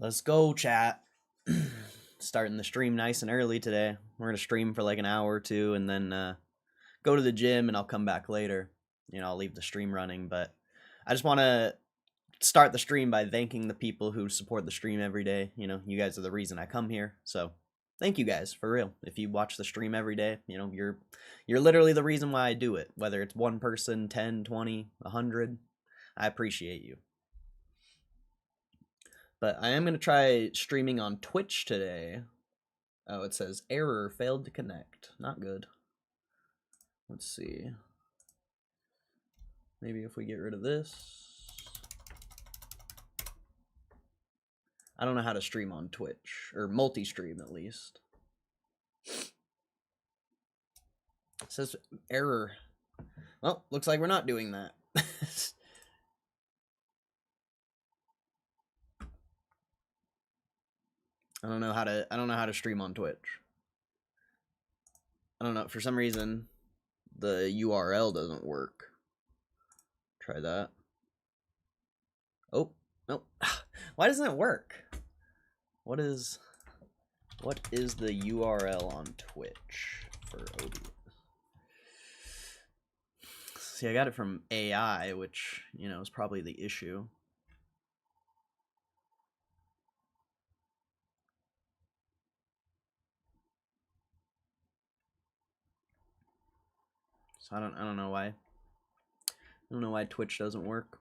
Let's go, chat. Starting the stream nice and early today. We're going to stream for like an hour or two and then go to the gym, and I'll come back later. I'll leave the stream running, but I just want to start the stream by thanking the people who support the stream every day. You guys are the reason I come here. So thank you guys, for real. If you watch the stream every day, you're literally the reason why I do it. Whether it's one person, 10, 20, 100, I appreciate you. But I am going to try streaming on Twitch today. Oh, it says error, failed to connect. Not good. Let's see. Maybe if we get rid of this. I don't know how to stream on Twitch, or multi-stream at least. It says error. Well, looks like we're not doing that. I don't know how to stream on Twitch. I don't know, for some reason the URL doesn't work. Try that. Oh, no. Why doesn't it work? What is the URL on Twitch for OBS? See, I got it from AI, which, is probably the issue. So I don't know why. I don't know why Twitch doesn't work.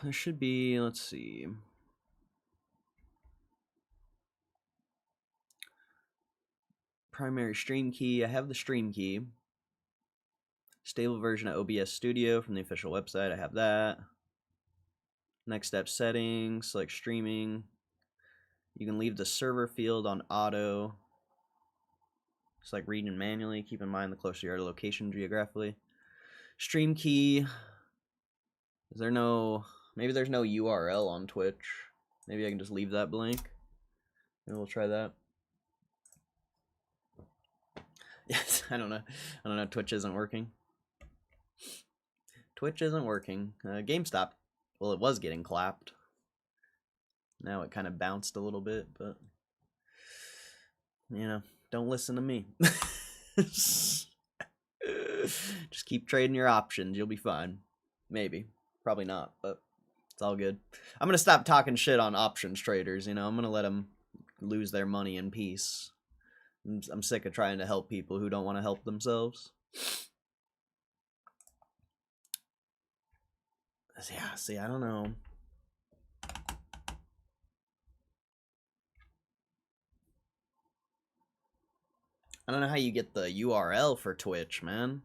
There should be, let's see. Primary stream key. I have the stream key. Stable version of OBS Studio from the official website. I have that. Next step settings, select streaming. You can leave the server field on auto. Select reading manually. Keep in mind the closer you are to location geographically. Stream key. Is there no... Maybe there's no URL on Twitch. Maybe I can just leave that blank. Maybe we'll try that. Yes, I don't know. Twitch isn't working. Twitch isn't working. Gamestop. Well, it was getting clapped. Now it kind of bounced a little bit, but don't listen to me. Just keep trading your options. You'll be fine. Maybe. Probably not, but it's all good. I'm going to stop talking shit on options traders. I'm going to let them lose their money in peace. I'm sick of trying to help people who don't want to help themselves. Yeah, see, I don't know. I don't know how you get the URL for Twitch, man.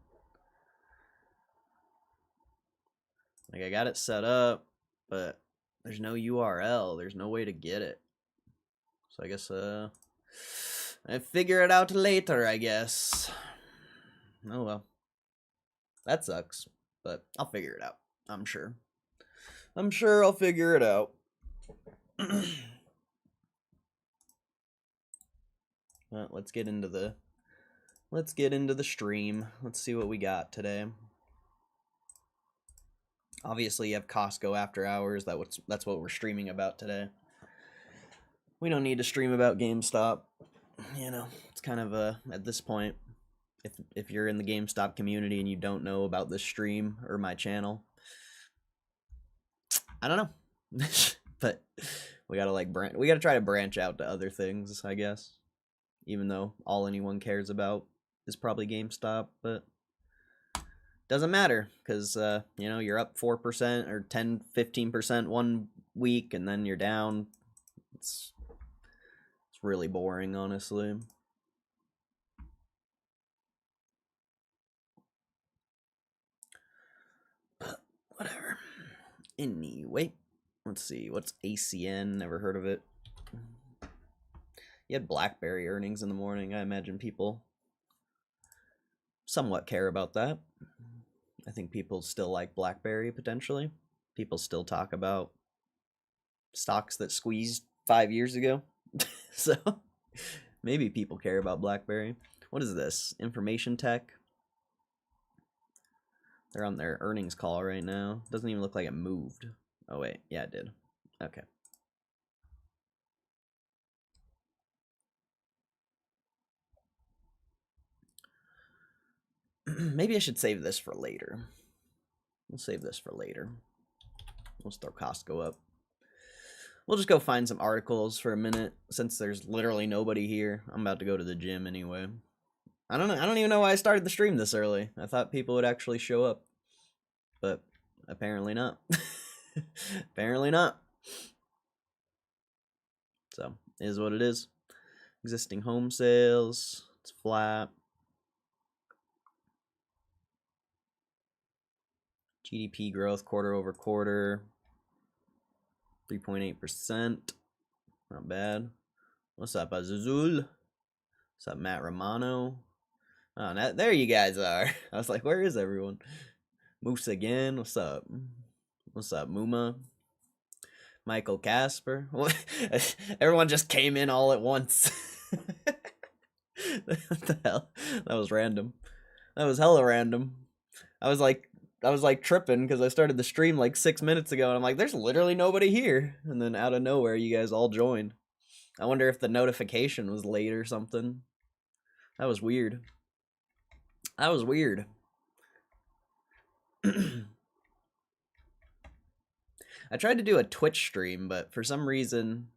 Like, I got it set up, but there's no URL. There's no way to get it. So I guess, I figure it out later, I guess. Oh, well. That sucks, but I'll figure it out. I'm sure. I'm sure I'll figure it out. Well, let's get into the stream. Let's see what we got today. Obviously, you have Costco after hours. That's what we're streaming about today. We don't need to stream about GameStop. It's kind of at this point, if you're in the GameStop community and you don't know about this stream or my channel, I don't know. But we gotta try to branch out to other things, I guess. Even though all anyone cares about is probably GameStop, but doesn't matter, because you're up 4% or 10-15% one week and then you're down. It's really boring, honestly. But whatever. Anyway, let's see. What's ACN? Never heard of it. You had BlackBerry earnings in the morning. I imagine people somewhat care about that. I think people still like BlackBerry, potentially. People still talk about stocks that squeezed 5 years ago. So maybe people care about BlackBerry. What is this? Information tech? They're on their earnings call right now. Doesn't even look like it moved. Oh, wait. Yeah, it did. Okay. Maybe I should save this for later. We'll save this for later. We'll throw Costco up. We'll just go find some articles for a minute since there's literally nobody here. I'm about to go to the gym anyway. I don't know. I don't even know why I started the stream this early. I thought people would actually show up, but apparently not. Apparently not. So, it is what it is. Existing home sales. It's flat. GDP growth quarter over quarter. 3.8%. Not bad. What's up, Azuzul? What's up, Matt Romano? Oh, there you guys are. I was like, where is everyone? Moose again. What's up? What's up, Muma? Michael Casper. Everyone just came in all at once. What the hell? That was random. That was hella random. I was like tripping because I started the stream like 6 minutes ago, and I'm like, there's literally nobody here. And then out of nowhere, you guys all joined. I wonder if the notification was late or something. That was weird. That was weird. I tried to do a Twitch stream, but for some reason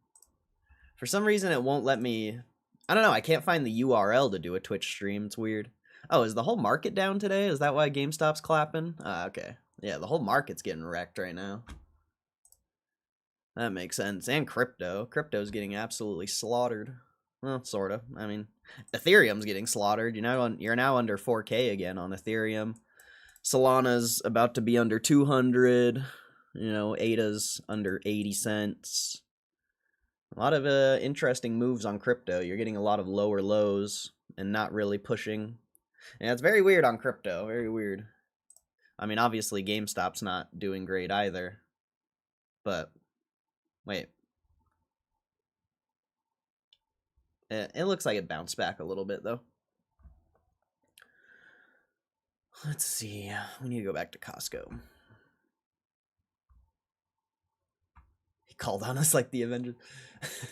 it won't let me. I don't know. I can't find the URL to do a Twitch stream. It's weird. Oh, is the whole market down today? Is that why GameStop's clapping? Okay. Yeah, the whole market's getting wrecked right now. That makes sense. And crypto. Crypto's getting absolutely slaughtered. Well, sort of. I mean, Ethereum's getting slaughtered. You're now under 4K again on Ethereum. Solana's about to be under 200. ADA's under 80 cents. A lot of interesting moves on crypto. You're getting a lot of lower lows and not really pushing. And it's very weird on crypto. Very weird. I mean, obviously, GameStop's not doing great either. But, wait. It looks like it bounced back a little bit, though. Let's see. We need to go back to Costco. He called on us like the Avengers.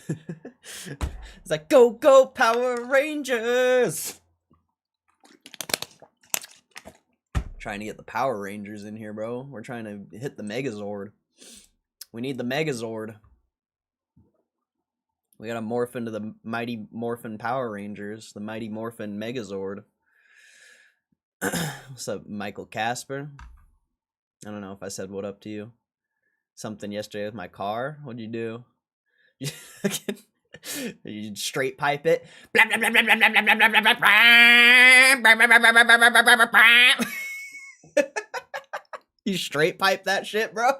It's like, go, go, Power Rangers! Trying to get the Power Rangers in here, bro. We're trying to hit the Megazord. We need the Megazord. We gotta morph into the Mighty Morphin Power Rangers. The Mighty Morphin Megazord. What's up, Michael Casper? I don't know if I said what up to you. Something yesterday with my car. What'd you do? You straight pipe it. You straight pipe that shit, bro.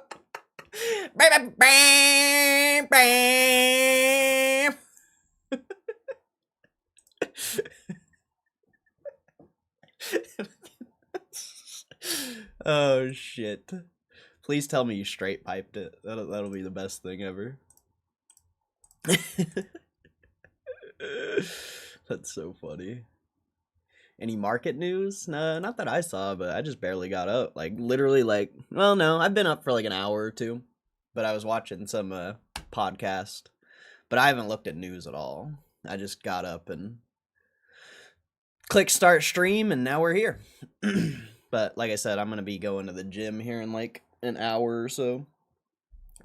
Oh shit. Please tell me you straight piped it. That'll be the best thing ever. That's so funny. Any market news? No, not that I saw, but I just barely got up. Like, literally, well, no, I've been up for like an hour or two, but I was watching some podcast, but I haven't looked at news at all. I just got up and clicked start stream, and now we're here. But like I said, I'm going to be going to the gym here in like an hour or so.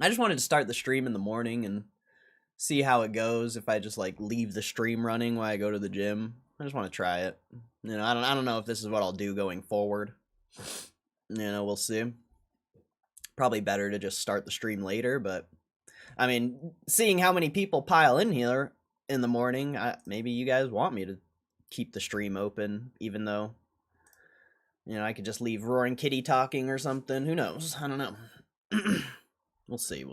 I just wanted to start the stream in the morning and see how it goes if I just like leave the stream running while I go to the gym. I just want to try it. I don't know if this is what I'll do going forward. We'll see. Probably better to just start the stream later, but I mean, seeing how many people pile in here in the morning, maybe you guys want me to keep the stream open, even though, I could just leave Roaring Kitty talking or something. Who knows? I don't know. We'll see.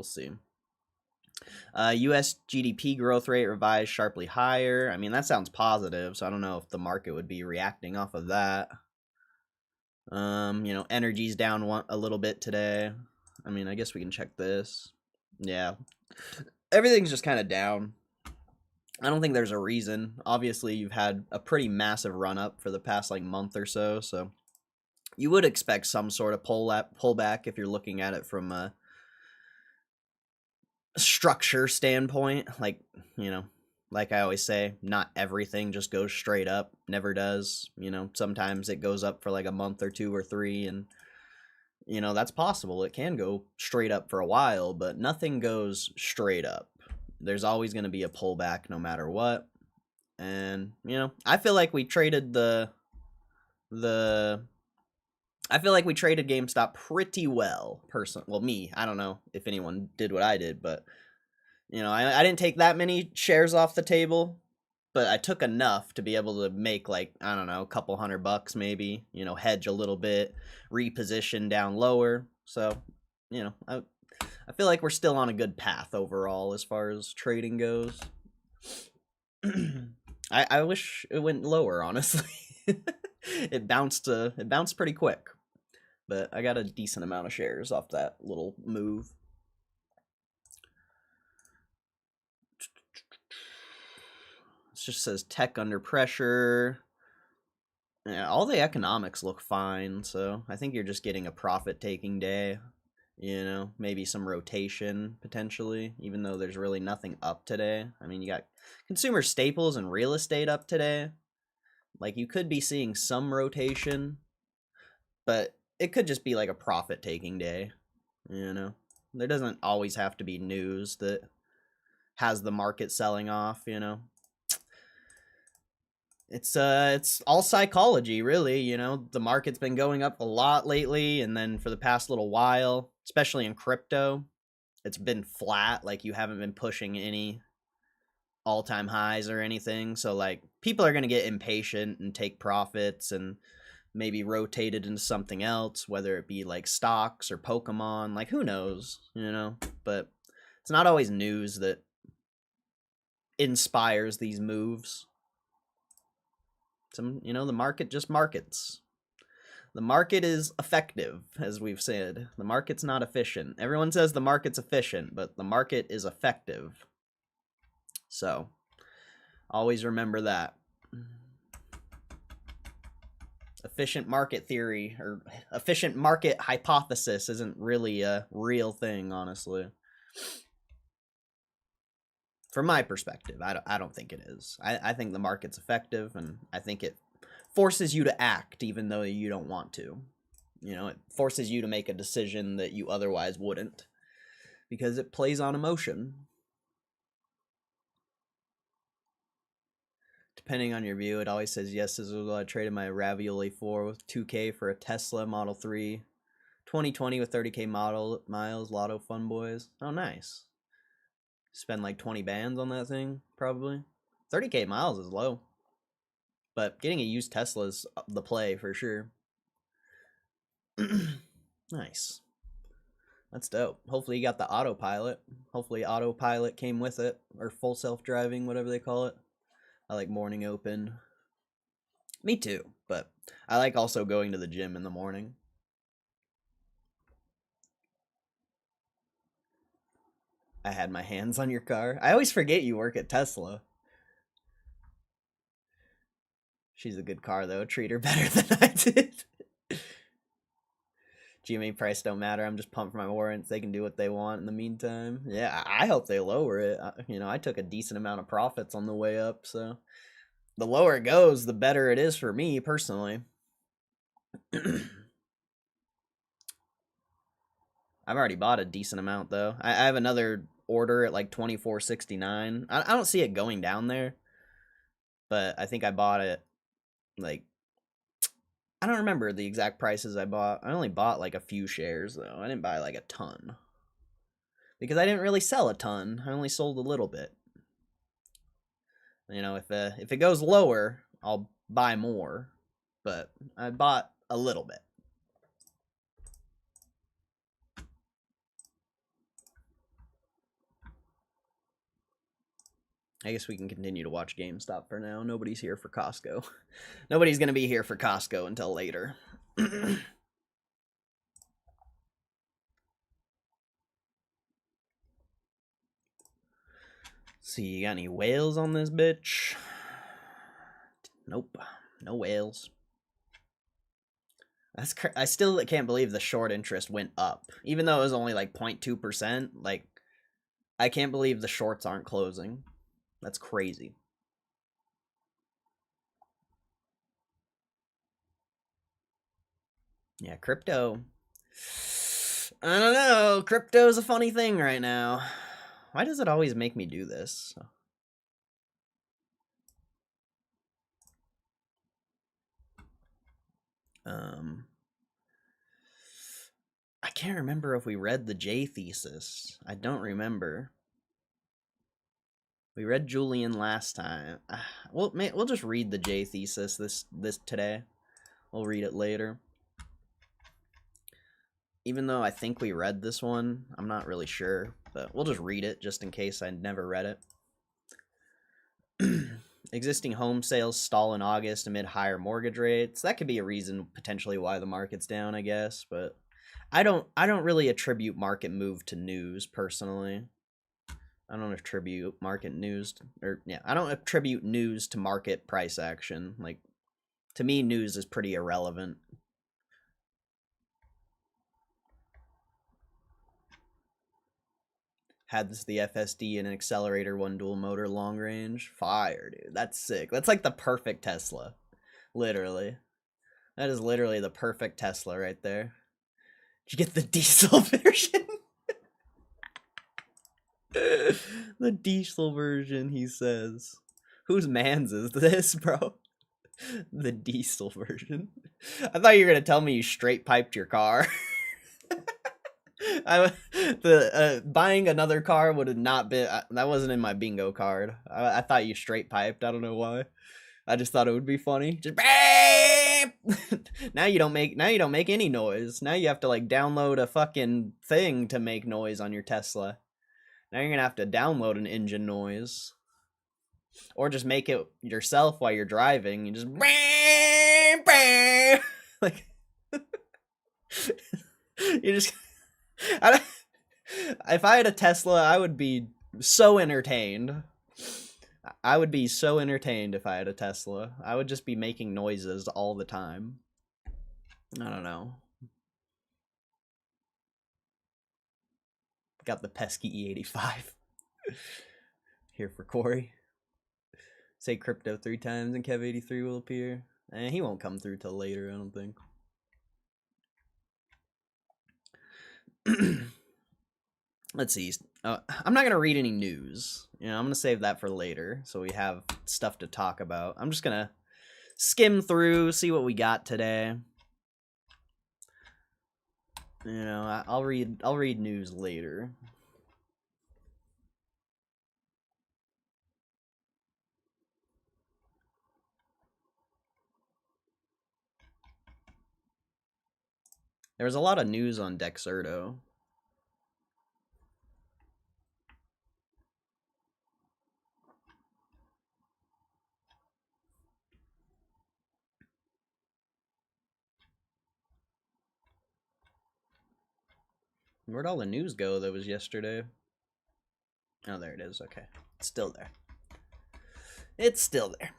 U.S. GDP growth rate revised sharply higher. I mean, that sounds positive, so I don't know if the market would be reacting off of that. Energy's down a little bit today. I mean, I guess we can check this. Yeah. Everything's just kind of down. I don't think there's a reason. Obviously, you've had a pretty massive run-up for the past, month or so, so You would expect some sort of pullback if you're looking at it from a structure standpoint. Like, you know, like I always say, not everything just goes straight up. Never does. You know, sometimes it goes up for like a month or two or three, and you know, that's possible. It can go straight up for a while, but nothing goes straight up. There's always going to be a pullback no matter what. And, you know, I feel like we traded the I feel like we traded GameStop pretty well, well, me. I don't know if anyone did what I did, but you know, I didn't take that many shares off the table, but I took enough to be able to make like, I don't know, a couple $100 maybe, you know, hedge a little bit, reposition down lower. So, you know, I feel like we're still on a good path overall as far as trading goes. I wish it went lower, honestly. It bounced pretty quick. But I got a decent amount of shares off that little move. It just says tech under pressure. Yeah, all the economics look fine, so I think you're just getting a profit-taking day. You know, maybe some rotation, potentially, even though there's really nothing up today. I mean, you got consumer staples and real estate up today. Like, you could be seeing some rotation, but it could just be like a profit-taking day, you know? There doesn't always have to be news that has the market selling off, you know? It's all psychology, really, you know? The market's been going up a lot lately, and then for the past little while, especially in crypto, it's been flat, like you haven't been pushing any all-time highs or anything. So like people are going to get impatient and take profits and maybe rotate it into something else, whether it be like stocks or Pokemon, like who knows, you know? But it's not always news that inspires these moves. Some, you know, the market just markets. The market is effective, as we've said. The market's not efficient. Everyone says the market's efficient, but the market is effective. So, always remember that. Efficient market theory or efficient market hypothesis isn't really a real thing, honestly. From my perspective, I don't think it is. I think the market's effective, and I think it forces you to act even though you don't want to. You know, it forces you to make a decision that you otherwise wouldn't because it plays on emotion. Depending on your view, it always says yes. This is what I traded my Ravioli 4 with 2K for a Tesla Model 3, 2020 with 30K miles. Lotto Fun Boys. Oh, nice. Spend like 20 bands on that thing, probably. 30K miles is low, but getting a used Tesla is the play for sure. Nice. That's dope. Hopefully you got the autopilot. Hopefully autopilot came with it, or full self-driving, whatever they call it. I like morning open. Me too, but I like also going to the gym in the morning. I had my hands on your car. I always forget you work at Tesla. She's a good car, though. Treat her better than I did. GMA price don't matter. I'm just pumped for my warrants. They can do what they want in the meantime. Yeah, I hope they lower it. You know, I took a decent amount of profits on the way up, so the lower it goes, the better it is for me personally. I've already bought a decent amount though. I have another order at like 24.69. I don't see it going down there, but I think I bought it like, I don't remember the exact prices I bought. I only bought like a few shares though. I didn't buy like a ton because I didn't really sell a ton. I only sold a little bit. You know, if it goes lower, I'll buy more, but I bought a little bit. I guess we can continue to watch GameStop for now. Nobody's here for Costco. Nobody's going to be here for Costco until later. See, you got any whales on this bitch? Nope. No whales. I still can't believe the short interest went up, even though it was only like 0.2%. Like, I can't believe the shorts aren't closing. That's crazy. Yeah, crypto. I don't know. Crypto's a funny thing right now. Why does it always make me do this? I can't remember if we read the J thesis. I don't remember. We read Julian last time. We'll just read the J thesis this today. We'll read it later. Even though I think we read this one, I'm not really sure, but we'll just read it just in case I never read it. Existing home sales stall in August amid higher mortgage rates. That could be a reason potentially why the market's down, I guess, but I don't really attribute market move to news personally. I don't attribute market news I don't attribute news to market price action. Like, to me, news is pretty irrelevant. Had this the FSD and an accelerator, one dual motor, long range. Fire, dude. That's sick. That's like the perfect Tesla. Literally. That is literally the perfect Tesla right there. Did you get the diesel version? The diesel version, he says. Whose man's is this, bro? The diesel version. I thought you were gonna tell me you straight piped your car. Buying another car would have not been that wasn't in my bingo card. I thought you straight piped. I don't know why. I just thought it would be funny. Just now you don't make any noise. Now you have to like download a fucking thing to make noise on your Tesla. Now you're gonna have to download an engine noise, or just make it yourself while you're driving. You just like you just. If I had a Tesla, I would be so entertained. I would be so entertained if I had a Tesla. I would just be making noises all the time. I don't know. Got the pesky E85. Here for Corey. Say crypto 3 times and Kev83 will appear. He won't come through till later, I don't think. Let's see. I'm not going to read any news. I'm going to save that for later so we have stuff to talk about. I'm just going to skim through, see what we got today. I'll read news later. There was a lot of news on Dexerto. Where'd all the news go that was yesterday? Oh, there it is. Okay. It's still there. It's still there.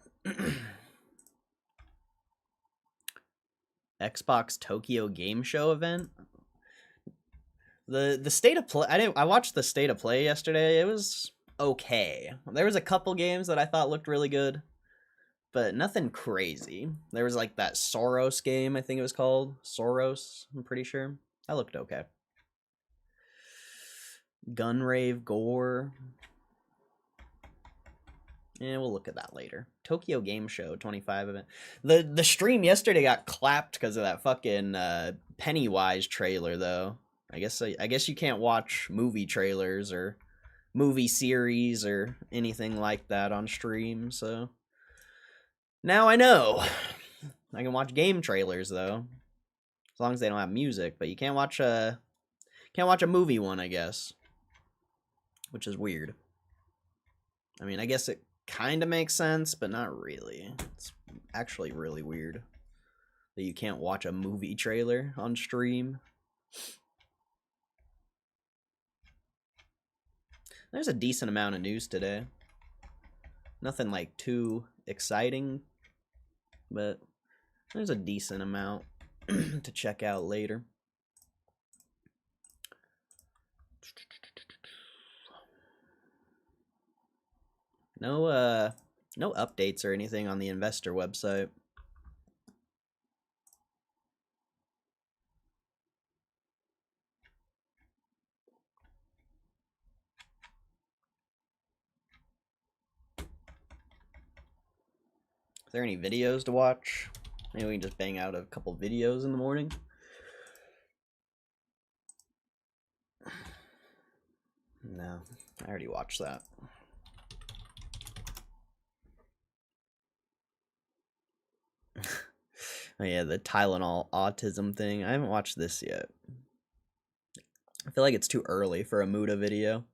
Xbox Tokyo Game Show event. The state of play. I watched the state of play yesterday. It was okay. There was a couple games that I thought looked really good, but nothing crazy. There was like that Soros game, I think it was called Soros. I'm pretty sure that looked okay. Gunrave Gore. Yeah, we'll look at that later. Tokyo Game Show 25 event. The stream yesterday got clapped because of that fucking Pennywise trailer, though. I guess you can't watch movie trailers or movie series or anything like that on stream. So now I know. I can watch game trailers though, as long as they don't have music. But you can't watch a movie one, I guess, which is weird. I mean, I guess it kind of makes sense, but not really. It's actually really weird that you can't watch a movie trailer on stream. There's a decent amount of news today. Nothing like too exciting, but there's a decent amount. to check out later. No updates or anything on the investor website. Is there any videos to watch? Maybe we can just bang out a couple videos in the morning. No, I already watched that. Oh yeah, the Tylenol autism thing. I haven't watched this yet. I feel like it's too early for a Muda video.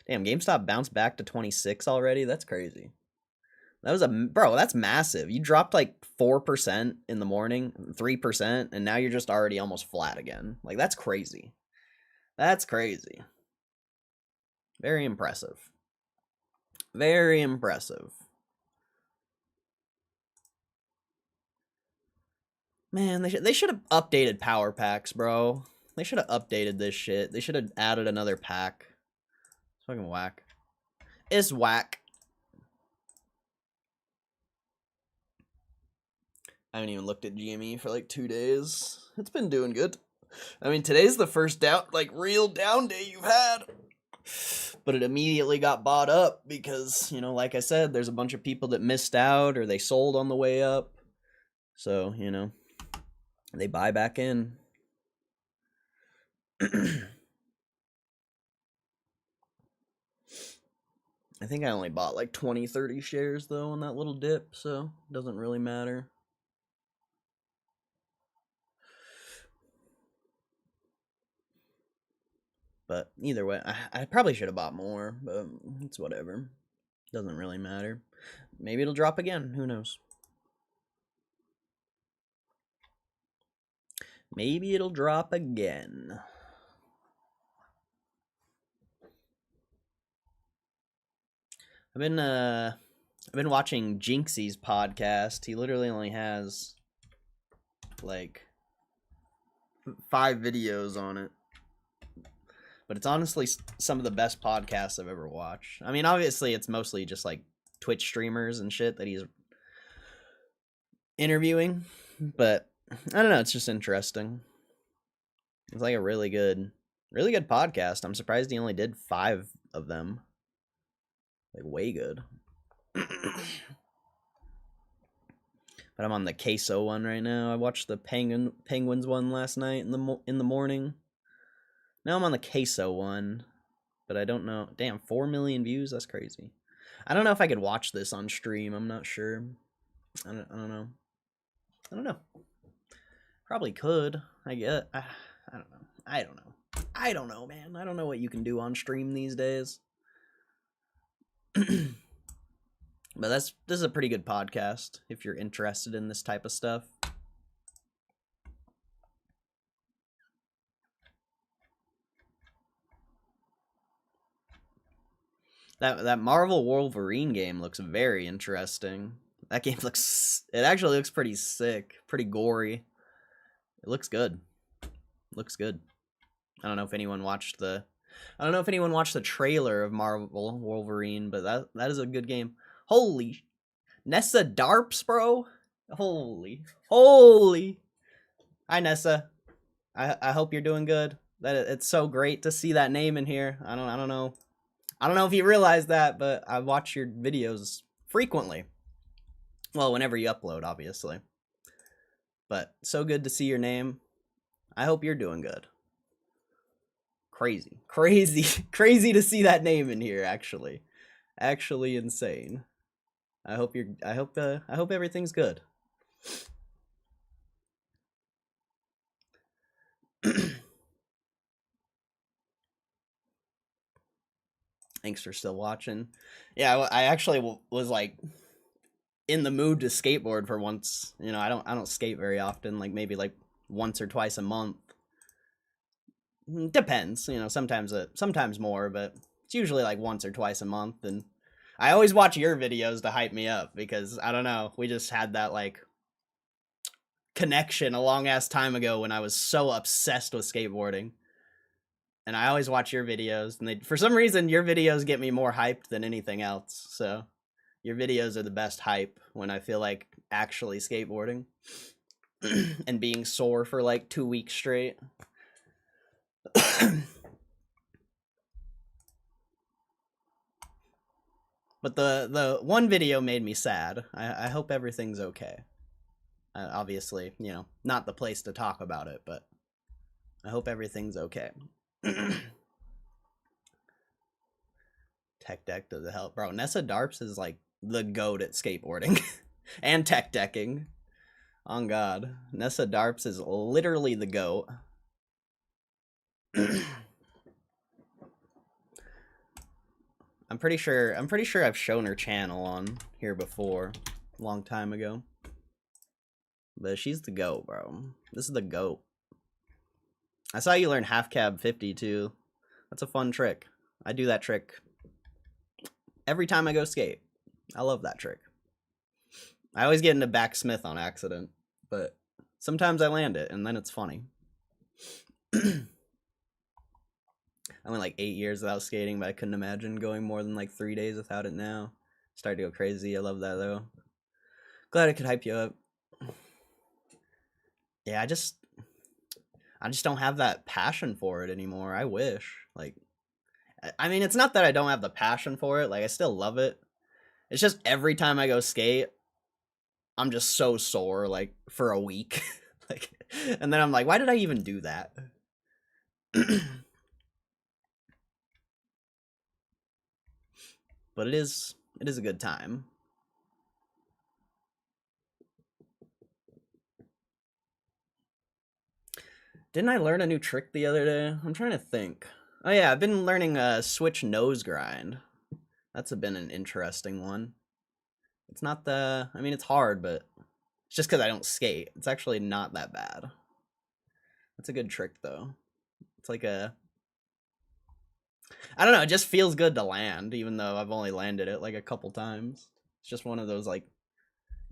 Damn, GameStop bounced back to 26 already? That's crazy. That was bro, that's massive. You dropped like 4% in the morning, 3%, and now you're just already almost flat again. Like, that's crazy. That's crazy. Very impressive. Very impressive. Man, they should have updated power packs, bro. They should have updated this shit. They should have added another pack. It's fucking whack. It's whack. I haven't even looked at GME for like 2 days. It's been doing good. I mean, today's the first down, like, real down day you've had. But it immediately got bought up because, you know, like I said, there's a bunch of people that missed out or they sold on the way up. So, you know, they buy back in. I think I only bought like 20, 30 shares though on that little dip, so it doesn't really matter. But either way, I probably should have bought more, but it's whatever. Doesn't really matter. Maybe it'll drop again. Who knows? Maybe it'll drop again. I've been watching Jinxie's podcast. He literally only has like 5 videos on it. But it's honestly some of the best podcasts I've ever watched. I mean, obviously it's mostly just like Twitch streamers and shit that he's interviewing, but I don't know, it's just interesting. It's like a really good podcast. I'm surprised he only did 5 of them. Like, way good. But I'm on the queso one right now. I watched the penguins one last night in the morning. Now I'm on the queso one, but I don't know. Damn, 4 million views? That's crazy. I don't know if I could watch this on stream. I'm not sure. I don't know. I don't know. Probably could. I don't know. I don't know, man. I don't know what you can do on stream these days. But this is a pretty good podcast if you're interested in this type of stuff. That Marvel Wolverine game looks very interesting. That game it actually looks pretty sick, pretty gory. It looks good. Looks good. I don't know if anyone watched the trailer of Marvel Wolverine, but that is a good game. Holy Nessa Darps, bro. Holy. Hi, Nessa. I hope you're doing good. It's so great to see that name in here. I don't know. I don't know if you realize that, but I watch your videos frequently. Well, whenever you upload, obviously. But so good to see your name. I hope you're doing good. Crazy to see that name in here, actually insane. I hope everything's good. Thanks for still watching. Yeah, I actually was like in the mood to skateboard for once. You know, I don't skate very often, like maybe like once or twice a month. Depends, you know, sometimes more, but it's usually like once or twice a month. And I always watch your videos to hype me up because I don't know, we just had that like connection a long ass time ago when I was so obsessed with skateboarding. And I always watch your videos, and for some reason your videos get me more hyped than anything else. So your videos are the best hype when I feel like actually skateboarding and being sore for like 2 weeks straight. But the one video made me sad. I hope everything's okay. Obviously, you know, not the place to talk about it, but I hope everything's okay. Tech deck does it help, bro? Nessa Darps is like the goat at skateboarding and tech decking. On God, Nessa Darps is literally the goat. I'm pretty sure I've shown her channel on here before, a long time ago. But she's the goat, bro. This is the goat. I saw you learn half cab 50 too. That's a fun trick. I do that trick every time I go skate. I love that trick. I always get into backsmith on accident, but sometimes I land it and then it's funny. I went like 8 years without skating, but I couldn't imagine going more than like 3 days without it now. Started to go crazy. I love that though. Glad I could hype you up. Yeah, I just don't have that passion for it anymore. I wish. Like, I mean, it's not that I don't have the passion for it. Like, I still love it. It's just every time I go skate, I'm just so sore, like, for a week. Like, and then I'm like, why did I even do that? But it is a good time. Didn't I learn a new trick the other day? I'm trying to think. Oh yeah, I've been learning a switch nose grind. That's been an interesting one. It's not the... I mean, it's hard, but it's just because I don't skate. It's actually not that bad. That's a good trick, though. It's like a... I don't know, it just feels good to land, even though I've only landed it like a couple times. It's just one of those, like,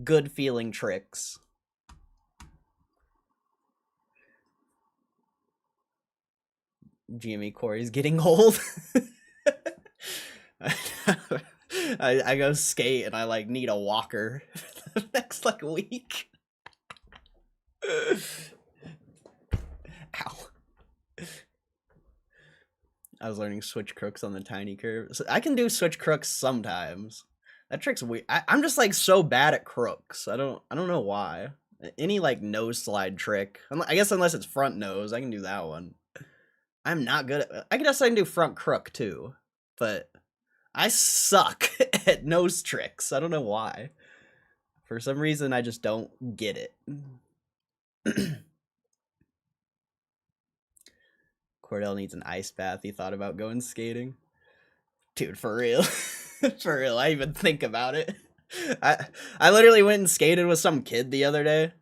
good feeling tricks. GME Corey's getting old. I go skate and I like need a walker for the next like week. Ow. I was learning switch crooks on the tiny curve. So I can do switch crooks sometimes. That trick's weird. I'm just like so bad at crooks. I don't know why. Any like nose slide trick. I guess unless it's front nose, I can do that one. I'm not good at... I guess I can do front crook too, but I suck at nose tricks. I don't know why. For some reason, I just don't get it. Cordell needs an ice bath. He thought about going skating. Dude, for real. For real, I even think about it. I literally went and skated with some kid the other day.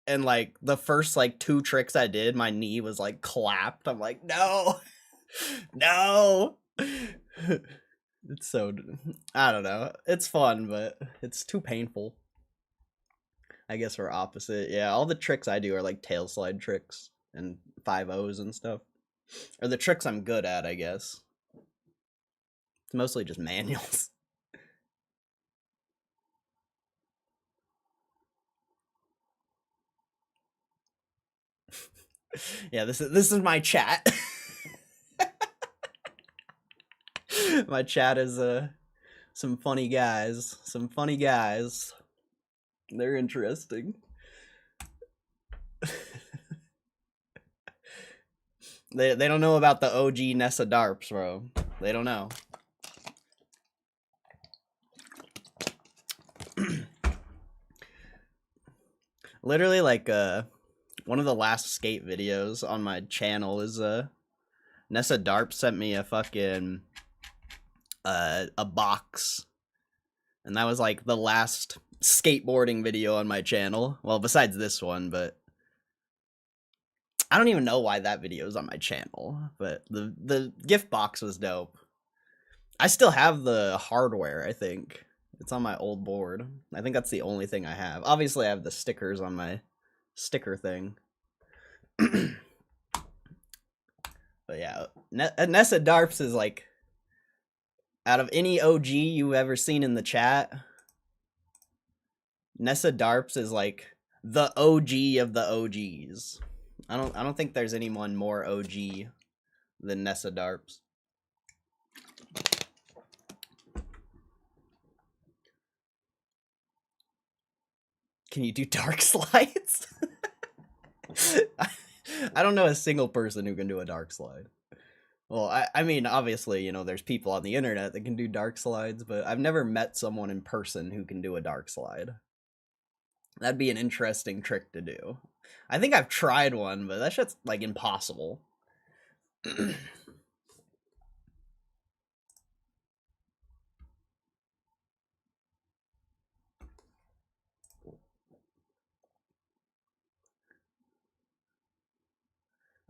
And, like, the first, like, 2 tricks I did, my knee was, like, clapped. I'm like, no! No! It's so... I don't know. It's fun, but it's too painful. I guess we're opposite. Yeah, all the tricks I do are, like, tail slide tricks and 5-0s and stuff. Or the tricks I'm good at, I guess. It's mostly just manuals. Yeah, this is my chat. My chat is some funny guys. Some funny guys. They're interesting. They don't know about the OG Nessa Darps, bro. They don't know. Literally, like, one of the last skate videos on my channel is, Nessa Darp sent me a fucking, a box. And that was, like, the last skateboarding video on my channel. Well, besides this one, but... I don't even know why that video is on my channel, but the gift box was dope. I still have the hardware, I think. It's on my old board. I think that's the only thing I have. Obviously, I have the stickers on my sticker thing. But yeah, Nessa Darps is like, out of any OG you've ever seen in the chat, Nessa Darps is like the OG of the OGs. I don't think there's anyone more OG than Nessa Darps. Can you do dark slides? I don't know a single person who can do a dark slide. Well, I mean, obviously, you know, there's people on the internet that can do dark slides, but I've never met someone in person who can do a dark slide. That'd be an interesting trick to do. I think I've tried one, but that shit's, like, impossible. I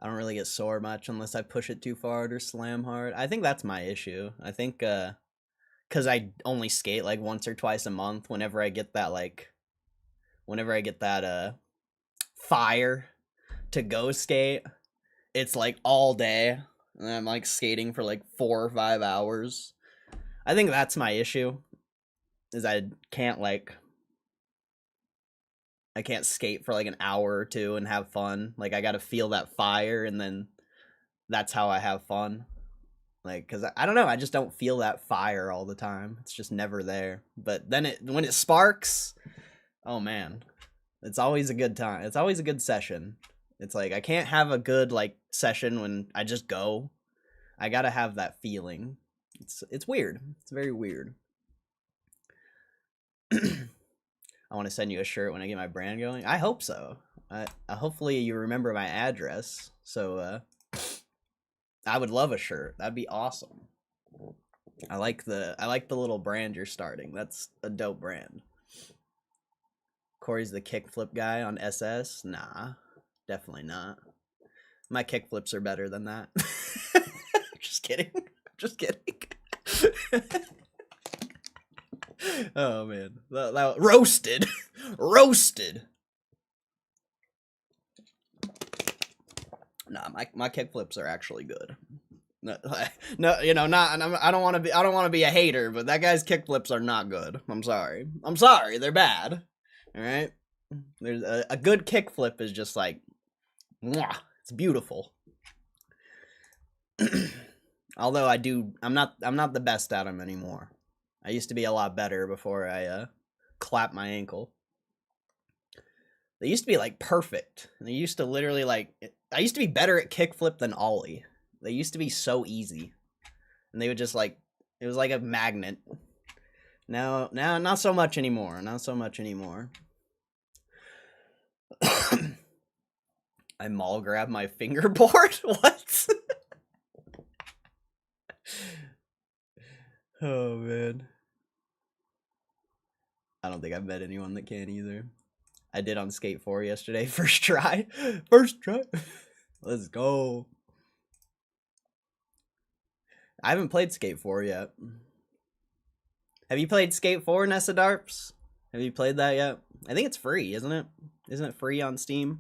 don't really get sore much unless I push it too hard or slam hard. I think that's my issue. I think, because I only skate, like, once or twice a month, whenever I get that, fire to go skate, it's, like, all day, and I'm, like, skating for, like, 4 or 5 hours. I think that's my issue, is I can't skate for, like, an hour or two and have fun. Like, I gotta feel that fire, and then that's how I have fun. Like, because I don't know, I just don't feel that fire all the time. It's just never there. But then when it sparks, oh man, it's always a good time. It's always a good session. It's like, I can't have a good, like, session when I just go. I gotta have that feeling. It's weird. It's very weird. I want to send you a shirt when I get my brand going. I hope so. Hopefully you remember my address. So I would love a shirt. That'd be awesome. I like the little brand you're starting. That's a dope brand. Corey's the kickflip guy on SS. Nah, definitely not. My kickflips are better than that. Just kidding. Just kidding. Oh man, that roasted. Roasted. Nah, my kickflips are actually good. No, you know, not. I don't want to be a hater, but that guy's kickflips are not good. I'm sorry. They're bad. All right. There's a good kickflip is just like, mwah, it's beautiful. Although I'm not the best at them anymore. I used to be a lot better before I clapped my ankle. They used to be like perfect. They used to literally I used to be better at kickflip than ollie. They used to be so easy, and they would just like, it was like a magnet. Now not so much anymore. Not so much anymore. I mall grab my fingerboard. What? Oh man. I don't think I've met anyone that can either. I did on Skate 4 yesterday. First try. First try. Let's go. I haven't played Skate 4 yet. Have you played Skate 4, Nessa Darps? Have you played that yet? I think it's free, isn't it? Isn't it free on Steam?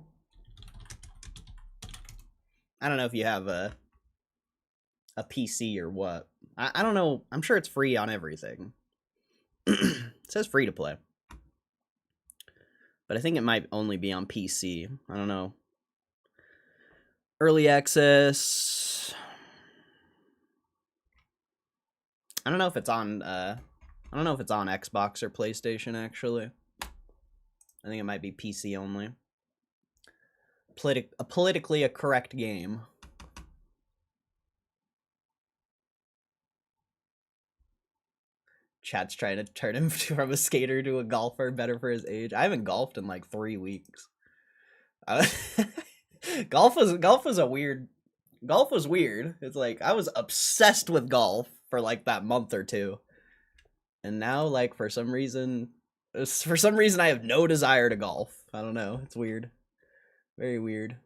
I don't know if you have a PC or what. I don't know. I'm sure it's free on everything. It says free to play. But I think it might only be on PC. I don't know. Early access. I don't know if it's on Xbox or PlayStation, actually. I think it might be PC only. Politically a correct game. Chat's trying to turn him from a skater to a golfer, better for his age. I haven't golfed in like 3 weeks. Golf was weird. It's like, I was obsessed with golf for like that month or two. And now, like, for some reason I have no desire to golf. I don't know. It's weird. Very weird.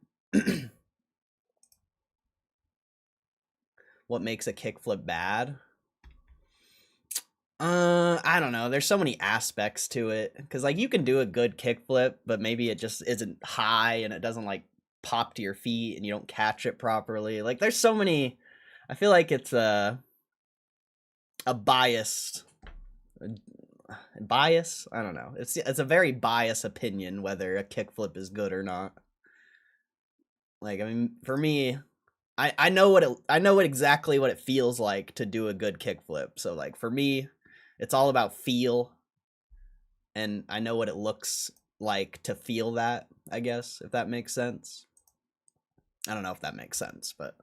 What makes a kickflip bad? I don't know. There's so many aspects to it because like you can do a good kickflip, but maybe it just isn't high and it doesn't like pop to your feet and you don't catch it properly. Like there's so many. I feel like it's a biased bias. I don't know. It's a very biased opinion whether a kickflip is good or not. Like I mean, for me, I know what exactly what it feels like to do a good kickflip. So like for me, it's all about feel, and I know what it looks like to feel that, I guess, if that makes sense. I don't know if that makes sense, but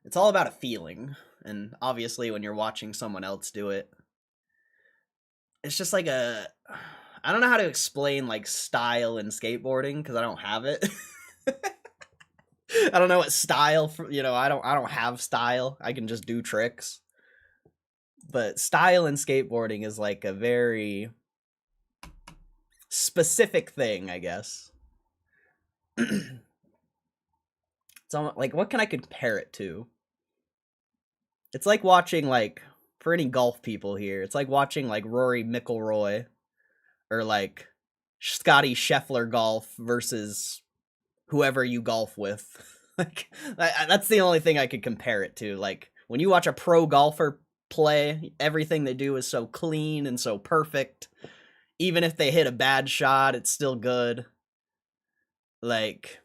it's all about a feeling. And obviously when you're watching someone else do it, it's just like a I don't know how to explain like style in skateboarding because I don't have it. I don't know what style for, I don't have style. I can just do tricks. But style in skateboarding is like a very specific thing, I guess. So like what can I compare it to? It's like watching like for any golf people here, it's like watching like Rory McIlroy or like Scotty Scheffler golf versus whoever you golf with. Like that's the only thing I could compare it to. Like when you watch a pro golfer play, everything they do is so clean and so perfect. Even if they hit a bad shot, it's still good. Like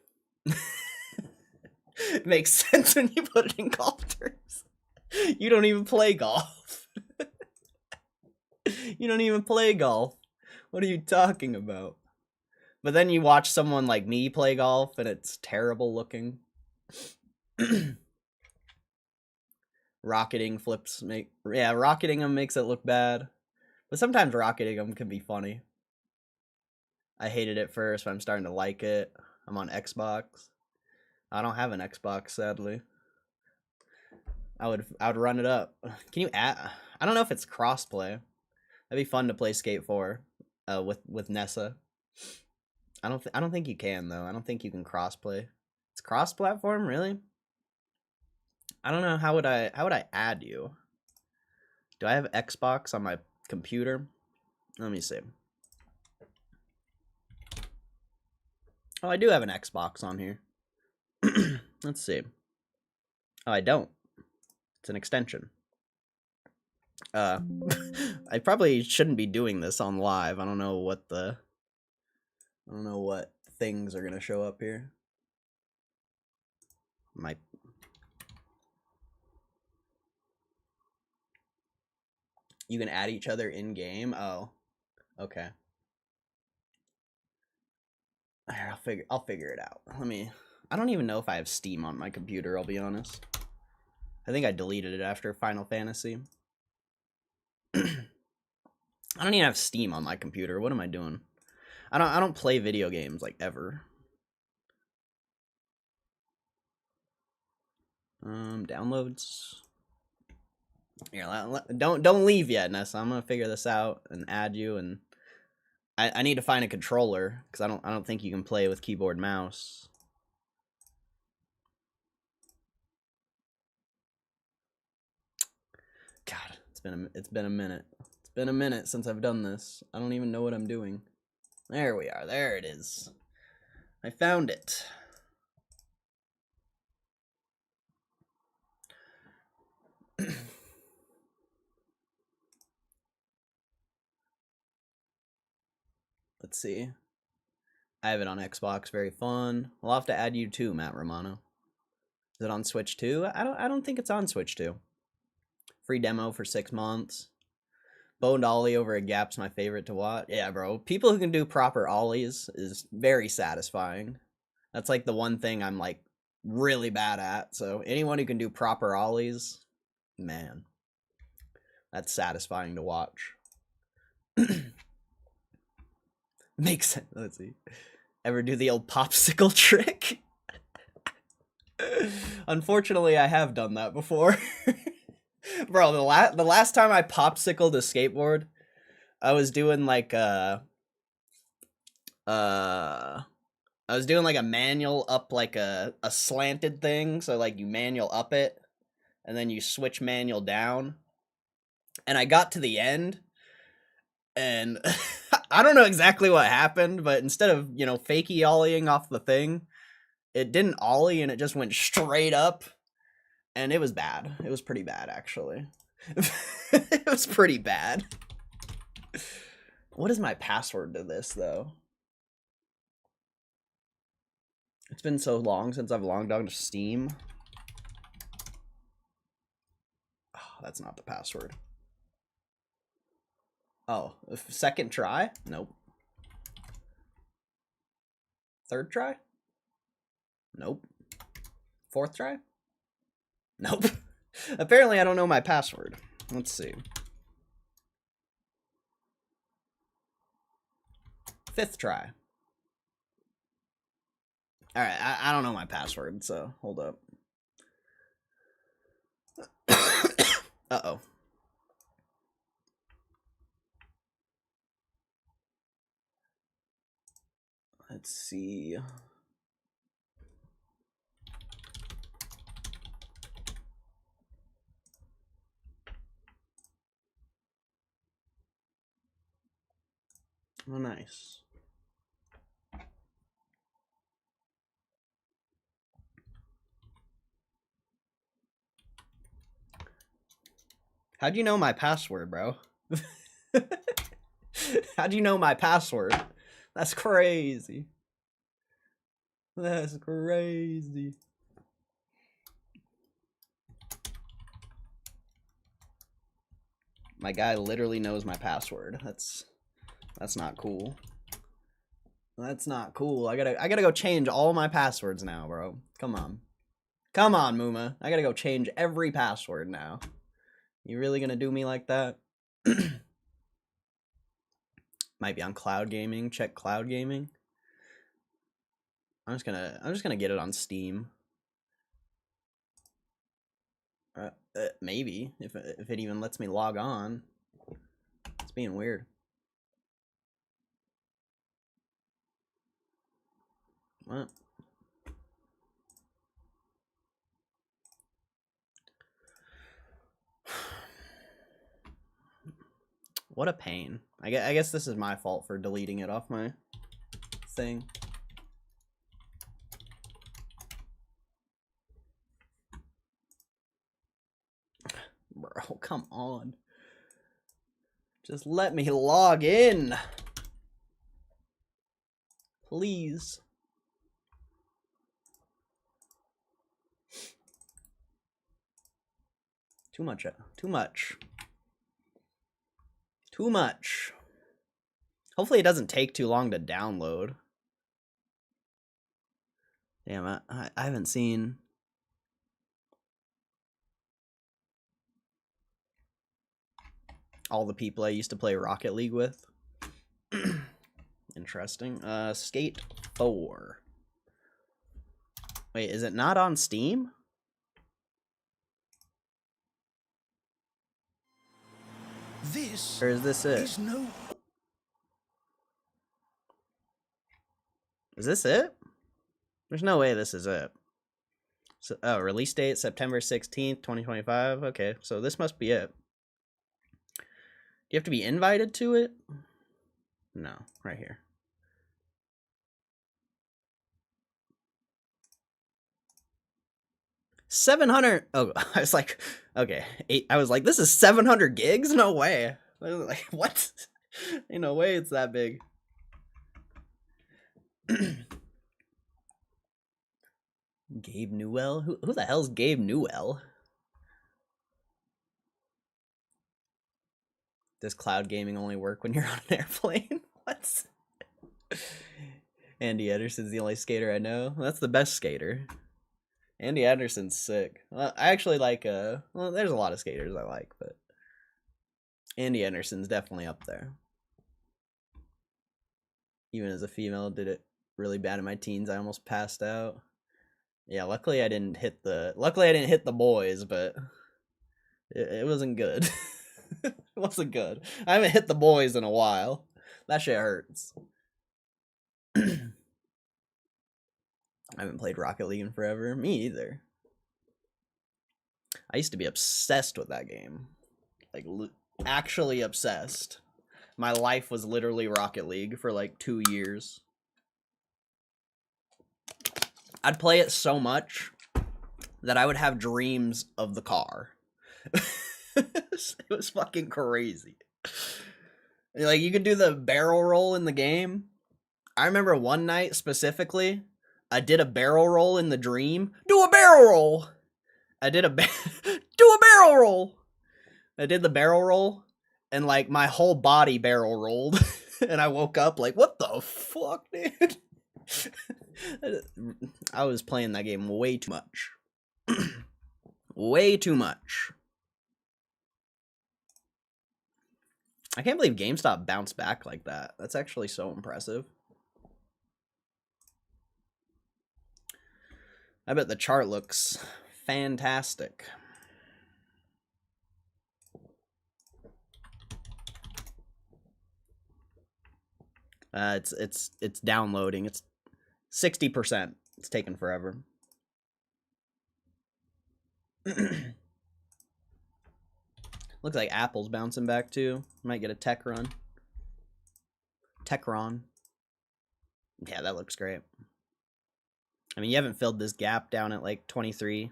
it makes sense when you put it in golf terms. You don't even play golf. You don't even play golf. What are you talking about? But then you watch someone like me play golf and it's terrible looking. Rocketing flips rocketing them makes it look bad. But sometimes rocketing them can be funny. I hated it first, but I'm starting to like it. I'm on Xbox. I don't have an Xbox, sadly. I would run it up. Can you add? I don't know if it's crossplay. That'd be fun to play Skate 4 with Nessa. I don't think you can though. I don't think you can crossplay. It's cross-platform, really? I don't know. How would I add you? Do I have Xbox on my computer? Let me see. Oh, I do have an Xbox on here. Let's see. Oh, I don't. It's an extension. I probably shouldn't be doing this on live. I don't know what things are gonna show up here. You can add each other in game. Oh, okay. I'll figure it out. I don't even know if I have Steam on my computer, I'll be honest. I think I deleted it after Final Fantasy. I don't even have Steam on my computer. What am I doing? I don't play video games like ever. Downloads. Here, don't leave yet, Nessa. I'm gonna figure this out and add you, and I need to find a controller because I don't think you can play with keyboard mouse. God, it's been a minute. It's been a minute since I've done this. I don't even know what I'm doing. There we are. There it is. I found it. Let's see. I have it on Xbox. Very fun. I'll have to add you too, Matt Romano. Is it on Switch too? I don't think it's on Switch too. Free demo for 6 months. Boned ollie over a gap's my favorite to watch. Yeah, bro. People who can do proper ollies is very satisfying. That's like the one thing I'm like really bad at. So anyone who can do proper ollies, man, that's satisfying to watch. Makes sense. Let's see. Ever do the old popsicle trick? Unfortunately, I have done that before. Bro, the last time I popsicled a skateboard, I was doing like I was doing like a manual up like a slanted thing, so like you manual up it and then you switch manual down. And I got to the end, and I don't know exactly what happened, but instead of, you know, fakey ollieing off the thing, it didn't ollie and it just went straight up, and it was bad. It was pretty bad, actually. It was pretty bad. What is my password to this, though? It's been so long since I've logged on to Steam. Oh, that's not the password. Oh, second try? Nope. Third try? Nope. Fourth try? Nope. Apparently I don't know my password. Let's see. Fifth try. Alright, I don't know my password, so hold up. Uh-oh. Let's see. Oh, nice. How'd you know my password, bro? How'd you know my password? That's crazy. That's crazy. My guy literally knows my password. That's not cool. That's not cool. I gotta go change all my passwords now, bro. Come on. Come on, Muma. I gotta go change every password now. You really gonna do me like that? Might be on cloud gaming. Check cloud gaming. I'm just gonna get it on Steam. Maybe if it even lets me log on. It's being weird. What? What a pain. I guess this is my fault for deleting it off my thing. Bro, come on. Just let me log in. Please. Too much. Too much. Too much. Hopefully it doesn't take too long to download. Damn, I haven't seen... all the people I used to play Rocket League with. Interesting. Skate 4. Wait, is it not on Steam? This or is this it? Is this it? There's no way this is it. So, oh, release date September 16th, 2025. Okay, so this must be it. Do you have to be invited to it? No, right here. $700. Oh, I was like, okay, I was like, this is 700 gigs? No way. I was like, what? Ain't no way it's that big. Gabe Newell? Who the hell's Gabe Newell? Does cloud gaming only work when you're on an airplane? What? Andy Anderson's the only skater I know. Well, that's the best skater. Andy Anderson's sick. Well, I actually like, well, there's a lot of skaters I like, but Andy Anderson's definitely up there. Even as a female, did it really bad in my teens. I almost passed out. Yeah, luckily I didn't hit the boys, but it wasn't good. It wasn't good. I haven't hit the boys in a while. That shit hurts. I haven't played Rocket League in forever. Me either. I used to be obsessed with that game. Like, Actually obsessed. My life was literally Rocket League for like 2 years. I'd play it so much that I would have dreams of the car. It was fucking crazy. Like, you could do the barrel roll in the game. I remember one night specifically, I did a barrel roll in the dream. Do a barrel roll! I did do a barrel roll! I did the barrel roll, and like my whole body barrel rolled. And I woke up like, what the fuck, dude? I was playing that game way too much. Way too much. I can't believe GameStop bounced back like that. That's actually so impressive. I bet the chart looks fantastic. It's downloading. It's 60%. It's taking forever. Looks like Apple's bouncing back too. Might get a tech run. Techron. Yeah, that looks great. I mean, you haven't filled this gap down at like 23.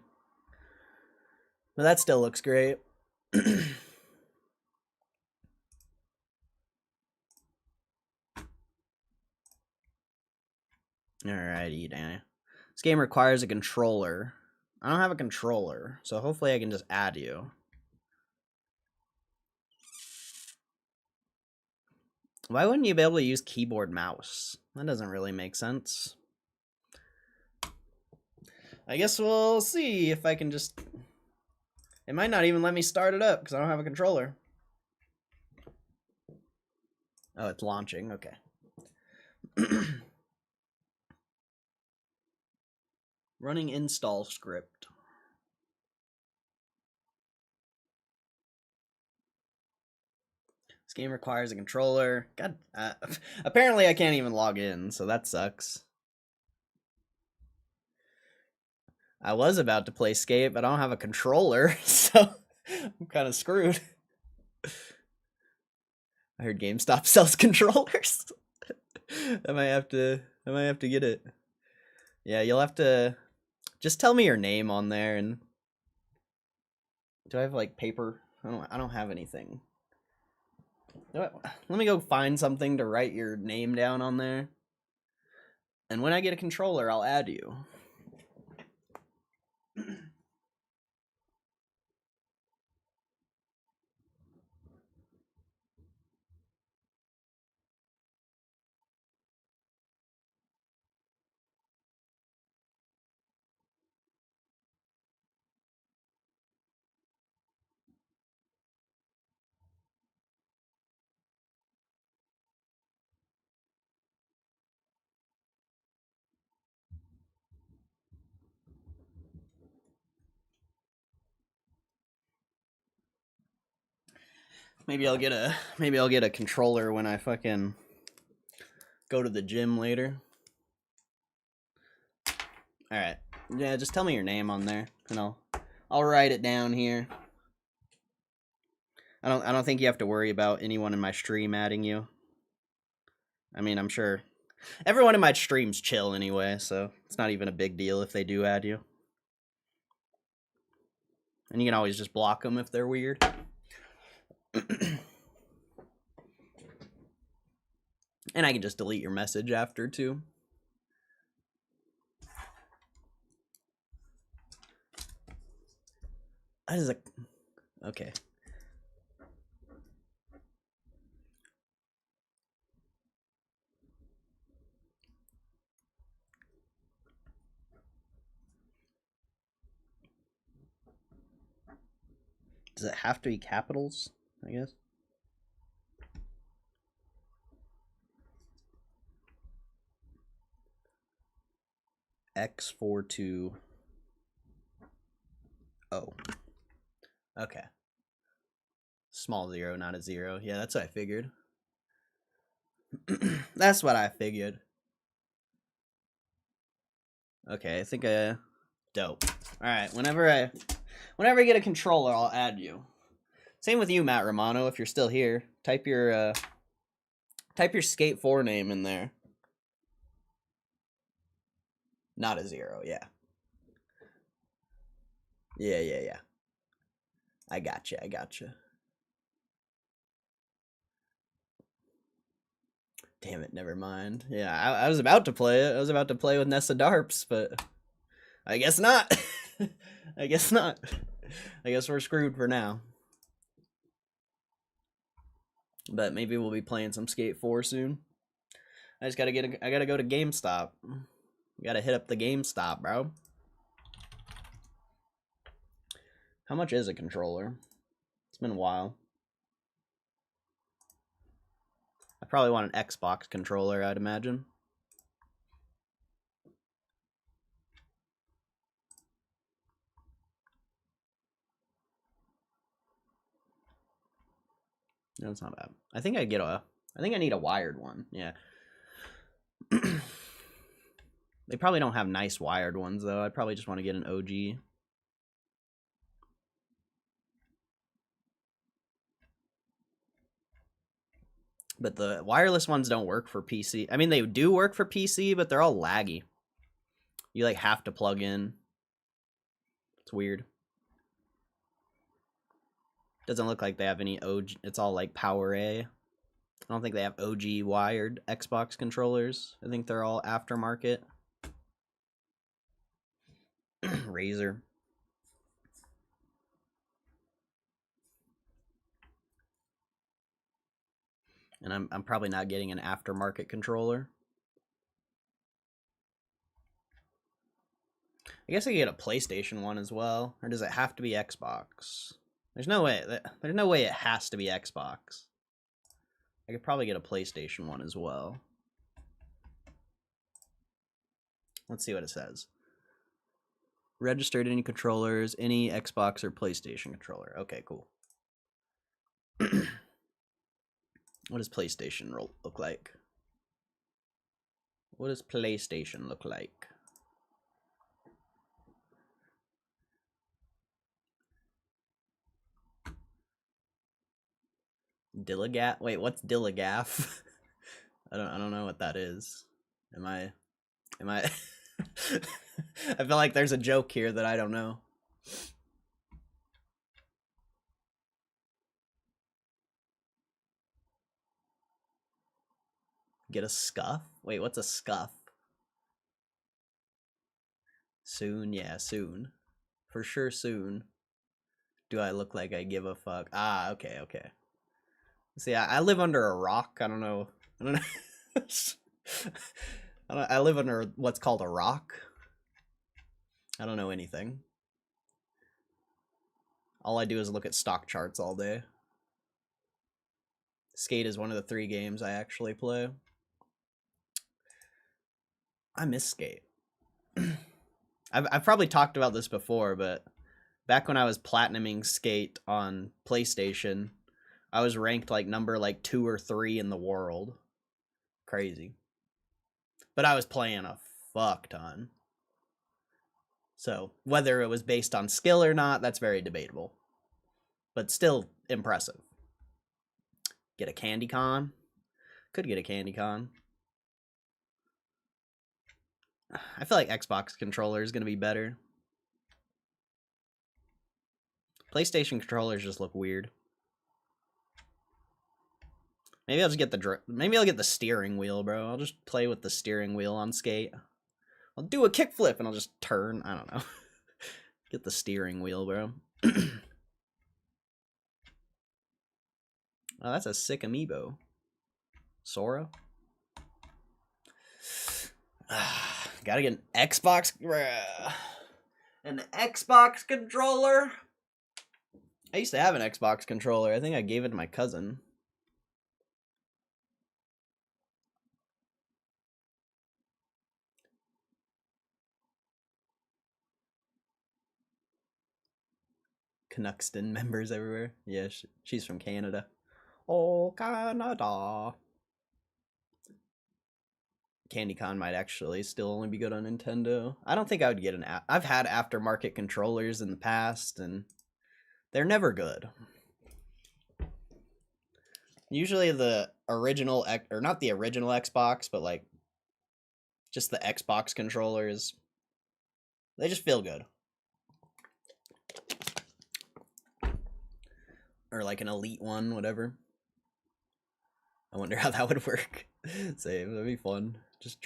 But that still looks great. Alrighty, Dan. This game requires a controller. I don't have a controller, so hopefully I can just add you. Why wouldn't you be able to use keyboard mouse? That doesn't really make sense. I guess we'll see if I can just... It might not even let me start it up because I don't have a controller. Oh, it's launching. Okay. Running install script. This game requires a controller. God, apparently I can't even log in, so that sucks. I was about to play Skate, but I don't have a controller, so I'm kind of screwed. I heard GameStop sells controllers. I might have to get it. Yeah, you'll have to just tell me your name on there. And do I have like paper? I don't have anything. Let me go find something to write your name down on there. And when I get a controller, I'll add you. Maybe I'll get a controller when I fucking go to the gym later. All right. Yeah, just tell me your name on there and I'll write it down here. I don't think you have to worry about anyone in my stream adding you. I mean, I'm sure everyone in my stream's chill anyway, so it's not even a big deal if they do add you. And you can always just block them if they're weird. And I can just delete your message after too. That is okay. Does it have to be capitals, I guess? X42. Oh. Okay. Small 0, not a 0. Yeah, that's what I figured. That's what I figured. Okay, I think dope. Alright, whenever I get a controller, I'll add you. Same with you, Matt Romano. If you're still here, type your Skate 4 name in there. Not a 0, yeah. Yeah. I gotcha. Damn it, never mind. Yeah, I was about to play it. I was about to play with Nessa Darps, but I guess not. I guess not. I guess we're screwed for now. But maybe we'll be playing some Skate 4 soon. I just gotta I gotta go to Gamestop. Gotta hit up the Gamestop, bro. How much is a controller? It's been a while. I probably want an Xbox controller, I'd imagine. No, it's not bad. I think I need a wired one. Yeah. They probably don't have nice wired ones though. I'd probably just want to get an OG. But the wireless ones don't work for PC. I mean, they do work for PC, but they're all laggy. You like have to plug in. It's weird. Doesn't look like they have any OG. It's all like Power A. I don't think they have OG wired Xbox controllers. I think they're all aftermarket. Razer. And I'm probably not getting an aftermarket controller. I guess I could get a PlayStation one as well. Or does it have to be Xbox? There's no way it has to be Xbox. I could probably get a PlayStation one as well. Let's see what it says. Registered any controllers, any Xbox or PlayStation controller. Okay, cool. What does PlayStation look like? What does PlayStation look like? Dilligaf? Wait, what's Dilligaf? I don't know what that is. Am I I feel like there's a joke here that I don't know. Get a scuff? Wait, what's a scuff? Soon, yeah, soon. For sure soon. Do I look like I give a fuck? Ah, okay. See, I live under a rock. I don't know. I live under what's called a rock. I don't know anything. All I do is look at stock charts all day. Skate is one of the 3 games I actually play. I miss Skate. I've probably talked about this before, but back when I was platinuming Skate on PlayStation, I was ranked like number 2 or 3 in the world. Crazy. But I was playing a fuck ton. So whether it was based on skill or not, that's very debatable. But still impressive. Get a Candy Con. Could get a Candy Con. I feel like Xbox controller is going to be better. PlayStation controllers just look weird. Maybe I'll just get the steering wheel, bro. I'll just play with the steering wheel on Skate. I'll do a kickflip and I'll just turn. I don't know. Get the steering wheel, bro. Oh, that's a sick amiibo. Sora. Gotta get an Xbox. An Xbox controller. I used to have an Xbox controller. I think I gave it to my cousin. Canuckston members everywhere. Yeah, she's from Canada. Oh, Canada. CandyCon might actually still only be good on Nintendo. I don't think I would get an I've had aftermarket controllers in the past, and they're never good. Usually the original, or not the original Xbox, but like just the Xbox controllers, they just feel good. Or like an Elite one, whatever. I wonder how that would work. Same, that'd be fun. Just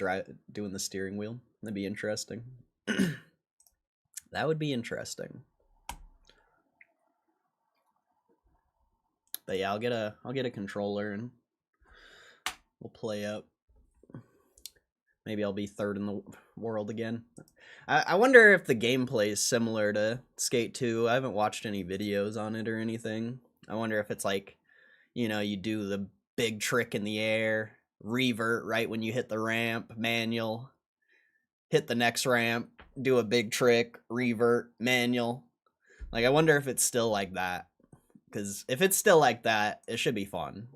doing the steering wheel. That'd be interesting. That would be interesting. But yeah, I'll get a controller and we'll play up. Maybe I'll be third in the world again. I wonder if the gameplay is similar to Skate 2. I haven't watched any videos on it or anything. I wonder if it's like, you do the big trick in the air, revert right when you hit the ramp, manual, hit the next ramp, do a big trick, revert, manual. Like, I wonder if it's still like that. Because if it's still like that, it should be fun.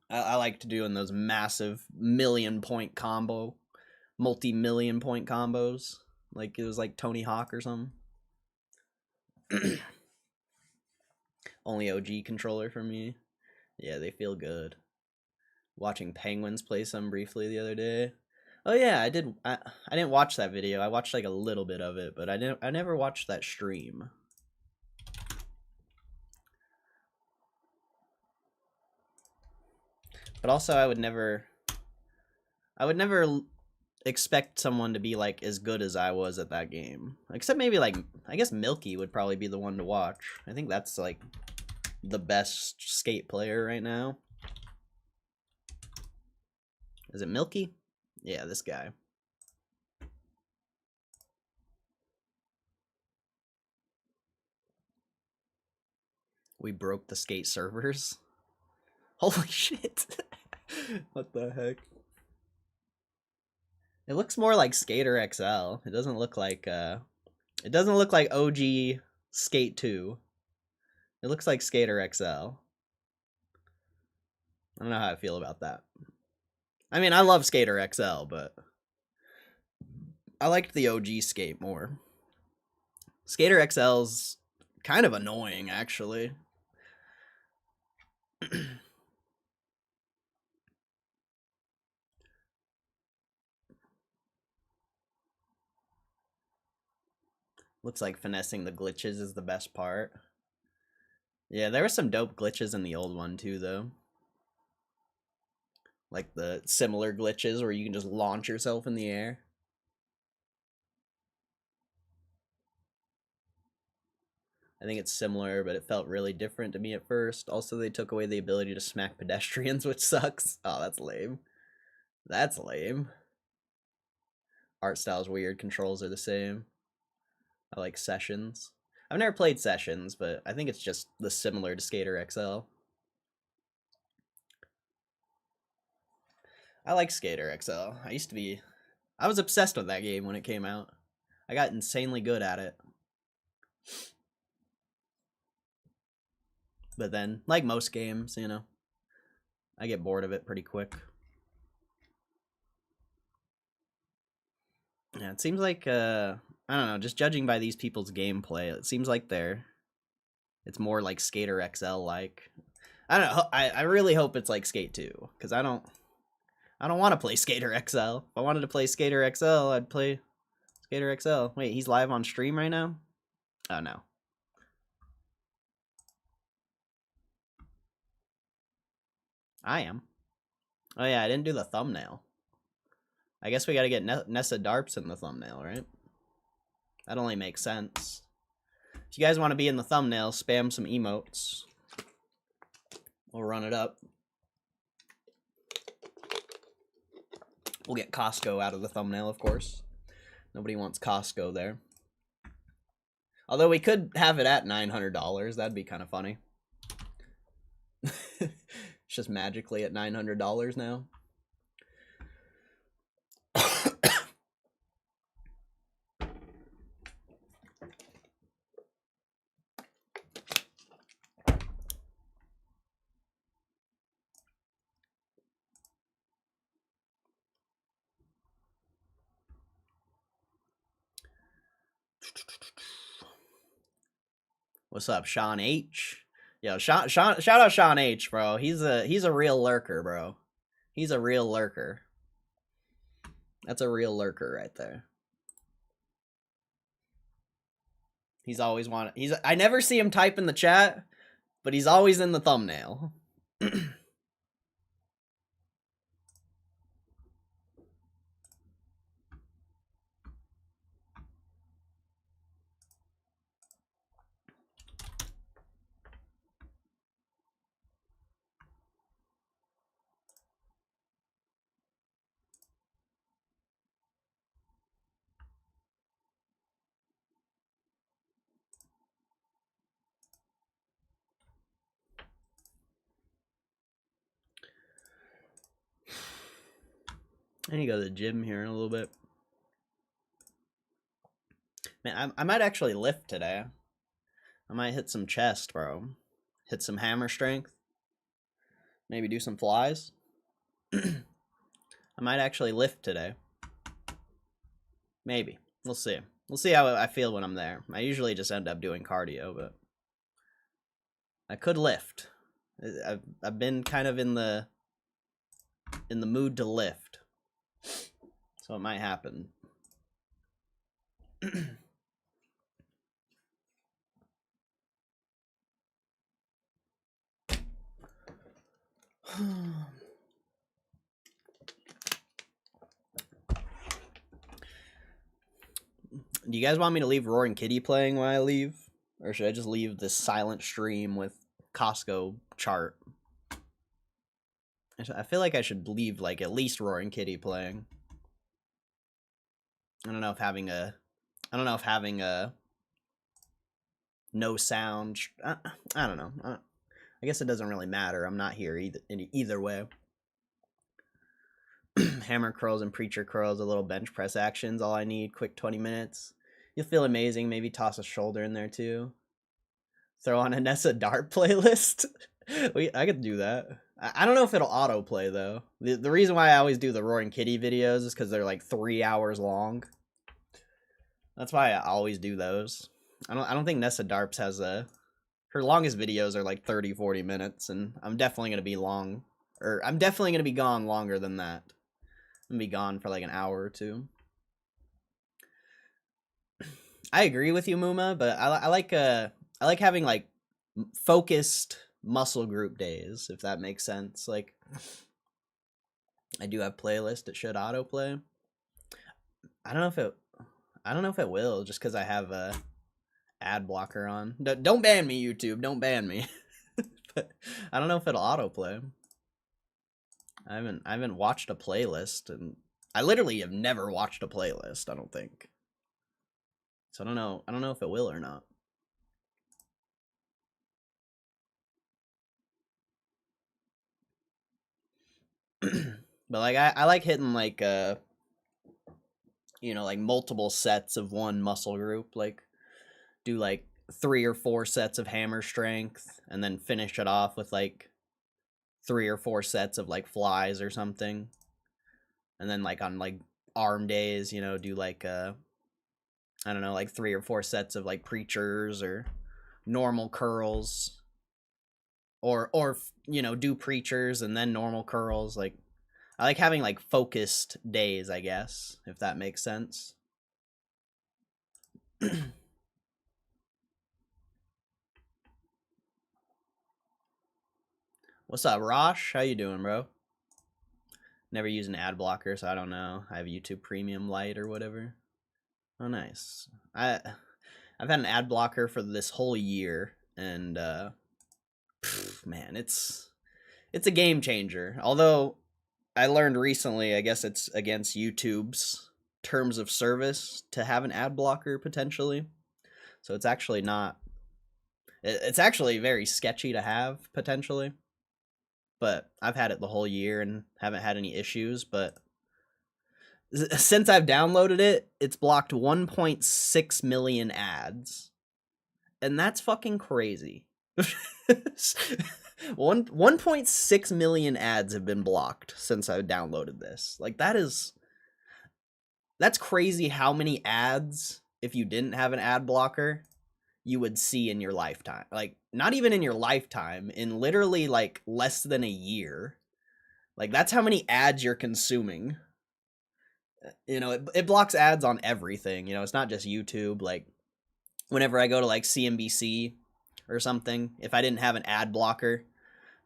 I like doing those massive million-point combo, multi-million point combos. Like, it was like Tony Hawk or something. Only OG controller for me. Yeah, they feel good. Watching Penguins play some briefly the other day. Oh yeah, I did. I didn't watch that video. I watched like a little bit of it, but I never watched that stream. But also, I would never expect someone to be like as good as I was at that game. Except maybe like, I guess Milky would probably be the one to watch. I think that's like the best skate player right now. Is it Milky? Yeah, this guy. We broke the skate servers. Holy shit. What the heck? It looks more like Skater XL. It doesn't look like OG Skate 2. It looks like Skater XL. I don't know how I feel about that. I mean, I love Skater XL, but I liked the OG Skate more. Skater XL's kind of annoying, actually. Looks like finessing the glitches is the best part. Yeah, there were some dope glitches in the old one too, though. Like the similar glitches where you can just launch yourself in the air. I think it's similar, but it felt really different to me at first. Also, they took away the ability to smack pedestrians, which sucks. Oh, that's lame. That's lame. Art style's weird, controls are the same. I like Sessions. I've never played Sessions, but I think it's just the similar to Skater XL. I like Skater XL. I was obsessed with that game when it came out. I got insanely good at it. But then, like most games, I get bored of it pretty quick. Yeah, it seems like I don't know, just judging by these people's gameplay, it seems like it's more like Skater XL like. I don't know. I really hope it's like Skate 2 cuz I don't want to play Skater XL. If I wanted to play Skater XL, I'd play Skater XL. Wait, he's live on stream right now? Oh no. I am. Oh yeah, I didn't do the thumbnail. I guess we got to get Nessa Darps in the thumbnail, right? That only makes sense. If you guys want to be in the thumbnail, spam some emotes. We'll run it up. We'll get Costco out of the thumbnail, of course. Nobody wants Costco there. Although we could have it at $900. That'd be kind of funny. It's just magically at $900 now. What's up, Sean H? Yo, shout out Sean H, bro. He's a real lurker, bro. He's a real lurker. That's a real lurker right there. He's always I never see him type in the chat, but he's always in the thumbnail. I need to go to the gym here in a little bit. Man, I might actually lift today. I might hit some chest, bro. Hit some hammer strength. Maybe do some flies. I might actually lift today. Maybe. We'll see. We'll see how I feel when I'm there. I usually just end up doing cardio, but I could lift. I've been kind of in the mood to lift. So it might happen. Do you guys want me to leave Roaring Kitty playing while I leave? Or should I just leave this silent stream with Costco chart? I feel like I should leave like at least Roaring Kitty playing. I don't know if having a no sound. I don't know. I guess it doesn't really matter. I'm not here either way. Hammer curls and preacher curls, a little bench press actions, all I need. Quick 20 minutes. You'll feel amazing. Maybe toss a shoulder in there too. Throw on a Nessa Dart playlist. I could do that. I don't know if it'll autoplay though. The reason why I always do the Roaring Kitty videos is because they're like 3 hours long. That's why I always do those. I don't think Nessa Darps has her longest videos are like 30-40 minutes, and I'm definitely gonna be I'm definitely gonna be gone longer than that. I'm gonna be gone for like an hour or two. I agree with you, Muma, but I like having like focused muscle group days, if that makes sense. Like, I do have playlist. It should autoplay. I don't know if it will, just because I have a ad blocker on. Don't ban me, YouTube. Don't ban me. But I don't know if it'll autoplay. I haven't watched a playlist, and I literally have never watched a playlist. I don't think. So I don't know if it will or not. But like I like hitting like like multiple sets of one muscle group, like do like 3 or 4 sets of hammer strength and then finish it off with like 3 or 4 sets of like flies or something. And then like on like arm days, do like I don't know, like 3 or 4 sets of like preachers or normal curls. Or do preachers and then normal curls. Like, I like having like focused days, I guess, if that makes sense. What's up, Rosh? How you doing, bro? Never used an ad blocker, so I don't know. I have YouTube Premium Lite or whatever. Oh, nice. I've had an ad blocker for this whole year, and man, it's a game changer. Although I learned recently, I guess it's against YouTube's terms of service to have an ad blocker potentially. So it's actually not. It's actually very sketchy to have potentially. But I've had it the whole year and haven't had any issues. But since I've downloaded it, it's blocked 1.6 million ads. And that's fucking crazy. 1.6 million ads have been blocked since I downloaded this. Like, that's crazy how many ads, if you didn't have an ad blocker, you would see in your lifetime. Like, not even in your lifetime, in literally like less than a year. Like, that's how many ads you're consuming. You know, it blocks ads on everything. You know, it's not just YouTube. Like, whenever I go to like CNBC or something, if I didn't have an ad blocker,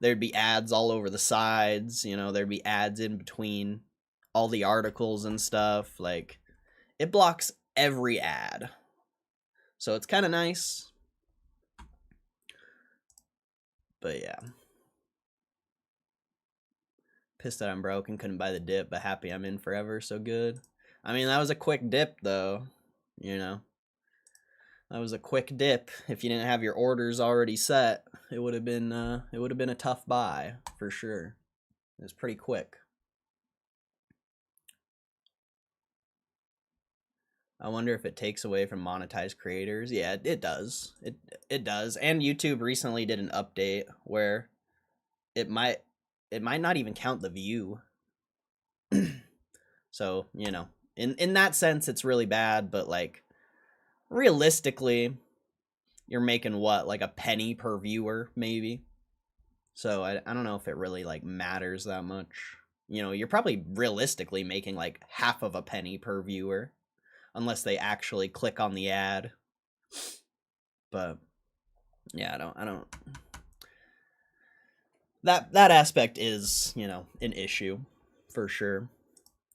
there'd be ads all over the sides. You know, there'd be ads in between all the articles and stuff. Like, it blocks every ad. So it's kind of nice. But yeah. Pissed that I'm broke and couldn't buy the dip, but happy I'm in forever. So good. I mean, that was a quick dip, though. You know, that was a quick dip. If you didn't have your orders already set, it would have been a tough buy for sure. It was pretty quick. I wonder if it takes away from monetized creators. Yeah, it does. It does. And YouTube recently did an update where it might not even count the view. So, you know, in that sense it's really bad, but like realistically you're making what, like a penny per viewer maybe. So I don't know if it really like matters that much. You know, you're probably realistically making like half of a penny per viewer unless they actually click on the ad. But yeah, I don't that aspect is, you know, an issue for sure.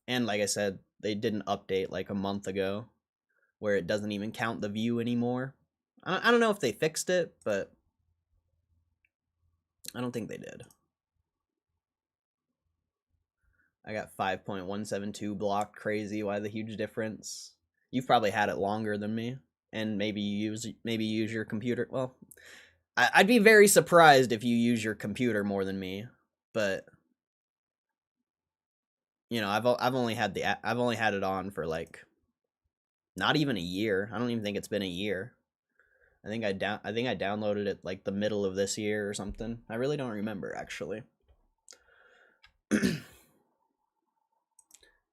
And like I said, they did an update like a month ago where it doesn't even count the view anymore. I don't know if they fixed it, but I don't think they did. I got 5.172 blocked. Crazy. Why the huge difference? You've probably had it longer than me, and maybe you use your computer. Well, I'd be very surprised if you use your computer more than me, but you know, I've only had it on for like not even a year. I don't even think it's been a year. I think I downloaded it like the middle of this year or something. I really don't remember actually.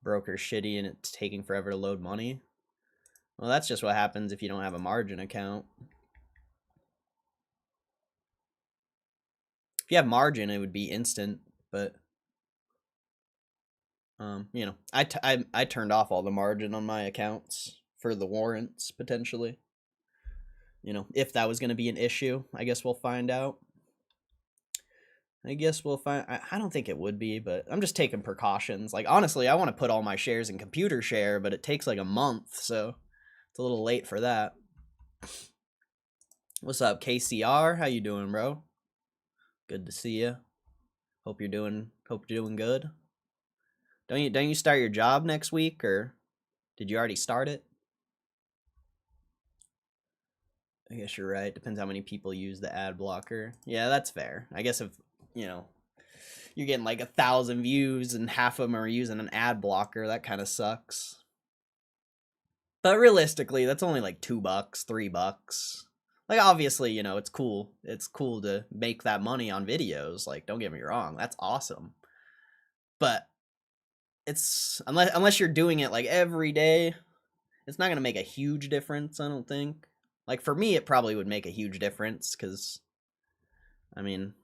Broker's shitty and it's taking forever to load money. Well, that's just what happens if you don't have a margin account. If you have margin, it would be instant, but you know, I turned off all the margin on my accounts for the warrants potentially. You know, if that was going to be an issue, I guess we'll find out. I don't think it would be, but I'm just taking precautions. Like, honestly, I want to put all my shares in computer share, but it takes like a month, so it's a little late for that. What's up, KCR? How you doing, bro? Good to see you. Hope you're doing good. Don't you start your job next week, or did you already start it? I guess you're right. Depends how many people use the ad blocker. Yeah, that's fair. I guess if, you know, you're getting like 1,000 views and half of them are using an ad blocker, that kind of sucks. But realistically, that's only like $2, $3. Like, obviously, you know, it's cool. It's cool to make that money on videos. Like, don't get me wrong, that's awesome. But it's unless you're doing it like every day, it's not gonna make a huge difference, I don't think. Like, for me, it probably would make a huge difference because, I mean,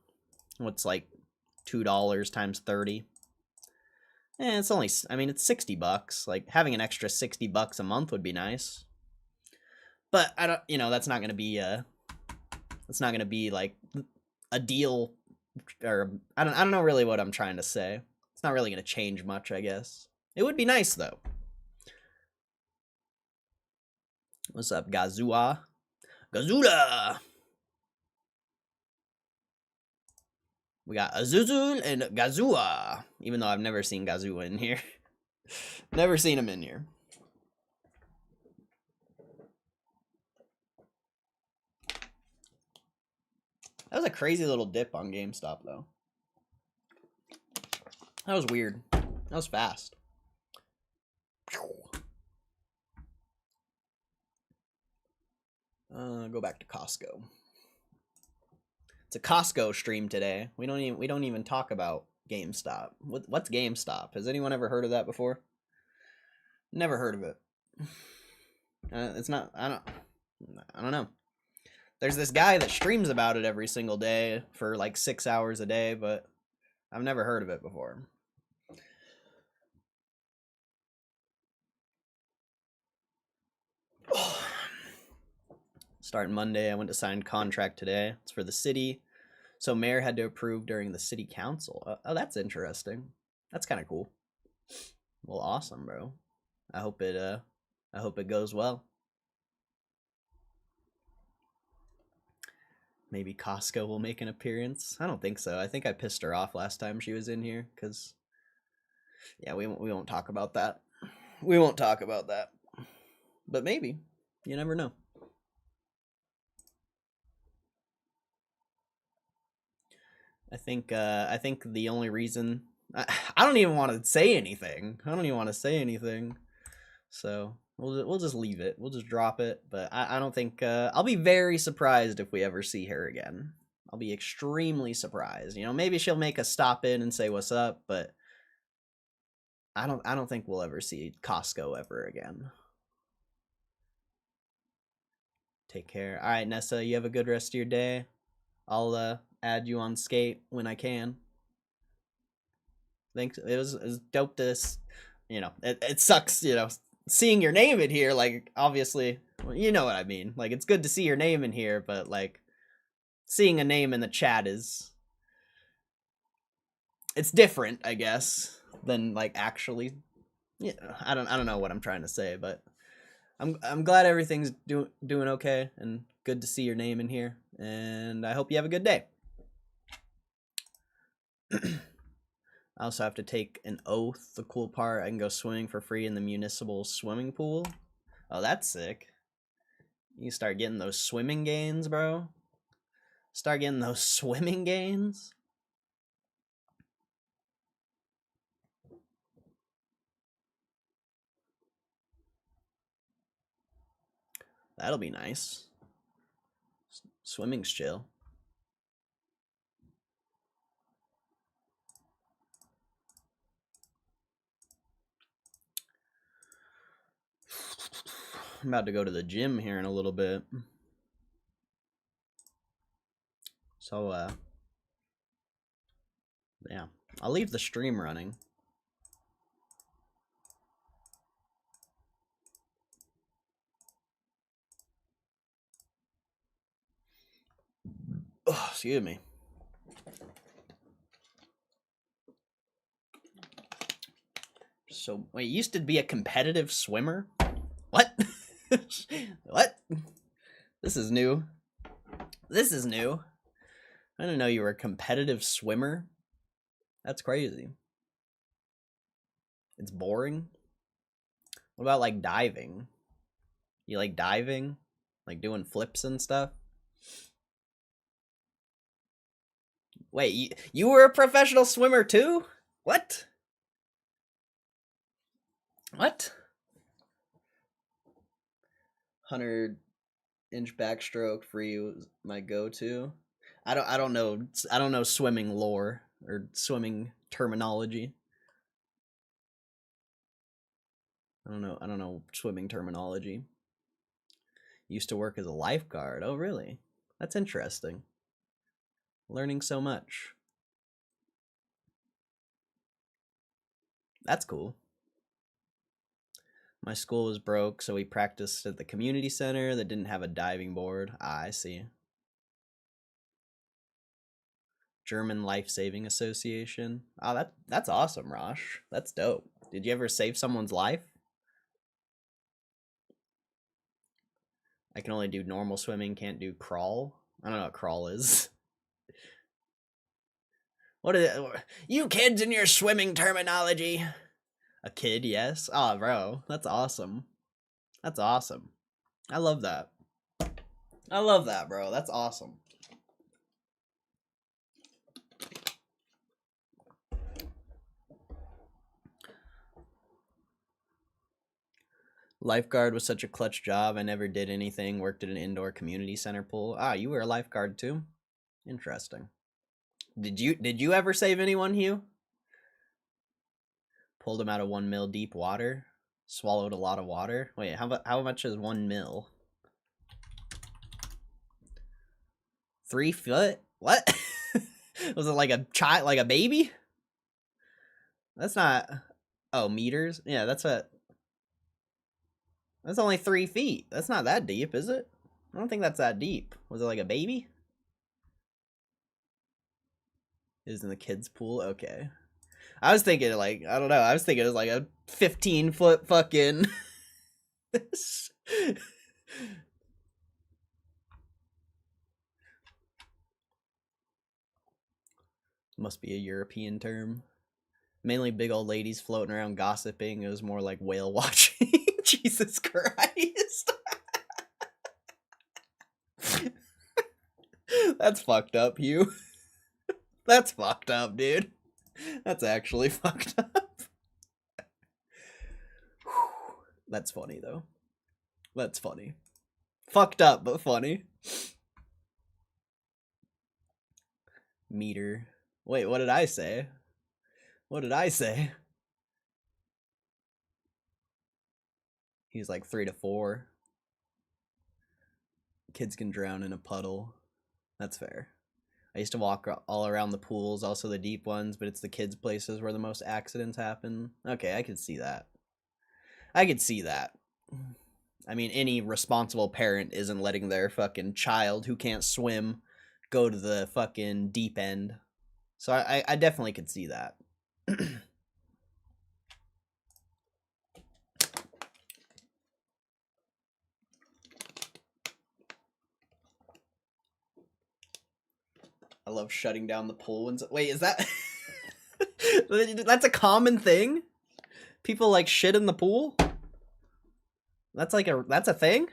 what's like $2 times 30? It's only, I mean, it's $60. Like, having an extra $60 a month would be nice. But I don't, you know, that's not gonna be like a deal, or I don't know really what I'm trying to say. It's not really gonna change much, I guess. It would be nice though. What's up, Gazua? Gazuda! We got Azuzul and Gazua. Even though I've never seen Gazua in here. Never seen him in here. That was a crazy little dip on GameStop, though. That was weird. That was fast. Go back to Costco. It's a Costco stream today. We don't even talk about GameStop. What's GameStop? Has anyone ever heard of that before? Never heard of it. It's not. I don't know. There's this guy that streams about it every single day for like 6 hours a day, but I've never heard of it before. Starting Monday, I went to sign contract today. It's for the city. So mayor had to approve during the city council. Oh, that's interesting. That's kind of cool. Well, awesome, bro. I hope it goes well. Maybe Costco will make an appearance. I don't think so. I think I pissed her off last time she was in here cuz yeah, we won't talk about that. We won't talk about that. But maybe. You never know. I think the only reason I don't even want to say anything. I don't even want to say anything. So we'll just leave it. We'll just drop it. But I don't think I'll be very surprised if we ever see her again. I'll be extremely surprised. You know, maybe she'll make a stop in and say what's up, but I don't think we'll ever see Costco ever again. Take care. All right, Nessa, you have a good rest of your day. I'll add you on Skate when I can. Thanks. It was dope to, you know, it sucks, you know, seeing your name in here. Like, obviously, well, you know what I mean. Like, it's good to see your name in here, but like, seeing a name in the chat is, it's different, I guess, than like actually. Yeah, I don't know what I'm trying to say, but I'm glad everything's doing okay, and good to see your name in here, and I hope you have a good day. I also have to take an oath. The cool part, I can go swimming for free in the municipal swimming pool. Oh, that's sick. You start getting those swimming gains, bro. Start getting those swimming gains. That'll be nice. Swimming's chill. I'm about to go to the gym here in a little bit. So, yeah. I'll leave the stream running. Oh, excuse me. So, wait, you used to be a competitive swimmer? What? What? This is new. This is new. I didn't know you were a competitive swimmer. That's crazy. It's boring. What about like diving? You like diving? Like doing flips and stuff? Wait, you were a professional swimmer too? What? What? 100-inch backstroke free was my go-to. I don't know swimming lore or swimming terminology. I don't know swimming terminology. Used to work as a lifeguard. Oh, really? That's interesting. Learning so much. That's cool. My school was broke, so we practiced at the community center that didn't have a diving board. Ah, I see. German Life Saving Association. Oh, that's awesome, Rosh. That's dope. Did you ever save someone's life? I can only do normal swimming, can't do crawl. I don't know what crawl is. What is it? You kids and your swimming terminology. A kid, yes. Oh, bro, that's awesome. That's awesome. I love that. I love that, bro. That's awesome. Lifeguard was such a clutch job. I never did anything. Worked at an indoor community center pool. Ah, you were a lifeguard too? Interesting. Did you ever save anyone, Hugh? Pulled him out of 1 mil deep water. Swallowed a lot of water. Wait, how much is 1 mil? 3 foot? What? Was it like a child, like a baby? That's not. Oh, meters? Yeah, that's only 3 feet. That's not that deep, is it? I don't think that's that deep. Was it like a baby? It was in the kids' pool? Okay. I was thinking, like, I don't know. I was thinking it was like a 15-foot fucking. Must be a European term. Mainly big old ladies floating around gossiping. It was more like whale watching. Jesus Christ. That's fucked up, Hugh. That's fucked up, dude. That's actually fucked up. That's funny, though. That's funny. Fucked up, but funny. Meter. Wait, what did I say? What did I say? He's like 3 to 4. Kids can drown in a puddle. That's fair. I used to walk all around the pools, also the deep ones, but it's the kids' places where the most accidents happen. Okay, I could see that. I could see that. I mean, any responsible parent isn't letting their fucking child who can't swim go to the fucking deep end. So I definitely could see that. I love shutting down the pool. Wait, is that... That's a common thing? People like shit in the pool? That's a thing?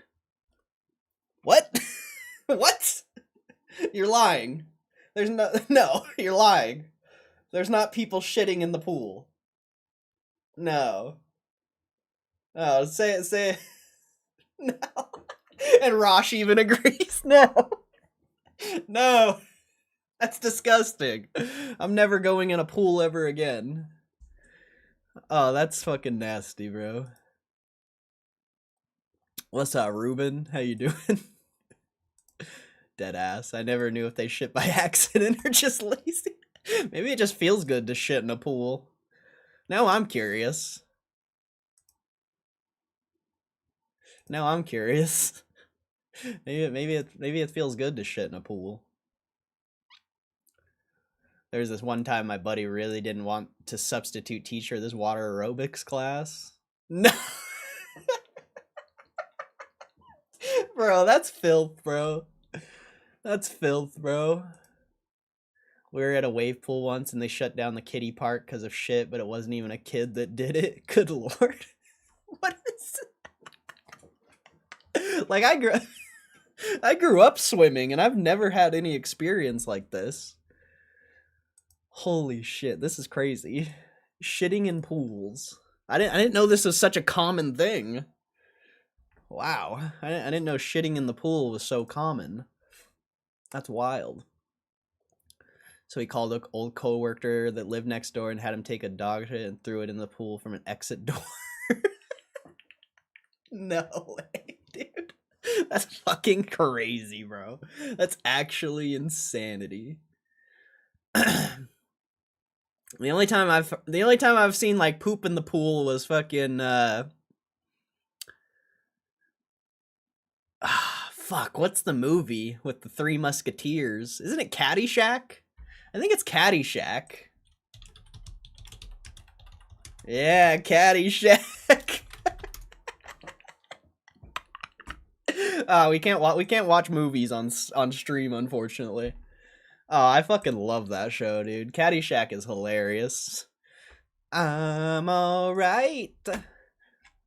What? What? You're lying. There's no, you're lying. There's not people shitting in the pool. No. Oh, say it. No. And Rosh even agrees. No. No. That's disgusting. I'm never going in a pool ever again. Oh, that's fucking nasty, bro. What's up, Ruben? How you doing? Dead ass. I never knew if they shit by accident or just lazy. Maybe it just feels good to shit in a pool. Now I'm curious. Maybe it feels good to shit in a pool. There was this one time my buddy really didn't want to substitute teacher this water aerobics class. No. Bro, that's filth, bro. That's filth, bro. We were at a wave pool once and they shut down the kiddie park because of shit, but it wasn't even a kid that did it. Good lord. What is it? Like, I grew up swimming and I've never had any experience like this. Holy shit, this is crazy. Shitting in pools. I didn't know this was such a common thing. Wow. I didn't know shitting in the pool was so common. That's wild. So he called an old coworker that lived next door and had him take a dog shit and threw it in the pool from an exit door. No way, dude. That's fucking crazy, bro. That's actually insanity. The only time I've seen like poop in the pool was fucking fuck, what's the movie with the Three Musketeers? Isn't it Caddyshack? I think it's Caddyshack. Yeah, Caddyshack. We can't watch movies on stream, unfortunately. Oh, I fucking love that show, dude. Caddyshack is hilarious. I'm alright.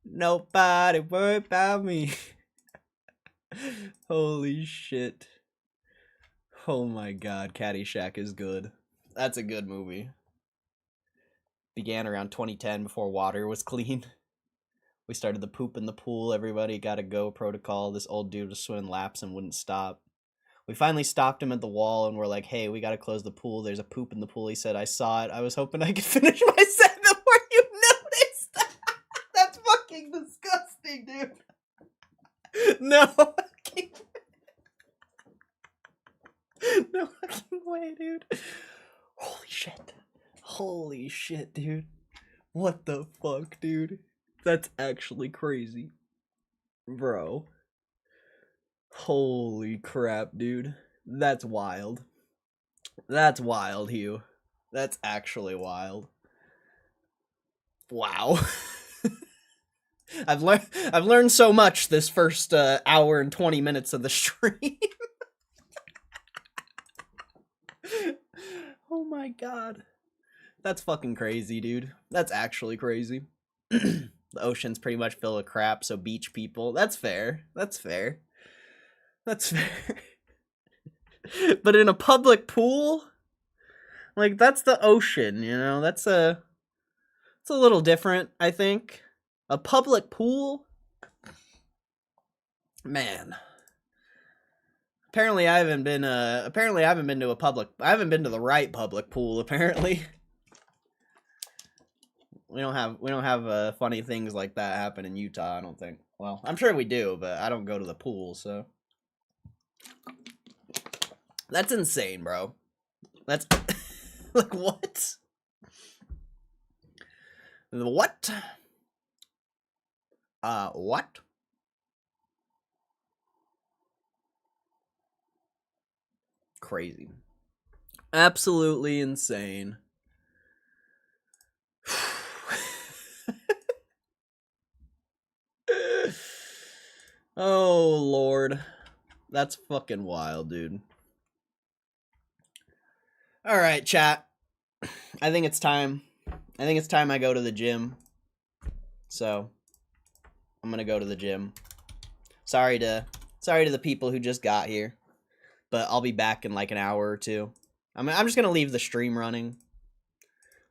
Nobody worry about me. Holy shit. Oh my god, Caddyshack is good. That's a good movie. Began around 2010 before water was clean. We started the poop in the pool, everybody gotta go protocol. This old dude was swimming laps and wouldn't stop. We finally stopped him at the wall and we're like, hey, we gotta close the pool. There's a poop in the pool. He said, I saw it. I was hoping I could finish my set before you noticed. That's fucking disgusting, dude. No. No fucking way, dude. Holy shit. Holy shit, dude. What the fuck, dude? That's actually crazy. Bro. Holy crap, dude. That's wild. That's wild, Hugh. That's actually wild. Wow. I've learned so much this first hour and 20 minutes of the stream. Oh my god. That's fucking crazy, dude. That's actually crazy. The ocean's pretty much filled with crap, so beach people. That's fair. That's fair. That's fair. But in a public pool, like that's the ocean, you know? It's a little different, I think. A public pool? Man. Apparently I haven't been to a public I haven't been to the right public pool apparently. We don't have funny things like that happen in Utah, I don't think. Well, I'm sure we do, but I don't go to the pool, so that's insane, bro. That's like what? What? What? Crazy. Absolutely insane. Oh, Lord. That's fucking wild, dude. Alright, chat. I think it's time. I think it's time I go to the gym. So, I'm gonna go to the gym. Sorry to the people who just got here. But I'll be back in like an hour or two. I'm just gonna leave the stream running.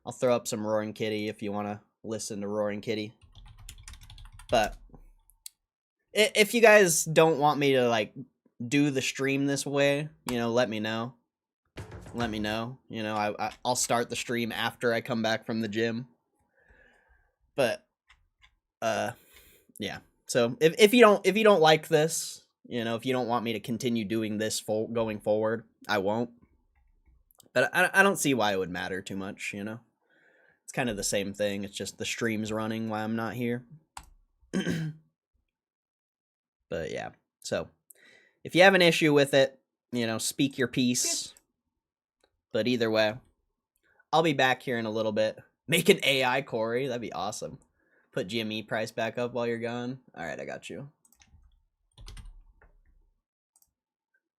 I'll throw up some Roaring Kitty if you want to listen to Roaring Kitty. But if you guys don't want me to like do the stream this way, you know, let me know. Let me know. You know, I'll start the stream after I come back from the gym. But yeah. So if you don't like this, you know, if you don't want me to continue doing this going forward, I won't. But I don't see why it would matter too much, you know. It's kind of the same thing. It's just the stream's running while I'm not here. But yeah. So if you have an issue with it, you know, speak your piece. But either way, I'll be back here in a little bit. Make an AI Corey. That'd be awesome. Put GME price back up while you're gone. All right, I got you.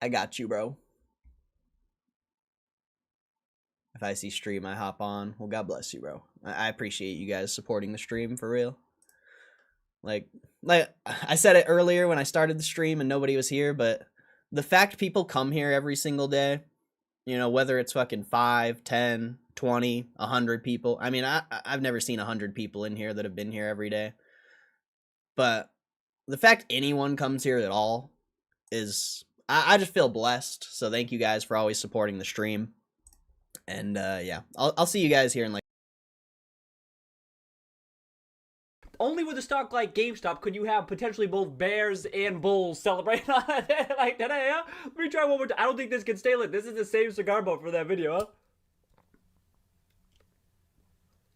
I got you, bro. If I see stream, I hop on. Well, God bless you, bro. I appreciate you guys supporting the stream for real. Like I said it earlier when I started the stream and nobody was here, but the fact people come here every single day, you know, whether it's fucking 5, 10, 20, 100 people. I mean, I've never seen 100 people in here that have been here every day. But the fact anyone comes here at all is, I just feel blessed. So thank you guys for always supporting the stream. And yeah, I'll see you guys here in like. Only with a stock like GameStop could you have potentially both bears and bulls celebrating like today, huh? Let me try one more time. I don't think this can stay lit. This is the same cigar boat for that video, huh?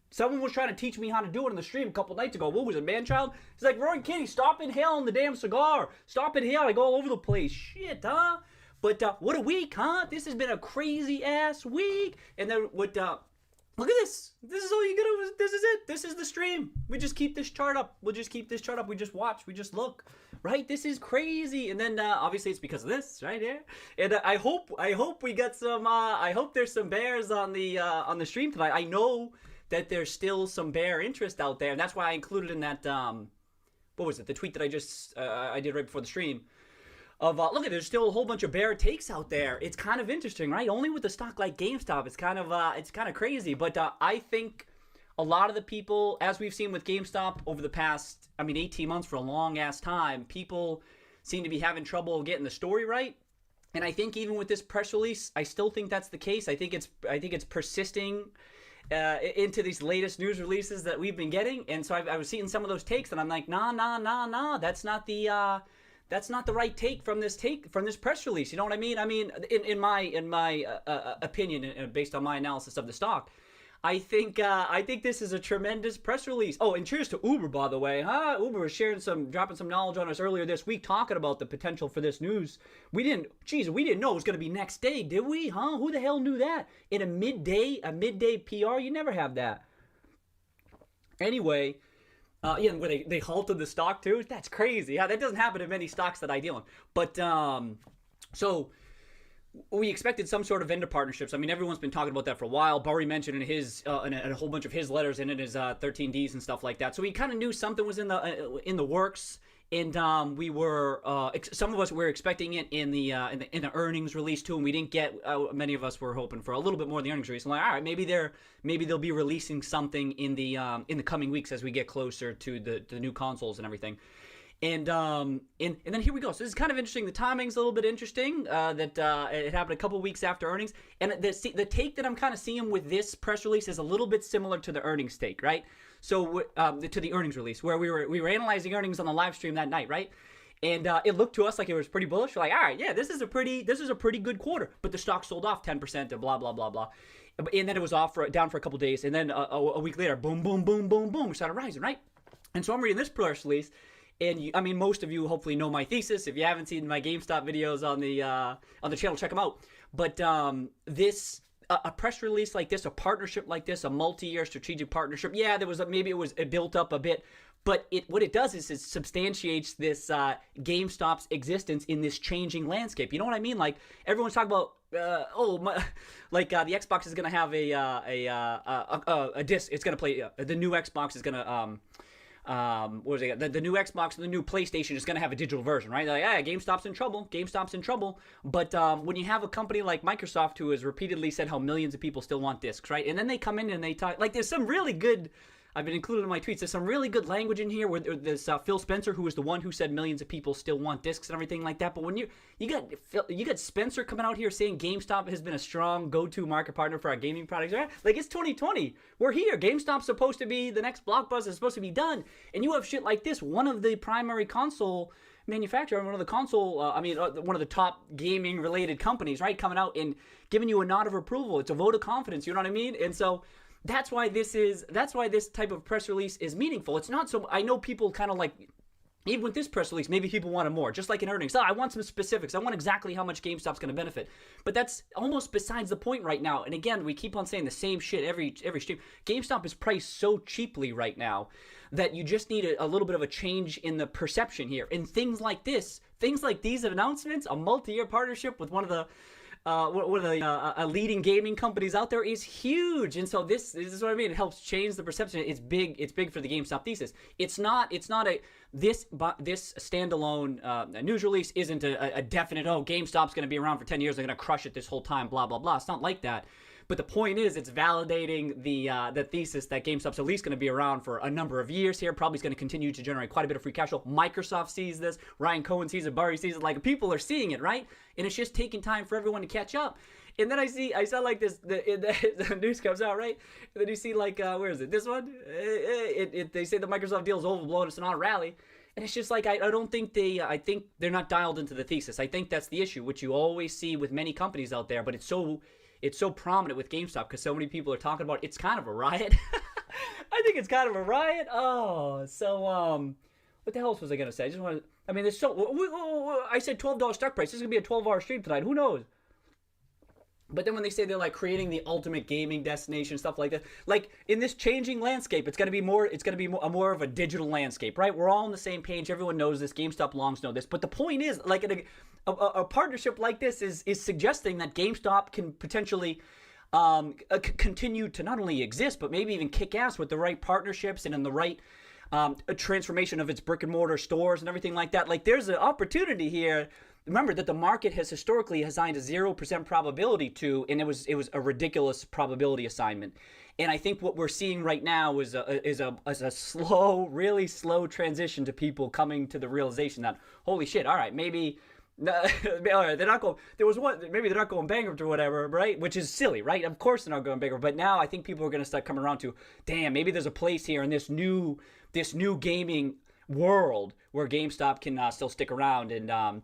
Someone was trying to teach me how to do it in the stream a couple nights ago. What was it, man-child? He's like, Roaring Kitty, stop inhaling the damn cigar. Stop inhaling. I go all over the place. Shit, huh? But what a week, huh? This has been a crazy-ass week. And then what, look at this. This is all you gotta, this is it. This is the stream. We just keep this chart up. We'll just keep this chart up. We just watch. We just look. Right? This is crazy. And then, obviously, it's because of this, right here. And I hope we got some, I hope there's some bears on the stream tonight. I know that there's still some bear interest out there, and that's why I included in that, what was it, the tweet that I just, I did right before the stream, of, look at, there's still a whole bunch of bear takes out there. It's kind of interesting, right? Only with a stock like GameStop, it's kind of crazy, but I think a lot of the people, as we've seen with GameStop over the past, 18 months for a long-ass time, people seem to be having trouble getting the story right. And I think even with this press release, I still think that's the case. I think it's persisting into these latest news releases that we've been getting, and so I was seeing some of those takes, and I'm like, nah, that's not the that's not the right take from this press release. You know what I mean? I mean, in my opinion, and based on my analysis of the stock, I think this is a tremendous press release. Oh, and cheers to Uber, by the way, huh? Uber was dropping some knowledge on us earlier this week, talking about the potential for this news. We didn't know it was going to be next day, did we? Huh? Who the hell knew that? In a midday PR, you never have that. Anyway, yeah, where they halted the stock too. That's crazy. Yeah, that doesn't happen in many stocks that I deal in. But so we expected some sort of vendor partnerships. I mean, everyone's been talking about that for a while. Barry mentioned in his in a whole bunch of his letters and in his 13Ds and stuff like that. So we kind of knew something was in the works. And we were some of us were expecting it in the earnings release too, and we didn't get. Many of us were hoping for a little bit more in the earnings release. I'm like, all right, maybe they'll be releasing something in the coming weeks as we get closer to the new consoles and everything. And then here we go. So this is kind of interesting. The timing's a little bit interesting. That it happened a couple weeks after earnings, and the take that I'm kind of seeing with this press release is a little bit similar to the earnings take, right? So to the earnings release, where we were analyzing earnings on the live stream that night, right? And it looked to us like it was pretty bullish. We're like, all right, yeah, this is a pretty good quarter. But the stock sold off 10% and blah blah blah blah. And then it was down for a couple days, and then a week later, boom boom boom boom boom, started rising, right? And so I'm reading this press release. And I mean, most of you hopefully know my thesis. If you haven't seen my Gamestop videos on the channel, check them out. But a press release like this, a partnership like this, a multi-year strategic partnership, yeah, it built up a bit, but what it does is it substantiates this GameStop's existence in this changing landscape. You know what I mean? Like everyone's talking about. The Xbox is gonna have a disc. It's gonna play the new Xbox is gonna what was it? The new Xbox and the new PlayStation is going to have a digital version, right? They're like, GameStop's in trouble. But when you have a company like Microsoft who has repeatedly said how millions of people still want discs, right? And then they come in and they talk, like there's some really good, I've been included in my tweets, there's some really good language in here where there's Phil Spencer, who was the one who said millions of people still want discs and everything like that. But when you got Spencer coming out here saying GameStop has been a strong go-to market partner for our gaming products, right? Like it's 2020. We're here. GameStop's supposed to be the next blockbuster, is supposed to be done. And you have shit like this. One of the primary console manufacturer, one of the top gaming related companies, right, coming out and giving you a nod of approval. It's a vote of confidence, you know what I mean? And so that's why this type of press release is meaningful. It's not so, I know people kind of like, even with this press release, maybe people wanted more, just like in earnings. I want some specifics. I want exactly how much GameStop's going to benefit. But that's almost besides the point right now. And again, we keep on saying the same shit every stream. GameStop is priced so cheaply right now that you just need a little bit of a change in the perception here. And things like these announcements, a multi-year partnership with one of the leading gaming companies out there is huge. And so this is what I mean. It helps change the perception. It's big for the GameStop thesis. This standalone news release isn't a definite, GameStop's going to be around for 10 years. They're going to crush it this whole time, blah, blah, blah. It's not like that. But the point is, it's validating the thesis that GameStop's at least going to be around for a number of years here. Probably is going to continue to generate quite a bit of free cash flow. Microsoft sees this. Ryan Cohen sees it. Barry sees it. Like, people are seeing it, right? And it's just taking time for everyone to catch up. And then I saw like this, the news comes out, right? And then you see like, where is it? This one? They say the Microsoft deal is overblown. It's not a rally. And it's just like, I think they're not dialed into the thesis. I think that's the issue, which you always see with many companies out there, but it's so prominent with GameStop because so many people are talking about it. It's kind of a riot. I think it's kind of a riot. Oh, so what the hell else was I gonna say? I said $12 stock price. This is gonna be a 12-hour stream tonight. Who knows? But then when they say they're like creating the ultimate gaming destination, stuff like that, like in this changing landscape, it's gonna be more of a digital landscape, right? We're all on the same page. Everyone knows this. GameStop longs know this. But the point is, like a partnership like this is suggesting that GameStop can potentially continue to not only exist, but maybe even kick ass with the right partnerships and in the right transformation of its brick and mortar stores and everything like that. Like there's an opportunity here. Remember that the market has historically assigned a 0% probability to, and it was a ridiculous probability assignment. And I think what we're seeing right now is a slow, really slow transition to people coming to the realization that, holy shit, all right, maybe they're not going. Maybe they're not going bankrupt or whatever, right? Which is silly, right? Of course they're not going bankrupt. But now I think people are going to start coming around to, damn, maybe there's a place here in this new gaming world where GameStop can still stick around and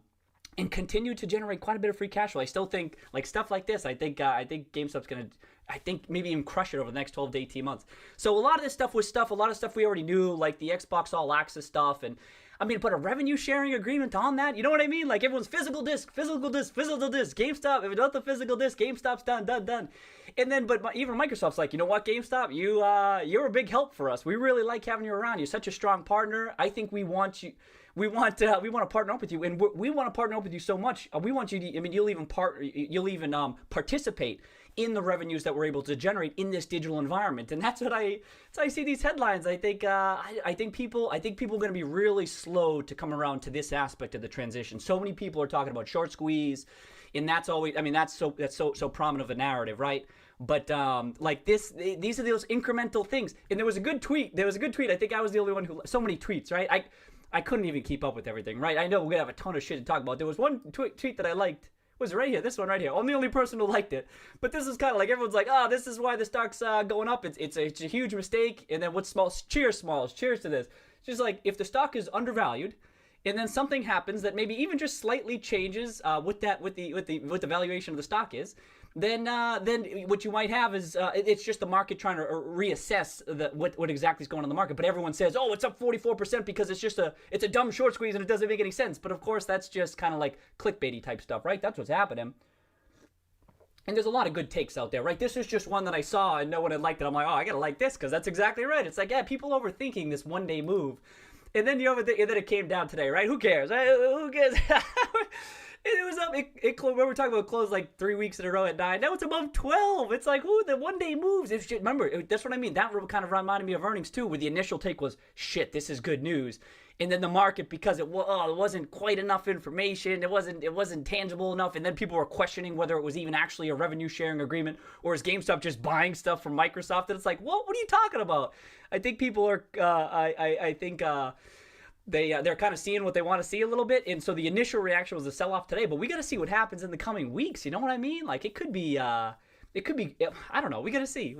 continue to generate quite a bit of free cash flow. I still think like stuff like this. I think GameStop's gonna. I think maybe even crush it over the next 12 to 18 months. So a lot of this stuff was a lot of stuff we already knew, like the Xbox All Access stuff, and I mean, put a revenue sharing agreement on that. You know what I mean? Like everyone's physical disc, physical disc, physical disc. GameStop, if it's not the physical disc, GameStop's done. And then, but even Microsoft's like, you know what, GameStop, you're a big help for us. We really like having you around. You're such a strong partner. I think we want you. We want to partner up with you, and we want to partner up with you so much. We want you to. I mean, you'll even participate in the revenues that we're able to generate in this digital environment, and that's how I see these headlines. I think people are going to be really slow to come around to this aspect of the transition. So many people are talking about short squeeze, and that's always. I mean, that's so prominent of a narrative, right? But like these are those incremental things. And there was a good tweet. I think I was the only one who. So many tweets, right? I couldn't even keep up with everything, right? I know we're gonna have a ton of shit to talk about. There was one tweet that I liked. Was right here. This one right here. I'm the only person who liked it. But this is kind of like everyone's like, oh, this is why the stock's going up. It's a huge mistake. And then what's small? Cheers, Smalls. Cheers to this. It's just like if the stock is undervalued, and then something happens that maybe even just slightly changes what the valuation of the stock is, then what you might have is it's just the market trying to reassess what exactly is going on in the market. But everyone says, oh, it's up 44% because it's a dumb short squeeze and it doesn't make any sense. But of course, that's just kind of like clickbaity type stuff, right? That's what's happening. And there's a lot of good takes out there, right? This is just one that I saw and no one had liked it. I'm like, oh, I gotta like this because that's exactly right. It's like, yeah, people overthinking this one day move. And then and then it came down today, right? Who cares? Who cares? It was up. We were talking about close like 3 weeks in a row at 9. Now it's above 12. It's like, ooh, the one day moves. It's just, remember, that's what I mean. That kind of reminded me of earnings too, where the initial take was, shit, this is good news. And then the market, because it wasn't quite enough information, it wasn't tangible enough, and then people were questioning whether it was even actually a revenue sharing agreement, or is GameStop just buying stuff from Microsoft? And it's like, what are you talking about? I think people are, they're kind of seeing what they want to see a little bit, and so the initial reaction was a sell-off today, but we got to see what happens in the coming weeks. You know what I mean? Like it could be, I don't know. We got to see,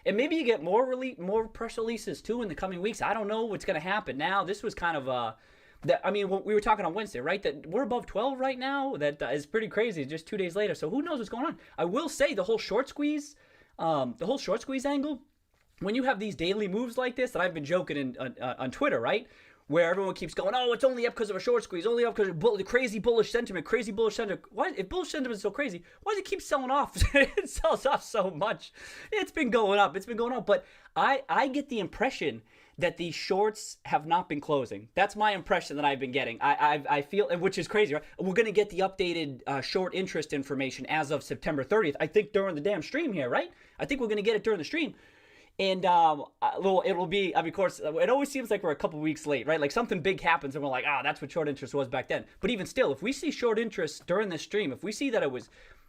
and maybe you get more press releases too in the coming weeks. I don't know what's going to happen. Now this was kind of we were talking on Wednesday, right? That we're above 12 right now. That is pretty crazy. Just 2 days later, so who knows what's going on? I will say the whole short squeeze angle. When you have these daily moves like this, that I've been joking on Twitter, right? Where everyone keeps going, oh, it's only up because of a short squeeze, only up because of the crazy bullish sentiment. Why, if bullish sentiment is so crazy, why does it keep selling off? It sells off so much. It's been going up. But I get the impression that these shorts have not been closing. That's my impression that I've been getting. I feel, which is crazy, right? We're going to get the updated short interest information as of September 30th. I think during the damn stream here, right? I think we're going to get it during the stream. And it'll be, of course, it always seems like we're a couple weeks late, right? Like something big happens and we're like, that's what short interest was back then. But even still, if we see short interest during this stream, if we see that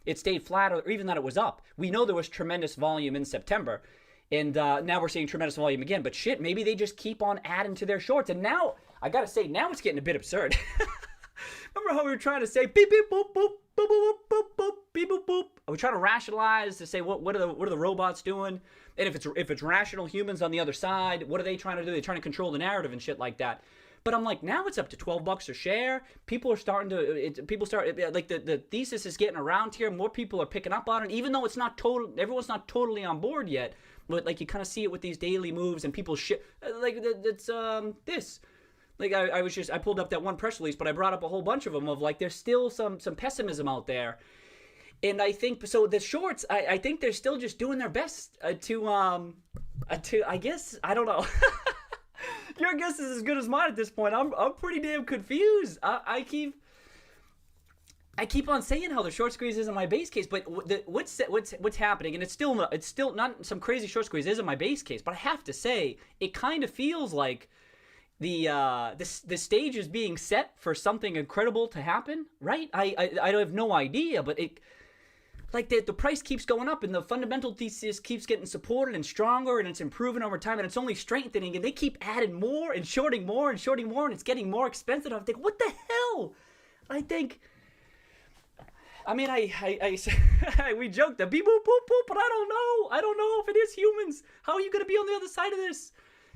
it stayed flat or even that it was up, we know there was tremendous volume in September. And now we're seeing tremendous volume again. But shit, maybe they just keep on adding to their shorts. And now, I gotta say, now it's getting a bit absurd. Remember how we were trying to say beep beep boop boop boop boop boop boop beep boop boop? We're trying to rationalize to say what are the robots doing? And if it's rational humans on the other side, what are they trying to do? They're trying to control the narrative and shit like that. But I'm like, now it's up to $12 a share. People are starting to, like the thesis is getting around here. More people are picking up on it, even though it's not total. Everyone's not totally on board yet. But like you kind of see it with these daily moves and people like it's this. Like I pulled up that one press release, but I brought up a whole bunch of them of like there's still some pessimism out there. And I think so. The shorts, I think they're still just doing their best to I guess I don't know. Your guess is as good as mine at this point. I'm pretty damn confused. I keep on saying how the short squeeze isn't my base case, but what's happening, and it's still not some crazy short squeeze isn't my base case. But I have to say, it kind of feels like the stage is being set for something incredible to happen, right? I have no idea, but it. Like the price keeps going up and the fundamental thesis keeps getting supported and stronger and it's improving over time and it's only strengthening and they keep adding more and shorting more and shorting more and it's getting more expensive. I think, what the hell? We joked that beep boop boop boop, but I don't know if it is humans. How are you going to be on the other side of this?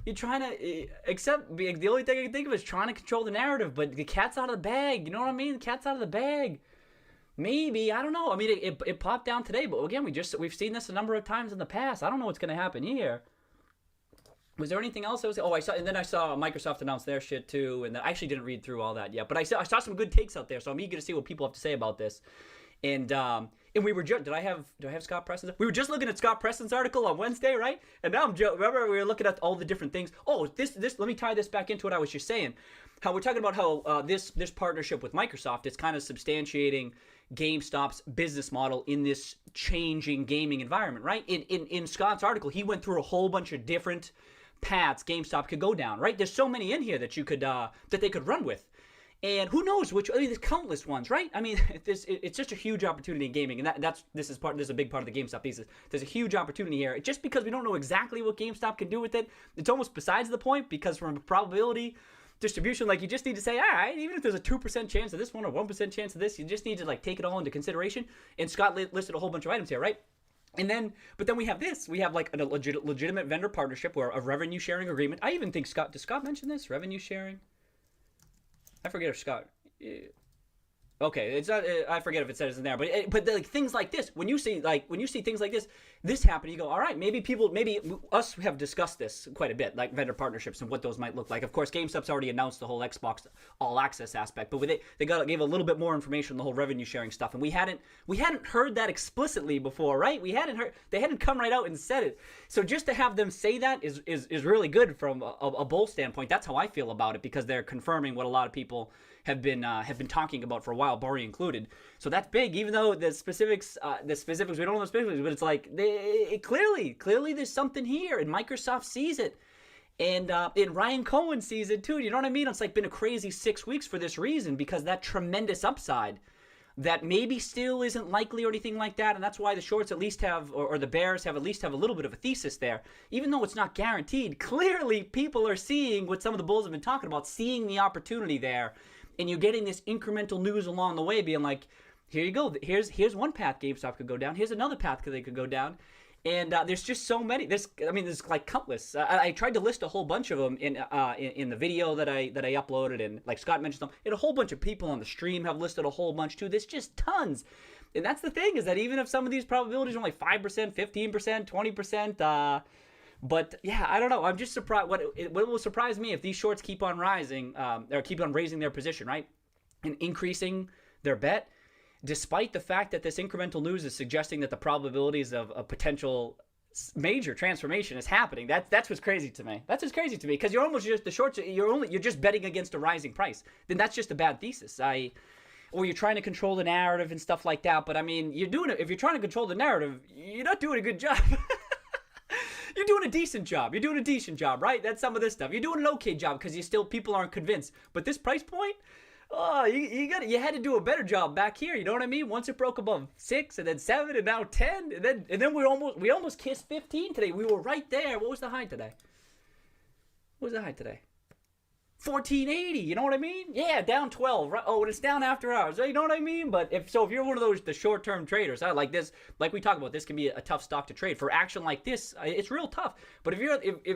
You're trying to, except the only thing I can think of is trying to control the narrative, but the cat's out of the bag. You know what I mean? The cat's out of the bag. Maybe, I don't know. I mean, it popped down today, but again, we've seen this a number of times in the past. I don't know what's going to happen here. Was there anything else? I saw Microsoft announce their shit too, and I actually didn't read through all that yet. But I saw some good takes out there, so I'm eager to see what people have to say about this. And we were just, do I have Scott Preston's? We were just looking at Scott Preston's article on Wednesday, right? And now remember we were looking at all the different things. Oh, this. Let me tie this back into what I was just saying. How we're talking about how this partnership with Microsoft is kind of substantiating GameStop's business model in this changing gaming environment, right? In Scott's article, he went through a whole bunch of different paths GameStop could go down, right? There's so many in here that you could that they could run with, and who knows which? I mean, there's countless ones, right? I mean, it's just a huge opportunity in gaming, and this is a big part of the GameStop thesis. There's a huge opportunity here. Just because we don't know exactly what GameStop can do with it, it's almost besides the point. Because from a probability distribution, like, you just need to say, all right, even if there's a 2% chance of this one or 1% chance of this, you just need to like take it all into consideration. And Scott listed a whole bunch of items here, right? But then we have this. We have like a legitimate vendor partnership or a revenue sharing agreement. I even think does Scott mention this? Revenue sharing? I forget if Scott. Okay, it's not. I forget if it says in there, but like things like this, when you see things like this happen, you go, all right, maybe us have discussed this quite a bit, like vendor partnerships and what those might look like. Of course, GameStop's already announced the whole Xbox All Access aspect, but they gave a little bit more information on the whole revenue sharing stuff, and we hadn't heard that explicitly before, right? They hadn't come right out and said it. So just to have them say that is really good from a bull standpoint. That's how I feel about it, because they're confirming what a lot of people have been talking about for a while, Bari included. So that's big, even though the specifics, we don't know the specifics, but it's like clearly there's something here, and Microsoft sees it, and Ryan Cohen sees it too. You know what I mean? It's like been a crazy 6 weeks for this reason, because that tremendous upside that maybe still isn't likely or anything like that, and that's why the shorts at least have, or the bears have at least have a little bit of a thesis there, even though it's not guaranteed. Clearly, people are seeing what some of the bulls have been talking about, seeing the opportunity there. And you're getting this incremental news along the way, being like, here you go. Here's one path GameStop could go down. Here's another path they could go down. And there's just so many. There's like countless. I tried to list a whole bunch of them in the video that I uploaded, and like Scott mentioned them. And a whole bunch of people on the stream have listed a whole bunch too. There's just tons. And that's the thing, is that even if some of these probabilities are only 5%, 15%, 20%, but yeah, I don't know. I'm just surprised. What will surprise me if these shorts keep on rising, or keep on raising their position, right, and increasing their bet, despite the fact that this incremental news is suggesting that the probabilities of a potential major transformation is happening. That's what's crazy to me. That's what's crazy to me, because you're almost just the shorts. You're just betting against a rising price. Then that's just a bad thesis. Or you're trying to control the narrative and stuff like that. But I mean, you're doing it. If you're trying to control the narrative, you're not doing a good job. You're doing a decent job. You're doing a decent job, right? That's some of this stuff. You're doing an okay job, because people aren't convinced. But this price point, oh, you had to do a better job back here. You know what I mean? Once it broke above 6, and then 7, and now 10, and then we almost kissed 15 today. We were right there. What was the high today? 1480, you know what I mean? Yeah, down 12. Right? Oh, and it's down after hours. You know what I mean? But if you're one of the short-term traders, like this, like we talk about, this can be a tough stock to trade. For action like this, it's real tough. But if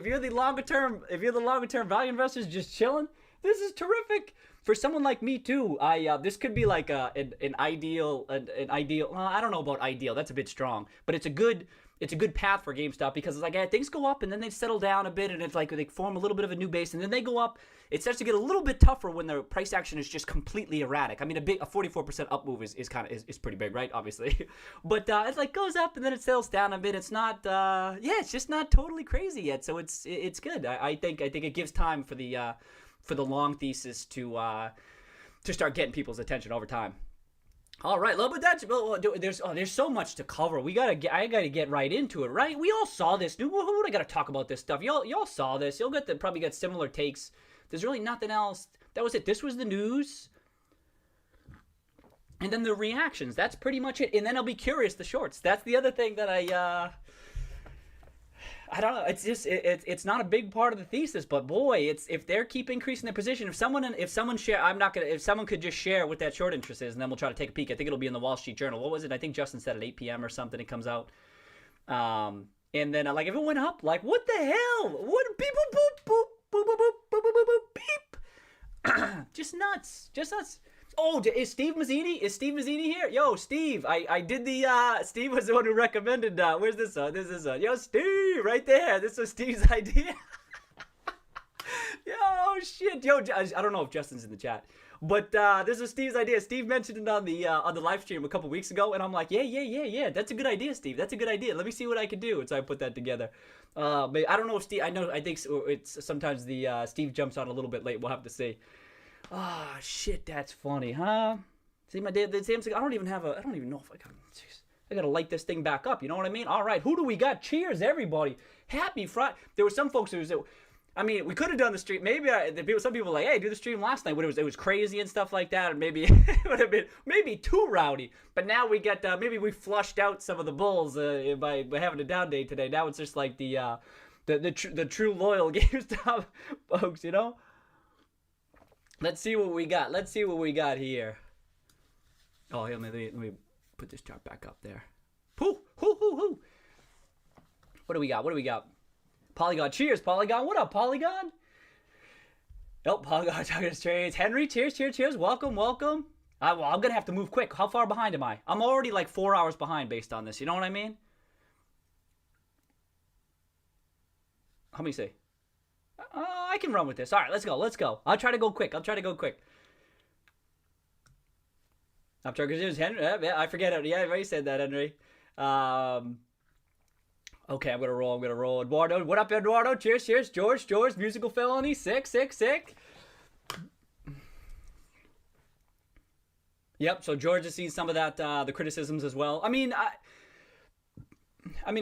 you're the longer-term value investors just chilling, this is terrific. For someone like me too, this could be like an ideal. Well, I don't know about ideal. That's a bit strong, but it's a good path for GameStop, because it's like, things go up and then they settle down a bit, and it's like they form a little bit of a new base, and then they go up. It starts to get a little bit tougher when the price action is just completely erratic. I mean, a 44% up move is pretty big, right? Obviously, but it's like goes up and then it settles down a bit. It's not, it's just not totally crazy yet. So it's good. I think it gives time for the long thesis to start getting people's attention over time. All right, but there's so much to cover. I gotta get right into it, right? We all saw this. Who would I gotta talk about this stuff? Y'all saw this. You'll probably get similar takes. There's really nothing else. That was it. This was the news, and then the reactions. That's pretty much it. And then I'll be curious, the shorts. That's the other thing that I don't know. It's just it's not a big part of the thesis, but boy, if they keep increasing their position, if someone could just share what that short interest is, and then we'll try to take a peek. I think it'll be in the Wall Street Journal. What was it? I think Justin said at 8 p.m. or something. It comes out. And then like if it went up, like what the hell? What beep boop boop boop boop boop boop boop boop boop beep. Just nuts. Just nuts. Oh, is Steve Mazzini? Is Steve Mazzini here? Yo, Steve, I did the, Steve was the one who recommended, where's this one? This is, yo, Steve, right there. This was Steve's idea. Yo, shit. Yo, I don't know if Justin's in the chat, but, this was Steve's idea. Steve mentioned it on the live stream a couple weeks ago, and I'm like, yeah. That's a good idea, Steve. That's a good idea. Let me see what I can do. And so I put that together. But I don't know if Steve, I think it's sometimes the, Steve jumps on a little bit late. We'll have to see. Ah, oh, shit, that's funny, huh? See, my dad, I don't even know if I gotta light this thing back up, you know what I mean? All right, who do we got? Cheers, everybody. Happy Friday. There were some folks who was, I mean, we could have done the stream. Maybe some people were like, hey, do the stream last night when it was crazy and stuff like that, and maybe it would have been maybe too rowdy. But now we got, maybe we flushed out some of the bulls by having a down day today. Now it's just like the true loyal GameStop folks, you know? Let's see what we got. Let's see what we got here. Oh, here, let me put this chart back up there. Hoo. What do we got? Polygon. Cheers, Polygon. What up, Polygon? Nope, Polygon talking to trades. Henry, cheers. Welcome. Well, I'm going to have to move quick. How far behind am I? I'm already like 4 hours behind based on this. You know what I mean? How many say? I can run with this. All right, let's go. I'll try to go quick. I'm trying to Henry. I forget it. Yeah, I already said that, Henry. Okay, I'm gonna roll. Eduardo, what up, Eduardo? Cheers. George, musical felony. Sick. Yep. So George has seen some of that, the criticisms as well. I mean,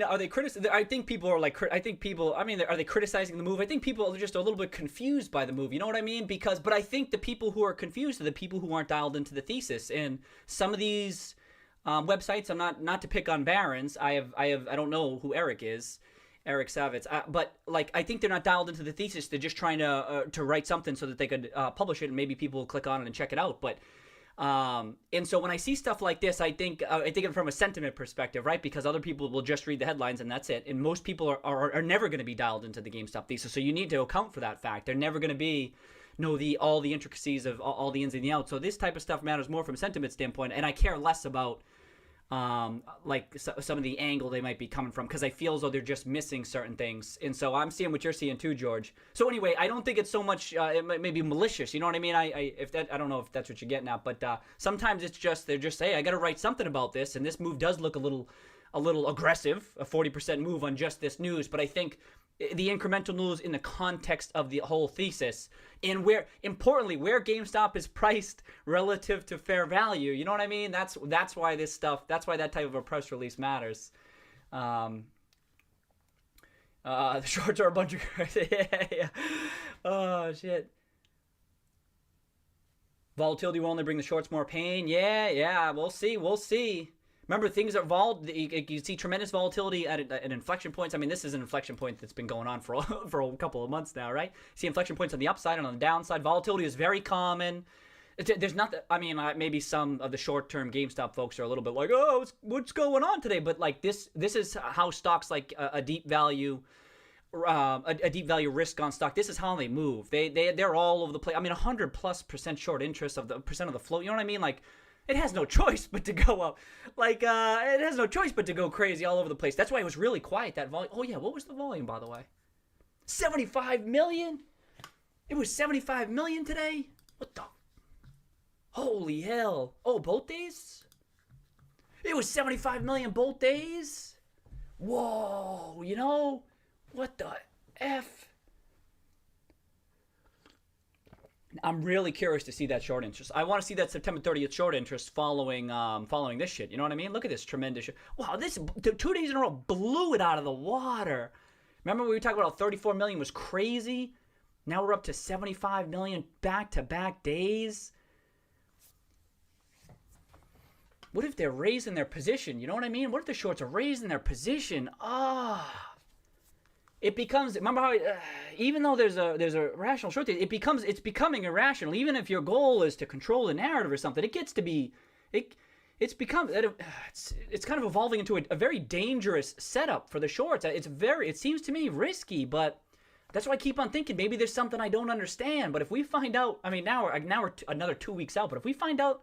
are they I think people are like, are they criticizing the move? I think people are just a little bit confused by the move. You know what I mean? But I think the people who are confused are the people who aren't dialed into the thesis. And some of these websites, I'm not to pick on Barron's. I don't know who Eric is, Eric Savitz. But like, I think they're not dialed into the thesis. They're just trying to write something so that they could publish it, and maybe people will click on it and check it out. But and so when I see stuff like this, I think it from a sentiment perspective, right? Because other people will just read the headlines and that's it. And most people are never going to be dialed into the GameStop thesis. So you need to account for that fact. They're never going to know all the intricacies of all the ins and the outs. So this type of stuff matters more from a sentiment standpoint. And I care less about like some of the angle they might be coming from, because I feel as though they're just missing certain things. And so I'm seeing what you're seeing too, George. So anyway, I don't think it's so much, it may be malicious, you know what I mean? I don't know if that's what you're getting at, but sometimes it's just, they're just, hey, I got to write something about this, and this move does look a little aggressive, a 40% move on just this news, but I think the incremental news in the context of the whole thesis, and importantly, where GameStop is priced relative to fair value. You know what I mean? That's why that type of a press release matters. The shorts are a bunch of yeah. Oh shit. Volatility will only bring the shorts more pain. Yeah. We'll see. Remember, things are you see tremendous volatility at inflection points. I mean, this is an inflection point that's been going on for a couple of months now, right? See inflection points on the upside and on the downside. Volatility is very common. There's not, maybe some of the short-term GameStop folks are a little bit like, oh, what's going on today? But like this is how stocks like a deep value risk on stock. This is how they move. They're all over the place. I mean, 100+% short interest of the percent of the float. You know what I mean? Like, it has no choice but to go up. Like, it has no choice but to go crazy all over the place. That's why it was really quiet, that volume. Oh, yeah, what was the volume, by the way? 75 million? It was 75 million today? What the? Holy hell. Oh, both days? It was 75 million both days? Whoa, you know? What the F? I'm really curious to see that short interest. I want to see that September 30th short interest following this shit. You know what I mean? Look at this tremendous shit. Wow, this 2 days in a row blew it out of the water. Remember we were talking about how 34 million was crazy? Now we're up to 75 million back-to-back days. What if they're raising their position? You know what I mean? What if the shorts are raising their position? It becomes, remember how even though there's a rational short, it's becoming irrational. Even if your goal is to control the narrative or something, it it's become it's kind of evolving into a very dangerous setup for the shorts. It seems to me risky, but that's why I keep on thinking maybe there's something I don't understand. But if we find out, I mean, now we're another 2 weeks out, but if we find out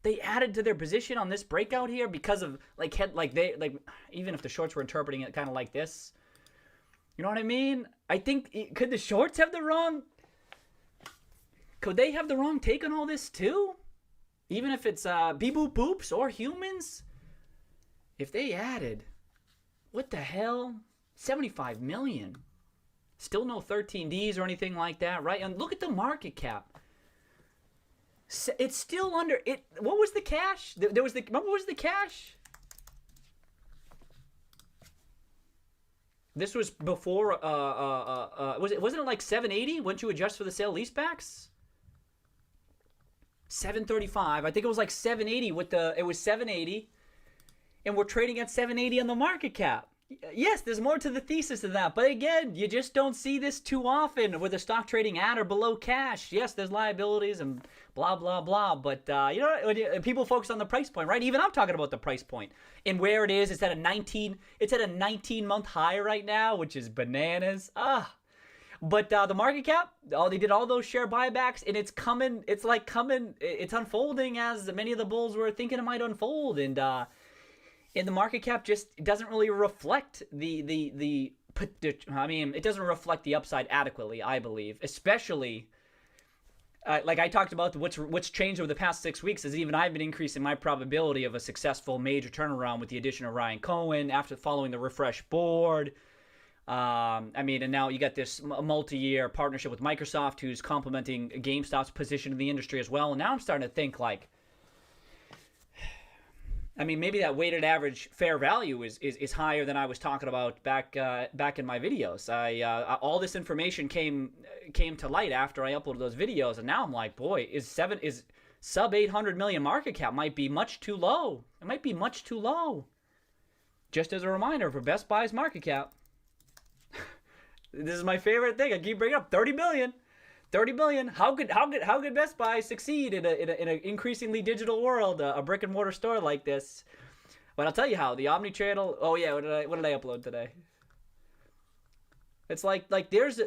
they added to their position on this breakout here because of even if the shorts were interpreting it kind of like this, you know what I mean? I think could the shorts have the wrong? Could they have the wrong take on all this too? Even if it's beep boop boops or humans, if they added, what the hell, 75 million, still no 13Ds or anything like that, right? And look at the market cap. It's still under it. What was the cash? Remember what was the cash? This was before. Wasn't it like 780? Once you adjust for the sale leasebacks. 735. I think it was like 780 it was 780, and we're trading at 780 on the market cap. Yes, there's more to the thesis of that, but again, you just don't see this too often with the stock trading at or below cash. Yes, there's liabilities and blah blah blah, but people focus on the price point, right? Even I'm talking about the price point and where it is. It's at a 19-month high right now, which is bananas. But the market cap, they did all those share buybacks, and it's coming. It's like coming. It's unfolding as many of the bulls were thinking it might unfold, and the market cap just doesn't really reflect the. I mean, it doesn't reflect the upside adequately, I believe. Especially, like I talked about, what's changed over the past 6 weeks is even I've been increasing my probability of a successful major turnaround with the addition of Ryan Cohen after following the refresh board. I mean, and now you got this multi-year partnership with Microsoft, who's complementing GameStop's position in the industry as well. And now I'm starting to think like, I mean, maybe that weighted average fair value is higher than I was talking about back in my videos. All this information came to light after I uploaded those videos, and now I'm like, boy, is sub 800 million market cap might be much too low. It might be much too low. Just as a reminder for Best Buy's market cap. This is my favorite thing. I keep bringing up 30 billion. 30 billion. How could Best Buy succeed in an increasingly digital world, a brick and mortar store like this? But I'll tell you how. The omni-channel. Oh yeah, what did I upload today? It's like there's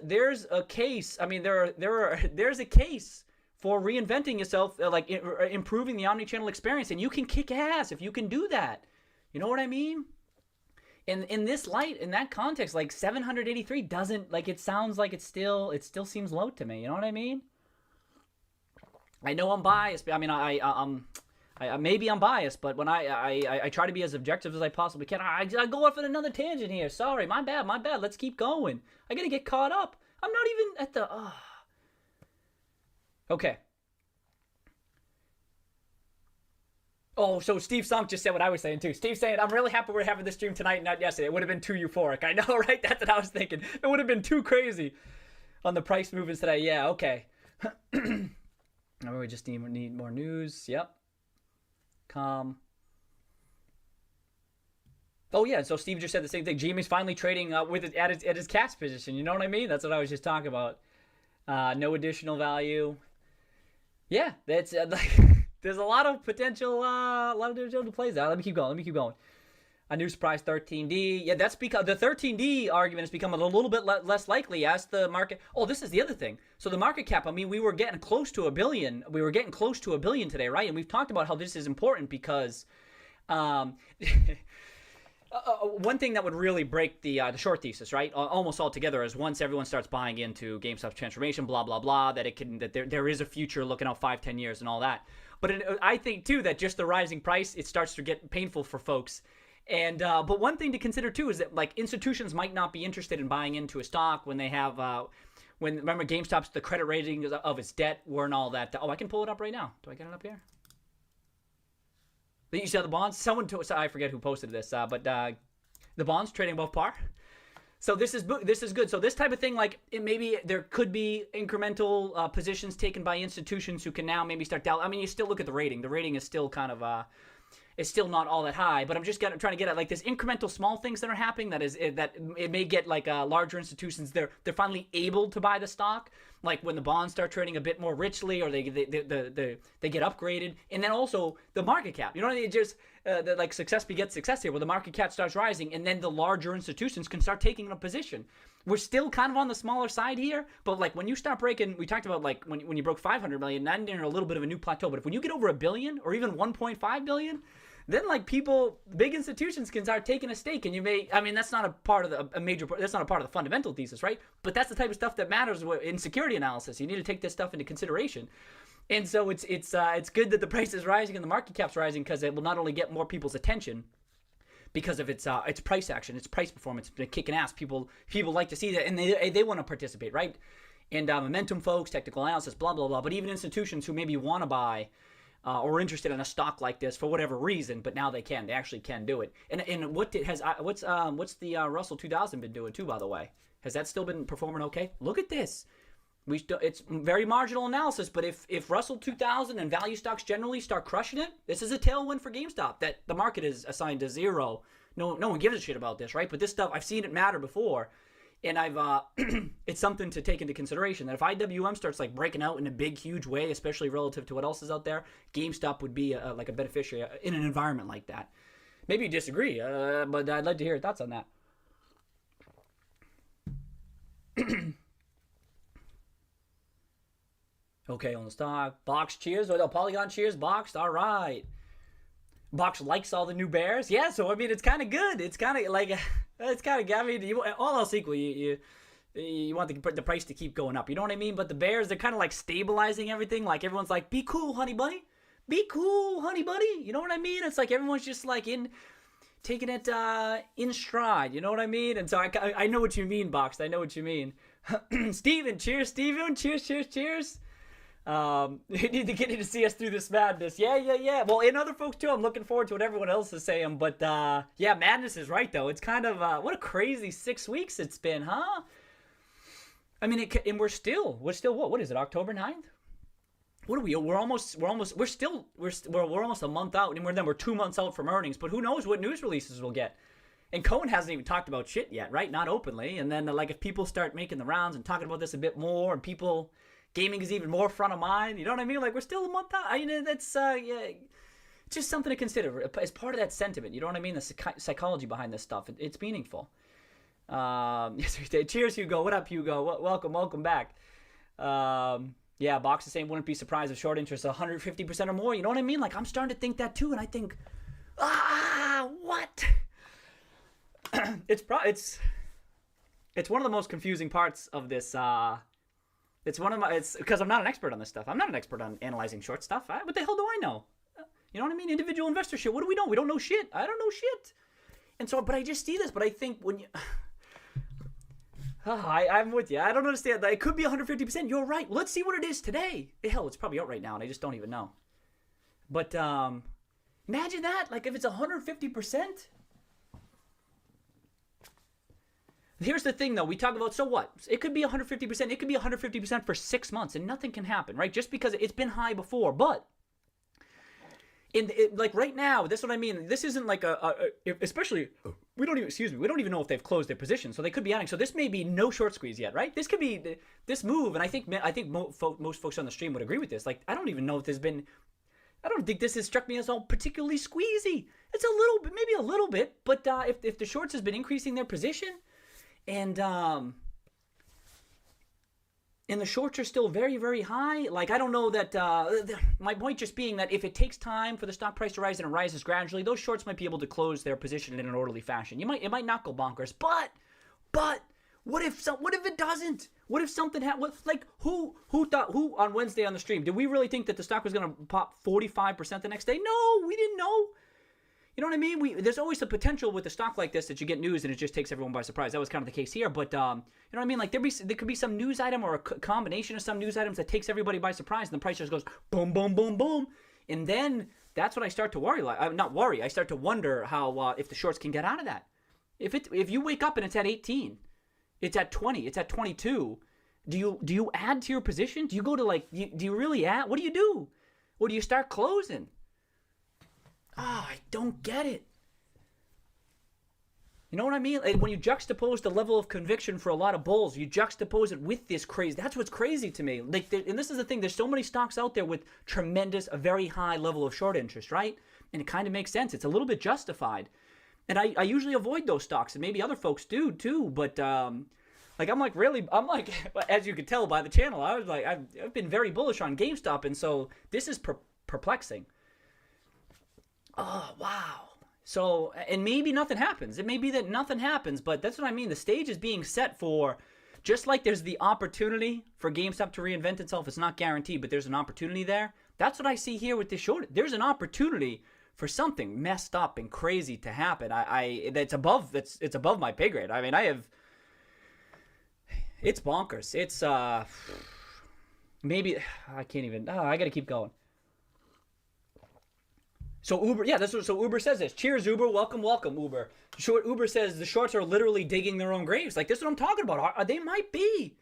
a case. I mean, there's a case for reinventing yourself, like improving the omni-channel experience, and you can kick ass if you can do that. You know what I mean? In this light, in that context, like 783 doesn't, like, it sounds like it still seems low to me. You know what I mean? I know I'm biased. I mean, maybe I'm biased, but when I try to be as objective as I possibly can, I go off on another tangent here. Sorry, my bad. Let's keep going. I gotta get caught up. I'm not even at the. Okay. Oh, so Steve Sunk just said what I was saying too. Steve's saying, I'm really happy we're having this stream tonight and not yesterday. It would have been too euphoric. I know, right? That's what I was thinking. It would have been too crazy on the price movements today. Yeah, okay. Now we just need more news. Yep. Calm. Oh, yeah. So Steve just said the same thing. Jamie's finally trading at his cash position. You know what I mean? That's what I was just talking about. No additional value. Yeah, that's like... There's a lot of potential plays out. Let me keep going. A new surprise 13D. Yeah, that's because the 13D argument has become a little bit less likely as the market. Oh, this is the other thing. So the market cap, I mean, we were getting close to $1 billion. We were getting close to $1 billion today, right? And we've talked about how this is important because one thing that would really break the short thesis, right, almost altogether, is once everyone starts buying into GameStop's transformation, blah, blah, blah, that there is a future looking out 5-10 years and all that. But I think, too, that just the rising price, it starts to get painful for folks. And but one thing to consider, too, is that, like, institutions might not be interested in buying into a stock when they have remember, GameStop's, the credit rating of its debt weren't all that. Oh, I can pull it up right now. Do I get it up here? You saw the bonds? I forget who posted this, but the bonds trading above par. So this is good. So this type of thing, like, maybe there could be incremental positions taken by institutions who can now maybe start down. I mean, you still look at the rating. The rating is still kind of is still not all that high, but I'm just trying to get at like this incremental small things that are happening that it may get like larger institutions they're finally able to buy the stock, like when the bonds start trading a bit more richly, or they get upgraded, and then also the market cap. You know, it just like success begets success here, where the market cap starts rising, and then the larger institutions can start taking a position. We're still kind of on the smaller side here, but like when you start breaking, we talked about like when you broke 500 million, then you're in a little bit of a new plateau. But if when you get over $1 billion or even 1.5 billion, then like big institutions can start taking a stake, and you may, I mean, that's not a part of that's not a part of the fundamental thesis, right? But that's the type of stuff that matters in security analysis. You need to take this stuff into consideration. And so it's good that the price is rising and the market cap's rising, because it will not only get more people's attention because of its price action, its price performance, kicking ass. People like to see that, and they want to participate, right? And momentum folks, technical analysis, blah blah blah. But even institutions who maybe want to buy or interested in a stock like this for whatever reason, but now they actually can do it. And what's the Russell 2000 been doing too, by the way? Has that still been performing okay? Look at this. It's very marginal analysis, but if Russell 2000 and value stocks generally start crushing it, this is a tailwind for GameStop that the market is assigned to zero. No one gives a shit about this, right? But this stuff, I've seen it matter before, and it's something to take into consideration, that if IWM starts like breaking out in a big, huge way, especially relative to what else is out there, GameStop would be like a beneficiary in an environment like that. Maybe you disagree, but I'd like to hear your thoughts on that. Okay, on the stock. Box cheers. Oh, no, Polygon cheers. Boxed. All right. Box likes all the new bears. Yeah, so, I mean, it's kind of good. It's kind of like, I mean, all else equal, you want the price to keep going up. You know what I mean? But the bears, they're kind of like stabilizing everything. Like, everyone's like, be cool, honey bunny. Be cool, honey bunny. You know what I mean? It's like everyone's just like taking it in stride. You know what I mean? And so I know what you mean, Boxed. I know what you mean. Steven, cheers, Steven. Cheers, cheers, cheers. You need to get in to see us through this madness. Yeah. Well, and other folks too. I'm looking forward to what everyone else is saying. But yeah, madness is right though. It's kind of what a crazy 6 weeks it's been, huh? I mean, and we're still what is it? October 9th? What are we? We're almost a month out, and we're 2 months out from earnings. But who knows what news releases we'll get? And Cohen hasn't even talked about shit yet, right? Not openly. And then like if people start making the rounds and talking about this a bit more, and gaming is even more front of mind. You know what I mean? Like, we're still a month out. I mean, that's, yeah, just something to consider as part of that sentiment. You know what I mean? The psychology behind this stuff. It's meaningful. Cheers, Hugo. What up, Hugo? Welcome back. Yeah, Box is saying, wouldn't be surprised if short interest is 150% or more. You know what I mean? Like, I'm starting to think that too, and I think, what? It's one of the most confusing parts of this, it's because I'm not an expert on this stuff. I'm not an expert on analyzing short stuff. What the hell do I know? You know what I mean? Individual investor shit. What do we know? We don't know shit. I don't know shit. And so, but I just see this. But I think when you, I'm with you. I don't understand. It could be 150%. You're right. Let's see what it is today. Hell, it's probably out right now, and I just don't even know. But imagine that. Like if it's 150%. Here's the thing, though. We talk about, so what? It could be 150%. It could be 150% for 6 months, and nothing can happen, right? Just because it's been high before. But, like right now, this is what I mean. This isn't like especially, we don't even know if they've closed their position. So they could be adding. So this may be no short squeeze yet, right? This could be, this move, and I think most folks on the stream would agree with this. Like, I don't even know if I don't think this has struck me as all particularly squeezy. It's a little bit, maybe a little bit. But if the shorts has been increasing their position, and the shorts are still very, very high. Like, I don't know that, my point just being that if it takes time for the stock price to rise and it rises gradually, those shorts might be able to close their position in an orderly fashion. It might not go bonkers, but what if it doesn't? What if something like who on Wednesday on the stream, did we really think that the stock was going to pop 45% the next day? No, we didn't know. You know what I mean? There's always the potential with a stock like this that you get news and it just takes everyone by surprise. That was kind of the case here, but you know what I mean? Like there could be some news item or a combination of some news items that takes everybody by surprise, and the price just goes boom, boom, boom, boom, and then that's when I start to worry. Like, not worry, I start to wonder how if the shorts can get out of that. If you wake up and it's at 18, it's at 20, it's at 22, do you add to your position? Do you go to do you really add? What do you do? Or do you start closing? I don't get it. You know what I mean? Like when you juxtapose the level of conviction for a lot of bulls, you juxtapose it with this crazy. That's what's crazy to me. Like, and this is the thing. There's so many stocks out there with a very high level of short interest, right? And it kind of makes sense. It's a little bit justified. And I usually avoid those stocks, and maybe other folks do too. But I'm like, as you could tell by the channel, I was like, I've been very bullish on GameStop, and so this is perplexing. Oh wow. So, and maybe nothing happens. It may be that nothing happens, but that's what I mean. The stage is being set for, just like there's the opportunity for GameStop to reinvent itself. It's not guaranteed, but there's an opportunity there. That's what I see here with this short. There's an opportunity for something messed up and crazy to happen. It's above my pay grade. I mean, it's bonkers. It's maybe I can't even. Oh, I got to keep going. So Uber, so Uber says this. Cheers, Uber. Welcome, Uber. Uber says the shorts are literally digging their own graves. Like, this is what I'm talking about. They might be.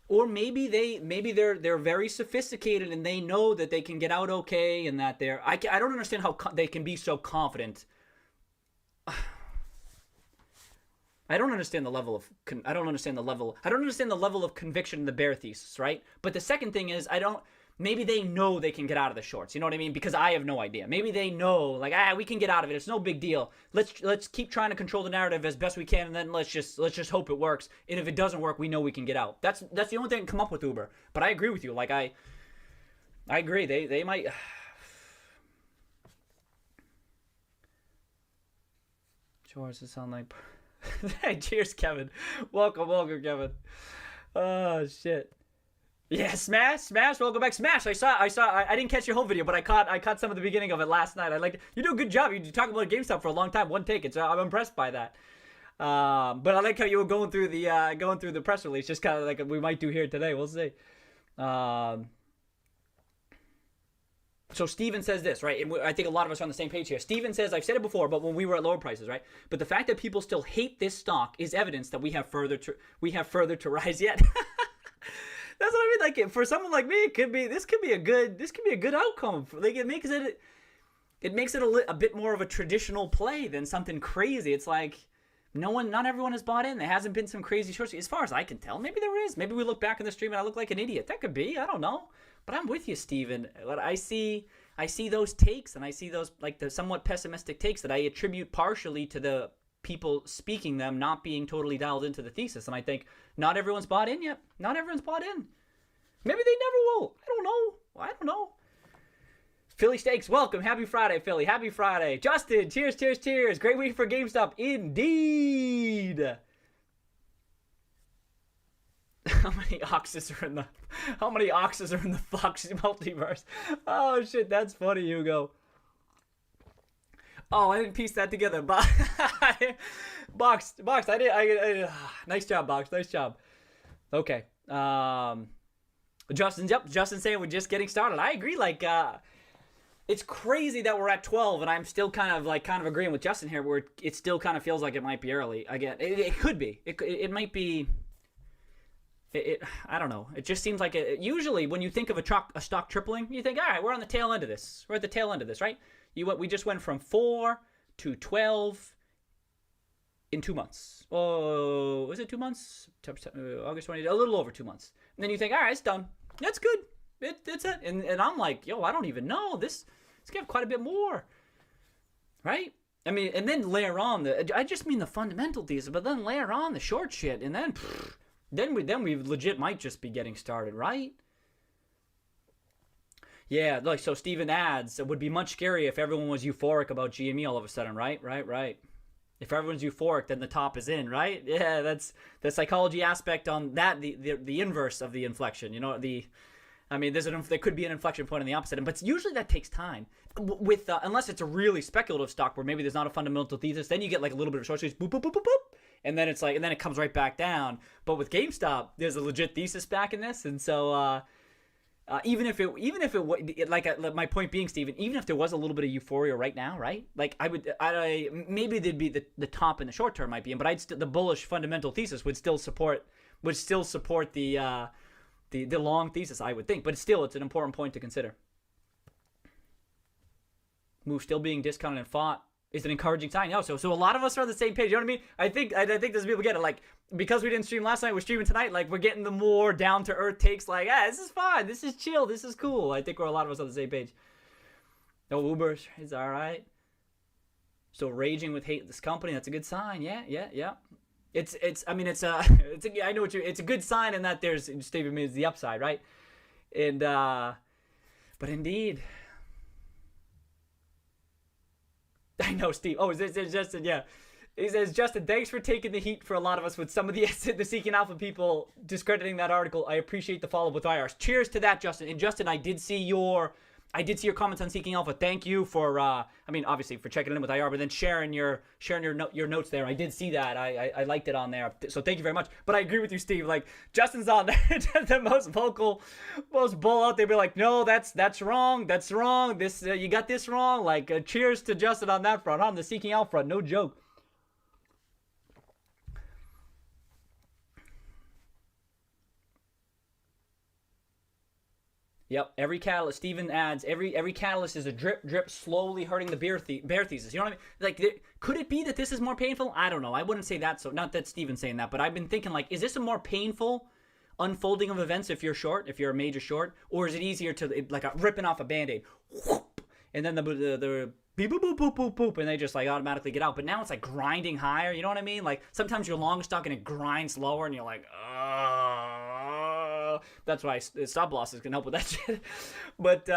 Or maybe they're very sophisticated and they know that they can get out okay, and that I don't understand how they can be so confident. I don't understand the level of conviction in the bear thesis, right? But the second thing is maybe they know they can get out of the shorts. You know what I mean? Because I have no idea. Maybe they know, like, we can get out of it. It's no big deal. Let's keep trying to control the narrative as best we can, and then let's just hope it works. And if it doesn't work, we know we can get out. That's the only thing I can come up with, Uber. But I agree with you. Like, I agree. They might. Sure, does it sound like? Cheers, Kevin. Welcome, Kevin. Oh shit. Yeah, Smash. Welcome back, Smash. I didn't catch your whole video, but I caught some of the beginning of it last night. I liked it. You do a good job. You talk about GameStop for a long time, one take. I'm impressed by that. But I like how you were going through the press release, just kind of like we might do here today. We'll see. So Steven says this, right? And I think a lot of us are on the same page here. Steven says, I've said it before, but when we were at lower prices, right? But the fact that people still hate this stock is evidence that we have further to rise yet. That's what I mean. Like, for someone like me, this could be a good outcome. Like, it makes it a bit more of a traditional play than something crazy. It's like not everyone has bought in. There hasn't been some crazy shorts, as far as I can tell. Maybe there is. Maybe we look back in the stream and I look like an idiot. That could be. I don't know. But I'm with you, Steven. I see those takes, and I see those, like, the somewhat pessimistic takes that I attribute partially to the people speaking them not being totally dialed into the thesis. And I think not everyone's bought in yet. Not everyone's bought in. Maybe they never will. I don't know. Philly Steaks, welcome. Happy Friday, Philly. Happy Friday. Justin, cheers. Great week for GameStop. Indeed. How many oxes are in the Fox multiverse? Oh shit, that's funny, Hugo. Oh, I didn't piece that together. Box. Nice job, Box. Nice job. Okay. Justin saying we're just getting started. I agree. Like, it's crazy that we're at 12, and I'm still kind of agreeing with Justin here, where it still kind of feels like it might be early. Again, it could be. It might be. I don't know. It just seems like usually when you think of a stock tripling, you think, all right, we're on the tail end of this. We're at the tail end of this, right? We just went from 4 to 12 in 2 months. Oh, was it 2 months? August 20, a little over 2 months. And then you think, all right, it's done. That's good. That's it. And I'm like, yo, I don't even know. This gonna have quite a bit more, right? I mean, and then layer on I just mean the fundamental thesis, but then layer on the short shit, and then. Then we legit might just be getting started, right? Yeah, like, so Steven adds, it would be much scarier if everyone was euphoric about GME all of a sudden, right? If everyone's euphoric, then the top is in, right? Yeah, that's the psychology aspect on that, the inverse of the inflection. You know, there could be an inflection point on the opposite end, but usually that takes time. With unless it's a really speculative stock where maybe there's not a fundamental thesis, then you get like a little bit of short squeeze, boop, boop, boop, boop, boop. And then it's like, and then it comes right back down. But with GameStop, there's a legit thesis back in this, and so even if it like my point being, Steven, even if there was a little bit of euphoria right now, right? Like I maybe there'd be the top in the short term might be in, but the bullish fundamental thesis would still support the long thesis, I would think. But it's an important point to consider. Move still being discounted and fought is an encouraging sign. No, so a lot of us are on the same page. You know what I mean? I think there's people get it. Like, because we didn't stream last night, we're streaming tonight. Like, we're getting the more down to earth takes. Like, this is fine. This is chill. This is cool. I think we're a lot of us on the same page. No Uber is all right. So raging with hate this company. That's a good sign. Yeah. It's I know what it's a good sign in that there's Stephen means the upside, right? And but indeed. I know, Steve. Oh, there's Justin, yeah. He says, Justin, thanks for taking the heat for a lot of us with some of the Seeking Alpha people discrediting that article. I appreciate the follow-up with IRs. Cheers to that, Justin. And Justin, I did see your comments on Seeking Alpha. Thank you for, obviously for checking in with IR, but then sharing your notes there. I did see that. I liked it on there. So thank you very much. But I agree with you, Steve. Like, Justin's on there, the most vocal, most bull out there. Be like, no, that's wrong. That's wrong. This you got this wrong. Like, cheers to Justin on that front. On the Seeking Alpha front, no joke. Yep, every catalyst, Steven adds, every catalyst is a drip, slowly hurting the bear thesis. You know what I mean? Like, could it be that this is more painful? I don't know. I wouldn't say that. So, not that Steven's saying that, but I've been thinking, like, is this a more painful unfolding of events if you're short, if you're a major short? Or is it easier to, like, ripping off a Band-Aid? Whoop, and then the beep, boop, boop, boop, boop, boop, and they just, like, automatically get out. But now it's, like, grinding higher. You know what I mean? Like, sometimes you're long stuck and it grinds lower and you're like, that's why stop losses can help with that shit. But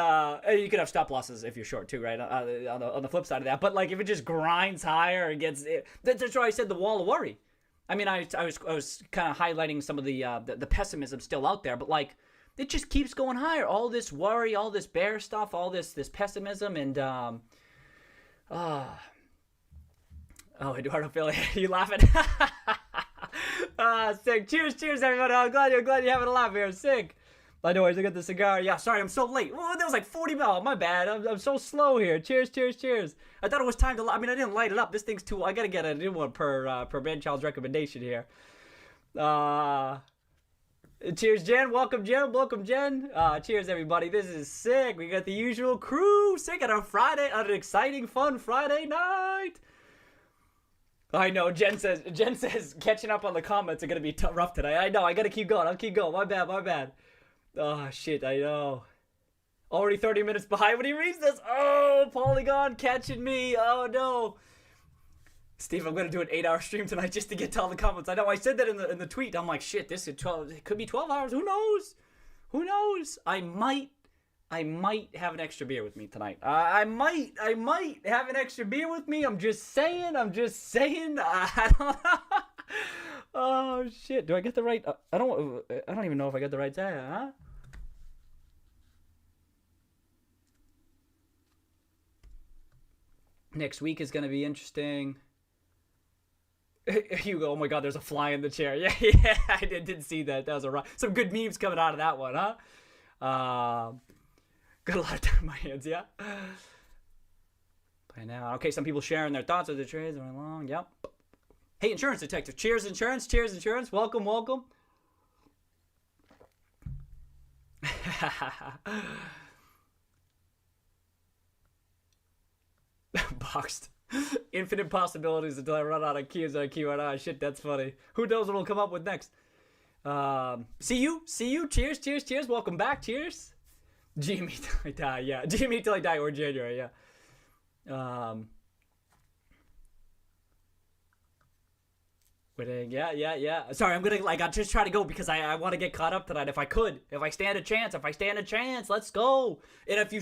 you could have stop losses if you're short too, right? On the flip side of that. But like if it just grinds higher and gets, that's why I said the wall of worry. I mean, I was kind of highlighting some of the pessimism still out there, but like it just keeps going higher. All this worry, all this bear stuff, all this pessimism, and Eduardo Philly, you laughing? Sick. Cheers, everybody. I'm glad you're having a laugh here. Sick. Anyways, I got the cigar. Yeah, sorry, I'm so late. Oh, that was like 40 minutes. Oh, my bad. I'm so slow here. Cheers. I thought it was time to. I didn't light it up. This thing's too. I gotta get a new one per Ben Child's recommendation here. Cheers, Jen. Welcome, Jen. Cheers, everybody. This is sick. We got the usual crew. Sick on an exciting, fun Friday night. I know, Jen says catching up on the comments are going to be rough today. I know, I got to keep going. I'll keep going. My bad. Oh, shit, I know. Already 30 minutes behind when he reads this. Oh, Polygon catching me. Oh, no. Steve, I'm going to do an 8-hour stream tonight just to get to all the comments. I know, I said that in the tweet. I'm like, shit, it could be 12 hours. Who knows? I might have an extra beer with me tonight. I might have an extra beer with me. I'm just saying. I don't know. Oh shit! Do I get the right? I don't even know if I got the right time. Huh? Next week is gonna be interesting. Hugo, oh my God, there's a fly in the chair. Yeah, I didn't see that. That was some good memes coming out of that one, huh? Got a lot of time on my hands, yeah. By now, okay, some people sharing their thoughts of the trades going along. Yep. Hey, insurance detective. Cheers, insurance. Welcome. Boxed. Infinite possibilities until I run out of keys on Q&A. Shit, that's funny. Who knows what we'll come up with next? See you. Cheers. Welcome back. Cheers. GME till I die, yeah. GME till I die or January, yeah. Yeah. Sorry, I'm gonna I just try to go because I want to get caught up tonight if I could. If I stand a chance, let's go. And if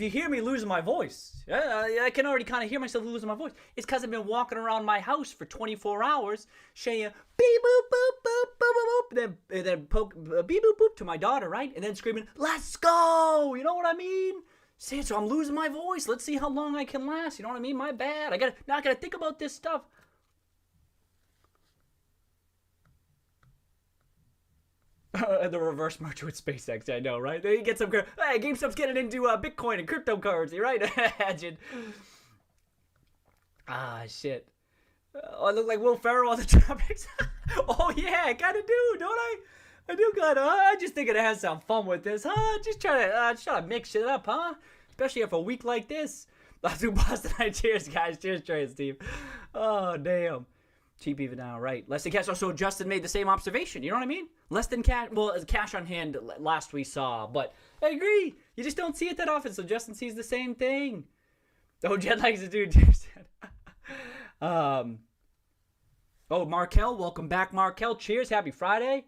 you hear me losing my voice, I can already kind of hear myself losing my voice. It's because I've been walking around my house for 24 hours saying beep boop boop boop boop boop, then poke beep boop boop to my daughter, right? And then screaming, "Let's go!" You know what I mean? See, so I'm losing my voice. Let's see how long I can last. You know what I mean? My bad. I gotta think about this stuff. The reverse merger with SpaceX, I know, right? They get some. Hey, GameStop's getting into Bitcoin and cryptocurrency, right? Imagine. Shit. I look like Will Ferrell on the topics. Oh yeah, I kind of do, don't I? I do kind of. I just thinking to have some fun with this, huh? Just try to mix it up, huh? Especially for a week like this. Let's do Boston Night. Cheers, guys. Cheers, Trey and Steve. Oh, damn. Cheap even now, right? Less than cash. So Justin made the same observation. You know what I mean? Less than cash. Well, cash on hand last we saw. But I agree. You just don't see it that often. So Justin sees the same thing. Oh, Jed likes to do Jason. Oh, Markel. Welcome back, Markel. Cheers. Happy Friday.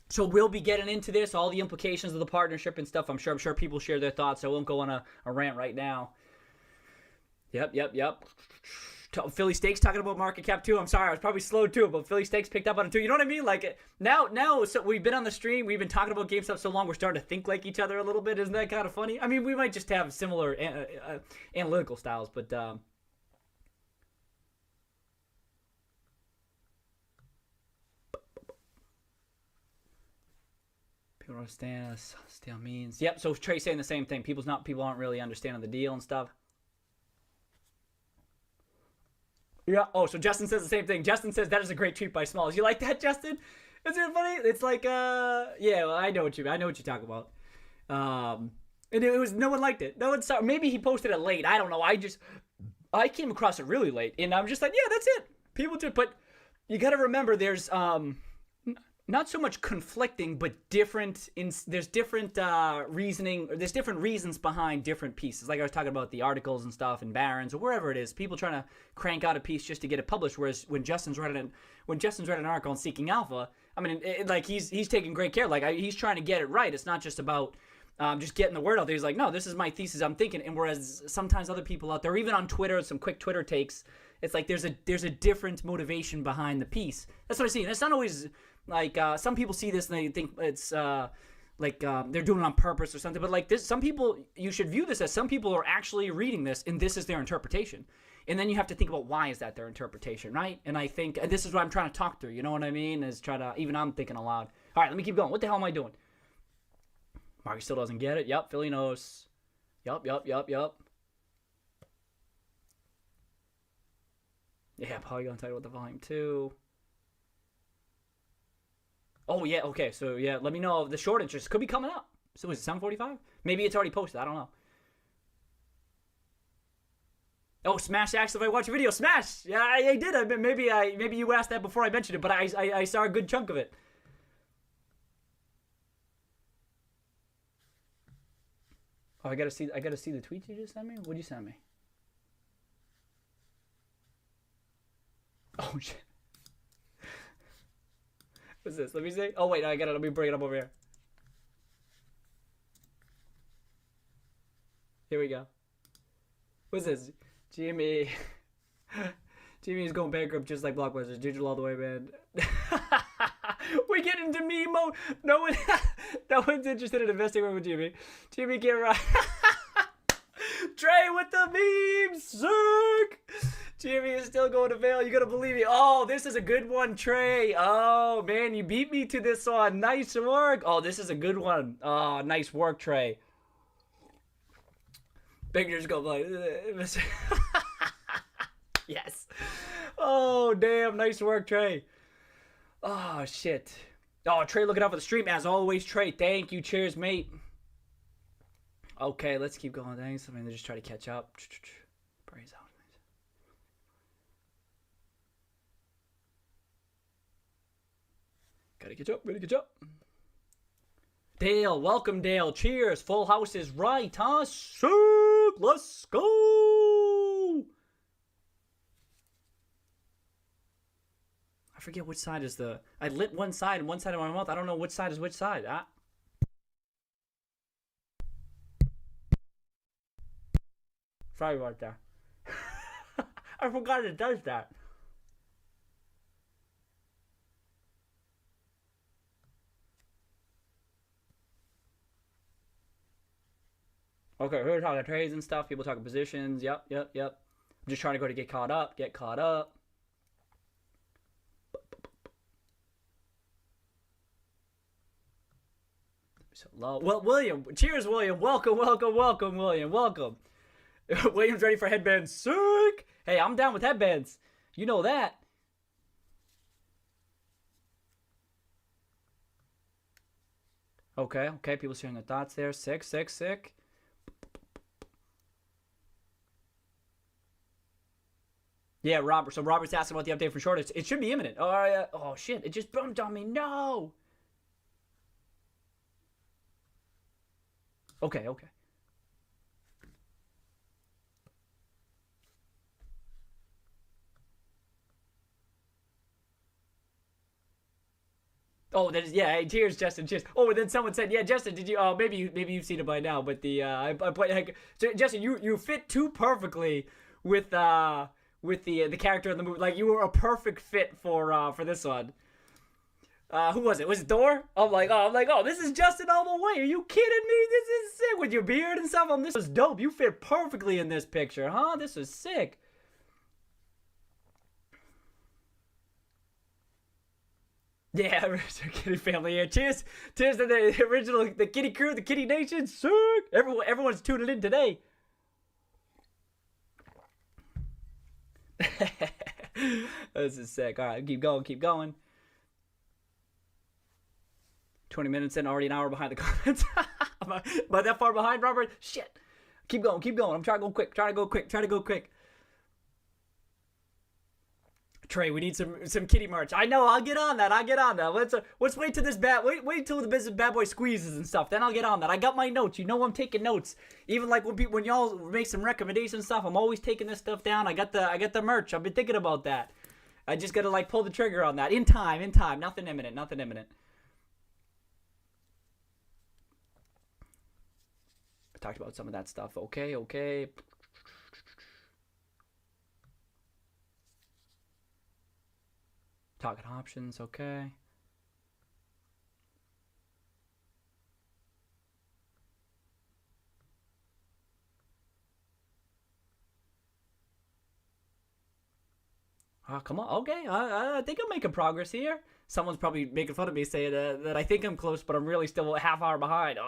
So we'll be getting into this, all the implications of the partnership and stuff. I'm sure people share their thoughts. So I won't go on a rant right now. Yep. Philly Steaks talking about market cap too. I'm sorry, I was probably slow too, but Philly Steaks picked up on it too. You know what I mean? Like now, so we've been on the stream, we've been talking about GameStop so long, we're starting to think like each other a little bit. Isn't that kind of funny? I mean, we might just have similar analytical styles, but people don't understand what deal means. Yep. So Trey's saying the same thing. People aren't really understanding the deal and stuff. Yeah. Oh, so Justin says the same thing. Justin says that is a great treat by Smalls. You like that, Justin? Isn't it funny? It's like, yeah, well, I know what you talk about. And it was no one liked it. No one saw. Maybe he posted it late. I don't know. I came across it really late, and I'm just like, yeah, that's it. People do, but you got to remember, there's not so much conflicting, but there's different reasoning, or there's different reasons behind different pieces. Like I was talking about the articles and stuff in Barron's or wherever it is, people trying to crank out a piece just to get it published. Whereas when Justin's read an article on Seeking Alpha, I mean, like he's taking great care. Like he's trying to get it right. It's not just about just getting the word out there. He's like, no, this is my thesis. I'm thinking. And whereas sometimes other people out there, even on Twitter, some quick Twitter takes, it's like there's a different motivation behind the piece. That's what I see. And it's not always. Like, some people see this and they think it's, they're doing it on purpose or something. But, like, some people, you should view this as some people are actually reading this and this is their interpretation. And then you have to think about why is that their interpretation, right? And I think, and this is what I'm trying to talk through, you know what I mean? Even I'm thinking aloud. All right, let me keep going. What the hell am I doing? Mark still doesn't get it. Yep, Philly knows. Yep. Yeah, Polygon talking about the volume too. Oh, yeah, okay, so, yeah, let me know if the short interest could be coming up. So, is it 7:45? Maybe it's already posted, I don't know. Oh, Smash asked if I watch a video. Smash! Yeah, I did. Maybe you asked that before I mentioned it, but I saw a good chunk of it. Oh, I gotta see the tweets you just sent me? What'd you send me? Oh, shit. What's this? Let me see. Oh, wait, no, I got it. Let me bring it up over here. Here we go. What's this? Jimmy. Jimmy's going bankrupt just like Blockbusters. Digital all the way, man. We get into meme mode. No one's interested in investing with Jimmy. Jimmy can't ride. Trey with the memes. Sick. Jimmy is still going to fail. You gotta believe me. Oh, this is a good one, Trey. Oh, man, you beat me to this one. Nice work. Oh, this is a good one. Oh, nice work, Trey. Fingers go like yes. Oh, damn. Nice work, Trey. Oh, shit. Oh, Trey looking out for the stream. As always, Trey. Thank you. Cheers, mate. Okay, let's keep going. Thanks. I mean, they just try to catch up. Praise out. Gotta catch up. Dale, welcome, Dale. Cheers. Full house is right, huh? Sick. Let's go. I forget which side is the... I lit one side and one side of my mouth. I don't know which side is which side. Sorry about that. I forgot it does that. Okay, we're talking trades and stuff. People talking positions. Yep. I'm just trying to go to get caught up. So low. Well, William. Cheers, William. Welcome, William. Welcome. William's ready for headbands. Sick. Hey, I'm down with headbands. You know that. Okay. People sharing their thoughts there. Sick. Yeah, Robert. So Robert's asking about the update for short. It should be imminent. Oh shit! It just bumped on me. No. Okay. Oh, that is, yeah. Hey, cheers, Justin. Cheers. Oh, and then someone said, "Yeah, Justin, did you? Oh, maybe you've seen it by now." But I played. Like, so Justin, you fit too perfectly with the character in the movie. Like, you were a perfect fit for this one. Who was it? Was it Thor? I'm like, oh, this is Justin all the way. Are you kidding me? This is sick with your beard and stuff. This was dope. You fit perfectly in this picture, huh? This is sick. Yeah, Richard Kitty family here. Cheers to the original, the Kitty crew, the Kitty Nation. Sick. Everyone's tuning in today. This is sick. All right, keep going. 20 minutes in, already an hour behind the comments. Am I that far behind, Robert? Shit. Keep going. I'm trying to go quick. Trey, we need some kitty merch. I know. I'll get on that. Let's wait till this wait till the business bad boy squeezes and stuff. Then I'll get on that. I got my notes. You know I'm taking notes. Even like when y'all make some recommendations and stuff, I'm always taking this stuff down. I got the merch. I've been thinking about that. I just gotta like pull the trigger on that in time. Nothing imminent. I talked about some of that stuff. Okay. Target options, okay. Oh, come on. Okay, I think I'm making progress here. Someone's probably making fun of me saying that I think I'm close, but I'm really still a half hour behind.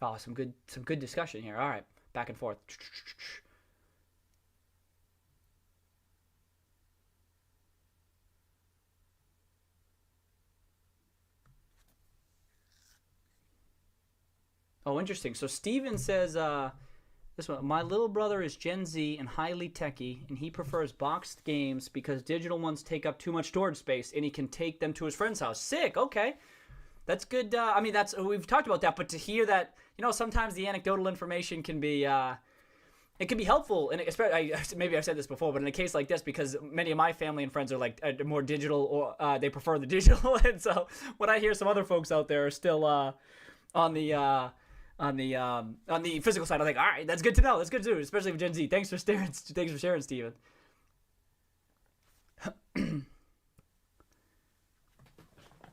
Oh, some good discussion here. All right, back and forth. Oh, interesting. So Steven says, this one, my little brother is Gen Z and highly techie, and he prefers boxed games because digital ones take up too much storage space, and he can take them to his friend's house. Sick. Okay. That's good. I mean, we've talked about that, but to hear that, sometimes the anecdotal information can be, it can be helpful, and especially maybe I've said this before, but in a case like this, because many of my family and friends are like more digital, or they prefer the digital, and so when I hear some other folks out there are still on the physical side, I'm like, all right, that's good to know, especially with Gen Z. Thanks for sharing, Steven.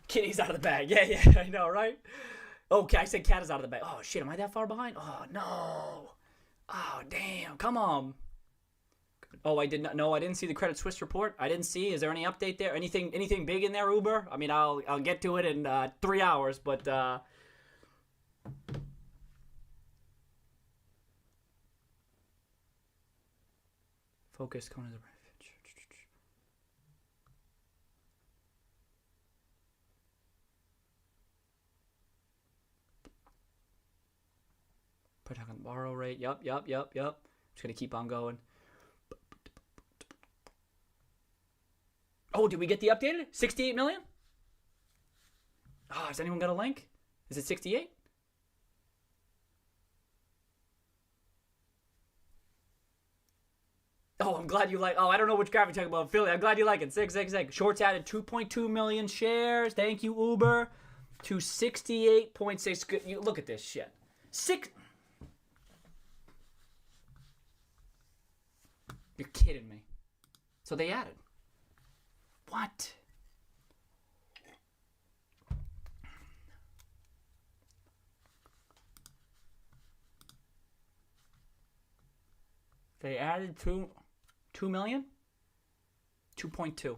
Kitty's out of the bag. Yeah, I know, right? Okay, I said cat is out of the bag. Oh, shit, am I that far behind? Oh, no. Oh, damn, come on. Oh, I did not know. I didn't see the Credit Suisse report. I didn't see. Is there any update there? Anything big in there, Uber? I mean, I'll get to it in 3 hours, but... Focus, Conan the Put on borrow rate. Yep. Just gonna keep on going. Oh, did we get the updated? 68 million? Oh, has anyone got a link? Is it 68? Oh, I'm glad you like. Oh, I don't know which graphic you're talking about, Philly. I'm glad you like it. Sick. Shorts added 2.2 million shares. Thank you, Uber. To 68.6. Look at this shit. You're kidding me. So they added. What? They added 2 million? 2.2.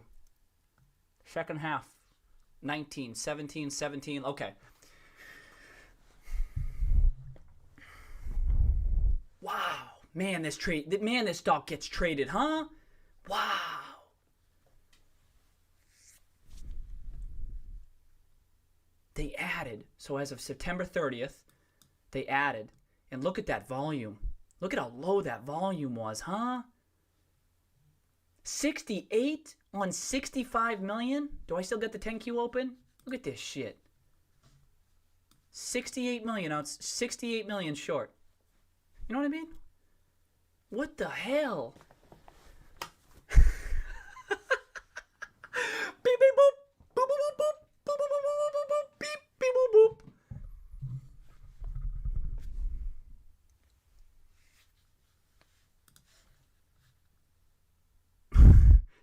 Second half. 19, 17, 17. Okay. Wow. Man, this stock gets traded, huh? Wow. They added. So as of September 30th, they added, and look at that volume. Look at how low that volume was, huh? 68 on 65 million? Do I still get the 10Q open? Look at this shit. 68 million out, 68 million short. You know what I mean? What the hell? Beep beep boop. Boop boop boop boop. Boop boop boop boop boop boop. Beep beep boop boop.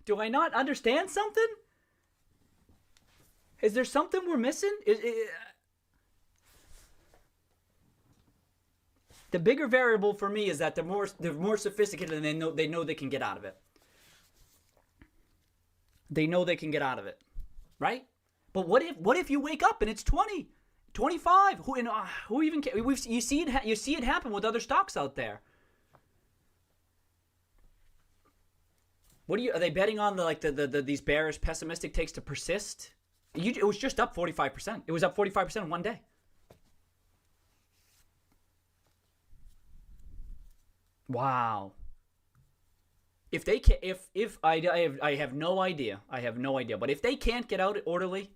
Do I not understand something? Is there something we're missing? The bigger variable for me is that they're more sophisticated and they know they can get out of it. They know they can get out of it, right? But what if you wake up and it's 20, 25? Who even cares? You see it happen with other stocks out there. Are they betting on these bearish pessimistic takes to persist? It was just up 45%. It was up 45% in one day. Wow. If they can, if I have no idea. I have no idea. But if they can't get out orderly,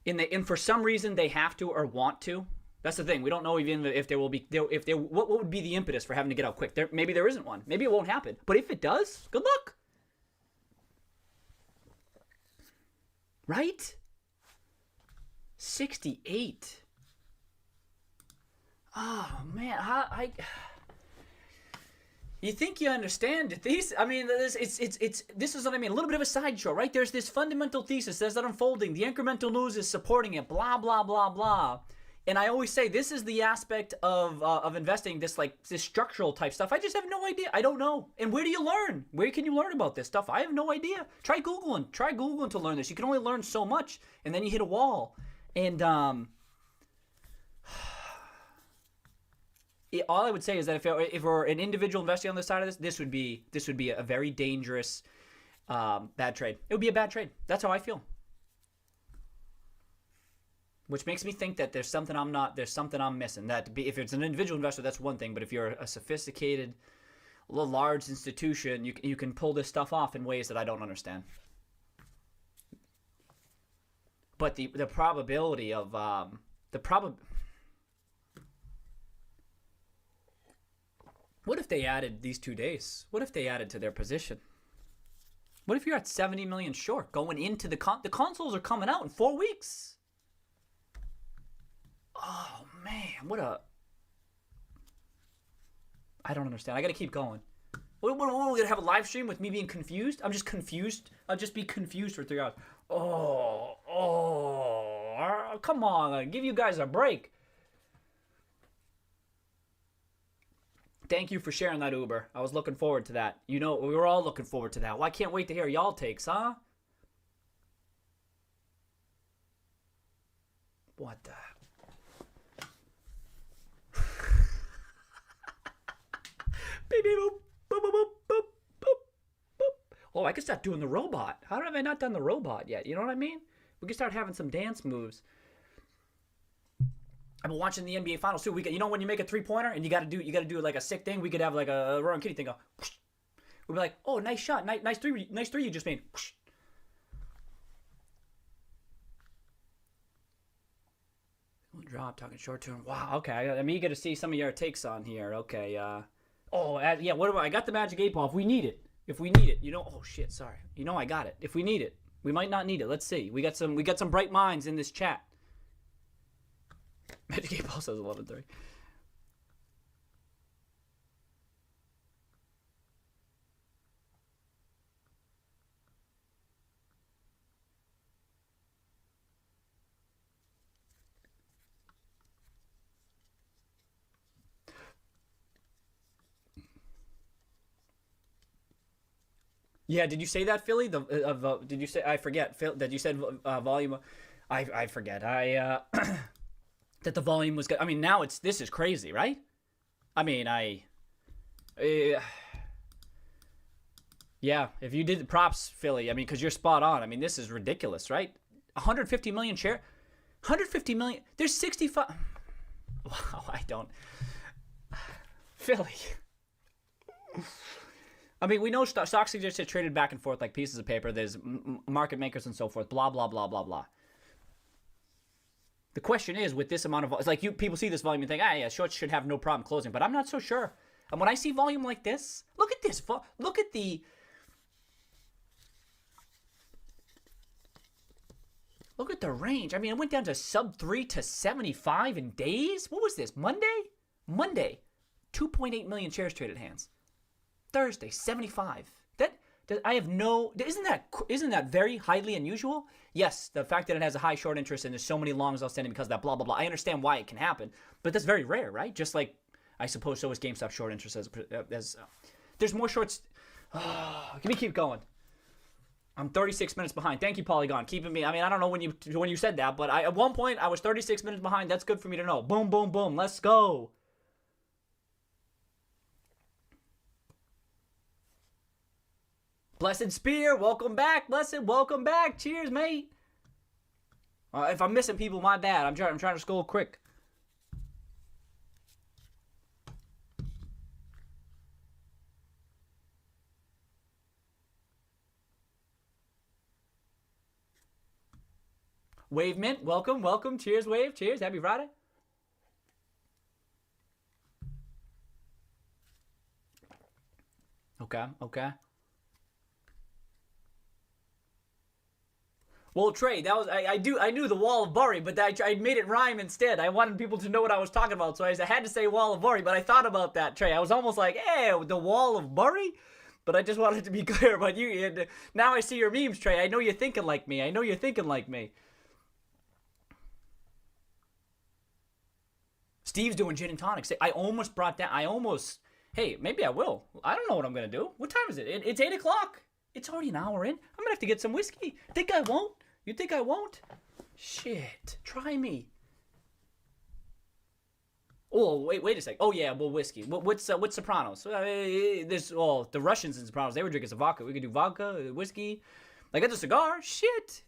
and for some reason they have to or want to, that's the thing. We don't know even if there will be what would be the impetus for having to get out quick. Maybe there isn't one. Maybe it won't happen. But if it does, good luck. Right? 68. Oh man, you think you understand it? This is what I mean. A little bit of a sideshow, right? There's this fundamental thesis that's unfolding. The incremental news is supporting it. Blah blah blah blah. And I always say this is the aspect of investing. This structural type stuff. I just have no idea. I don't know. And where do you learn? Where can you learn about this stuff? I have no idea. Try Googling to learn this. You can only learn so much, and then you hit a wall. And all I would say is that if we're an individual investing on the side of this would be a very dangerous bad trade. It would be a bad trade. That's how I feel. Which makes me think that there's something I'm missing. If it's an individual investor, that's one thing. But if you're a sophisticated, large institution, you can pull this stuff off in ways that I don't understand. But the probability of what if they added these 2 days? What if they added to their position? What if you're at 70 million short going into the consoles are coming out in 4 weeks? Oh man, I don't understand. I gotta keep going. We're gonna have a live stream with me being confused? I'm just confused. I'll just be confused for 3 hours. Come on, I'll give you guys a break. Thank you for sharing that, Uber. I was looking forward to that. We were all looking forward to that. Well, I can't wait to hear y'all takes, huh? What the... Beep, beep, boop, boop, boop, boop, boop, boop, boop. Oh, I can start doing the robot. How have I not done the robot yet? You know what I mean? We can start having some dance moves. I've been watching the NBA Finals too. When you make a 3-pointer and you gotta do like a sick thing. We could have like a Roaring Kitty thing go. Whoosh. We'd be like, oh, nice shot, nice three you just made. Whoosh. Drop talking short term. Wow. Okay, I'm eager to see some of your takes on here. Okay. Yeah. What about? I got the magic 8 ball. If we need it, oh shit. Sorry. I got it. If we need it, we might not need it. Let's see. We got some bright minds in this chat. Magic 8 ball says 11:30. Yeah, did you say that, Philly? Did you say? I forget. That you said volume. I forget. That the volume was good. I mean, now this is crazy, right? I mean, yeah. If you did the props, Philly. I mean, because you're spot on. I mean, this is ridiculous, right? 150 million share. 150 million. There's 65. Wow, I don't. Philly. I mean, we know stocks just get traded back and forth like pieces of paper. There's market makers and so forth. Blah, blah, blah, blah, blah. The question is, with this amount of it's like people see this volume and think, yeah, shorts should have no problem closing. But I'm not so sure. And when I see volume like this, look at this. Look at the range. I mean, it went down to sub 3 to 75 in days. What was this? Monday, 2.8 million shares traded hands. Thursday, 75. I have no. Isn't that very highly unusual? Yes, the fact that it has a high short interest and there's so many longs outstanding because of that blah blah blah. I understand why it can happen, but that's very rare, right? Just like I suppose so is GameStop short interest as there's more shorts. Let me keep going. I'm 36 minutes behind. Thank you, Polygon, keeping me. I mean, I don't know when you said that, but at one point I was 36 minutes behind. That's good for me to know. Boom, boom, boom. Let's go. Blessed Spear, welcome back. Blessed, welcome back. Cheers, mate. If I'm missing people, my bad. I'm trying to scroll quick. Wave Mint, welcome. Cheers, Wave. Cheers. Happy Friday. Okay. Well, Trey, that was I knew the Wall of Bury, but I made it rhyme instead. I wanted people to know what I was talking about, so I had to say Wall of Bury, but I thought about that, Trey. I was almost like, hey, the Wall of Bury? But I just wanted to be clear about you. And now I see your memes, Trey. I know you're thinking like me. Steve's doing gin and tonics. I almost brought that. Hey, maybe I will. I don't know what I'm going to do. What time is it? It's 8 o'clock. It's already an hour in. I'm going to have to get some whiskey. Think I won't? You think I won't? Shit. Try me. Oh, wait a sec. Oh, yeah, well, whiskey. What's Sopranos? There's, the Russians in Sopranos, they were drinking some vodka. We could do vodka, whiskey. I got the cigar. Shit.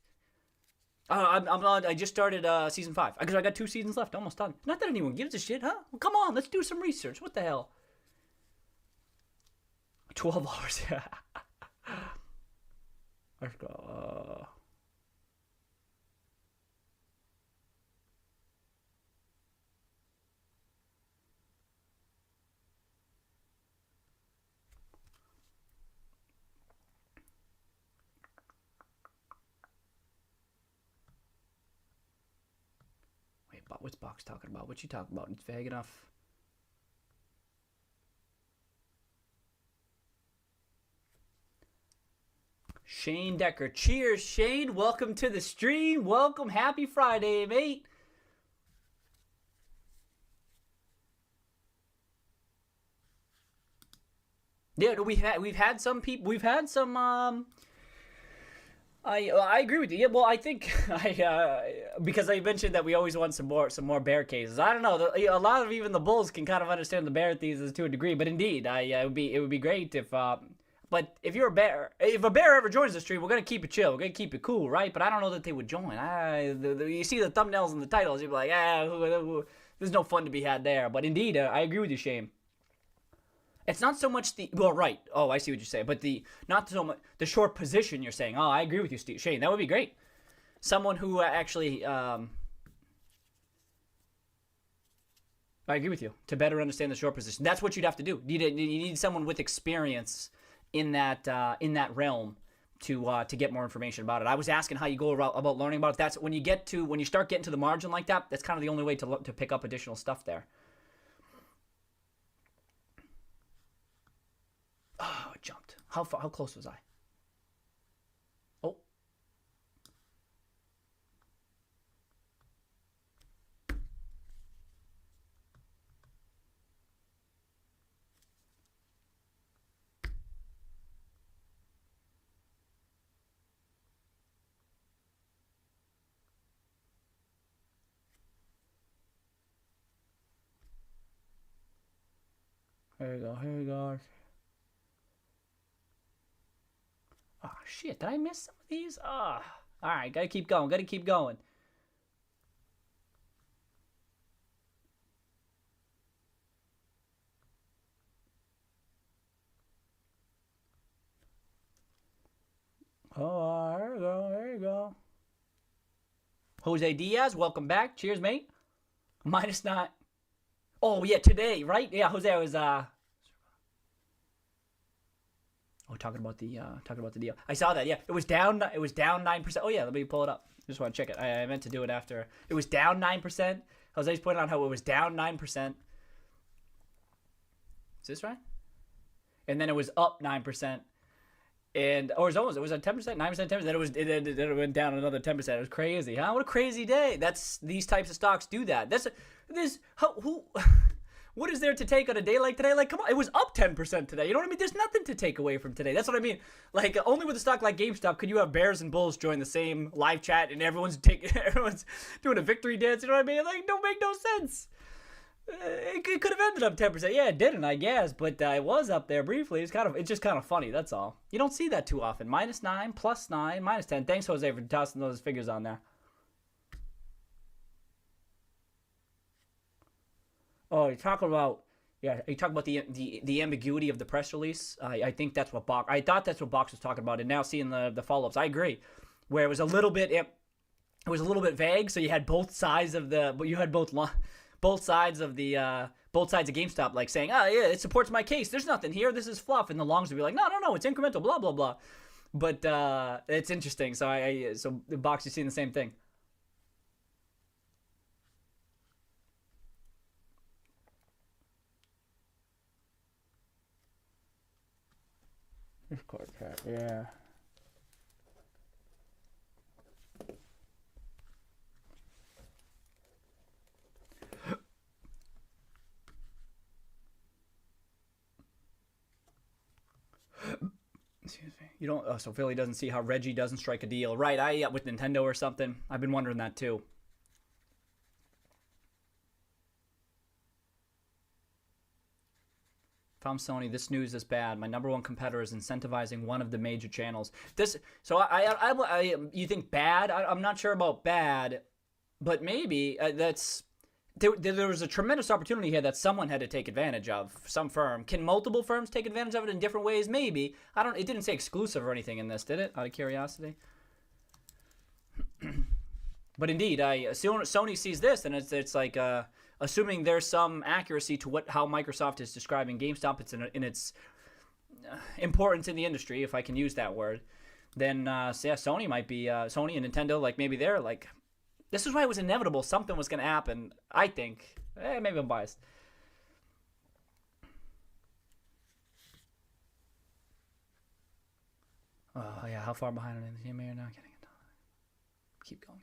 I just started season 5. Because I got 2 seasons left. Almost done. Not that anyone gives a shit, huh? Well, come on, let's do some research. What the hell? 12 hours. Let's go. Wait, what's Box talking about? What you talking about? It's vague enough. Shane Decker. Cheers, Shane. Welcome to the stream. Welcome. Happy Friday, mate. Yeah, we've had some people. We've had some. I agree with you. Yeah, well, I think because I mentioned that we always want some more bear cases. I don't know. A lot of even the bulls can kind of understand the bear thesis to a degree, but indeed, it would be great if. But if you're a bear, if a bear ever joins the stream, we're gonna keep it chill. We're gonna keep it cool, right? But I don't know that they would join. You see the thumbnails and the titles, you'd be like, there's no fun to be had there. But indeed, I agree with you, Shane. It's not so much right. Oh, I see what you're saying. But not so much the short position you're saying. Oh, I agree with you, Shane. That would be great. Someone who actually, I agree with you, to better understand the short position. That's what you'd have to do. You need someone with experience in that realm to get more information about it. I was asking how you go about learning about it. That's when you start getting to the margin like that. That's kind of the only way to pick up additional stuff there. Oh, it jumped. How close was I? Oh. Here we go. Oh, shit. Did I miss some of these? All right. Gotta keep going. Oh, there you go. There you go. Jose Diaz, welcome back. Cheers, mate. -9. Oh yeah, today, right? Yeah, Jose, I was talking about the deal. I saw that. Yeah, it was down 9%. Oh yeah, let me pull it up. Just want to check it. I meant to do it after. It was down 9%. Jose's pointed out how it was down 9%. Is this right? And then it was up 9%. And it was at 10%, 9%, 10%. Then it went down another 10%. It was crazy, huh? What a crazy day. These types of stocks do that. What is there to take on a day like today? Like, come on, it was up 10% today. You know what I mean? There's nothing to take away from today. That's what I mean. Like, only with a stock like GameStop could you have bears and bulls join the same live chat and everyone's doing a victory dance. You know what I mean? Like, don't make no sense. It could have ended up 10%. Yeah, it didn't, I guess, but it was up there briefly. It's just kind of funny. That's all. You don't see that too often. -9, +9, -10. Thanks, Jose, for tossing those figures on there. Oh, you talk about the ambiguity of the press release. I think that's what I thought that's what Box was talking about, and now seeing the follow-ups, I agree. Where it was a little bit vague, so you had both sides of both sides of GameStop, like saying, oh yeah, it supports my case. There's nothing here. This is fluff. And the longs would be like, no, it's incremental. Blah blah blah. But it's interesting. So so the Box is seeing the same thing. Discord chat, yeah. Excuse me. You don't. So Philly doesn't see how Reggie doesn't strike a deal, right? With Nintendo or something. I've been wondering that too. If I'm Sony, this news is bad. My number one competitor is incentivizing one of the major channels. You think bad? I'm not sure about bad, but maybe there was a tremendous opportunity here that someone had to take advantage of. Some firm. Can multiple firms take advantage of it in different ways? Maybe. It didn't say exclusive or anything in this, did it? Out of curiosity. But indeed, Sony sees this, and it's like assuming there's some accuracy to how Microsoft is describing GameStop, it's in its importance in the industry, if I can use that word. Then Sony might be Sony and Nintendo, like maybe they're like, this is why it was inevitable. Something was going to happen. I think. Maybe I'm biased. Oh yeah, how far behind are they? You're not getting it done. Keep going.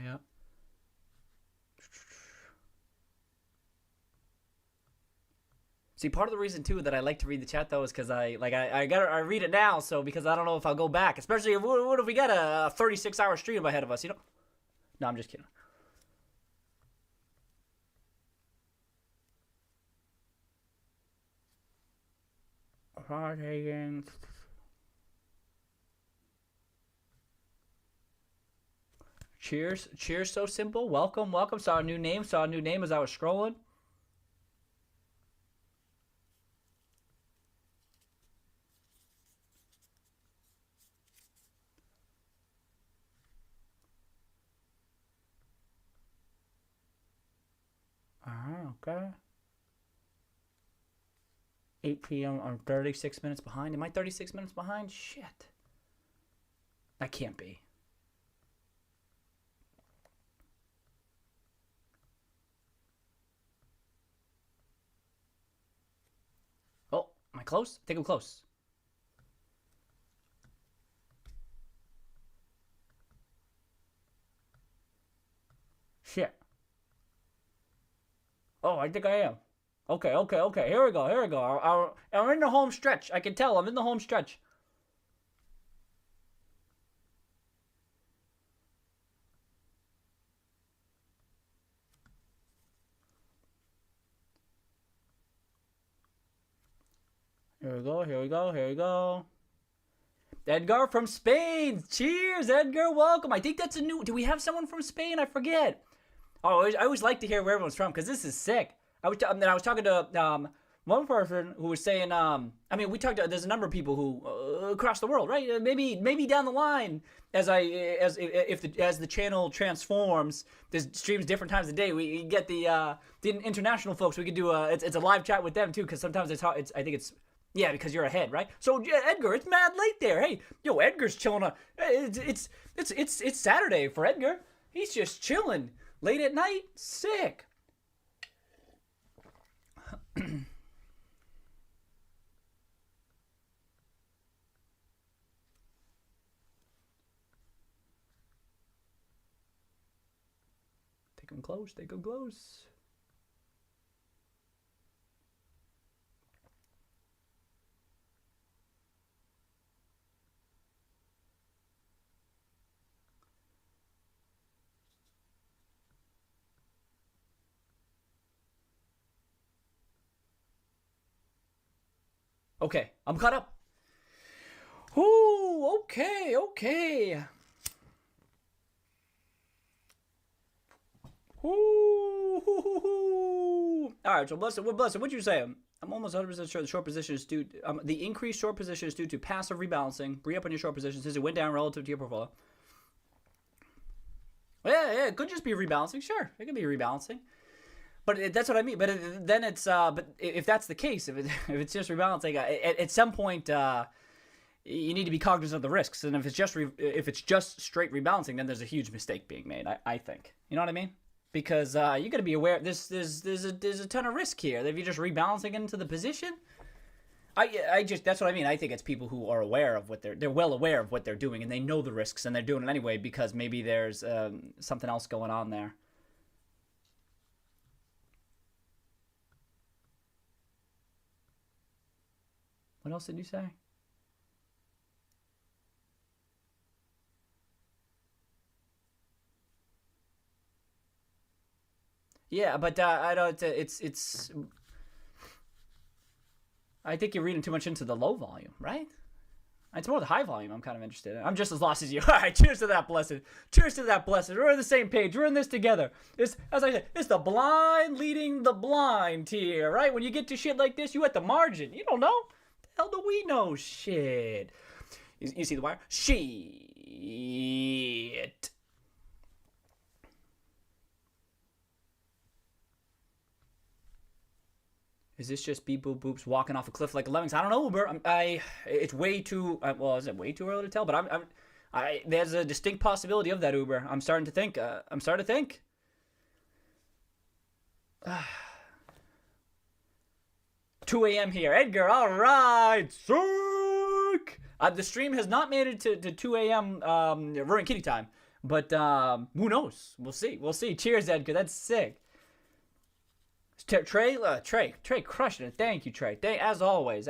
Yeah. See, part of the reason too that I like to read the chat though is because I read it now, so because I don't know if I'll go back, especially what if we got a 36-hour stream ahead of us, you know? No, I'm just kidding. Cheers, so simple. Welcome. Saw a new name as I was scrolling. Okay. 8 p.m. I'm 36 minutes behind. Am I 36 minutes behind? Shit. That can't be. Oh, am I close? I think I'm close. Shit. Oh, I think I am. Okay. Here we go. I'm in the home stretch. I can tell I'm in the home stretch. Here we go, here we go, here we go. Edgar from Spain. Cheers, Edgar. Welcome. I think that's a new... Do we have someone from Spain? I forget. Oh, I always like to hear where everyone's from because this is sick. I was talking to one person who was saying... I mean, we talked to... There's a number of people who... across the world, right? Maybe down the line, as the channel transforms, there's streams different times of the day. We get the international folks. We could do it's a live chat with them too because sometimes I think it's... Yeah, because you're ahead, right? So Edgar, it's mad late there. Hey, yo, Edgar's chilling. It's Saturday for Edgar. He's just chilling late at night. Sick. Take him close. Take him close. Okay, I'm caught up. Ooh, okay. Ooh. All right, so Blessed, what'd you say? I'm almost 100% sure the short position is due. The increased short position is due to passive rebalancing. Re-up on your short position since it went down relative to your portfolio. Yeah, it could just be rebalancing. Sure, it could be rebalancing. But that's what I mean. But then it's but if that's the case, if it's just rebalancing, at some point you need to be cognizant of the risks. And if it's just straight rebalancing, then there's a huge mistake being made. I think, you know what I mean? Because you got to be aware. There's a ton of risk here. If you're just rebalancing into the position, that's what I mean. I think it's people who are aware of what they're well aware of what they're doing, and they know the risks, and they're doing it anyway because maybe there's something else going on there. What else did you say? Yeah, but I don't. It's. I think you're reading too much into the low volume, right? It's more the high volume I'm kind of interested in. I'm just as lost as you. All right, cheers to that, Blessed. Cheers to that, Blessed. We're on the same page. We're in this together. As I said, it's the blind leading the blind here, right? When you get to shit like this, you at the margin. You don't know. The hell do we know? Shit. You see the wire? Shit. Is this just beep boop boops walking off a cliff like a lemmings? I don't know, Uber. It's way too. Well, is it way too early to tell? But there's a distinct possibility of that, Uber. I'm starting to think. 2 a.m. here, Edgar. All right, sick. The stream has not made it to 2 a.m. Roaring Kitty time, but who knows? We'll see. Cheers, Edgar. That's sick. Trey crushing it. Thank you, Trey. As always.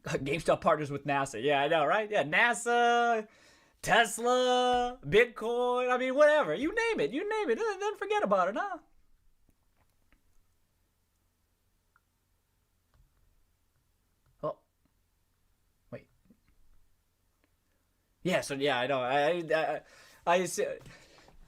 Gamestop partners with NASA. Yeah, I know, right? Yeah, NASA, Tesla, Bitcoin. I mean, whatever. You name it. Then forget about it, huh? Oh, wait. Yeah. So yeah, I know. I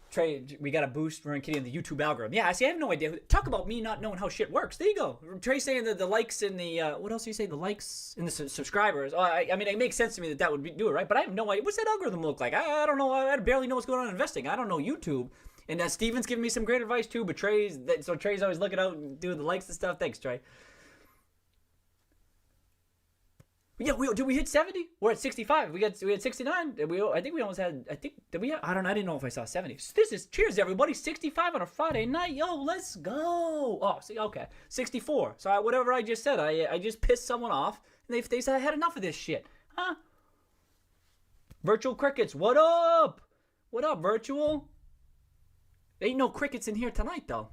Trey, we got to boost Roaring Kitty in the YouTube algorithm. Yeah, I see. I have no idea. Talk about me not knowing how shit works. There you go. Trey saying that the likes in the what else do you say? The likes in the subscribers. I mean, it makes sense to me that would do it, right? But I have no idea. What's that algorithm look like? I don't know. I barely know what's going on in investing. I don't know YouTube. And Steven's giving me some great advice too. But Trey's always looking out and doing the likes and stuff. Thanks, Trey. Yeah, did we hit 70? We're at 65. We had 69. I think we almost had. Did we? I didn't know if I saw 70. So this is cheers, everybody. 65 on a Friday night. Yo, let's go. Oh, see, okay, 64. So whatever I just said, I just pissed someone off, and they said I had enough of this shit, huh? Virtual crickets, what up? What up, virtual? Ain't no crickets in here tonight, though.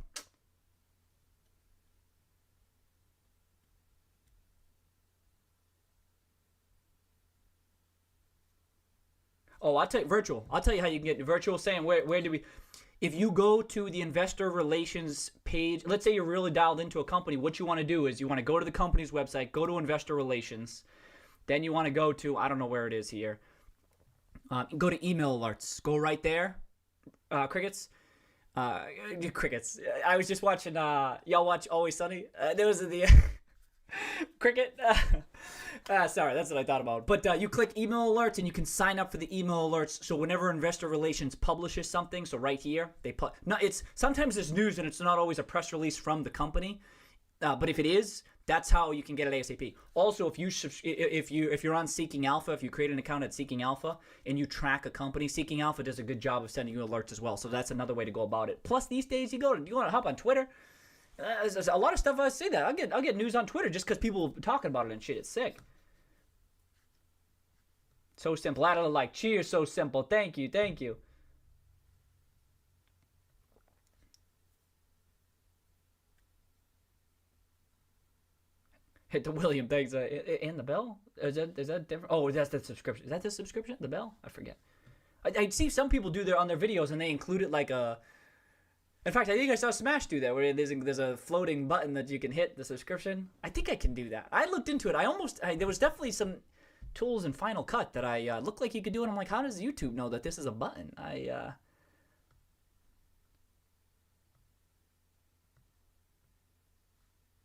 Oh, I'll tell you, virtual. I'll tell you how you can get virtual. Saying where do we? if you go to the investor relations page, let's say you're really dialed into a company, what you want to do is you want to go to the company's website, go to investor relations, then you want to go to, I don't know where it is here, go to email alerts. Go right there, crickets. Crickets. I was just watching, y'all watch Always Sunny? There was the cricket. Sorry, that's what I thought about. But you click email alerts and you can sign up for the email alerts. So whenever Investor Relations publishes something, so right here they put. No, it's sometimes there's news and it's not always a press release from the company. But if it is, that's how you can get it ASAP. Also, if you're on Seeking Alpha, if you create an account at Seeking Alpha and you track a company, Seeking Alpha does a good job of sending you alerts as well. So that's another way to go about it. Plus, these days you want to hop on Twitter. There's a lot of stuff I say that I'll get news on Twitter just because people are talking about it and shit. It's sick. So simple. I don't like cheers. So simple. Thank you. Hit the William. Thanks. And the bell. Is that different? Oh, that's the subscription. Is that the subscription? The bell? I forget. I see some people do on their videos and they include it like a. In fact, I think I saw Smash do that, where there's a floating button that you can hit the subscription. I think I can do that. I looked into it. There was definitely some tools in Final Cut that I looked like you could do it. I'm like, how does YouTube know that this is a button?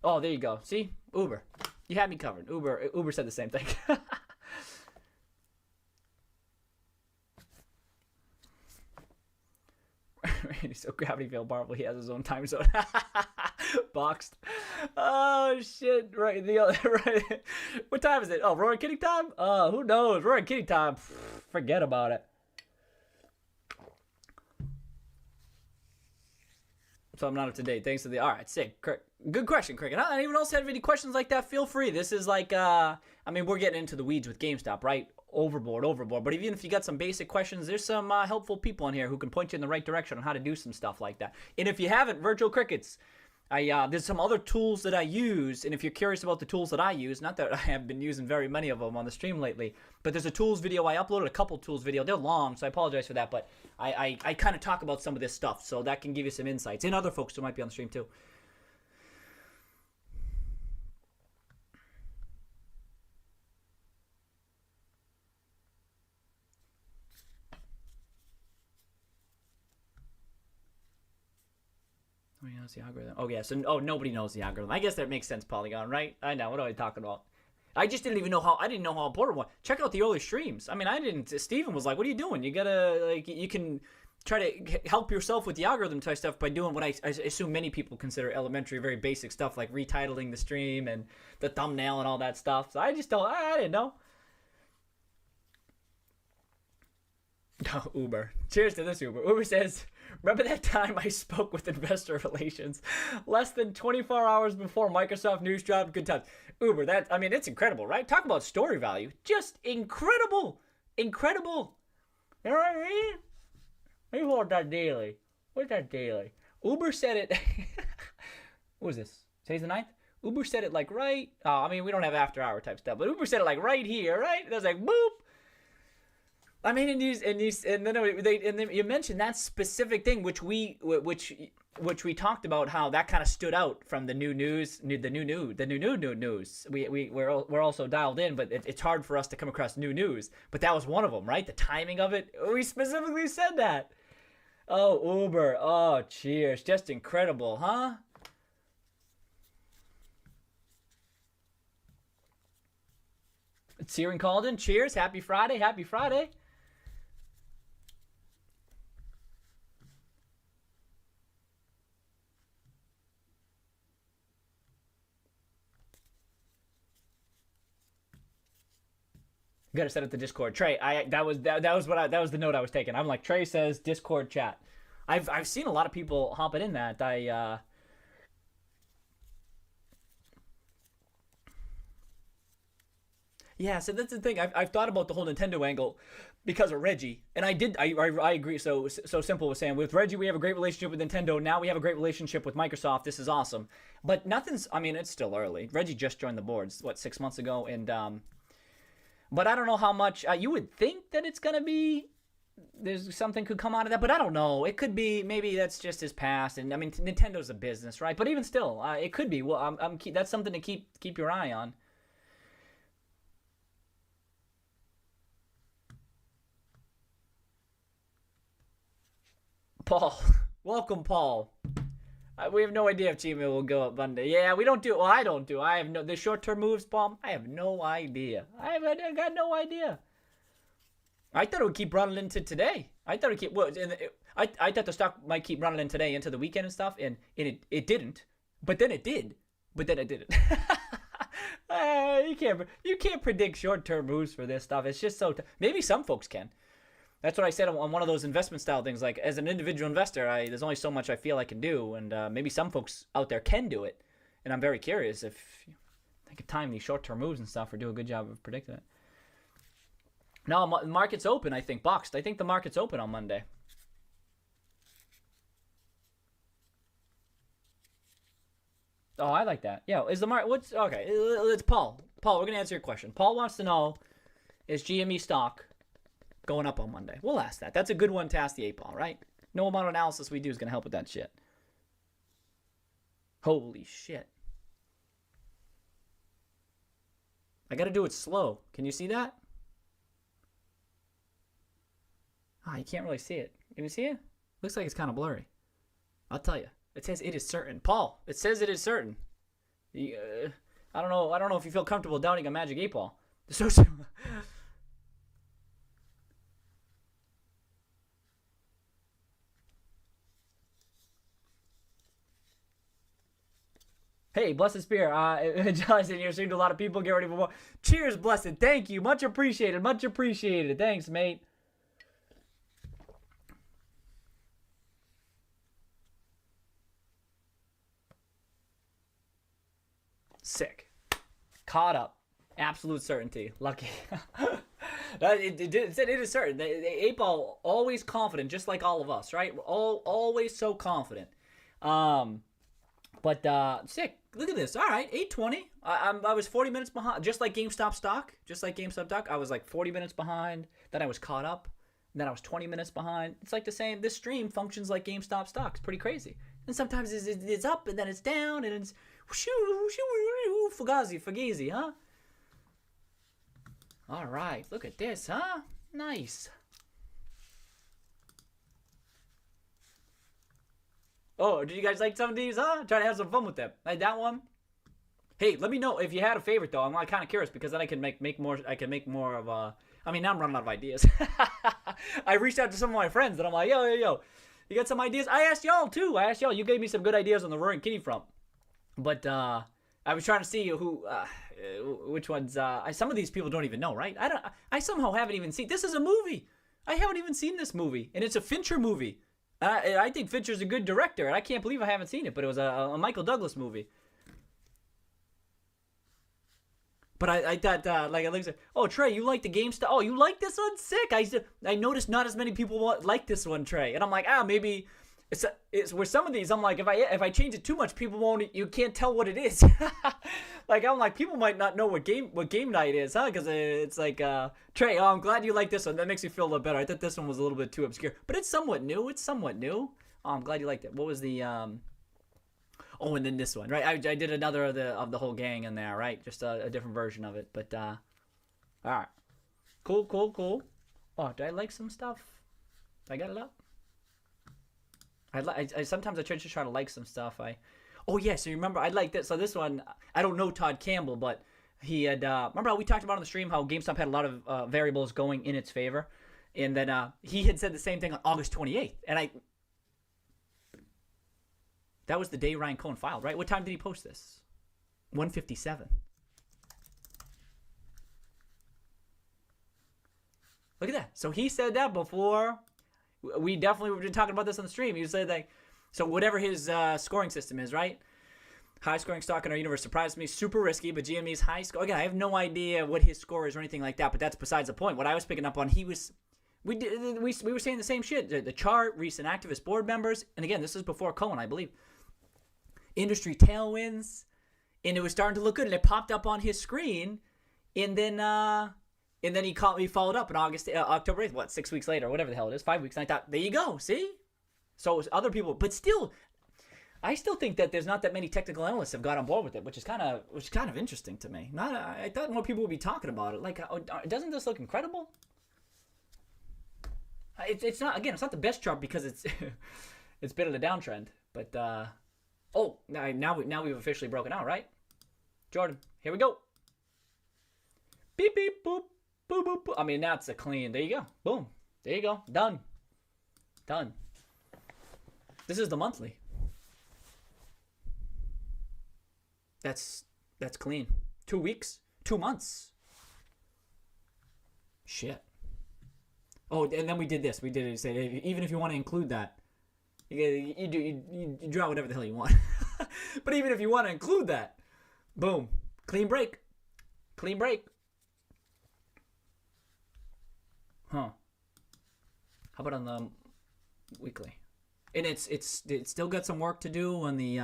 Oh, there you go. See? Uber. You had me covered. Uber said the same thing. He's so gravity feel powerful. He has his own time zone. Boxed. Oh shit! Right, right. What time is it? Oh, Roaring Kitty time. Who knows? Roaring Kitty time. Forget about it. So I'm not up to date. Thanks to the. All right, sick. Good question, Cricket. Anyone else have any questions like that? Feel free. This is like, I mean, we're getting into the weeds with GameStop, right? Overboard. But even if you got some basic questions, there's some helpful people in here who can point you in the right direction on how to do some stuff like that. And if you haven't, Virtual Crickets, there's some other tools that I use, and if you're curious about the tools that I use, not that I have been using very many of them on the stream lately, but there's a tools video. I uploaded a couple tools video. They're long, so I apologize for that, but I kind of talk about some of this stuff, so that can give you some insights, and other folks who might be on the stream too. Nobody knows the algorithm. Oh, yeah. So, nobody knows the algorithm. I guess that makes sense, Polygon, right? I know. What are I talking about? I just didn't even know how. I didn't know how important it was. Check out the early streams. I mean, I didn't. Steven was like, "What are you doing? You gotta like. You can try to help yourself with the algorithm type stuff by doing what I assume many people consider elementary, very basic stuff like retitling the stream and the thumbnail and all that stuff." So I just don't. I didn't know. No, Uber. Cheers to this Uber. Uber says, remember that time I spoke with investor relations less than 24 hours before Microsoft news dropped? Good times. Uber, it's incredible, right? Talk about story value. Just incredible. Incredible. You know what I mean? Maybe hold that daily. What's that daily? Uber said it. What was this? Today's the 9th? Uber said it like right. We don't have after hour type stuff, but Uber said it like right here, right? It was like boop. I mean, and then you mentioned that specific thing, which we talked about, how that kind of stood out from the new news. We're also dialed in, but it's hard for us to come across new news. But that was one of them, right? The timing of it. We specifically said that. Oh, Uber. Oh, cheers. Just incredible, huh? Searing called in. Cheers. Happy Friday. Happy Friday. You gotta set up the Discord. Trey, that was the note I was taking. I'm like, Trey says Discord chat. I've seen a lot of people hopping in that. Yeah, so that's the thing. I've thought about the whole Nintendo angle because of Reggie, and I agree. So Simple was saying, with Reggie we have a great relationship with Nintendo. Now we have a great relationship with Microsoft. This is awesome, but nothing's. I mean, it's still early. Reggie just joined the boards 6 months ago, and but I don't know how much. You would think that it's gonna be there's something could come out of that, but I don't know. It could be, maybe that's just his past, and I mean Nintendo's a business, right? But even still, it could be. Well, that's something to keep your eye on. Paul, welcome, Paul. We have no idea if Gmail will go up Monday. Yeah, we don't do. Well, I don't do. I have no the short-term moves, Paul. I have no idea. I got no idea. I thought it would keep running into today. I thought it keep. Well, I thought the stock might keep running in today into the weekend and stuff, and it didn't. But then it did. But then it didn't. You can't predict short-term moves for this stuff. It's just so. Maybe some folks can. That's what I said on one of those investment style things. Like, as an individual investor, there's only so much I feel I can do, and maybe some folks out there can do it. And I'm very curious if they could time these short-term moves and stuff or do a good job of predicting it. No, the market's open, I think, boxed. I think the market's open on Monday. Oh, I like that. Yeah, is the market... Okay, it's Paul. Paul, we're going to answer your question. Paul wants to know, is GME stock going up on Monday? We'll ask that. That's a good one to ask the 8-ball, right? No amount of analysis we do is going to help with that shit. Holy shit. I got to do it slow. Can you see that? You can't really see it. Can you see it? Looks like it's kind of blurry. I'll tell you. It says it is certain. Paul, it says it is certain. I don't know. I don't know if you feel comfortable doubting a magic 8-ball. So hey, Blessed Spirit. Jonathan, you're seeing a lot of people get ready for more. Cheers, Blessed. Thank you. Much appreciated. Much appreciated. Thanks, mate. Sick. Caught up. Absolute certainty. Lucky. It said it is certain. The 8-ball, always confident, just like all of us, right? We're always so confident. But sick. Look at this. All right, 8:20. I was 40 minutes behind, just like GameStop stock. I was like 40 minutes behind. Then I was caught up. Then I was 20 minutes behind. It's like the same. This stream functions like GameStop stock. It's pretty crazy. And sometimes it's up and then it's down and it's fugazi, huh? All right, look at this, huh? Nice. Oh, did you guys like some of these, huh? Trying to have some fun with them. Like that one. Hey, let me know if you had a favorite though. I'm like kind of curious because then I can make more. I can make more of a. I mean, now I'm running out of ideas. I reached out to some of my friends and I'm like, yo, you got some ideas? I asked y'all too. You gave me some good ideas on the Roaring Kitty front. But I was trying to see which ones. Some of these people don't even know, right? I somehow haven't even seen. This is a movie. I haven't even seen this movie, and it's a Fincher movie. I think Fincher's a good director, and I can't believe I haven't seen it. But it was a Michael Douglas movie. But I thought, oh, Trey, you like the Gamestop? Oh, you like this one? Sick. I noticed not as many people like this one, Trey. And I'm like, maybe it's where some of these, I'm like, if I change it too much, people won't, you can't tell what it is. I'm like, people might not know what game night is, huh? Because it's like, Trey, I'm glad you like this one. That makes me feel a little better. I thought this one was a little bit too obscure. But it's somewhat new. Oh, I'm glad you liked it. What was the, oh, and then this one, right? I did another of the whole gang in there, right? Just a different version of it. But, all right. Cool. Oh, did I like some stuff? I got it up? I sometimes I try to like some stuff. So you remember, I like this. So this one, I don't know Todd Campbell, but he had, remember how we talked about on the stream how GameStop had a lot of variables going in its favor? And then he had said the same thing on August 28th. And that was the day Ryan Cohen filed, right? What time did he post this? 1:57. Look at that. So he said that before. We definitely were talking about this on the stream. He said that, so whatever his scoring system is, right? High scoring stock in our universe surprised me. Super risky, but GME's high score. Again, I have no idea what his score is or anything like that, but that's besides the point. What I was picking up on, we were saying the same shit. The chart, recent activist board members, and again, this is before Cohen, I believe. Industry tailwinds, and it was starting to look good, and it popped up on his screen, and then And then he followed up in October 8th, what, 6 weeks later, whatever the hell it is, 5 weeks. And I thought, there you go, see? So it was other people, but still, I still think that there's not that many technical analysts have got on board with it, which is kind of interesting to me. I thought more people would be talking about it. Like, doesn't this look incredible? It's not, again, it's not the best chart because it's it's been in a downtrend. But now we've officially broken out, right? Jordan, here we go. Beep beep boop boop boop. Boop. I mean, now it's a clean. There you go. Boom. There you go. Done. This is the monthly. That's clean. 2 weeks, 2 months. Shit. Oh, and then we did this. We did it. Say even if you want to include that, you draw whatever the hell you want. But even if you want to include that, boom, clean break. Huh? How about on the weekly? And it's still got some work to do on the.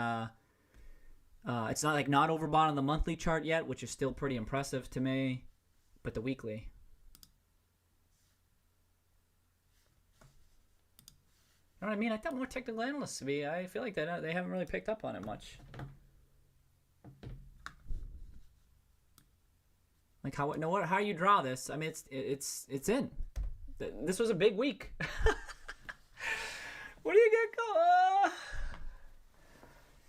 It's not overbought on the monthly chart yet, which is still pretty impressive to me. But the weekly. You know what I mean? I thought more technical analysts to be. I feel like they haven't really picked up on it much. Like how you draw this? I mean, it's in. This was a big week. What do you get going?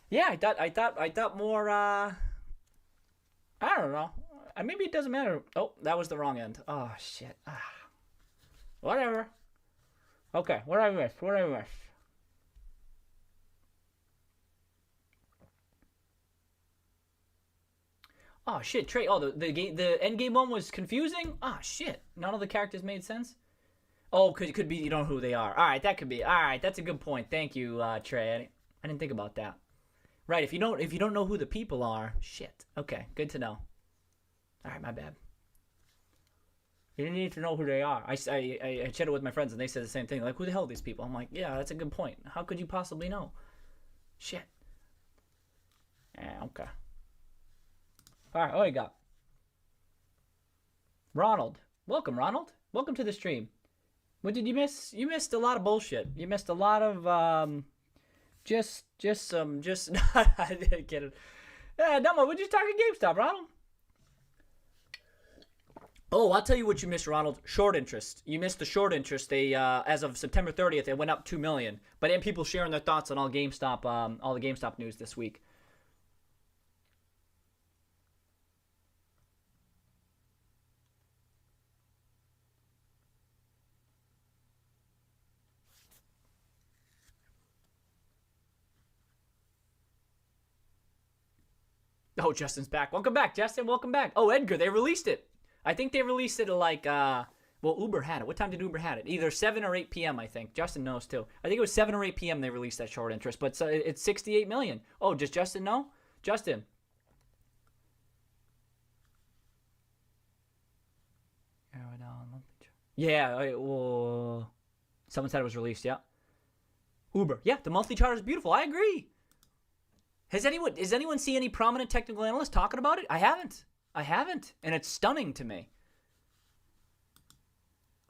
Yeah, I thought more. I don't know. Maybe it doesn't matter. Oh, that was the wrong end. Oh shit. Whatever. Okay, what did I miss? Oh shit, Trey. Oh, the end game one was confusing. Ah shit. None of the characters made sense. Oh, it could be you don't know who they are. All right, that could be. All right, that's a good point. Thank you, Trey. I didn't think about that. Right, if you don't know who the people are, shit. Okay, good to know. All right, my bad. You didn't need to know who they are. I chatted with my friends and they said the same thing. Like, who the hell are these people? I'm like, yeah, that's a good point. How could you possibly know? Shit. Yeah, okay. All right, what do you got? Ronald. Welcome, Ronald. Welcome to the stream. What did you miss? You missed a lot of bullshit. You missed a lot of, I didn't get it. Yeah, no, we're just talking GameStop, Ronald. Oh, I'll tell you what you missed, Ronald. Short interest. You missed the short interest. They, as of September 30th, it went up 2 million. But then people sharing their thoughts on all the GameStop news this week. Oh, Justin's back. Welcome back, Justin. Welcome back. Oh, Edgar, they released it. I think they released it at like, Uber had it. What time did Uber had it? Either 7 or 8 p.m., I think. Justin knows, too. I think it was 7 or 8 p.m. they released that short interest, but it's 68 million. Oh, does Justin know? Justin. Yeah, someone said it was released, yeah. Uber. Yeah, the monthly chart is beautiful. I agree. Does anyone see any prominent technical analysts talking about it? I haven't. And it's stunning to me.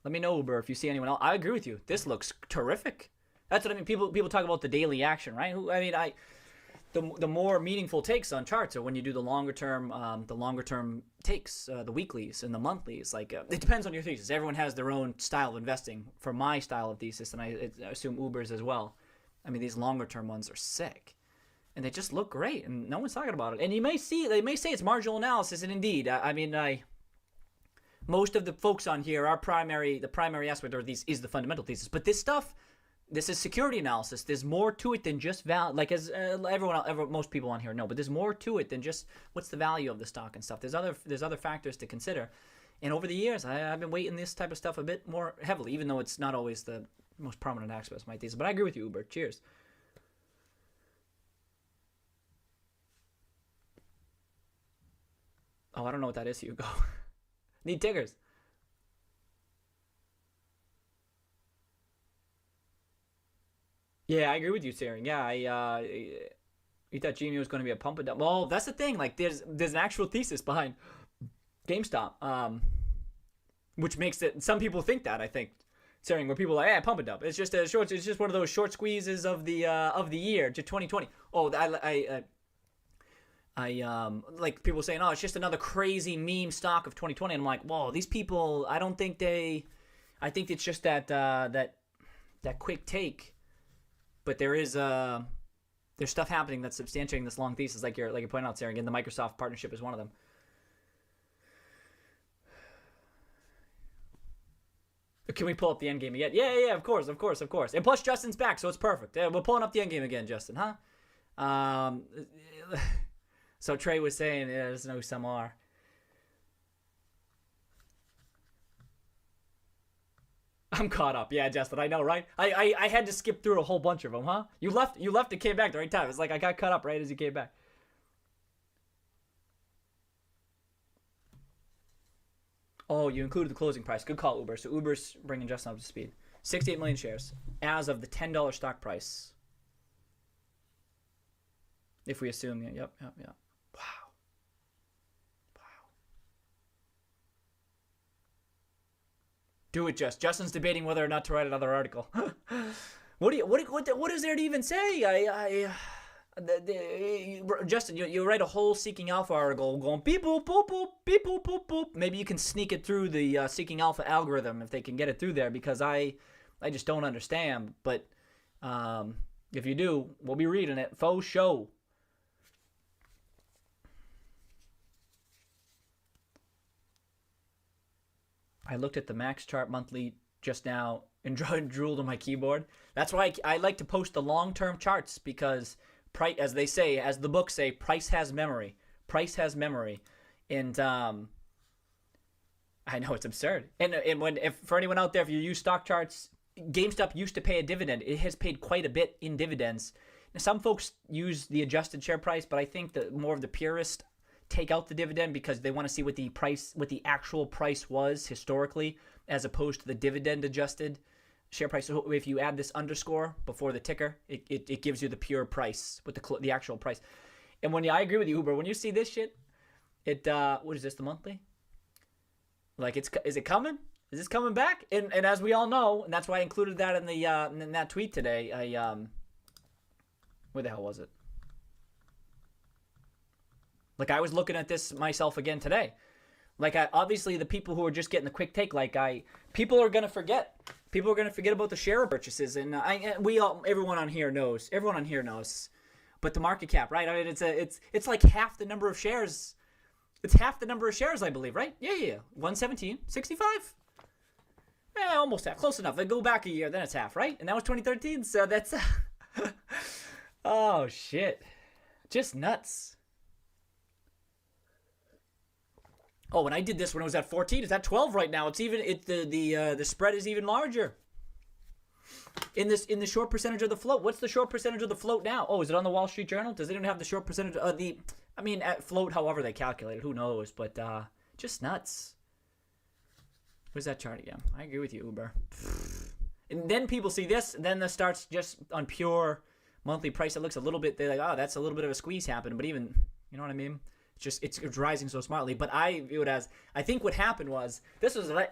Let me know, Uber, if you see anyone else. I agree with you. This looks terrific. That's what I mean. People talk about the daily action, right? The more meaningful takes on charts are when you do the longer term takes, the weeklies and the monthlies. Like it depends on your thesis. Everyone has their own style of investing. For my style of thesis, and I assume Uber's as well. I mean, these longer term ones are sick. And they just look great, and no one's talking about it. And they may say it's marginal analysis, and indeed, most of the folks on here, the primary aspect of these is the fundamental thesis. But this stuff, this is security analysis. There's more to it than just value. Like as most people on here know, but there's more to it than just what's the value of the stock and stuff. There's other factors to consider. And over the years, I've been weighting this type of stuff a bit more heavily, even though it's not always the most prominent aspect of my thesis. But I agree with you, Uber. Cheers. Oh, I don't know what that is, Hugo. Need tickers. Yeah, I agree with you, Sarah. Yeah, you thought Gmail was going to be a pump and dump. Well, that's the thing. Like, there's an actual thesis behind GameStop. which makes it. Some people think that, I think, saying where people are like, "Hey, pump it up." It's just a short. It's just one of those short squeezes of the year to 2020. Oh, I like people saying, "Oh, it's just another crazy meme stock of 2020." And I'm like, "Whoa, these people. I don't think they. I think it's just that quick take, but there's stuff happening that's substantiating this long thesis, like you're pointing out, Sarah. Again, the Microsoft partnership is one of them. Can we pull up the end game again? Yeah, of course. And plus, Justin's back, so it's perfect. Yeah, we're pulling up the end game again, Justin, huh? So Trey was saying, yeah, there's no some are. I'm caught up. Yeah, Justin, I know, right? I had to skip through a whole bunch of them, huh? You left and came back the right time. It's like I got caught up right as you came back. Oh, you included the closing price. Good call, Uber. So Uber's bringing Justin up to speed. 68 million shares as of the $10 stock price. If we assume, yep. Wow. Do it, Justin's debating whether or not to write another article. What is there to even say? Justin, you write a whole Seeking Alpha article going beep boop boop boop beep boop boop boop. Maybe you can sneak it through the Seeking Alpha algorithm if they can get it through there, because I just don't understand. But if you do, we'll be reading it. Faux show. I looked at the max chart monthly just now and drooled on my keyboard. That's why I like to post the long-term charts, because price, as they say, as the books say, price has memory. Price has memory. And I know it's absurd. And if for anyone out there, if you use stock charts, GameStop used to pay a dividend. It has paid quite a bit in dividends. Now, some folks use the adjusted share price, but I think that more of the purists take out the dividend because they want to see what the actual price was historically, as opposed to the dividend adjusted share price. So if you add this underscore before the ticker, it gives you the pure price with the actual price. And I agree with you, Uber, when you see this shit, what is this, the monthly? Like, is it coming? Is this coming back? And as we all know, and that's why I included that in the in that tweet today. Where the hell was it? Like, I was looking at this myself again today. Like, obviously the people who are just getting the quick take, people are gonna forget. People are gonna forget about the share purchases, and everyone on here knows. But the market cap, right? I mean, it's like half the number of shares. It's half the number of shares, I believe, right? Yeah. 117.65. Yeah, almost half. Close enough. They go back a year, then it's half, right? And that was 2013. So that's oh shit, just nuts. Oh, and I did this when it was at 14. It's at 12 right now. It's even the spread is even larger. In the short percentage of the float. What's the short percentage of the float now? Oh, is it on the Wall Street Journal? Does anyone have the short percentage of the? I mean, at float, however they calculate it, who knows? But just nuts. Where's that chart again? I agree with you, Uber. And then people see this, and then this starts just on pure monthly price. It looks a little bit. They're like, oh, that's a little bit of a squeeze happening. But even, you know what I mean? It's rising so smartly. But I view it as, I think what happened was, this was like,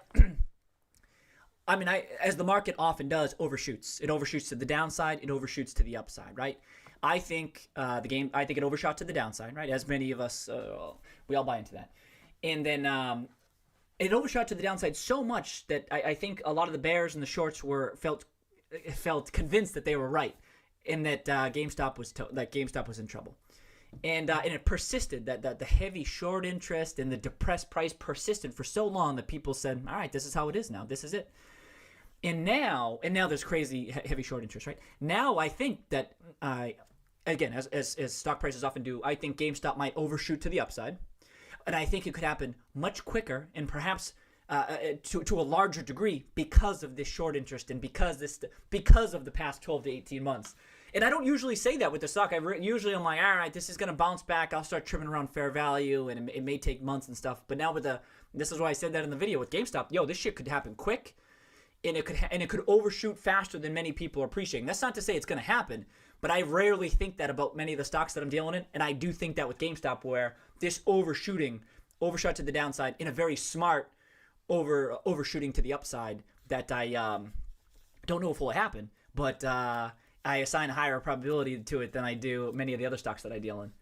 I mean, as the market often does, overshoots. It overshoots to the downside. It overshoots to the upside, right? I think I think it overshot to the downside, right? As many of us, we all buy into that. And then it overshot to the downside so much that I think a lot of the bears and the shorts felt convinced that they were right, and that GameStop was in trouble. And it persisted, that the heavy short interest and the depressed price persisted for so long that people said, all right, this is how it is now. This is it. And now there's crazy heavy short interest, right? Now I think that, again, as stock prices often do, I think GameStop might overshoot to the upside. And I think it could happen much quicker and perhaps to a larger degree because of this short interest and because of the past 12 to 18 months. And I don't usually say that with the stock. Usually I'm like, all right, this is going to bounce back. I'll start trimming around fair value, and it may take months and stuff. But now this is why I said that in the video with GameStop. Yo, this shit could happen quick, and it could overshoot faster than many people are appreciating. That's not to say it's going to happen, but I rarely think that about many of the stocks that I'm dealing in, and I do think that with GameStop, where this overshot to the downside in a very smart, overshooting to the upside that I don't know if will happen, but I assign a higher probability to it than I do many of the other stocks that I deal in.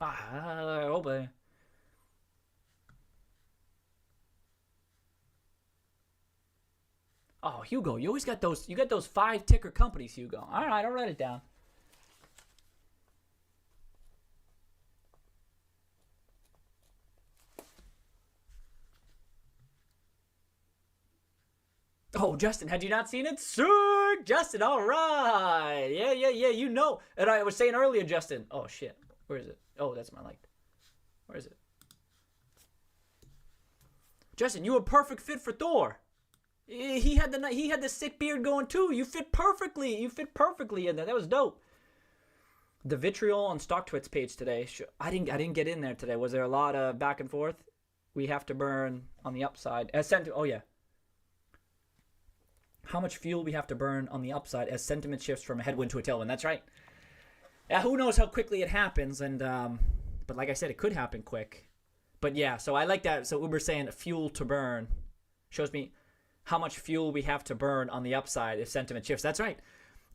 Oh boy. Oh, Hugo, you always got those. You got those 5 ticker companies, Hugo. All right, I'll write it down. Oh, Justin, had you not seen it? Sir, Justin, all right. Yeah, you know. And I was saying earlier, Justin. Oh, shit. Where is it? Oh, that's my light. Where is it? Justin, you were a perfect fit for Thor. He had the sick beard going too. You fit perfectly. You fit perfectly in there. That was dope. The vitriol on StockTwits page today. I didn't get in there today. Was there a lot of back and forth? We have to burn on the upside. Oh yeah. How much fuel we have to burn on the upside as sentiment shifts from a headwind to a tailwind. That's right. Yeah, who knows how quickly it happens, and but like I said, it could happen quick. But yeah, so I like that. So Uber's saying fuel to burn shows me how much fuel we have to burn on the upside if sentiment shifts. That's right.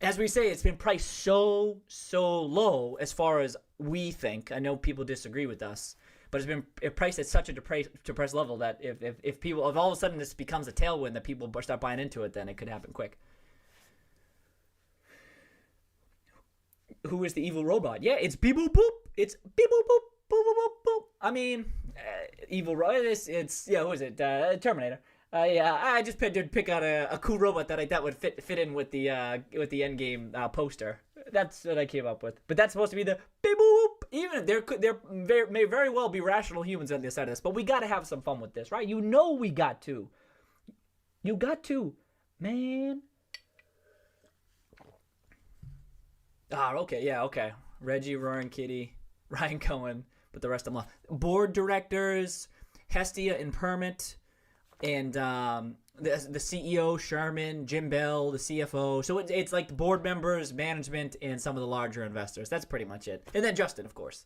As we say, it's been priced so low as far as we think. I know people disagree with us, but it's been priced at such a depressed level that if all of a sudden this becomes a tailwind that people start buying into it, then it could happen quick. Who is the evil robot? Yeah, it's beep boop boop. It's beep boop boop boop boop boop boop. I mean, evil robot. It's who is it? Terminator. I just pick out a cool robot that I thought would fit in with the Endgame poster. That's what I came up with. But that's supposed to be the beep boop. Even there may very well be rational humans on the other side of this, but we got to have some fun with this, right? You know we got to. You got to, man. Okay, yeah, okay. Reggie, Roaring Kitty, Ryan Cohen, but the rest of them. Board directors, Hestia and Permit, and the CEO, Sherman, Jim Bell, the CFO. So it's like the board members, management, and some of the larger investors. That's pretty much it. And then Justin, of course.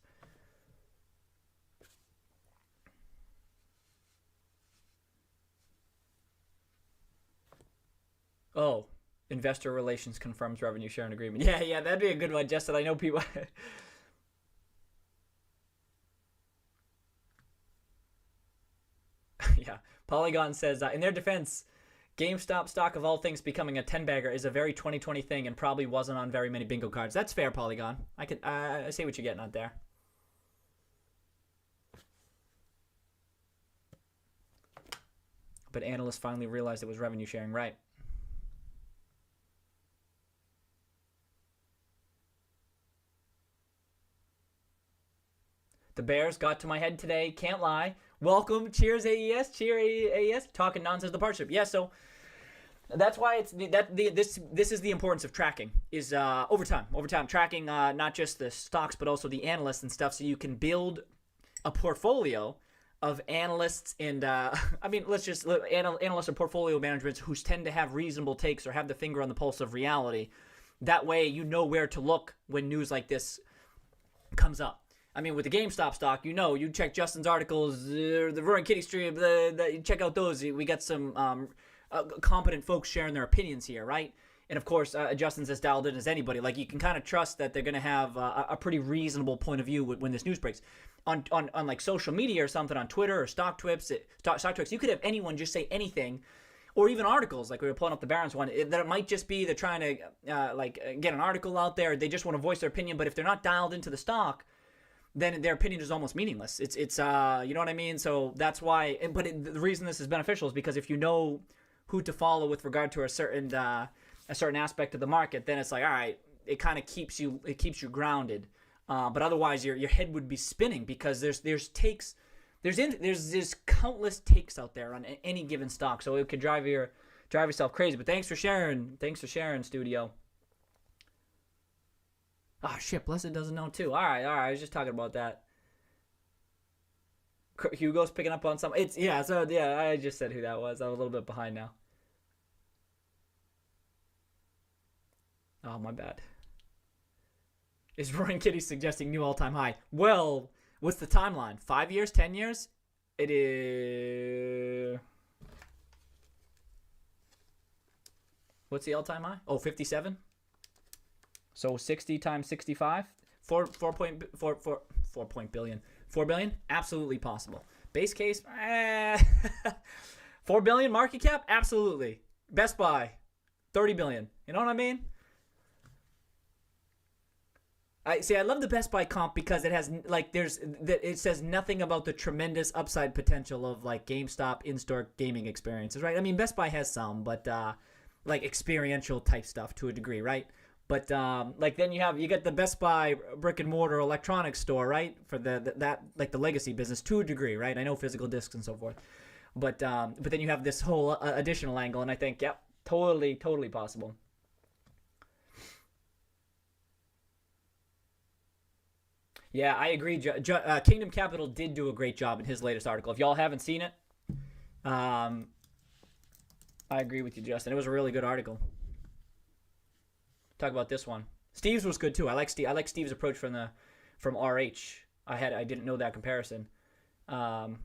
Oh, investor relations confirms revenue sharing agreement. Yeah, that'd be a good one, Justin. I know people... Yeah. Polygon says, in their defense, GameStop stock of all things becoming a 10-bagger is a very 2020 thing and probably wasn't on very many bingo cards. That's fair, Polygon. I see what you're getting at there. But analysts finally realized it was revenue sharing, right? The Bears got to my head today. Can't lie. Welcome. Cheers, AES. Cheer, AES. Talking nonsense, the partnership. Yeah, so that's why this is the importance of tracking is over time tracking not just the stocks but also the analysts and stuff, so you can build a portfolio of analysts and analysts or portfolio managers who tend to have reasonable takes or have the finger on the pulse of reality. That way you know where to look when news like this comes up. I mean, with the GameStop stock, you check Justin's articles, the Roaring Kitty stream, you check out those. We got some competent folks sharing their opinions here, right? And of course, Justin's as dialed in as anybody. Like, you can kind of trust that they're going to have a pretty reasonable point of view when this news breaks. On like social media or something, on Twitter or StockTwits, you could have anyone just say anything, or even articles, like we were pulling up the Barron's one, that it might just be they're trying to get an article out there. They just want to voice their opinion, but if they're not dialed into the stock, then their opinion is almost meaningless. It's you know what I mean? So that's why. But the reason this is beneficial is because if you know who to follow with regard to a certain aspect of the market, then it's like, all right, it kind of keeps you grounded. But otherwise, your head would be spinning because there's countless takes out there on any given stock, so it could drive yourself crazy. But thanks for sharing, Studio. Oh, shit, Blessed doesn't know, too. All right, I was just talking about that. Hugo's picking up on something. I just said who that was. I'm a little bit behind now. Oh, my bad. Is Roaring Kitty suggesting new all-time high? Well, what's the timeline? 5 years? 10 years? It is. What's the all-time high? Oh, 57. So 60 times 65. 4 billion. Absolutely possible. Base case. 4 billion market cap. Absolutely. Best Buy. 30 billion. You know what I mean? I love the Best Buy comp because it has it says nothing about the tremendous upside potential of like GameStop in-store gaming experiences, right? I mean, Best Buy has some, but like experiential type stuff to a degree, right? But like then you get the Best Buy brick and mortar electronics store, right? For that like the legacy business to a degree, right? I know physical discs and so forth, but then you have this whole additional angle, and I think yep, totally possible. Yeah, I agree. Kingdom Capital did do a great job in his latest article. If y'all haven't seen it, I agree with you, Justin. It was a really good article. Talk about this one. Steve's was good too. I like Steve's approach from RH. I didn't know that comparison. And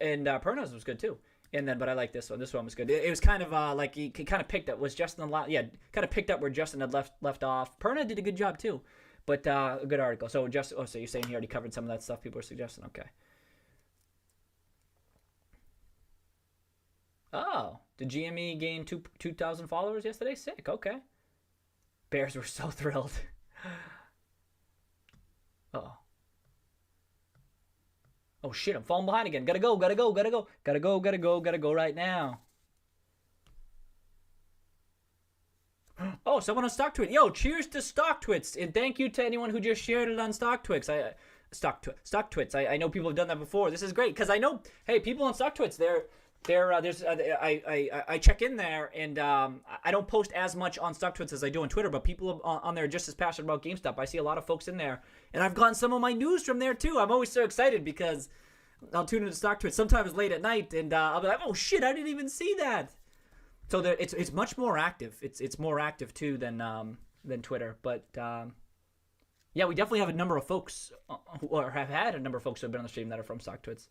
Perna's was good too. But I like this one. This one was good. It was kind of like he kind of picked up kind of picked up where Justin had left off. Perna did a good job too. But a good article. So so you're saying he already covered some of that stuff people were suggesting. Okay. Oh, did GME gain 2,000 followers yesterday? Sick. Okay. Bears were so thrilled. Oh. Oh shit! I'm falling behind again. Gotta go right now. Oh, someone on StockTwits. Yo, cheers to StockTwits, and thank you to anyone who just shared it on StockTwits. StockTwits. I know people have done that before. This is great because I know, hey, people on StockTwits, I check in there, and I don't post as much on StockTwits as I do on Twitter, but people on there are just as passionate about GameStop. I see a lot of folks in there, and I've gotten some of my news from there too. I'm always so excited because I'll tune into StockTwits sometimes late at night, and I'll be like, oh shit, I didn't even see that. So it's much more active. It's more active too than Twitter. But yeah, we definitely have a number of folks or have had a number of folks who have been on the stream that are from StockTwits.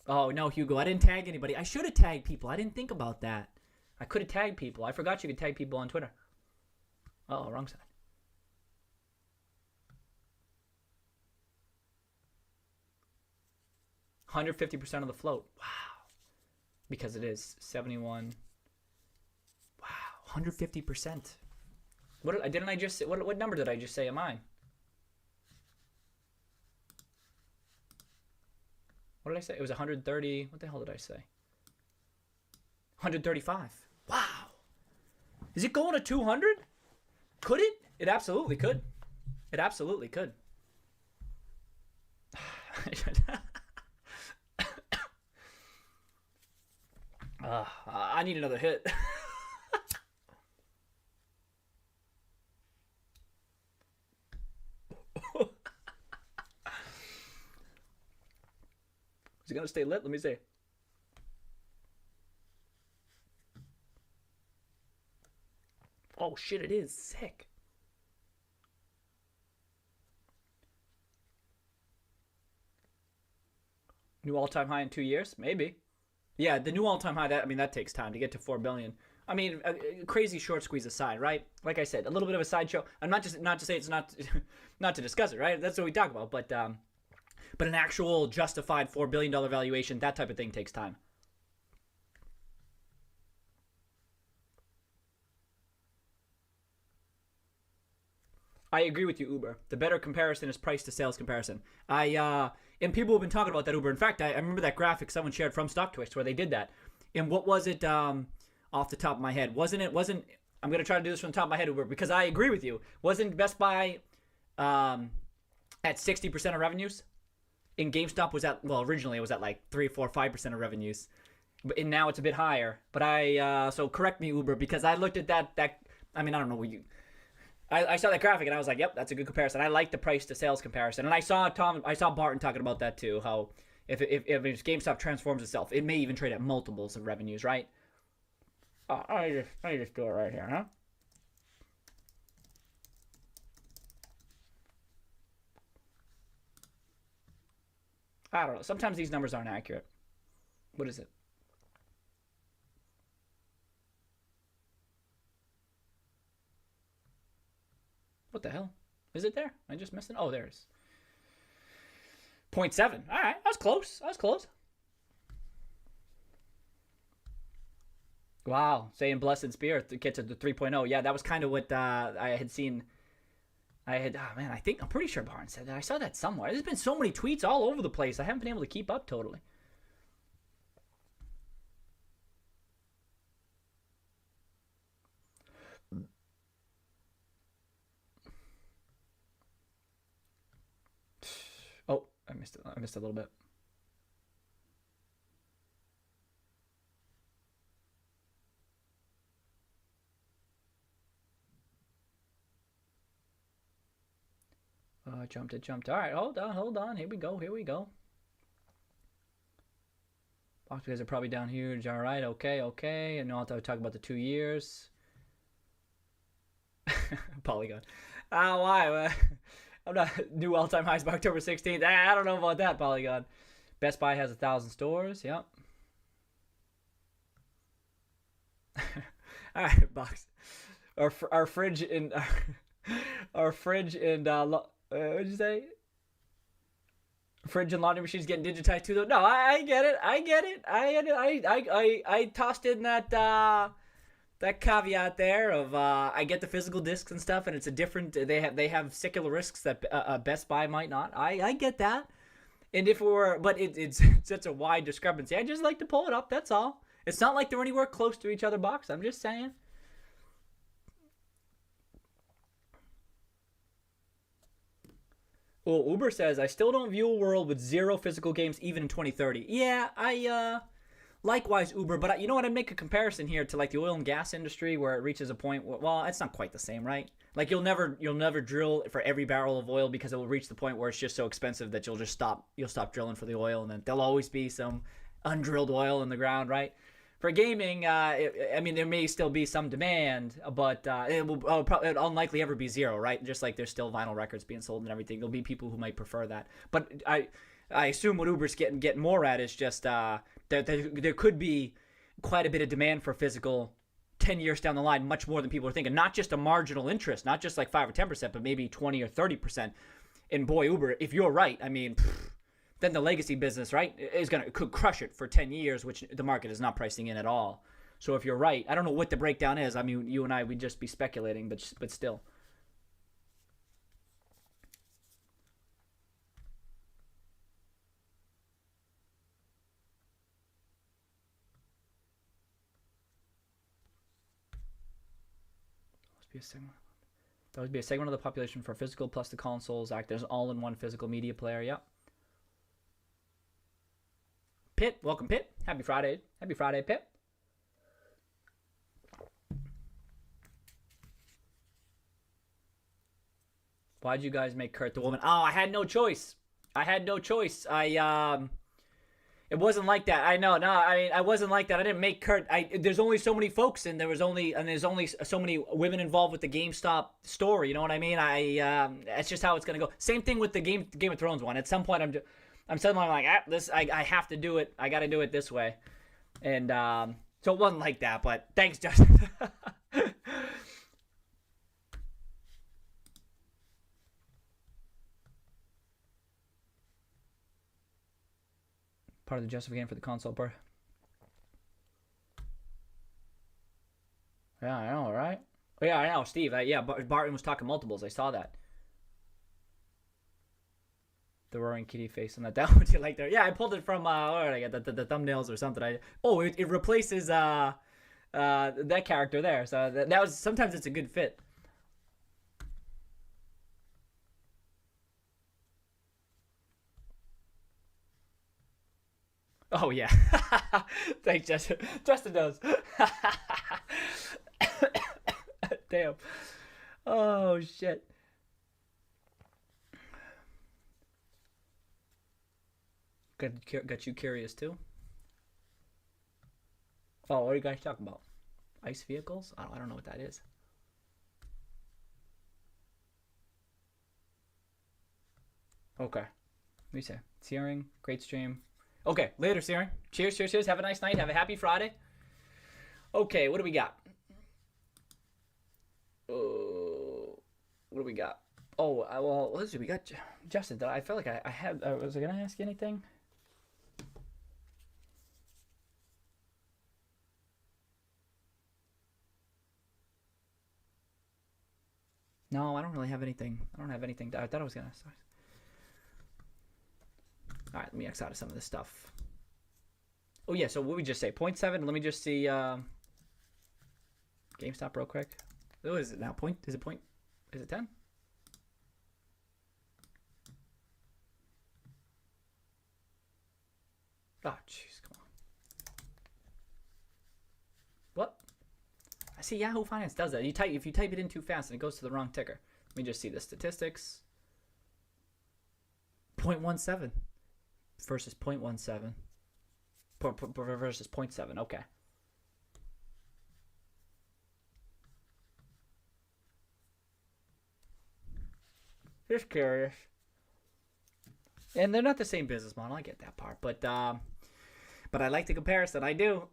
Oh no, Hugo, I didn't tag anybody. I should have tagged people. I didn't think about that. I could have tagged people. I forgot you could tag people on Twitter. Oh, wrong side. 150% of the float. Wow. Because it is 71. Wow, 150%. Didn't I just say, what number did I just say of mine? What did I say? It was 130. What the hell did I say? 135. Wow. Is it going to 200? Could it? It absolutely could. It absolutely could. I need another hit. Is it gonna stay lit? Let me see. Oh shit, it is sick. New all-time high in 2 years? Maybe. Yeah, the new all-time high, that takes time to get to 4 billion. I mean, crazy short squeeze aside, right? Like I said, a little bit of a sideshow. I'm not to say it's not not to discuss it, right? That's what we talk about, but an actual justified $4 billion valuation, that type of thing takes time. I agree with you, Uber. The better comparison is price to sales comparison. And people have been talking about that, Uber. In fact, I remember that graphic someone shared from StockTwits where they did that. And what was it off the top of my head? I'm going to try to do this from the top of my head, Uber, because I agree with you. Wasn't Best Buy at 60% of revenues? And GameStop was originally it was at like 3, 4, 5% of revenues. And now it's a bit higher. But so correct me, Uber, because I looked at that I mean, I don't know what you... I saw that graphic and I was like, yep, that's a good comparison. I like the price to sales comparison. And I saw Barton talking about that too, how if GameStop transforms itself, it may even trade at multiples of revenues, right? I just do it right here, huh? I don't know. Sometimes these numbers aren't accurate. What is it? What the hell? Is it there? I just missed it. Oh, there it is. 0.7. All right, that's close. That's close. Wow, saying Blessed Spirit to get to the 3.0. Yeah, that was kind of what I had seen. Oh man, I'm pretty sure Barnes said that. I saw that somewhere. There's been so many tweets all over the place. I haven't been able to keep up totally. Oh, I missed it. I missed a little bit. It jumped. All right, hold on. Here we go. Box guys are probably down huge. All right, okay. And I'll have to talk about the 2 years. Polygon. Why? I'm not new all-time highs by October 16th. I don't know about that, Polygon. Best Buy has 1,000 stores. Yep. All right, box. Our fridge in our fridge and what'd you say? Fridge and laundry machines getting digitized too, though. No, I get it. I tossed in that that caveat there of I get the physical discs and stuff, and it's a different. They have secular risks that Best Buy might not. I get that, and if it were, but it's such a wide discrepancy. I just like to pull it up. That's all. It's not like they're anywhere close to each other. Box. I'm just saying. Well, Uber says, I still don't view a world with 0 physical games even in 2030. Yeah, likewise, Uber, but you know what? I'd make a comparison here to like the oil and gas industry where it reaches a point where, well, it's not quite the same, right? Like you'll never drill for every barrel of oil because it will reach the point where it's just so expensive that you'll stop drilling for the oil, and then there'll always be some undrilled oil in the ground, right? For gaming, there may still be some demand, but it'll unlikely ever be 0, right? Just like there's still vinyl records being sold and everything. There'll be people who might prefer that. But I assume what Uber's getting more at is just that there could be quite a bit of demand for physical 10 years down the line, much more than people are thinking. Not just a marginal interest, not just like 5 or 10%, but maybe 20 or 30%. And boy, Uber, if you're right, then the legacy business, right, could crush it for 10 years, which the market is not pricing in at all. So if you're right, I don't know what the breakdown is. You and I, we'd just be speculating, but still. That would be a segment of the population for physical plus the consoles act as all-in-one physical media player. Yep. Pitt, welcome, Pitt. Happy Friday. Happy Friday, Pitt. Why'd you guys make Kurt the woman? Oh, I had no choice. It wasn't like that. I know. No, I wasn't like that. I didn't make Kurt. There's only so many folks, and there's only so many women involved with the GameStop story. You know what I mean? That's just how it's gonna go. Same thing with the Game of Thrones one. At some point, I'm suddenly like, I have to do it. I got to do it this way, and so it wasn't like that. But thanks, Justin. Part of the justification for the console part. Yeah, I know, right? Yeah, I know, Steve. Barton was talking multiples. I saw that. The roaring kitty face on that. That would you like there? Yeah, I pulled it from where did I get the thumbnails or something. It replaces that character there. So that was sometimes it's a good fit. Oh yeah. Thanks, Justin. Justin knows. Damn. Oh shit. Got you curious too? Oh, what are you guys talking about? Ice vehicles? I don't know what that is. Okay. me say? Searing, great stream. Okay, later, Searing. Cheers, cheers, cheers. Have a nice night. Have a happy Friday. Okay, what do we got? What do we got? Oh, well, let's see. We got Justin. I felt like I had. Was I gonna ask you anything? No, I don't really have anything. I don't have anything. I thought I was gonna. Sorry. All right, let me X out of some of this stuff. Oh yeah, so what we just say? 0.7. Let me just see. GameStop real quick. Oh, is it now? Is it 10? Oh, jeez, come on. What? I see Yahoo Finance does that. If you type it in too fast and it goes to the wrong ticker. Let me just see the statistics. 0.17 versus 0.17 versus 0.7. Okay. Just curious. And they're not the same business model. I get that part, but I like the comparison. I do.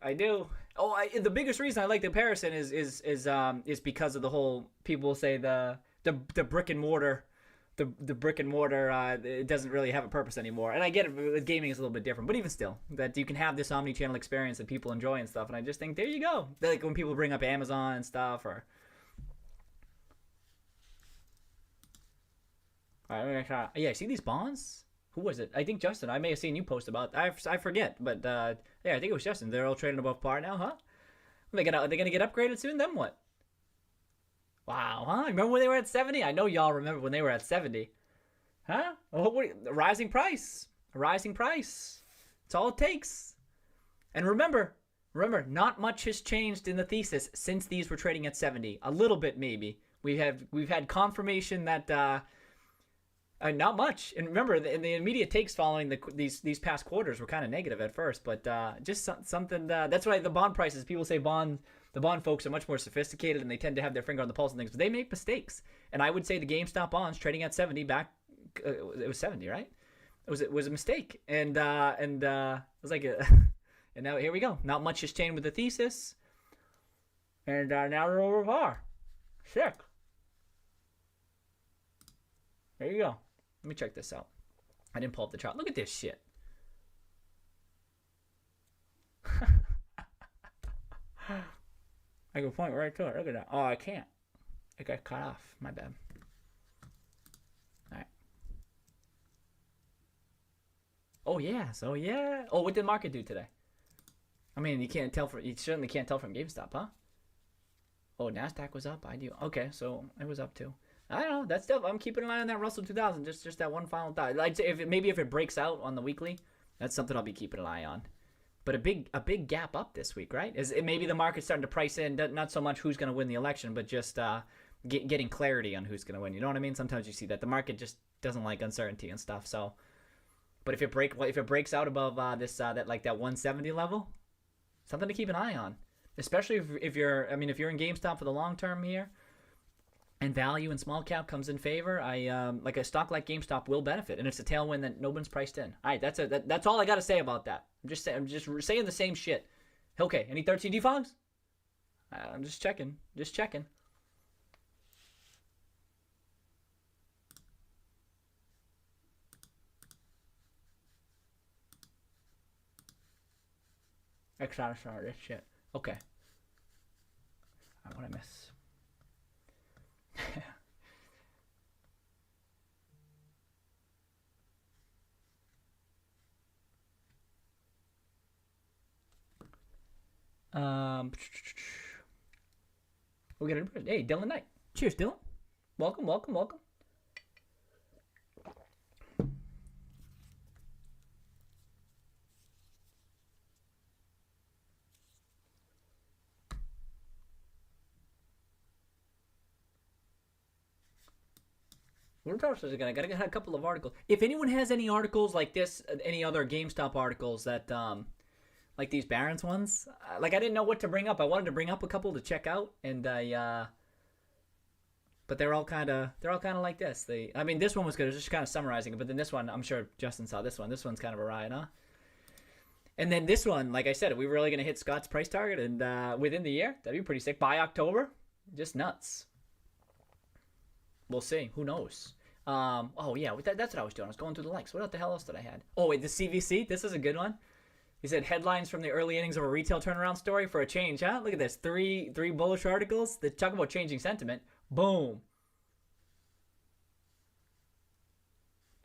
Oh, the biggest reason I like the comparison is because of the whole. People say the brick and mortar, the brick and mortar. It doesn't really have a purpose anymore. And I get it. Gaming is a little bit different, but even still, that you can have this omni-channel experience that people enjoy and stuff. And I just think there you go. Like when people bring up Amazon and stuff, or. All right, yeah, see these bonds? Who was it? I think Justin. I may have seen you post about. I forget, but yeah, I think it was Justin. They're all trading above par now, huh? Are they gonna get upgraded soon? Then what? Wow, huh? Remember when they were at 70? I know y'all remember when they were at 70, huh? Oh, rising price, rising price. That's all it takes. And remember, not much has changed in the thesis since these were trading at 70. A little bit, maybe. We've had confirmation that. Not much. And remember, the immediate takes following these past quarters were kind of negative at first, but just something. That's why the bond prices. People say the bond folks are much more sophisticated and they tend to have their finger on the pulse and things, but they make mistakes. And I would say the GameStop bonds trading at 70 back, it was 70, right? It was a mistake, and it was like, and now here we go. Not much has changed with the thesis, and now we're over par. Sick. There you go. Let me check this out. I didn't pull up the chart. Look at this shit. I can point right to it. Look at that. Oh, I can't. It got cut off. My bad. All right. Oh, yeah. So, yeah. Oh, what did the market do today? I mean, you certainly can't tell from GameStop, huh? Oh, NASDAQ was up. I do. Okay, so it was up too. I don't know. That's stuff. I'm keeping an eye on that Russell 2000. Just that one final thought. I'd say if it breaks out on the weekly, that's something I'll be keeping an eye on. But a big gap up this week, right? Maybe the market's starting to price in not so much who's going to win the election, but just getting clarity on who's going to win. You know what I mean? Sometimes you see that the market just doesn't like uncertainty and stuff. So, but if it breaks out above that 170 level, something to keep an eye on. Especially if you're in GameStop for the long term here. And value and small cap comes in favor. Like a stock like GameStop will benefit, and it's a tailwind that no one's priced in. All right, that's all I got to say about that. I'm just saying the same shit. Okay, any 13 defogs? I'm just checking. Extra this shit. Okay. All right, what I miss? We got a hey Dylan Knight. Cheers, Dylan. Welcome. We're talking. I gotta get a couple of articles. If anyone has any articles like this, any other GameStop articles that like these Barron's ones, I didn't know what to bring up. I wanted to bring up a couple to check out, and But they're all kind of like this. I mean, this one was good. It was just kind of summarizing it. But then this one, I'm sure Justin saw this one. This one's kind of a riot, huh? And then this one, like I said, we were really going to hit Scott's price target and within the year. That'd be pretty sick. By October, just nuts. We'll see. Who knows? Oh, yeah, that's what I was doing. I was going through the likes. What the hell else did I had? Oh, wait, the CVC. This is a good one. He said, headlines from the early innings of a retail turnaround story for a change, huh? Look at this. Three bullish articles that talk about changing sentiment. Boom.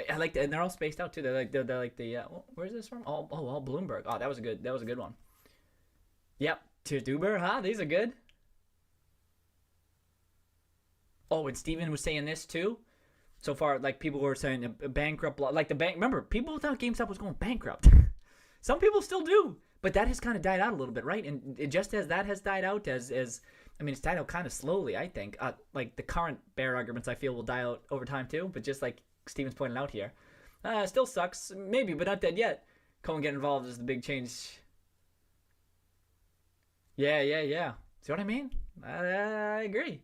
I like that, and they're all spaced out too. They're like the where's this from? All Bloomberg. Oh, that was a good one. Yep, to Duber, huh? These are good. Oh, and Steven was saying this too. So far, like people were saying a bankrupt, like the bank. Remember, people thought GameStop was going bankrupt. Some people still do, but that has kind of died out a little bit, right? And just as that has died out, as I mean, it's died out kind of slowly, I think. Like the current bear arguments, I feel will die out over time too. But just like Steven's pointing out here, still sucks, maybe, but not dead yet. Cohen getting involved is the big change. Yeah. See what I mean? I agree.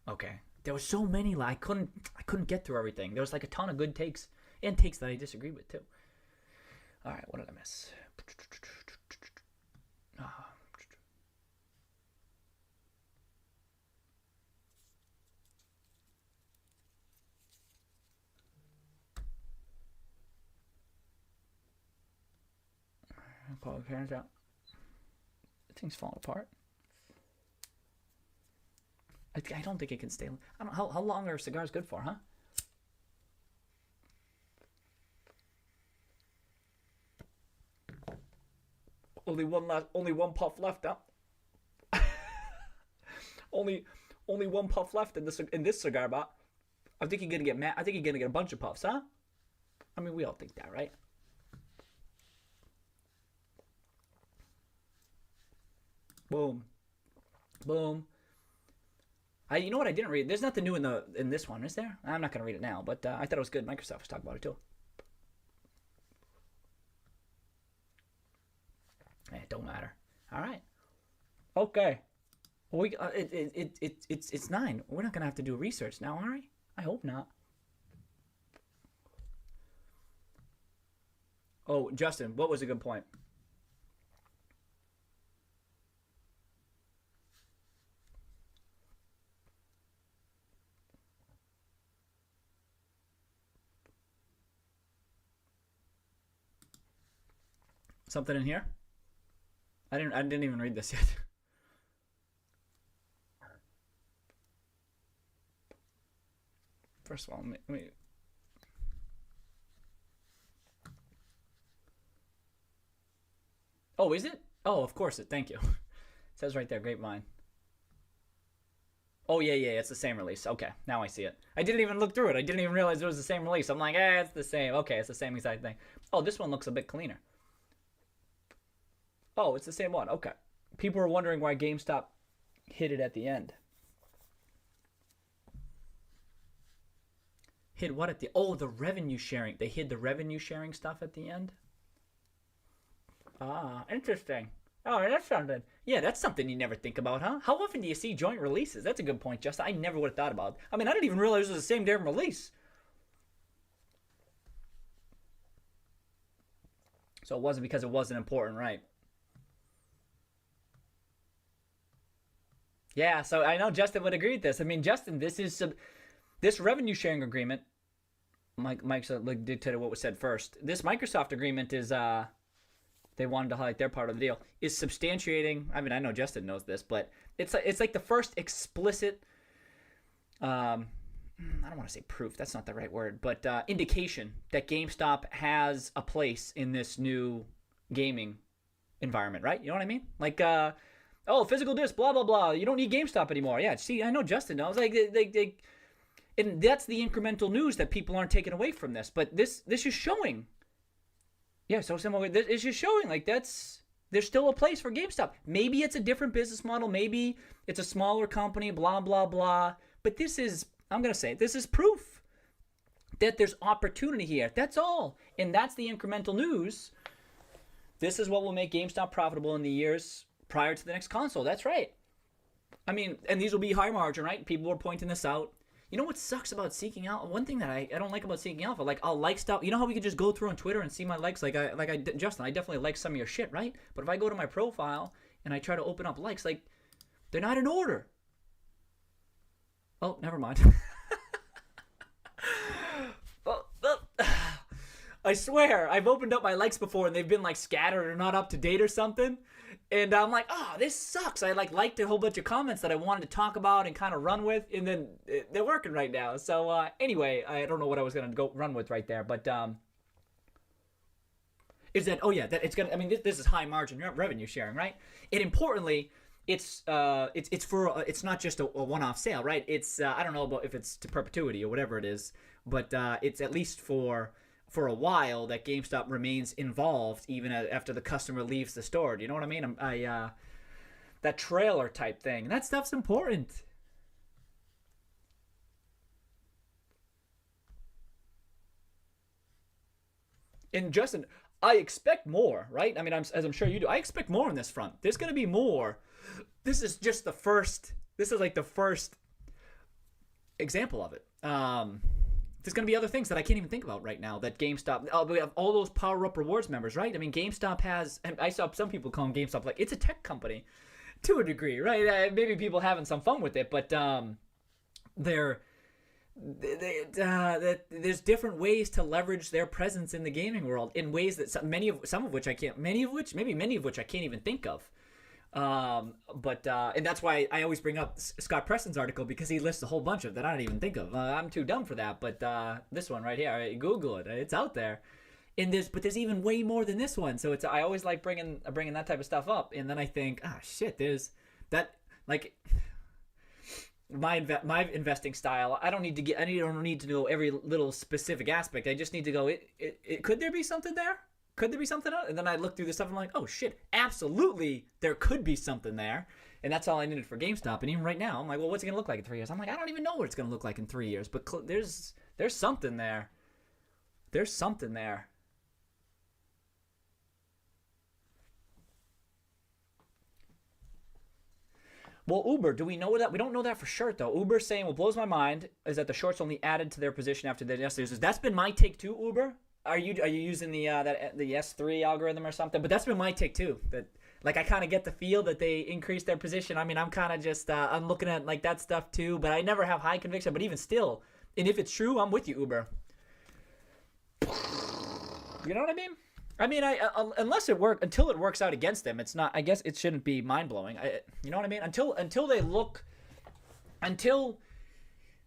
Okay. There were so many. I couldn't get through everything. There was like a ton of good takes and takes that I disagree with too. All right, what did I miss? Pull the parents out. The thing's falling apart. I don't think it can stay. I don't know how long are cigars good for, huh? Only one puff left, huh? only one puff left in this cigar bot. I think you're gonna get mad. I think you're gonna get a bunch of puffs, huh? I mean, we all think that, right? Boom. You know what I didn't read? There's nothing new in this one, is there? I'm not gonna read it now, but I thought it was good. Microsoft was talking about it too. It don't matter. All right. Okay. It's 9. We're not gonna have to do research now, are we? I hope not. Oh, Justin, what was a good point? Something in here? I didn't even read this yet. First of all, let me Oh, is it? Oh, of course it. Thank you. It says right there, Grapevine. Oh, yeah, it's the same release. Okay, now I see it. I didn't even look through it. I didn't even realize it was the same release. I'm like, it's the same. Okay, it's the same exact thing. Oh, this one looks a bit cleaner. Oh, it's the same one. Okay. People were wondering why GameStop hid it at the end. Hid what at the... Oh, the revenue sharing. They hid the revenue sharing stuff at the end? Ah, interesting. Oh, that's something. Yeah, that's something you never think about, huh? How often do you see joint releases? That's a good point, Justin. I never would have thought about it. I mean, I didn't even realize it was the same damn release. So it wasn't because it wasn't important, right? Yeah, so I know Justin would agree with this. I mean, Justin, this revenue sharing agreement, Mike's dictated what was said first. This Microsoft agreement is, they wanted to highlight their part of the deal, is substantiating, I mean, I know Justin knows this, but it's like the first explicit, I don't want to say proof, that's not the right word, but indication that GameStop has a place in this new gaming environment, right? You know what I mean? Like, oh, physical disc, blah, blah, blah. You don't need GameStop anymore. Yeah, see, I know Justin knows. Like, and that's the incremental news that people aren't taking away from this. But this is showing. Yeah, so similar. This is just showing, like, there's still a place for GameStop. Maybe it's a different business model. Maybe it's a smaller company, blah, blah, blah. But this is, I'm going to say, this is proof that there's opportunity here. That's all. And that's the incremental news. This is what will make GameStop profitable in the years prior to the next console. That's right. I mean, and these will be high margin, right? People are pointing this out. You know what sucks about seeking out? One thing that I don't like about seeking alpha, like I'll like stuff. You know how we could just go through on Twitter and see my likes? Justin, I definitely like some of your shit, right? But if I go to my profile and I try to open up likes, like they're not in order. Oh, never mind. I swear, I've opened up my likes before and they've been like scattered or not up to date or something. And I'm like, oh, this sucks. I liked a whole bunch of comments that I wanted to talk about and kind of run with, and then they're working right now. So anyway, I don't know what I was gonna go run with right there, but is that that it's gonna? I mean, this is high margin revenue sharing, right? And importantly, it's not just a one-off sale, right? It's I don't know about if it's to perpetuity or whatever it is, but it's at least for a while that GameStop remains involved even after the customer leaves the store. Do you know what I mean? That trailer type thing. That stuff's important. And Justin, I expect more, right? I mean, as I'm sure you do, I expect more on this front. There's going to be more. This is just the first. This is like the first example of it. There's going to be other things that I can't even think about right now that GameStop, we have all those Power Up Rewards members, right? I mean, GameStop has, and I saw some people calling GameStop like, it's a tech company to a degree, right? Maybe people having some fun with it, but there's different ways to leverage their presence in the gaming world in ways that many of which I can't even think of. And that's why I always bring up Scott Preston's article, because he lists a whole bunch of that I don't even think of. I'm too dumb for that, but this one right here, Google it. It's out there. But there's even way more than this one. So I always like bringing that type of stuff up, and then I think, shit, there's that, like, my investing style. I don't need to know every little specific aspect. I just need to go. Could there be something there? Could there be something else? And then I look through this stuff and I'm like, oh shit, absolutely there could be something there. And that's all I needed for GameStop. And even right now, I'm like, well, what's it going to look like in 3 years? I'm like, I don't even know what it's going to look like in 3 years. But there's something there. There's something there. Well, Uber, do we know that? We don't know that for sure, though. Uber saying, what blows my mind is that the shorts only added to their position after the yesterday's. That's been my take too, Uber. Are you using the S3 algorithm or something? But that's been my take too. That, like, I kind of get the feel that they increased their position. I mean, I'm kind of just I'm looking at like that stuff too, but I never have high conviction. But even still, and if it's true, I'm with you, Uber. You know what I mean? I mean, until it works out against them, it's not. I guess it shouldn't be mind blowing. You know what I mean? Until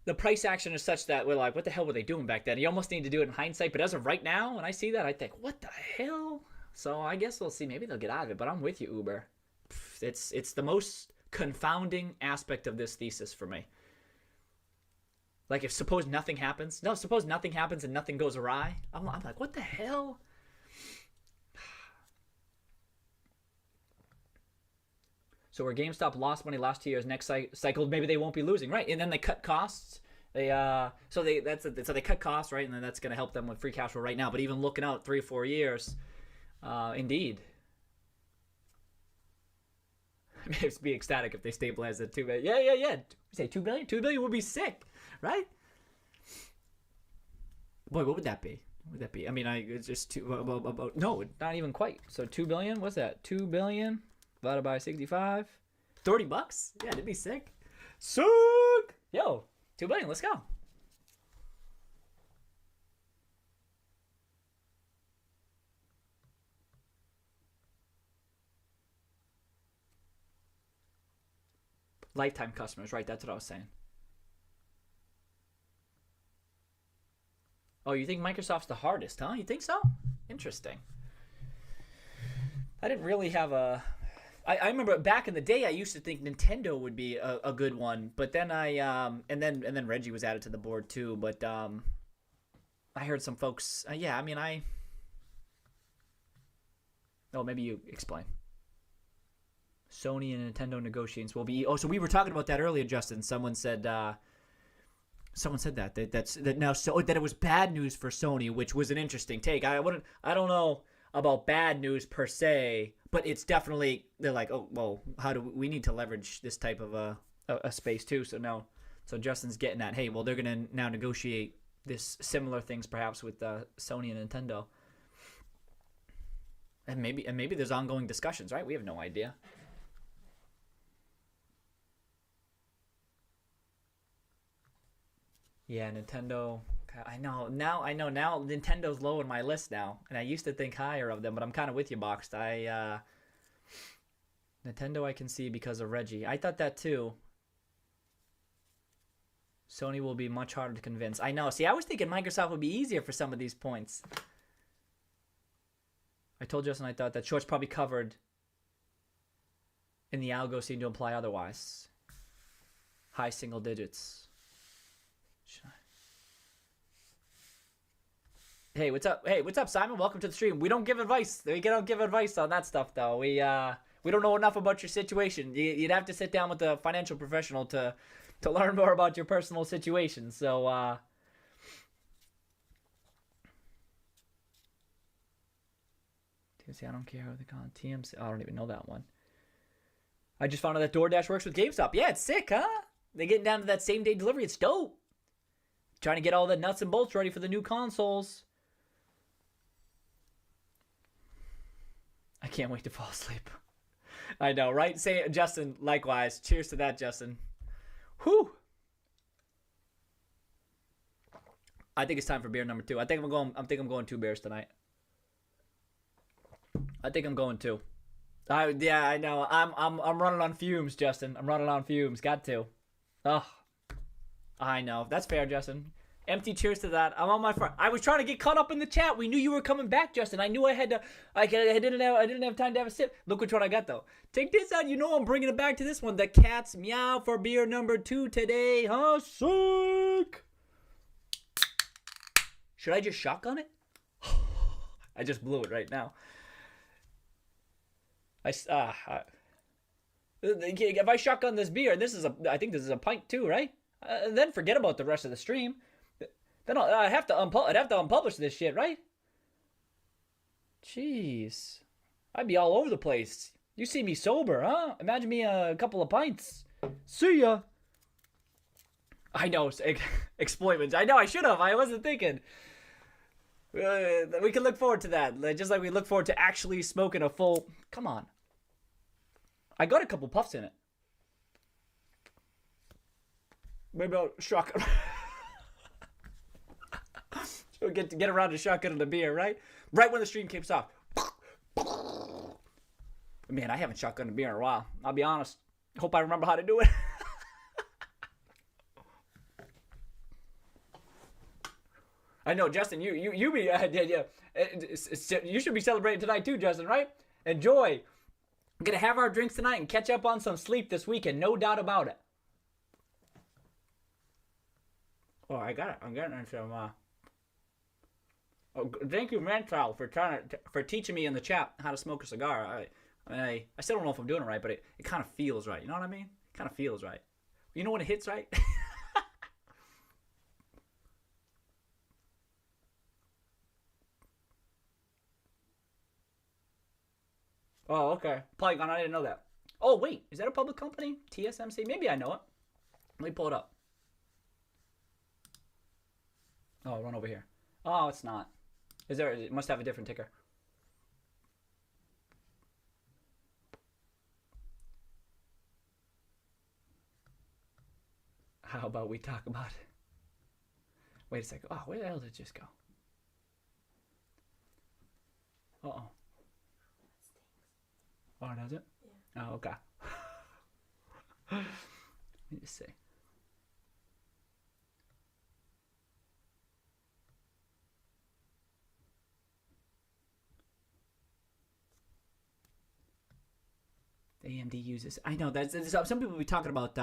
the price action is such that we're like, what the hell were they doing back then? You almost need to do it in hindsight. But as of right now, when I see that, I think, what the hell? So I guess we'll see. Maybe they'll get out of it. But I'm with you, Uber. It's the most confounding aspect of this thesis for me. Like, suppose nothing happens and nothing goes awry. I'm like, what the hell? So where GameStop lost money last 2 years, next cycle maybe they won't be losing, right? And then they cut costs. They cut costs, right? And then that's going to help them with free cash flow right now. But even looking out 3 or 4 years, indeed, I mean, be ecstatic if they stabilize at 2 billion. Yeah. You say 2 billion? 2 billion would be sick, right? Boy, what would that be? What would that be? I mean, it's just no, not even quite. So 2 billion. What's that? 2 billion. Divided by 65, $30. Yeah, it'd be sick. Sick. Yo, 2 billion. Let's go. Lifetime customers, right? That's what I was saying. Oh, you think Microsoft's the hardest, huh? You think so? Interesting. I didn't really have a. I remember back in the day, I used to think Nintendo would be a good one, but then and then Reggie was added to the board too. But I heard some folks. Oh, maybe you explain. Sony and Nintendo negotiations will be. Oh, so we were talking about that earlier, Justin. Someone said that it was bad news for Sony, which was an interesting take. I don't know about bad news per se, but it's definitely, they're like, oh, well, how do we need to leverage this type of a space too. So Justin's getting at, hey, well, they're gonna now negotiate this similar things perhaps with Sony and Nintendo, and maybe there's ongoing discussions, right? We have no idea. Yeah, Nintendo. I know now. Nintendo's low in my list now, and I used to think higher of them, but I'm kind of with you, Boxed. Nintendo I can see because of Reggie. I thought that too. Sony will be much harder to convince. I know. See, I was thinking Microsoft would be easier for some of these points. I told Justin I thought that short's probably covered, and the algo seemed to imply otherwise. High single digits. Hey, what's up? Hey, what's up, Simon? Welcome to the stream. We don't give advice. We don't give advice on that stuff, though. We don't know enough about your situation. You'd have to sit down with a financial professional to learn more about your personal situation. So, TMC, I don't care how they call it. TMC, I don't even know that one. I just found out that DoorDash works with GameStop. Yeah, it's sick, huh? They're getting down to that same day delivery. It's dope. Trying to get all the nuts and bolts ready for the new consoles. I can't wait to fall asleep. I know, right? Say, Justin, likewise. Cheers to that, Justin. Whew. I think it's time for beer number 2. I think I'm going 2 beers tonight. I think I'm going 2. Yeah, I know. I'm running on fumes, Justin. I'm running on fumes. Got to. Oh, I know. That's fair, Justin. Empty cheers to that. I'm on my front. I was trying to get caught up in the chat. We knew you were coming back, Justin. I knew I had to. I didn't have time to have a sip. Look which one I got though. Take this out. You know I'm bringing it back to this one. The cat's meow for beer number 2 today. Huh? Sick. Should I just shotgun it? I just blew it right now. If I shotgun this beer, I think this is a pint too, right? Then forget about the rest of the stream. Then I'd have to unpublish this shit, right? Jeez. I'd be all over the place. You see me sober, huh? Imagine me a couple of pints. See ya. I know, exploitment. I know, I should have. I wasn't thinking. We can look forward to that. Just like we look forward to actually smoking a full... Come on. I got a couple puffs in it. Maybe I'll shotgun. So get around to shotgun the beer, right? Right when the stream kicks off. Man, I haven't shotgunned a beer in a while. I'll be honest. Hope I remember how to do it. I know, Justin. You should be celebrating tonight too, Justin. Right? Enjoy. We're gonna have our drinks tonight and catch up on some sleep this weekend. No doubt about it. Oh, I got it. I'm getting some. Oh, thank you, Mantrell, for teaching me in the chat how to smoke a cigar. I still don't know if I'm doing it right, but it kind of feels right. You know what I mean? It kind of feels right. You know when it hits right? Oh, okay. Polygon, I didn't know that. Oh, wait. Is that a public company? TSMC? Maybe I know it. Let me pull it up. Oh, run over here. Oh, it's not. It must have a different ticker. How about we talk about it? Wait a second. Oh, where the hell did it just go? Uh-oh. Oh, does it? Yeah. Oh, okay. Let me just see. AMD uses. I know that's some people be talking about the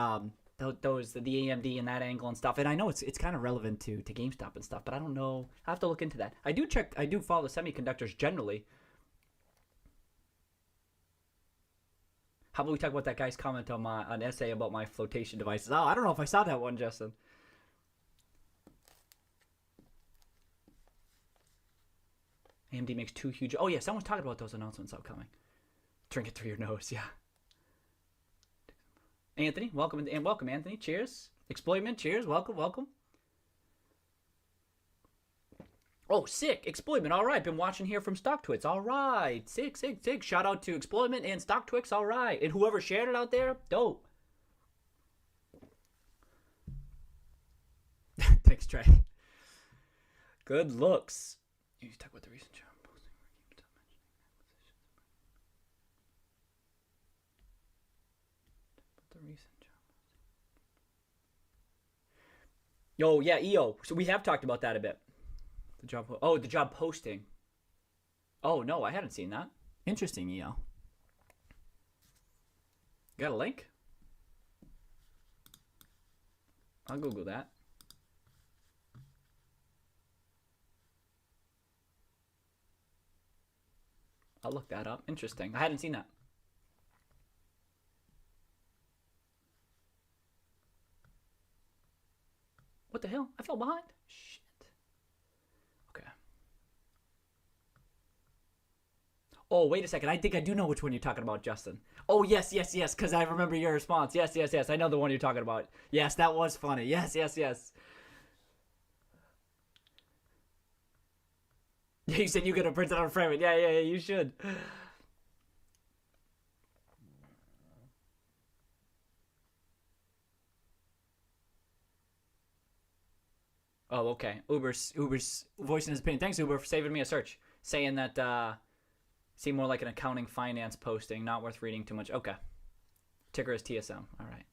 AMD and that angle and stuff, and I know it's kind of relevant to GameStop and stuff, but I don't know. I have to look into that. I do follow semiconductors generally. How about we talk about that guy's comment on an essay about my flotation devices? Oh, I don't know if I saw that one, Justin. AMD makes 2 huge. Oh yeah, someone's talking about those announcements upcoming. Drink it through your nose, yeah. Anthony, welcome, and welcome, Anthony. Cheers. Exploitment, cheers. Welcome. Oh, sick. Exploitment, all right. Been watching here from StockTwix. All right. Sick. Shout out to Exploitment and StockTwix. All right. And whoever shared it out there, dope. Thanks, Trey. Good looks. You talk about the recent job posting. The recent job. Yo, yeah, EO. So we have talked about that a bit. The job posting. Oh, no, I hadn't seen that. Interesting, EO. Got a link? I'll Google that. I'll look that up. Interesting. I hadn't seen that. What the hell? I fell behind? Shit. Okay. Oh, wait a second. I think I do know which one you're talking about, Justin. Oh, yes, because I remember your response. Yes. I know the one you're talking about. Yes, that was funny. Yes. Yeah, you said you're going to print it out and frame it. Yeah, you should. Oh, okay. Uber's voicing his opinion. Thanks, Uber, for saving me a search. Saying that seemed more like an accounting finance posting, not worth reading too much. Okay. Ticker is TSM. All right.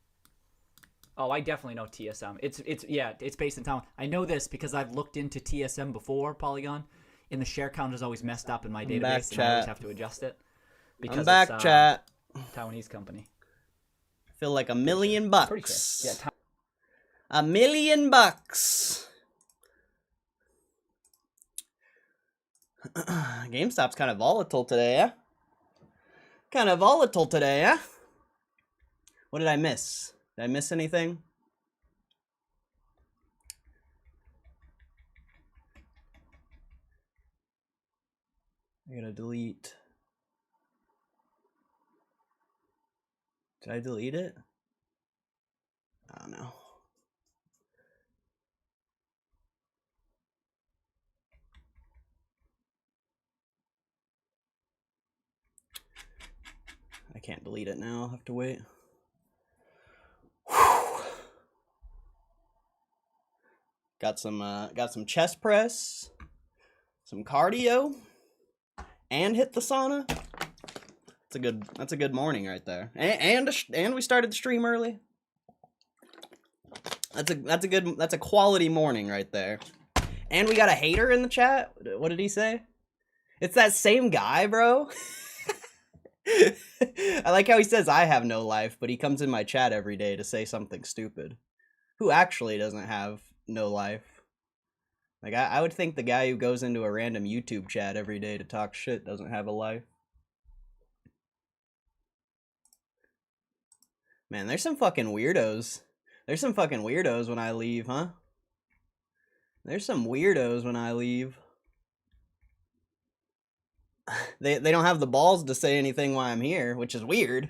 Oh, I definitely know TSM. It's based in town. I know this because I've looked into TSM before, Polygon, and the share count is always messed up in my database, back, and I always have to adjust it. Because I'm back, it's, chat. Taiwanese company. I feel like $1 million bucks. Pretty sure. $1 million bucks. GameStop's kind of volatile today, yeah? What did I miss? Did I miss anything? I gotta delete. Did I delete it? I don't know. I can't delete it now. I'll have to wait. Whew. Got some chest press, some cardio, and hit the sauna. That's a good morning right there. And we started the stream early. That's a quality morning right there. And we got a hater in the chat. What did he say? It's that same guy, bro. I like how he says I have no life, but he comes in my chat every day to say something stupid. Who actually doesn't have no life? Like, I would think the guy who goes into a random YouTube chat every day to talk shit doesn't have a life. Man, there's some fucking weirdos. There's some fucking weirdos when I leave, huh? There's some weirdos when I leave. They don't have the balls to say anything while I'm here, which is weird.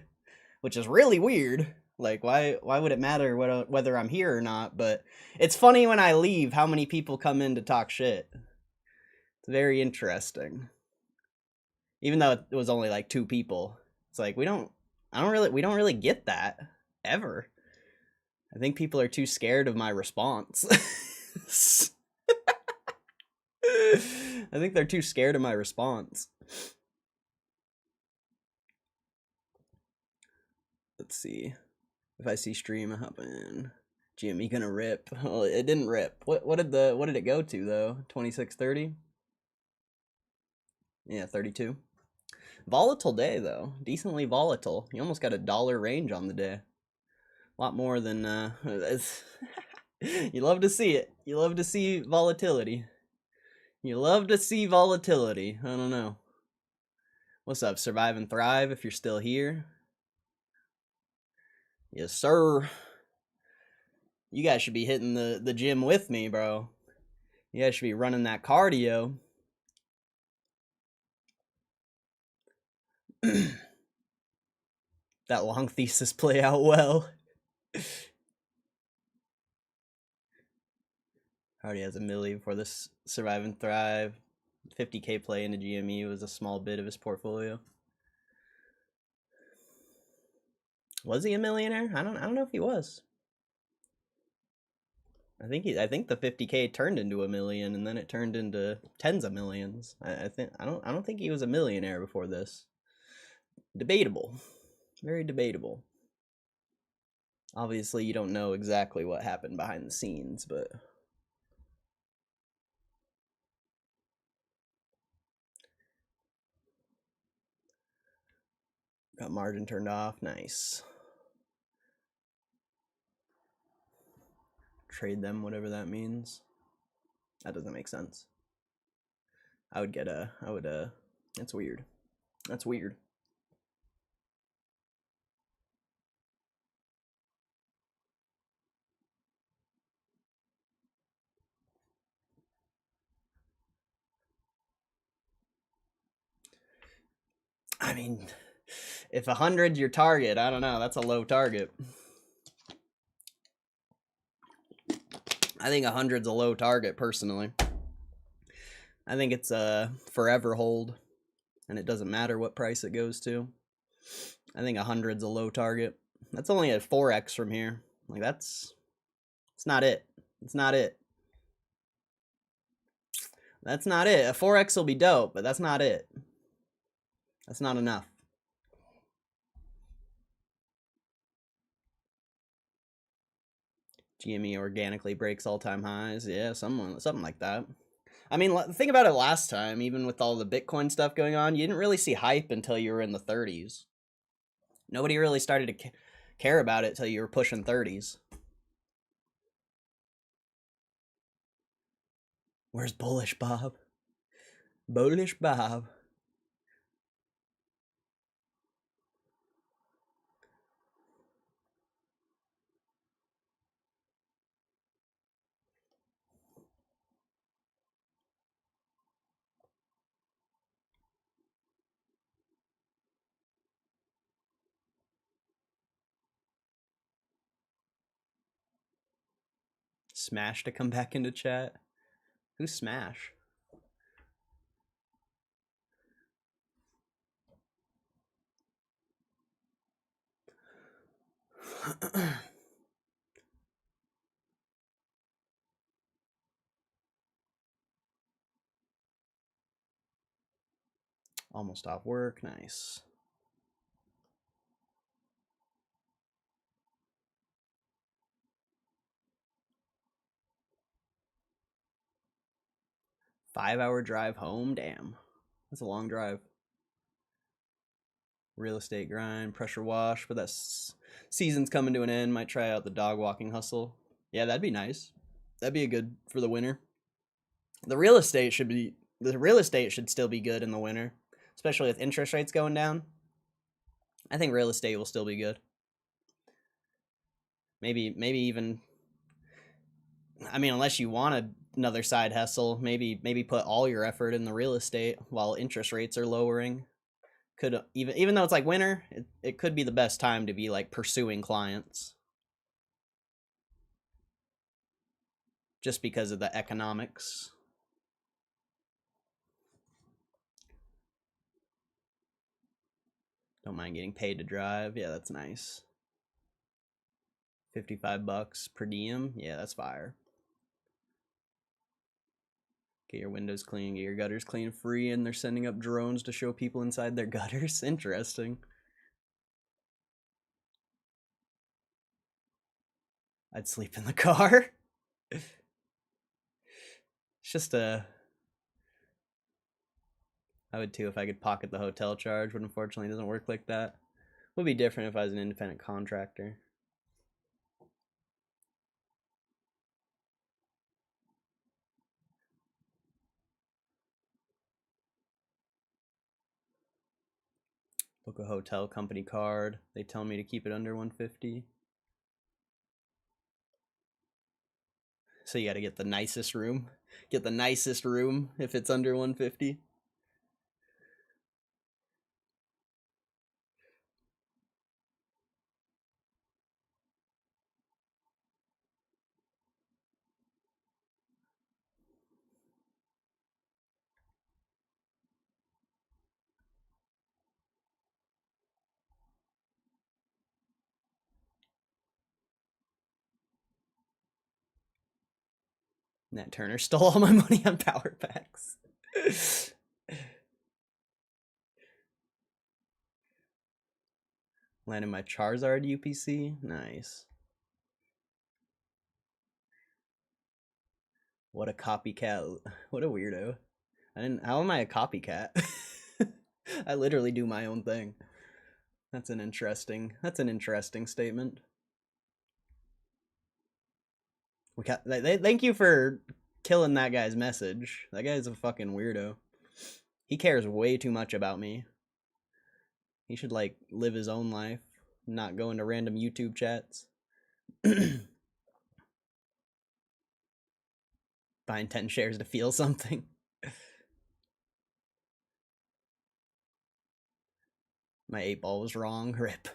Which is really weird. Like, why would it matter whether I'm here or not? But it's funny when I leave how many people come in to talk shit. It's very interesting. Even though it was only like 2 people. It's like we don't really get that ever. I think people are too scared of my response. I think they're too scared of my response. Let's see. If I see stream, I hop in. Jimmy gonna rip. Well, it didn't rip. What did it go to though? 26.30? Yeah, 32. Volatile day though. Decently volatile. You almost got $1 range on the day. A lot more than you love to see it. You love to see volatility. I don't know. What's up? Survive and thrive if you're still here. Yes, sir. You guys should be hitting the gym with me, bro. You guys should be running that cardio. That long thesis play out well. Already has $1 million before this Survive and Thrive. 50K play into GME was a small bit of his portfolio. Was he a millionaire? I don't know if he was. I think the 50K turned into $1 million, and then it turned into tens of millions. I don't think he was a millionaire before this. Debatable. Very debatable. Obviously, you don't know exactly what happened behind the scenes, but got margin turned off. Nice. Trade them, whatever that means. That doesn't make sense. That's weird. That's weird. I mean, if 100's your target, I don't know. That's a low target. I think 100's a low target, personally. I think it's a forever hold, and it doesn't matter what price it goes to. I think 100's a low target. That's only a 4x from here. Like, it's not it. It's not it. That's not it. A 4x will be dope, but that's not it. That's not enough. GME organically breaks all-time highs. Yeah, something like that. I mean, think about it last time. Even with all the Bitcoin stuff going on, you didn't really see hype until you were in the 30s. Nobody really started to care about it till you were pushing 30s. Where's Bullish Bob? Bullish Bob. Smash to come back into chat. Who's Smash? Almost off work. Nice. Five-hour drive home. Damn. That's a long drive. Real estate grind, pressure wash, but that's season's coming to an end. Might try out the dog walking hustle. Yeah, that'd be nice. That'd be a good for the winter. The real estate should still be good in the winter, especially with interest rates going down. I think real estate will still be good. Maybe even, I mean, unless you want another side hustle, maybe put all your effort in the real estate while interest rates are lowering. Could even though it's like winter, it could be the best time to be like pursuing clients. Just because of the economics. Don't mind getting paid to drive. Yeah, that's nice. $55 per diem. Yeah, that's fire. Get your windows clean, get your gutters clean free, and they're sending up drones to show people inside their gutters. Interesting. I'd sleep in the car. It's just I would too if I could pocket the hotel charge, but unfortunately it doesn't work like that. Would be different if I was an independent contractor. Book a hotel company card. They tell me to keep it under 150. So you got to get the nicest room. Get the nicest room if it's under 150. Nat Turner stole all my money on power packs. Landed my Charizard UPC. Nice. What a copycat. What a weirdo. How am I a copycat? I literally do my own thing. That's an interesting statement. Thank you for killing that guy's message. That guy's a fucking weirdo. He cares way too much about me. He should like live his own life, not go into random YouTube chats. Buying 10 shares to feel something. My 8-ball was wrong. Rip.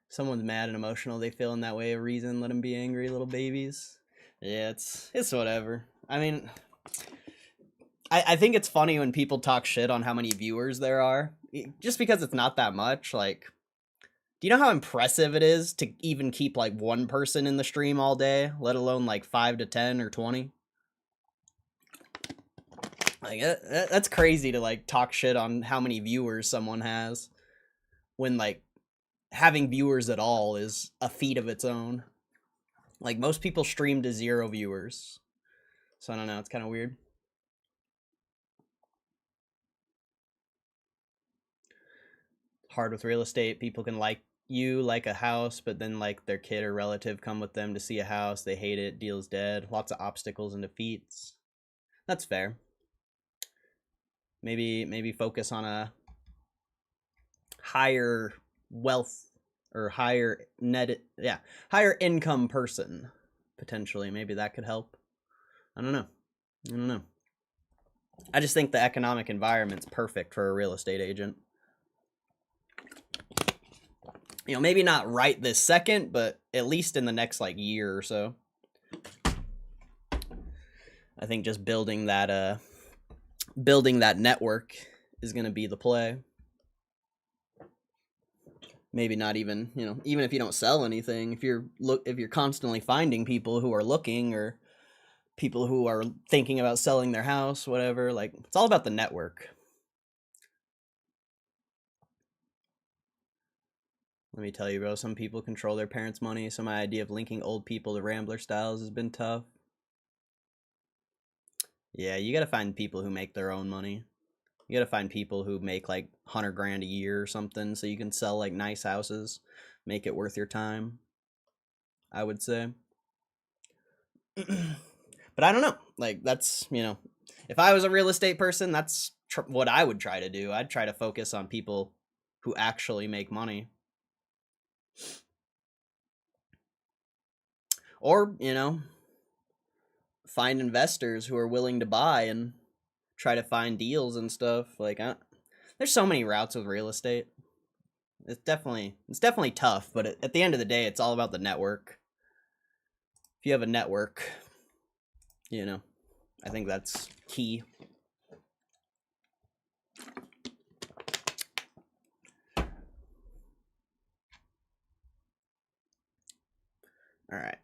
Someone's mad and emotional. They feel in that way a reason. Let them be angry, little babies. Yeah, it's whatever. I mean, I think it's funny when people talk shit on how many viewers there are. Just because it's not that much. Like, do you know how impressive it is to even keep like one person in the stream all day, let alone like 5 to 10 or 20? Like, that's crazy to like talk shit on how many viewers someone has when like having viewers at all is a feat of its own. Like, most people stream to 0 viewers. So I don't know, it's kind of weird. Hard with real estate. People can like a house, but then like their kid or relative come with them to see a house. They hate it. Deal's dead. Lots of obstacles and defeats. That's fair. Maybe focus on a higher wealth or higher income person, potentially. Maybe that could help. I don't know. I just think the economic environment's perfect for a real estate agent. You know, maybe not right this second, but at least in the next like year or so. I think just building that network is going to be the play. Maybe not even, you know, even if you don't sell anything, if you're constantly finding people who are looking or people who are thinking about selling their house, whatever, like, it's all about the network. Let me tell you, bro, some people control their parents' money, so my idea of linking old people to Rambler styles has been tough. Yeah, you gotta find people who make their own money. You gotta find people who make like 100 grand a year or something, so you can sell like nice houses, make it worth your time, I would say. But I don't know. Like, that's, you know, if I was a real estate person, that's what I would try to do. I'd try to focus on people who actually make money. Or, you know, find investors who are willing to buy and try to find deals and stuff. Like, there's so many routes with real estate. It's definitely tough, but at the end of the day, it's all about the network. If you have a network, you know, I think that's key. All right.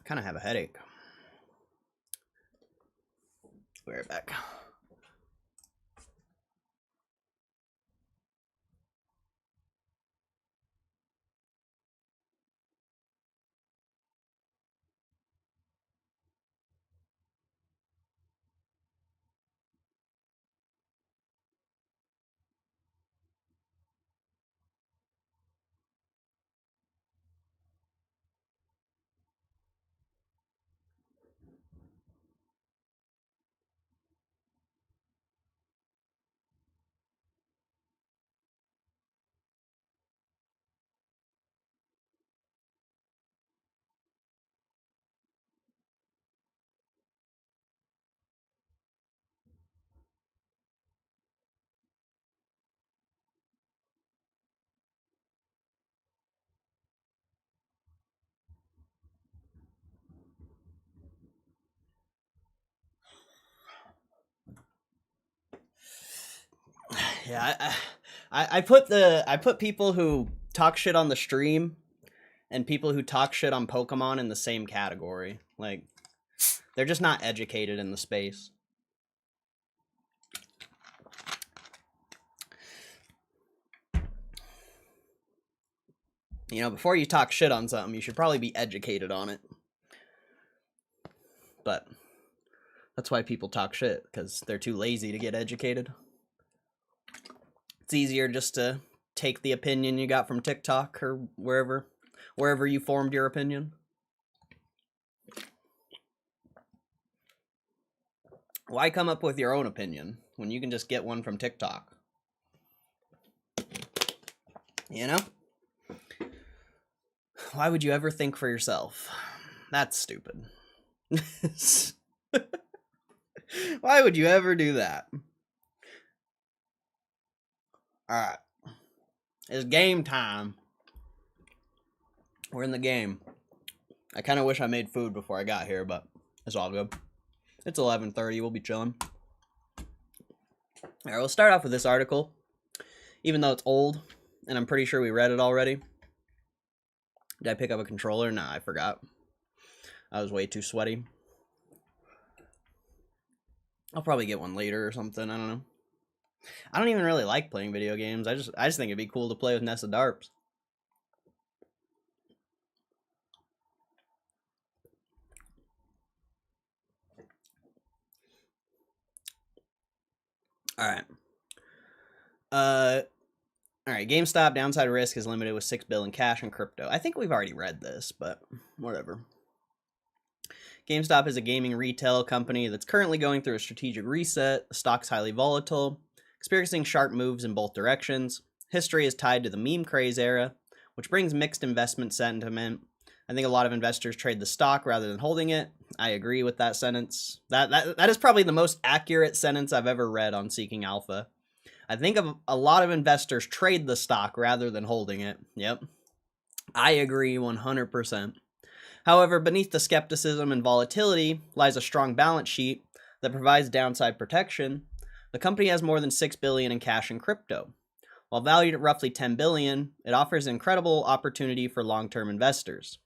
Kind of have a headache. Be right back. Yeah, I put people who talk shit on the stream and people who talk shit on Pokemon in the same category. Like, they're just not educated in the space. You know, before you talk shit on something, you should probably be educated on it. But that's why people talk shit, because they're too lazy to get educated. It's easier just to take the opinion you got from TikTok or wherever you formed your opinion. Why come up with your own opinion when you can just get one from TikTok? You know? Why would you ever think for yourself? That's stupid. Why would you ever do that? Alright. It's game time. We're in the game. I kind of wish I made food before I got here, but it's all good. It's 11:30. We'll be chilling. Alright, we'll start off with this article. Even though it's old, and I'm pretty sure we read it already. Did I pick up a controller? Nah, I forgot. I was way too sweaty. I'll probably get one later or something. I don't know. I don't even really like playing video games. I just think it'd be cool to play with Nessa Darps. Alright. Alright, GameStop downside risk is limited with $6 billion cash and crypto. I think we've already read this, but whatever. GameStop is a gaming retail company that's currently going through a strategic reset. The stock's highly volatile, experiencing sharp moves in both directions. History is tied to the meme craze era, which brings mixed investment sentiment. I think a lot of investors trade the stock rather than holding it. I agree with that sentence. That is probably the most accurate sentence I've ever read on Seeking Alpha. I think a lot of investors trade the stock rather than holding it. Yep. I agree 100%. However, beneath the skepticism and volatility lies a strong balance sheet that provides downside protection. The company has more than $6 billion in cash and crypto. While valued at roughly $10 billion, it offers an incredible opportunity for long-term investors.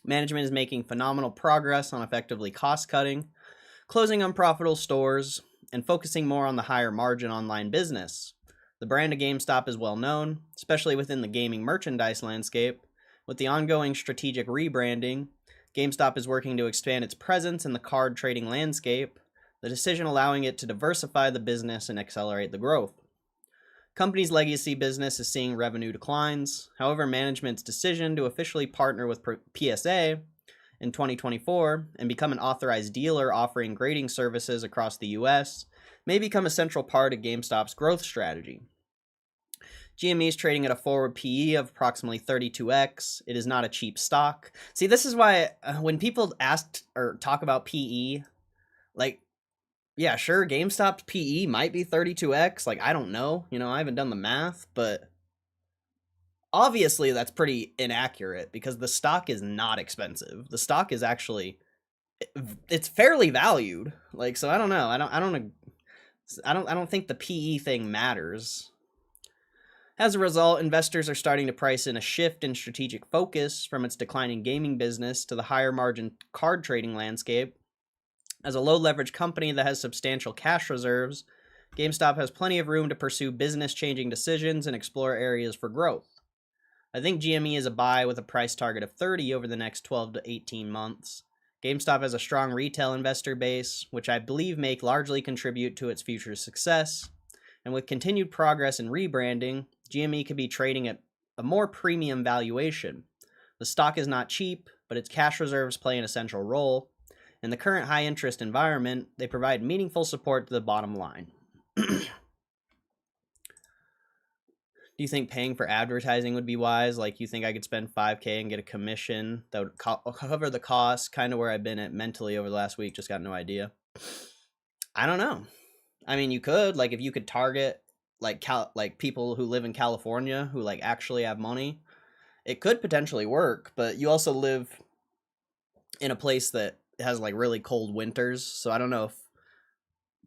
Management is making phenomenal progress on effectively cost-cutting, closing unprofitable stores, and focusing more on the higher margin online business. The brand of GameStop is well known, especially within the gaming merchandise landscape. With the ongoing strategic rebranding, GameStop is working to expand its presence in the card trading landscape, the decision allowing it to diversify the business and accelerate the growth. Company's legacy business is seeing revenue declines. However, management's decision to officially partner with PSA in 2024 and become an authorized dealer offering grading services across the US may become a central part of GameStop's growth strategy. GME is trading at a forward PE of approximately 32x. It is not a cheap stock. See, this is why when people ask or talk about PE, like, yeah, sure, GameStop's PE might be 32x. Like, I don't know. You know, I haven't done the math, but obviously that's pretty inaccurate because the stock is not expensive. The stock is actually, it's fairly valued. Like, so I don't know. I don't think the PE thing matters. As a result, investors are starting to price in a shift in strategic focus from its declining gaming business to the higher margin card trading landscape. As a low-leverage company that has substantial cash reserves, GameStop has plenty of room to pursue business-changing decisions and explore areas for growth. I think GME is a buy with a price target of 30 over the next 12 to 18 months. GameStop has a strong retail investor base, which I believe may largely contribute to its future success. And with continued progress in rebranding, GME could be trading at a more premium valuation. The stock is not cheap, but its cash reserves play an essential role. In the current high-interest environment, they provide meaningful support to the bottom line. Do you think paying for advertising would be wise? Like, you think I could spend $5K and get a commission that would cover the cost? Kind of where I've been at mentally over the last week. Just got no idea. I don't know. I mean, you could. Like, if you could target, like people who live in California who, like, actually have money, it could potentially work. But you also live in a place that has, like, really cold winters. So I don't know if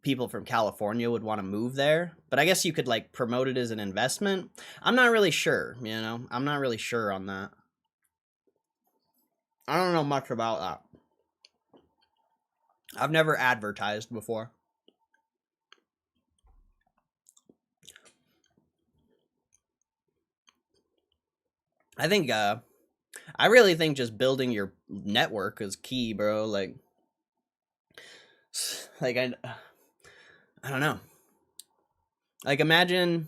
people from California would want to move there, but I guess you could like promote it as an investment. I'm not really sure, you know. I'm not really sure on that. I don't know much about that. I've never advertised before. I think I really think just building your network is key, bro. Like I don't know. Like imagine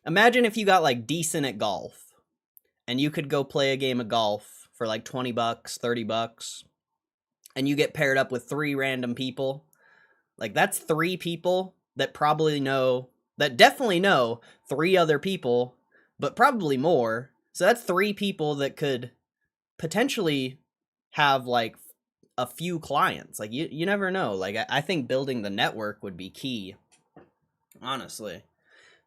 if you got like decent at golf and you could go play a game of golf for like $20, $30, and you get paired up with 3 random people. Like that's 3 people that definitely know 3 other people, but probably more. So that's 3 people that could potentially have like a few clients. Like you never know. Like I think building the network would be key. Honestly,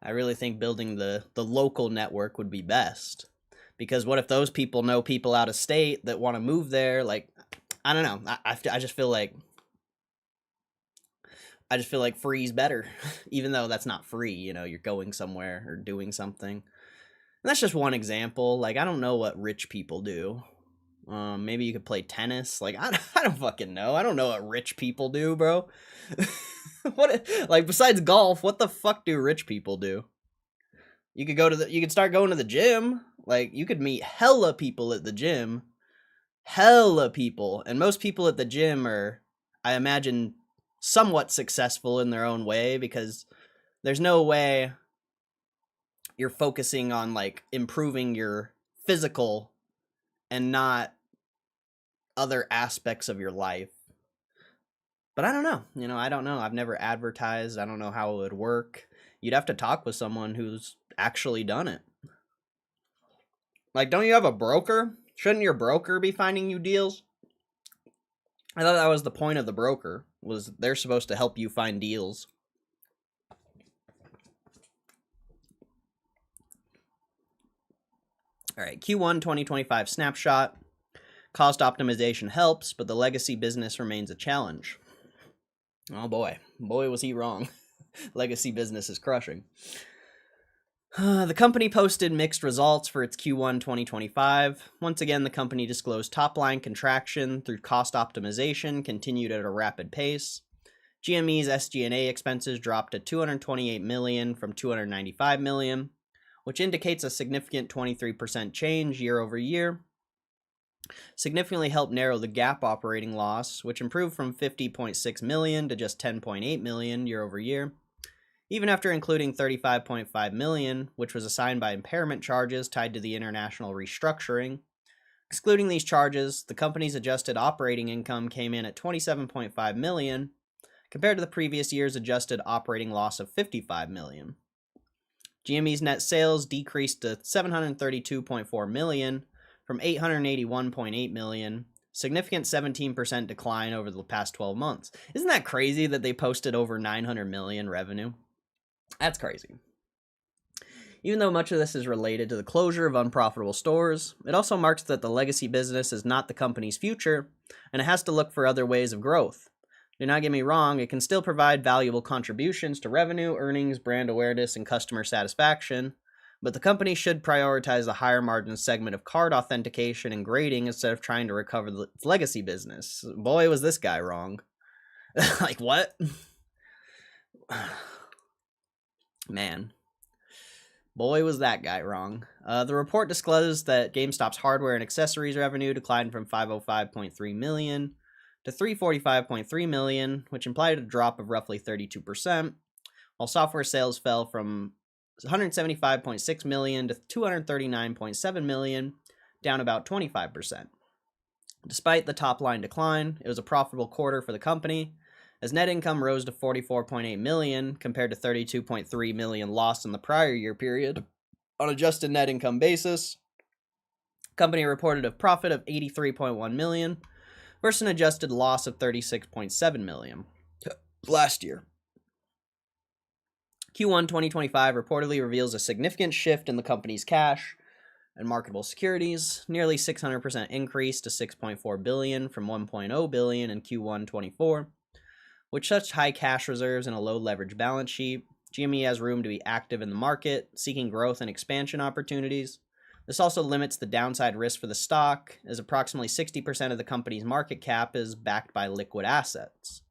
I really think building the local network would be best. Because what if those people know people out of state that want to move there? Like, I don't know. I just feel like free's better, even though that's not free. You know, you're going somewhere or doing something. And that's just one example. Like, I don't know what rich people do. Maybe you could play tennis. Like, I don't fucking know. I don't know what rich people do, bro. What, like, besides golf, what the fuck do rich people do? You could start going to the gym. Like, you could meet hella people at the gym. Hella people. And most people at the gym are, I imagine, somewhat successful in their own way, because there's no way you're focusing on, like, improving your physical and not other aspects of your life. But I don't know. You know, I don't know. I've never advertised. I don't know how it would work. You'd have to talk with someone who's actually done it. Like, don't you have a broker? Shouldn't your broker be finding you deals? I thought that was the point of the broker, was they're supposed to help you find deals. All right, Q1 2025 snapshot. Cost optimization helps, but the legacy business remains a challenge. Oh boy. Boy, was he wrong. Legacy business is crushing. The company posted mixed results for its Q1 2025. Once again, the company disclosed top-line contraction through cost optimization continued at a rapid pace. GME's SG&A expenses dropped to $228 million from $295 million, which indicates a significant 23% change year over year. Significantly helped narrow the GAAP operating loss, which improved from $50.6 million to just $10.8 million year over year. Even after including $35.5 million, which was assigned by impairment charges tied to the international restructuring. Excluding these charges, the company's adjusted operating income came in at $27.5 million, compared to the previous year's adjusted operating loss of $55 million. GME's net sales decreased to $732.4 million from $881.8 million, significant 17% decline over the past 12 months. Isn't that crazy that they posted over $900 million revenue? That's crazy. Even though much of this is related to the closure of unprofitable stores, it also marks that the legacy business is not the company's future, and it has to look for other ways of growth. Do not get me wrong, it can still provide valuable contributions to revenue, earnings, brand awareness, and customer satisfaction, but the company should prioritize the higher margin segment of card authentication and grading instead of trying to recover the legacy business. Boy, was this guy wrong. Like, what? Man. Boy, was that guy wrong. The report disclosed that GameStop's hardware and accessories revenue declined from $505.3 million to $345.3 million, which implied a drop of roughly 32%, while software sales fell from $175.6 million to $239.7 million, down about 25%. Despite the top-line decline, it was a profitable quarter for the company, as net income rose to $44.8 million compared to $32.3 million lost in the prior year period. On adjusted net income basis, the company reported a profit of $83.1 million versus an adjusted loss of $36.7 million last year. Q1 2025 reportedly reveals a significant shift in the company's cash and marketable securities, nearly 600% increase to $6.4 billion from $1.0 billion in Q1 24, With such high cash reserves and a low leverage balance sheet, GME has room to be active in the market, seeking growth and expansion opportunities. This also limits the downside risk for the stock, as approximately 60% of the company's market cap is backed by liquid assets.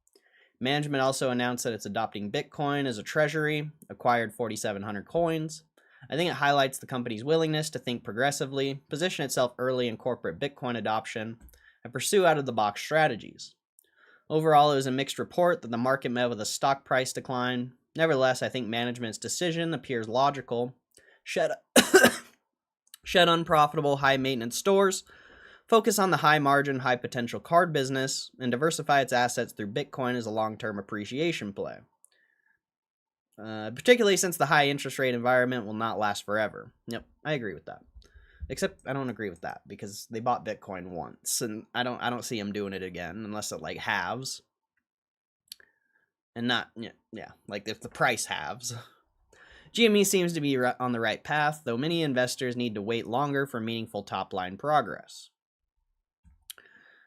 Management also announced that it's adopting Bitcoin as a treasury, acquired 4,700 coins. I think it highlights the company's willingness to think progressively, position itself early in corporate Bitcoin adoption, and pursue out-of-the-box strategies. Overall, it was a mixed report that the market met with a stock price decline. Nevertheless, I think management's decision appears logical. Shed unprofitable, high-maintenance stores, focus on the high-margin, high-potential card business, and diversify its assets through Bitcoin as a long-term appreciation play. Particularly since the high interest rate environment will not last forever. Yep, I agree with that. Except I don't agree with that because they bought Bitcoin once, and I don't see them doing it again unless it like halves. And not like if the price halves. GME seems to be on the right path, though many investors need to wait longer for meaningful top-line progress.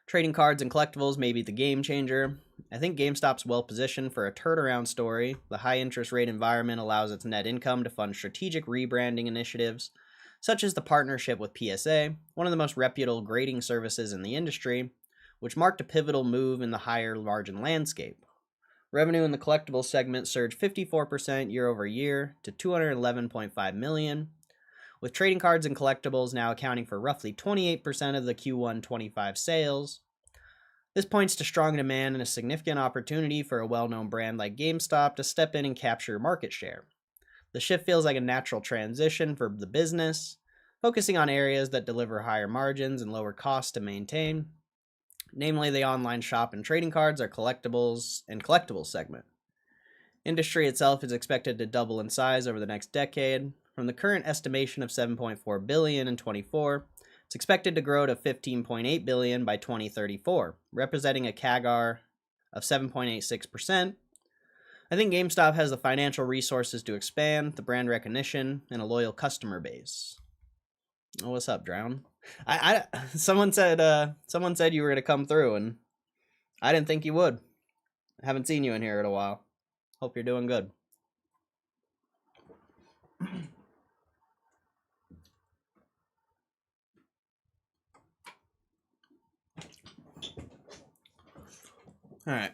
Trading cards and collectibles may be the game changer. I think GameStop's well positioned for a turnaround story. The high interest rate environment allows its net income to fund strategic rebranding initiatives, such as the partnership with PSA, one of the most reputable grading services in the industry, which marked a pivotal move in the higher margin landscape. Revenue in the collectibles segment surged 54% year over year to $211.5 million, with trading cards and collectibles now accounting for roughly 28% of the Q1 25 sales. This points to strong demand and a significant opportunity for a well-known brand like GameStop to step in and capture market share. The shift feels like a natural transition for the business, focusing on areas that deliver higher margins and lower costs to maintain, namely the online shop and trading cards, our collectibles segment. Industry itself is expected to double in size over the next decade. From the current estimation of $7.4 billion in 2024, it's expected to grow to $15.8 billion by 2034, representing a CAGR of 7.86%. I think GameStop has the financial resources to expand, the brand recognition, and a loyal customer base. Oh, what's up, Drown? Someone said you were gonna come through, and I didn't think you would. I haven't seen you in here in a while. Hope you're doing good. All right.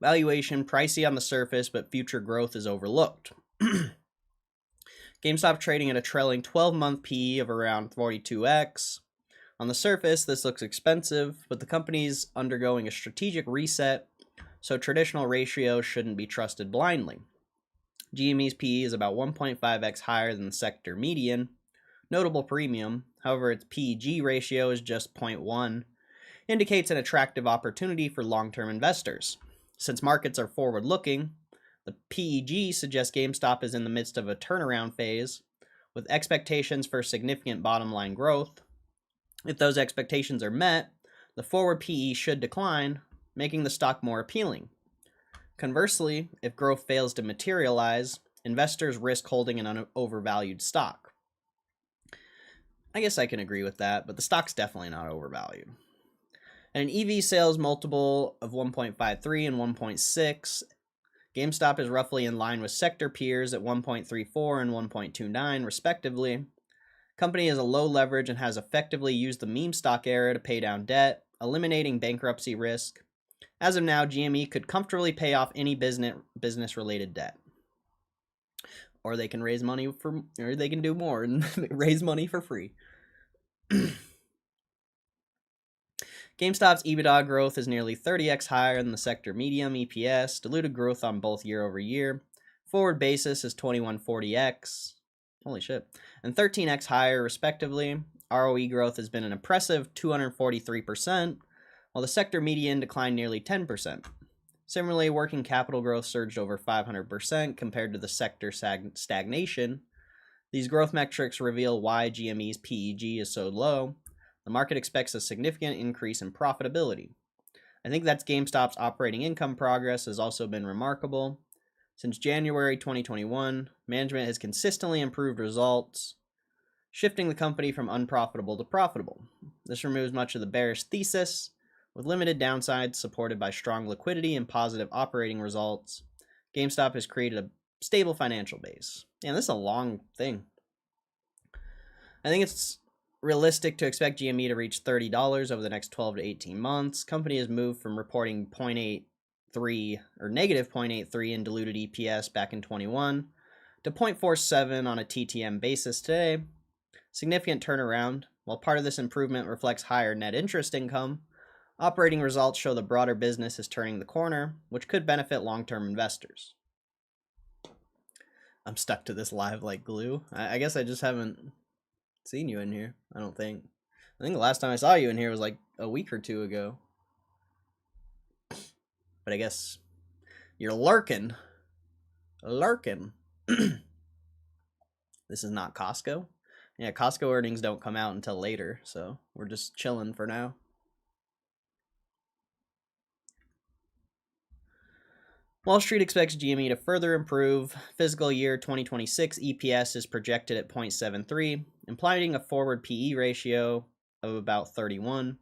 Valuation, pricey on the surface, but future growth is overlooked. GameStop trading at a trailing 12-month PE of around 42x. On the surface, this looks expensive, but the company's undergoing a strategic reset, so traditional ratios shouldn't be trusted blindly. GME's PE is about 1.5x higher than the sector median. Notable premium, however, its PEG ratio is just 0.1, indicates an attractive opportunity for long-term investors. Since markets are forward-looking, the PEG suggests GameStop is in the midst of a turnaround phase, with expectations for significant bottom-line growth. If those expectations are met, the forward PE should decline, making the stock more appealing. Conversely, if growth fails to materialize, investors risk holding an overvalued stock. I guess I can agree with that, but the stock's definitely not overvalued. And an EV sales multiple of 1.53 and 1.6, GameStop is roughly in line with sector peers at 1.34 and 1.29 respectively. Company is a low leverage and has effectively used the meme stock era to pay down debt, eliminating bankruptcy risk. As of now, GME could comfortably pay off any business-related debt. Or they can raise money or they can do more and raise money for free. GameStop's EBITDA growth is nearly 30x higher than the sector median EPS, diluted growth on both year over year. Forward basis is 2140x. Holy shit. And 13x higher, respectively. ROE growth has been an impressive 243%, while the sector median declined nearly 10%. Similarly, working capital growth surged over 500% compared to the sector stagnation. These growth metrics reveal why GME's PEG is so low. The market expects a significant increase in profitability. I think that's GameStop's operating income progress has also been remarkable. Since January 2021, management has consistently improved results, shifting the company from unprofitable to profitable. This removes much of the bearish thesis, With limited downside supported by strong liquidity and positive operating results, GameStop has created a stable financial base. And this is a long thing. I think it's realistic to expect GME to reach $30 over the next 12 to 18 months. Company has moved from reporting 0.83 or negative 0.83 in diluted EPS back in 21 to 0.47 on a TTM basis today. Significant turnaround. While part of this improvement reflects higher net interest income, operating results show the broader business is turning the corner, which could benefit long-term investors. I'm stuck to this live like glue. I guess I just haven't seen you in here, I don't think. I think the last time I saw you in here was like a week or two ago. But I guess you're lurking. Lurking. This is not Costco. Yeah, Costco earnings don't come out until later, so we're just chilling for now. Wall Street expects GME to further improve. Fiscal year 2026 EPS is projected at 0.73, implying a forward PE ratio of about 31.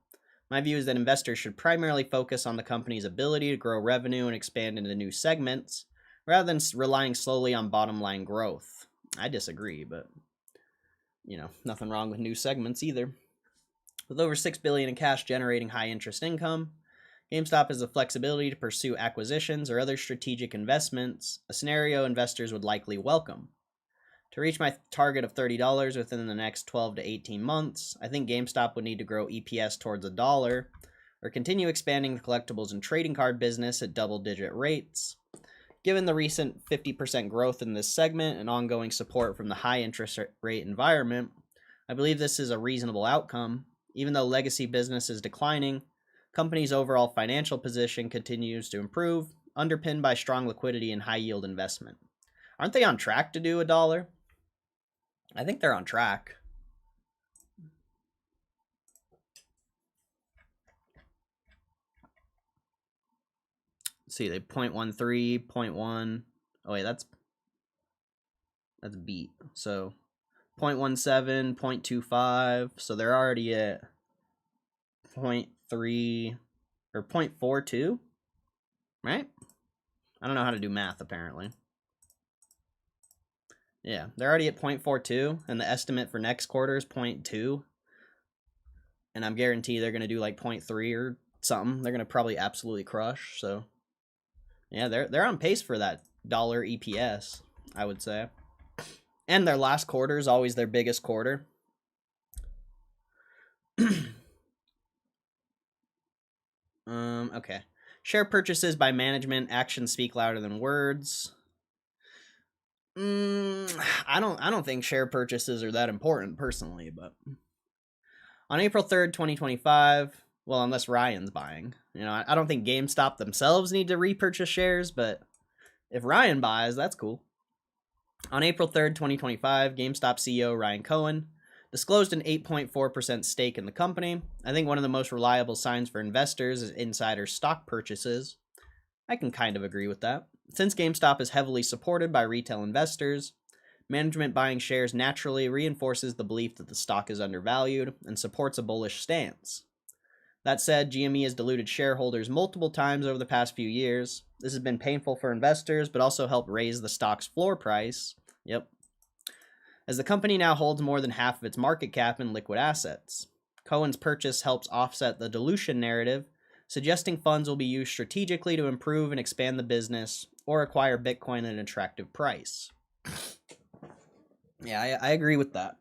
My view is that investors should primarily focus on the company's ability to grow revenue and expand into new segments, rather than relying solely on bottom line growth. I disagree, but nothing wrong with new segments either. With over $6 billion in cash generating high interest income, GameStop has the flexibility to pursue acquisitions or other strategic investments, a scenario investors would likely welcome. To reach my target of $30 within the next 12 to 18 months, I think GameStop would need to grow EPS towards $1 or continue expanding the collectibles and trading card business at double-digit rates. Given the recent 50% growth in this segment and ongoing support from the high interest rate environment, I believe this is a reasonable outcome. Even though legacy business is declining, company's overall financial position continues to improve, underpinned by strong liquidity and high yield investment. Aren't they on track to do $1? I think they're on track. Let's see, they 0.13, 0.1. Oh wait, that's beat. So 0.17, 0.25. So they're already at 0.3 or 0.42, right? I don't know how to do math apparently. Yeah, they're already at 0.42 and the estimate for next quarter is 0.2. And I'm guaranteed they're going to do like 0.3 or something. They're going to probably absolutely crush. So yeah, they're on pace for that dollar EPS, I would say. And their last quarter is always their biggest quarter. Okay. Share purchases by management. Actions speak louder than words. I don't think share purchases are that important personally, but on April 3rd, 2025, well, unless Ryan's buying, I don't think GameStop themselves need to repurchase shares, but if Ryan buys, that's cool. On April 3rd, 2025, GameStop CEO Ryan Cohen disclosed an 8.4% stake in the company. I think one of the most reliable signs for investors is insider stock purchases. I can kind of agree with that. Since GameStop is heavily supported by retail investors, management buying shares naturally reinforces the belief that the stock is undervalued and supports a bullish stance. That said, GME has diluted shareholders multiple times over the past few years. This has been painful for investors, but also helped raise the stock's floor price. Yep. As the company now holds more than half of its market cap in liquid assets. Cohen's purchase helps offset the dilution narrative, suggesting funds will be used strategically to improve and expand the business or acquire Bitcoin at an attractive price. Yeah, I agree with that.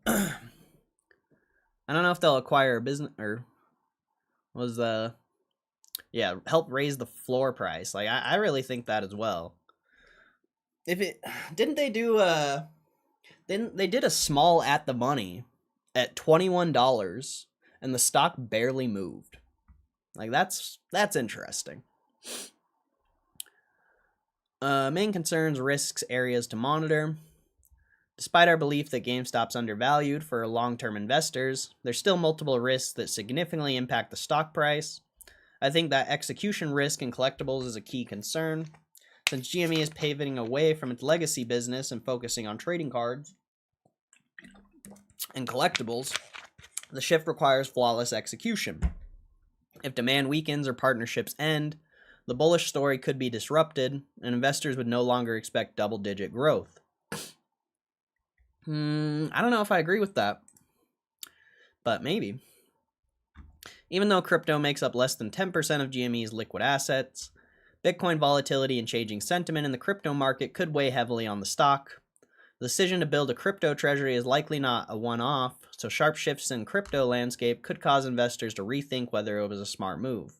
I don't know if they'll acquire a business or help raise the floor price. Like I really think that as well. Didn't they did a small at the money at $21 and the stock barely moved. Like that's interesting. Main concerns, risks, areas to monitor. Despite our belief that GameStop's undervalued for long-term investors, there's still multiple risks that significantly impact the stock price. I think that execution risk in collectibles is a key concern. Since GME is pivoting away from its legacy business and focusing on trading cards and collectibles, the shift requires flawless execution. If demand weakens or partnerships end, the bullish story could be disrupted, and investors would no longer expect double-digit growth. I don't know if I agree with that, but maybe. Even though crypto makes up less than 10% of GME's liquid assets, Bitcoin volatility and changing sentiment in the crypto market could weigh heavily on the stock. The decision to build a crypto treasury is likely not a one-off, so sharp shifts in crypto landscape could cause investors to rethink whether it was a smart move.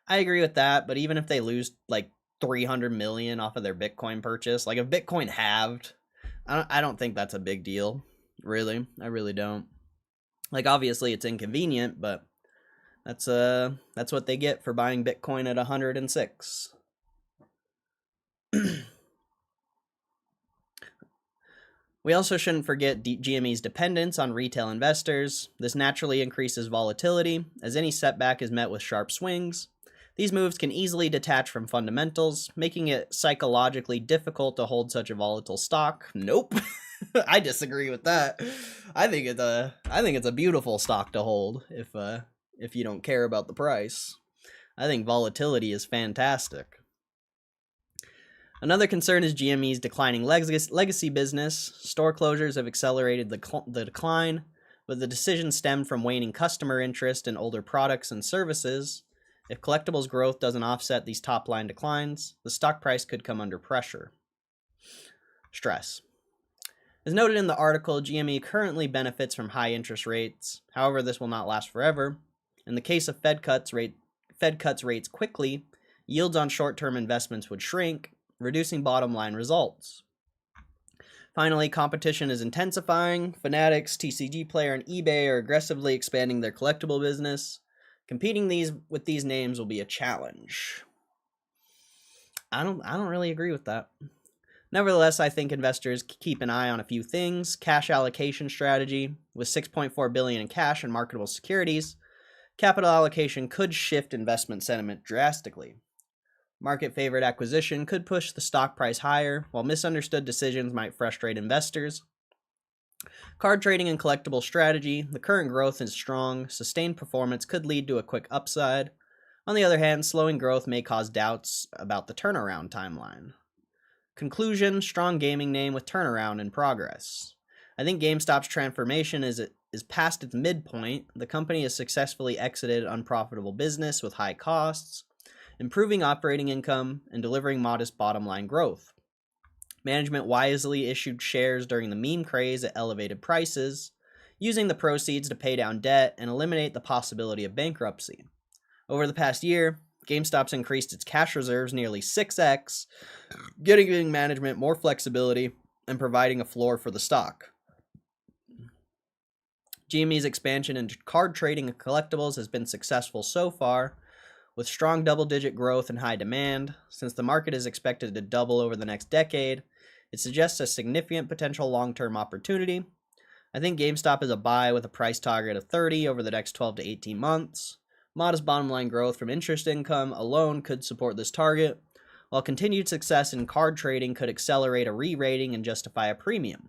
I agree with that, but even if they lose like 300 million off of their Bitcoin purchase, like if Bitcoin halved, I don't think that's a big deal. Really, I really don't. Like obviously it's inconvenient, but that's what they get for buying Bitcoin at 106. We also shouldn't forget GME's dependence on retail investors. This naturally increases volatility, as any setback is met with sharp swings. These moves can easily detach from fundamentals, making it psychologically difficult to hold such a volatile stock. Nope. I disagree with that. I think it's a beautiful stock to hold if you don't care about the price. I think volatility is fantastic. Another concern is GME's declining legacy business. Store closures have accelerated the decline, but the decision stemmed from waning customer interest in older products and services. If collectibles growth doesn't offset these top-line declines, the stock price could come under pressure. Stress. As noted in the article, GME currently benefits from high interest rates. However, this will not last forever. In the case of Fed cuts rates quickly, yields on short-term investments would shrink, reducing bottom-line results. Finally, competition is intensifying. Fanatics, TCG Player, and eBay are aggressively expanding their collectible business. Competing with these names will be a challenge. I don't really agree with that. Nevertheless, I think investors keep an eye on a few things. Cash allocation strategy. With $6.4 billion in cash and marketable securities, capital allocation could shift investment sentiment drastically. Market-favored acquisition could push the stock price higher, while misunderstood decisions might frustrate investors. Card trading and collectible strategy. The current growth is strong. Sustained performance could lead to a quick upside. On the other hand, slowing growth may cause doubts about the turnaround timeline. Conclusion, strong gaming name with turnaround in progress. I think GameStop's transformation is past its midpoint. The company has successfully exited unprofitable business with high costs, improving operating income, and delivering modest bottom-line growth. Management wisely issued shares during the meme craze at elevated prices, using the proceeds to pay down debt and eliminate the possibility of bankruptcy. Over the past year, GameStop's increased its cash reserves nearly 6x, giving management more flexibility and providing a floor for the stock. GME's expansion into card trading and collectibles has been successful so far, with strong double-digit growth and high demand. Since the market is expected to double over the next decade, it suggests a significant potential long-term opportunity. I think GameStop is a buy with a price target of 30 over the next 12 to 18 months. Modest bottom-line growth from interest income alone could support this target, while continued success in card trading could accelerate a re-rating and justify a premium.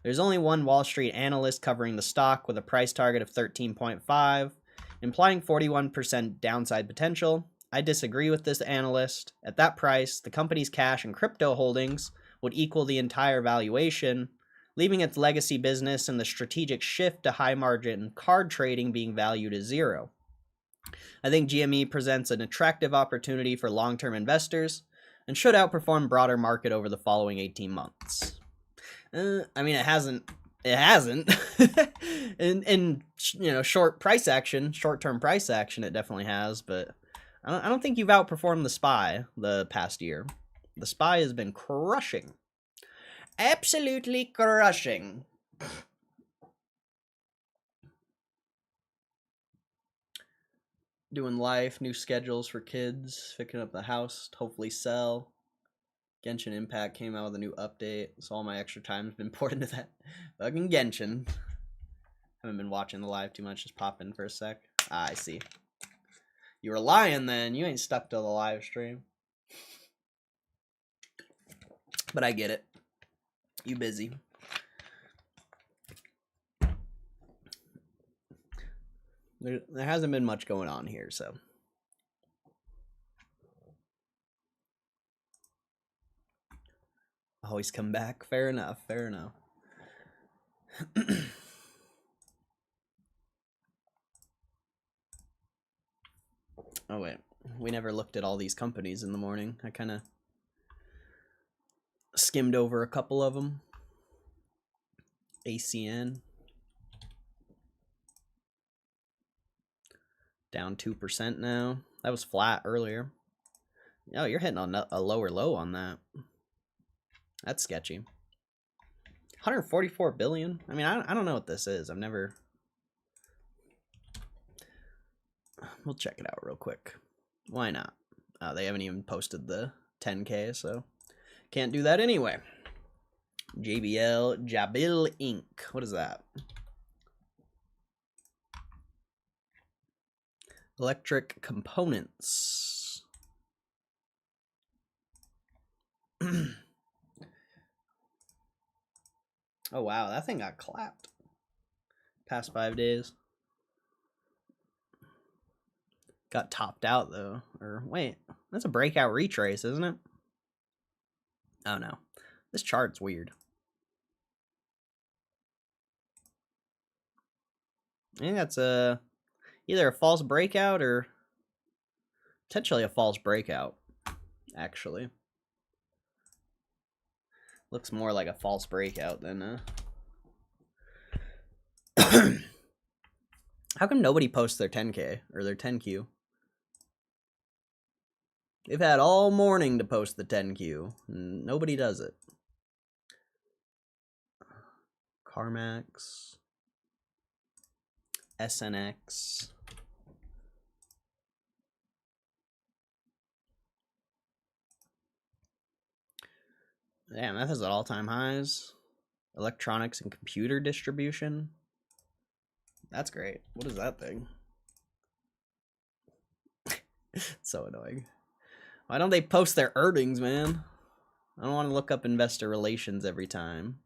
There's only one Wall Street analyst covering the stock with a price target of 13.5, implying 41% downside potential. I disagree with this analyst. At that price, the company's cash and crypto holdings would equal the entire valuation, leaving its legacy business and the strategic shift to high-margin card trading being valued as zero. I think GME presents an attractive opportunity for long-term investors and should outperform broader market over the following 18 months. It hasn't. in short-term price action, it definitely has, but I don't think you've outperformed the SPY the past year. The SPY has been crushing. Absolutely crushing. Doing life, new schedules for kids, picking up the house, to hopefully sell. Genshin Impact came out with a new update, so all my extra time has been poured into that. Fucking Genshin. Haven't been watching the live too much, just pop in for a sec. Ah, I see. You were lying then, you ain't stuck to the live stream. But I get it. You busy. There hasn't been much going on here, so. Always come back. Fair enough. Fair enough. Oh, wait. We never looked at all these companies in the morning. I kind of skimmed over a couple of them. ACN. Down 2% now. That was flat earlier. Oh, you're hitting on a lower low on that. That's sketchy. 144 billion? I mean, I don't know what this is. I've never... We'll check it out real quick. Why not? They haven't even posted the 10K, so can't do that anyway. JBL Jabil Inc. What is that? Electric components. Oh, wow. That thing got clapped. Past 5 days. Got topped out, though. Or, wait. That's a breakout retrace, isn't it? Oh, no. This chart's weird. I think that's either a false breakout or potentially a false breakout, actually. Looks more like a false breakout than How come nobody posts their 10K or their 10Q? They've had all morning to post the 10Q, and nobody does it. CarMax, SNX. Damn, that has all-time highs. Electronics and computer distribution. That's great. What is that thing? So annoying. Why don't they post their earnings, man? I don't want to look up investor relations every time.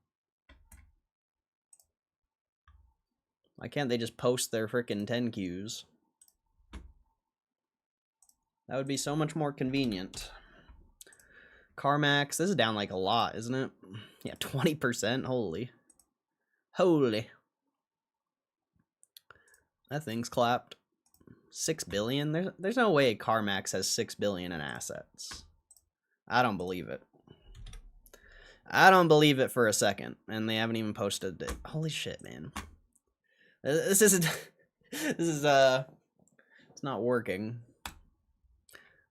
Why can't they just post their frickin' 10Qs? That would be so much more convenient. CarMax, this is down like a lot, isn't it? Yeah, 20%. Holy. That thing's clapped. 6 billion? There's no way CarMax has 6 billion in assets. I don't believe it. I don't believe it for a second. And they haven't even posted it. Holy shit, man. This isn't... it's not working.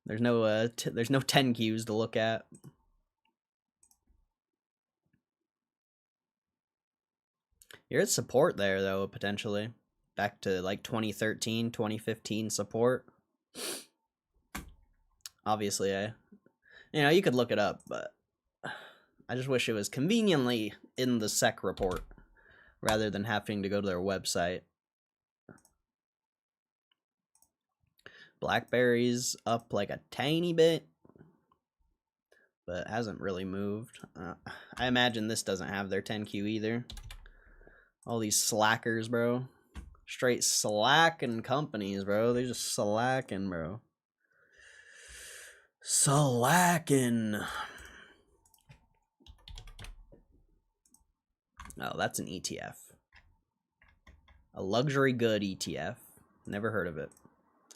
There's no 10Qs to look at. You're at support there, though, potentially. Back to, like, 2013, 2015 support. Obviously, you could look it up, but I just wish it was conveniently in the SEC report rather than having to go to their website. BlackBerry's up like a tiny bit, but hasn't really moved. I imagine this doesn't have their 10Q either. All these slackers, bro. Straight slacking companies, bro. They're just slacking, bro. Slacking. Oh, that's an ETF. A luxury good ETF. Never heard of it.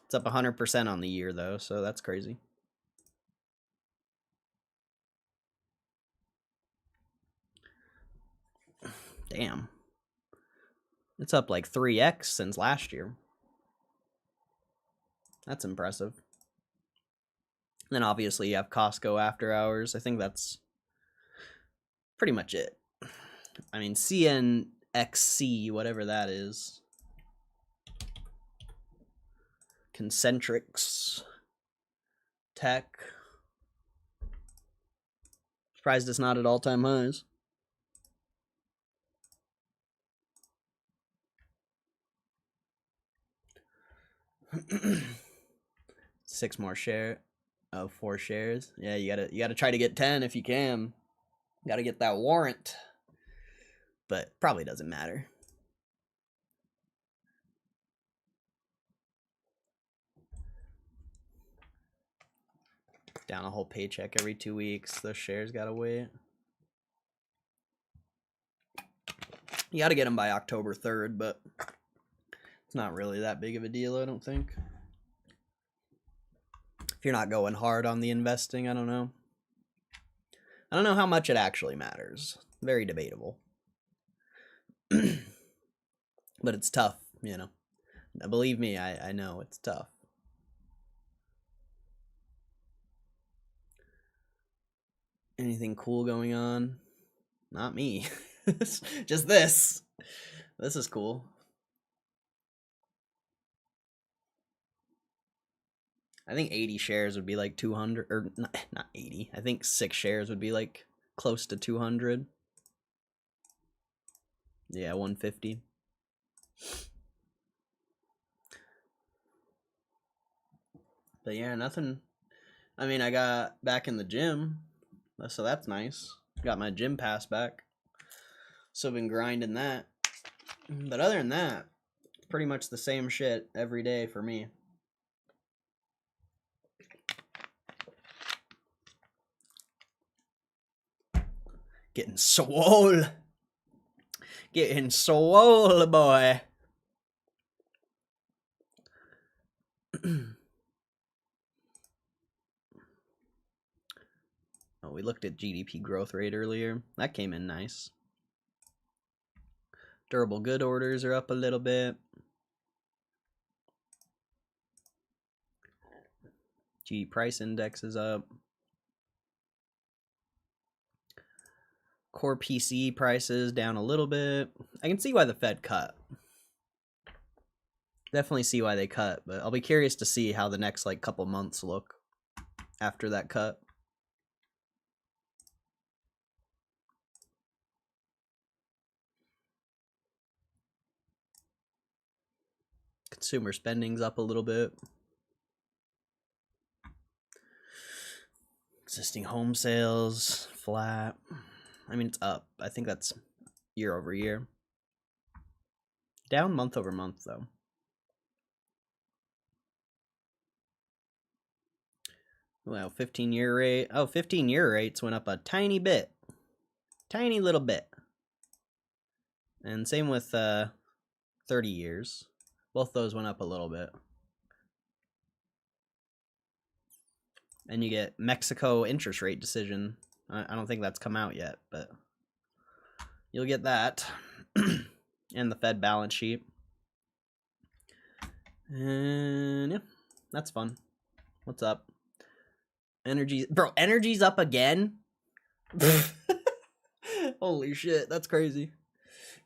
It's up 100% on the year, though, so that's crazy. Damn. It's up like 3x since last year. That's impressive. And then obviously you have Costco after hours. I think that's pretty much it. I mean, CNXC, whatever that is. Concentrics. Tech. Surprised it's not at all-time highs. Six more share. Oh, 4 shares. Yeah, you gotta try to get 10 if you can. Gotta get that warrant. But probably doesn't matter. Down a whole paycheck every 2 weeks. Those shares gotta wait. You gotta get them by October 3rd, but it's not really that big of a deal, I don't think. If you're not going hard on the investing, I don't know. I don't know how much it actually matters. Very debatable. But it's tough, you know. Believe me, I know it's tough. Anything cool going on? Not me. Just this. This is cool. I think 80 shares would be like 200, or not 80. I think 6 shares would be like close to 200. Yeah, 150. But yeah, nothing. I mean, I got back in the gym, so that's nice. Got my gym pass back. So I've been grinding that. But other than that, it's pretty much the same shit every day for me. Getting swole. Getting swole, boy. Oh, we looked at GDP growth rate earlier. That came in nice. Durable good orders are up a little bit. G price index is up. Core PC prices down a little bit. I can see why the Fed cut. Definitely see why they cut, but I'll be curious to see how the next like couple months look after that cut. Consumer spending's up a little bit. Existing home sales flat. I mean, it's up. I think that's year over year. Down month over month, though. Well, 15-year rate. Oh, 15-year rates went up a tiny bit. Tiny little bit. And same with 30 years. Both those went up a little bit. And you get Mexico interest rate decision. I don't think that's come out yet, but you'll get that. And the Fed balance sheet. And yeah, that's fun. What's up? Energy, bro, energy's up again? Holy shit, that's crazy.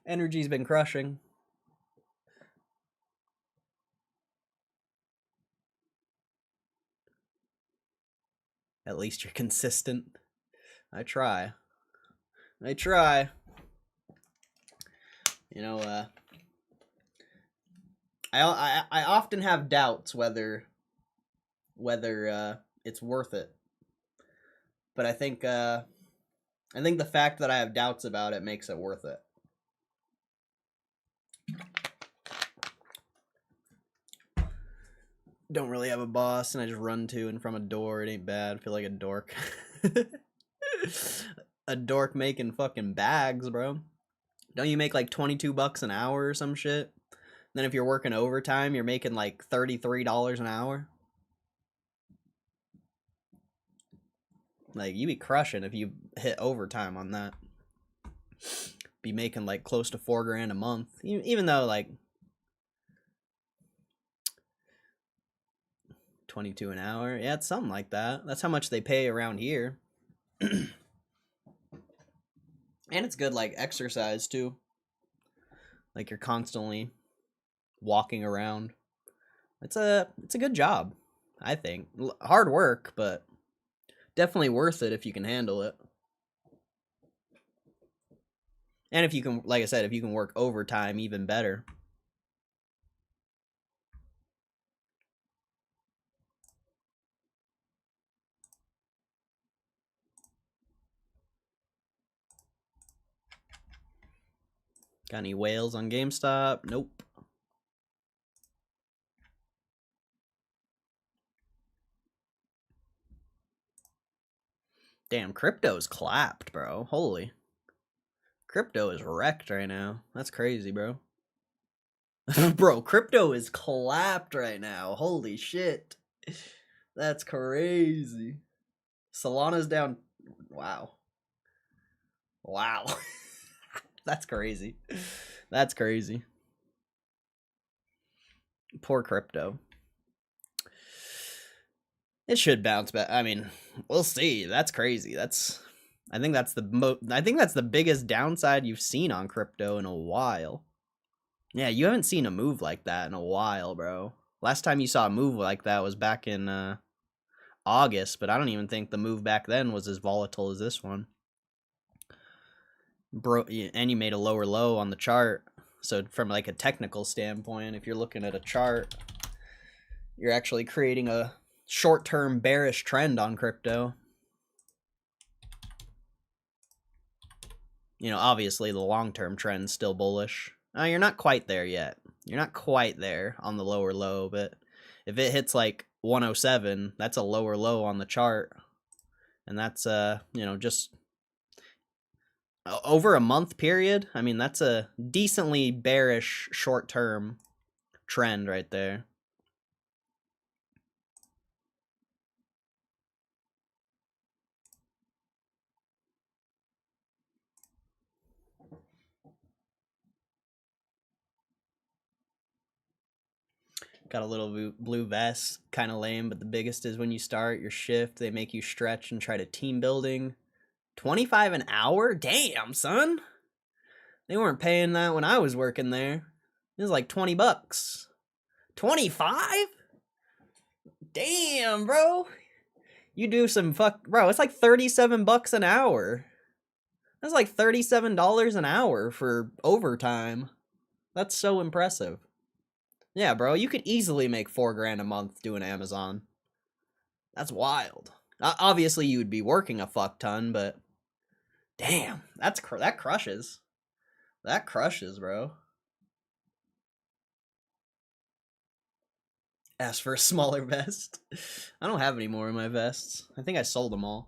Energy's been crushing. At least you're consistent. I try. You know, I often have doubts whether it's worth it. But I think the fact that I have doubts about it makes it worth it. Don't really have a boss, and I just run to and from a door. It ain't bad. I feel like a dork. A dork making fucking bags, bro. Don't you make like $22 an hour or some shit? Then if you're working overtime, you're making like $33 an hour. Like, you be crushing if you hit overtime on that. Be making like close to $4,000 a month. Even though like 22 an hour. Yeah, it's something like that. That's how much they pay around here. And it's good like exercise too. Like, you're constantly walking around. It's a good job, I think. Hard work, but definitely worth it if you can handle it. And if you can, like I said, if you can work overtime, even better. Got any whales on GameStop? Nope. Damn, crypto's clapped, bro. Holy. Crypto is wrecked right now. That's crazy, bro. Bro, crypto is clapped right now. Holy shit. That's crazy. Solana's down. Wow. Wow. That's crazy. That's crazy. Poor crypto. It should bounce back. I mean, we'll see. That's crazy. I think that's the biggest downside you've seen on crypto in a while. Yeah, you haven't seen a move like that in a while, bro. Last time you saw a move like that was back in August, but I don't even think the move back then was as volatile as this one. Bro, and you made a lower low on the chart. So from like a technical standpoint, if you're looking at a chart, you're actually creating a short-term bearish trend on crypto. You know, obviously the long-term trend's still bullish. You're not quite there yet. You're not quite there on the lower low, but if it hits like 107, that's a lower low on the chart. And that's, you know, just over a month period. I mean, that's a decently bearish short-term trend right there. Got a little blue vest, kind of lame, but the biggest is when you start your shift, they make you stretch and try to team building. 25 an hour? Damn, son. They weren't paying that when I was working there. It was like 20 bucks. 25? Damn, bro. You do some bro, it's like 37 bucks an hour. That's like $37 an hour for overtime. That's so impressive. Yeah, bro, you could easily make $4 grand a month doing Amazon. That's wild. Obviously, you would be working a fuck ton, but damn, that crushes. That crushes, bro. Ask for a smaller vest. I don't have any more in my vests. I think I sold them all.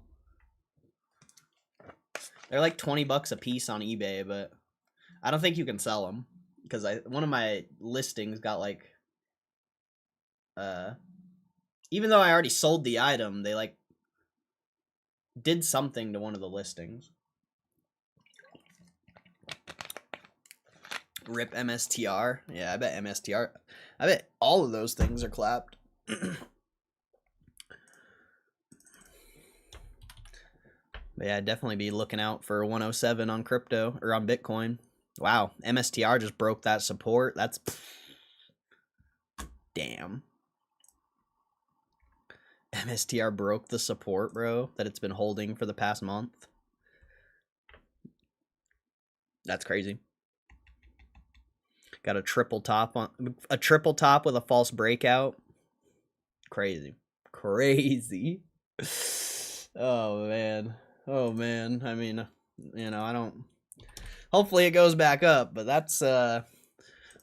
They're like 20 bucks a piece on eBay, but I don't think you can sell them because one of my listings got like even though I already sold the item, they like did something to one of the listings. Rip MSTR. Yeah, I bet MSTR. I bet all of those things are clapped. But yeah, I'd definitely be looking out for 107 on crypto or on Bitcoin. Wow, MSTR just broke that support. That's damn. MSTR broke the support, bro, that it's been holding for the past month. That's crazy. Got a triple top with a false breakout. Crazy. Crazy. Oh man. Oh man. I mean, you know, I don't. Hopefully it goes back up, but that's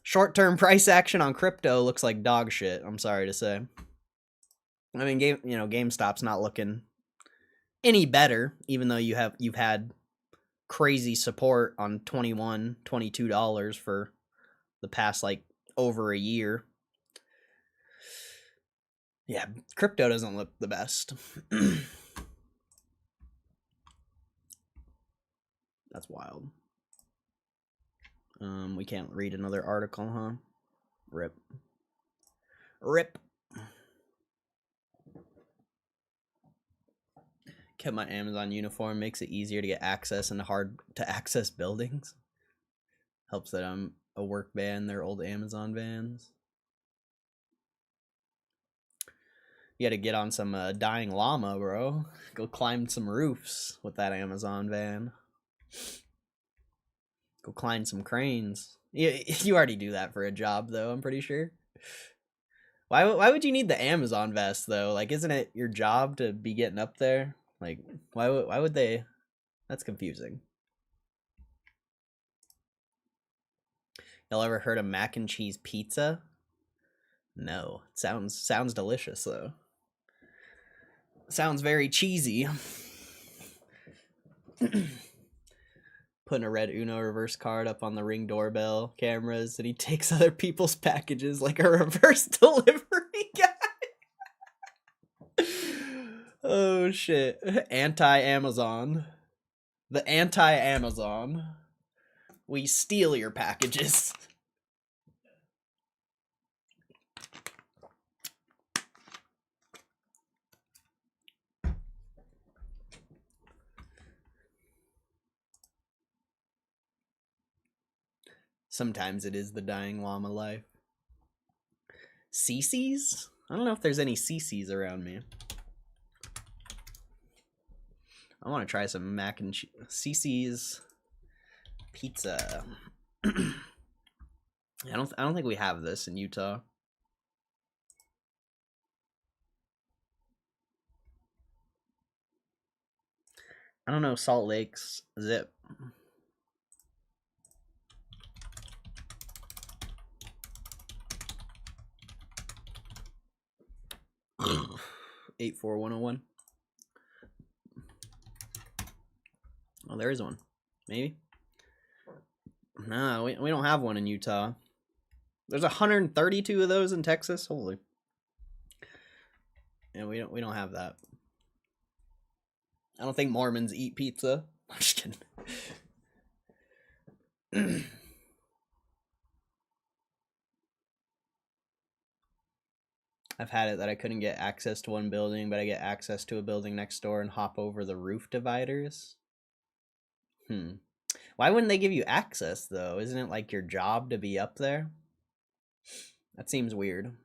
short-term price action on crypto looks like dog shit. I'm sorry to say. I mean, GameStop's not looking any better, even though you've had crazy support on $21, $22 for the past like over a year. Yeah, crypto doesn't look the best. That's wild. We can't read another article, huh? Rip. Rip. Kept my Amazon uniform, makes it easier to get access into hard to access buildings. Helps that I'm a work van, they're old Amazon vans. You gotta get on some dying llama, bro. Go climb some roofs with that Amazon van. Go climb some cranes. You already do that for a job, though, I'm pretty sure. Why would you need the Amazon vest, though? Like, isn't it your job to be getting up there? Like, why would they? That's confusing. Y'all ever heard of mac and cheese pizza? No. It sounds delicious, though. Sounds very cheesy. Putting a red Uno reverse card up on the Ring doorbell cameras, and he takes other people's packages like a reverse delivery guy. Oh shit. Anti-Amazon. The anti-Amazon. We steal your packages. Sometimes it is the dying llama life. CC's? I don't know if there's any CC's around me. I want to try some mac and cheese. CC's pizza. I don't think we have this in Utah. I don't know. Salt Lake's Zip. $84101. Oh, there is one. Maybe. No, we don't have one in Utah. There's 132 of those in Texas. Holy. And we don't have that. I don't think Mormons eat pizza. I'm just kidding. I've had it that I couldn't get access to one building, but I get access to a building next door and hop over the roof dividers. Why wouldn't they give you access, though? Isn't it like your job to be up there? That seems weird.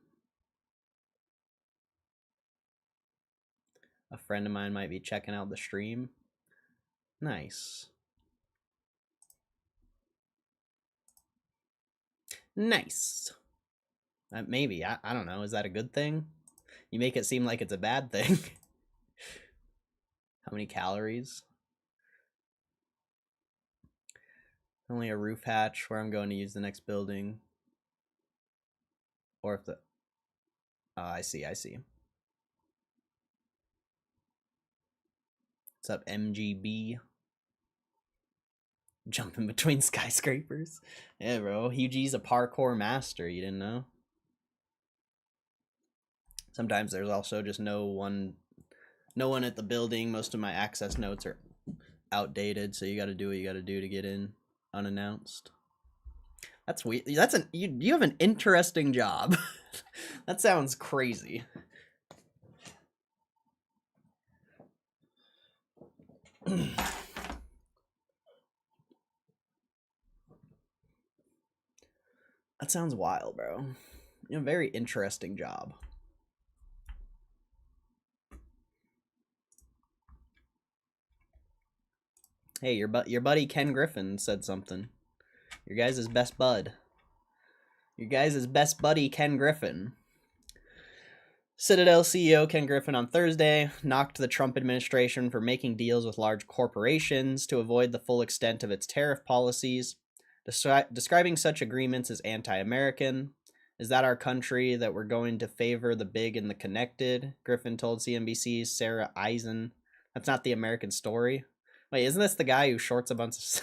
A friend of mine might be checking out the stream. Nice. Nice. Maybe. I don't know. Is that a good thing? You make it seem like it's a bad thing. How many calories? Only a roof hatch where I'm going to use the next building. Or if the... Oh, I see. What's up, MGB? Jumping between skyscrapers. Yeah, bro. Hugh G's a parkour master. You didn't know? Sometimes there's also just no one at the building. Most of my access notes are outdated, so you got to do what you got to do to get in unannounced. That's weird. You have an interesting job. That sounds crazy. That sounds wild, bro. You have a very interesting job. Hey, your buddy Ken Griffin said something. Your guys' best bud. Your guys' best buddy Ken Griffin. Citadel CEO Ken Griffin on Thursday knocked the Trump administration for making deals with large corporations to avoid the full extent of its tariff policies, describing such agreements as anti-American. Is that our country that we're going to favor the big and the connected? Griffin told CNBC's Sarah Eisen. That's not the American story. Wait, isn't this the guy who shorts a bunch of...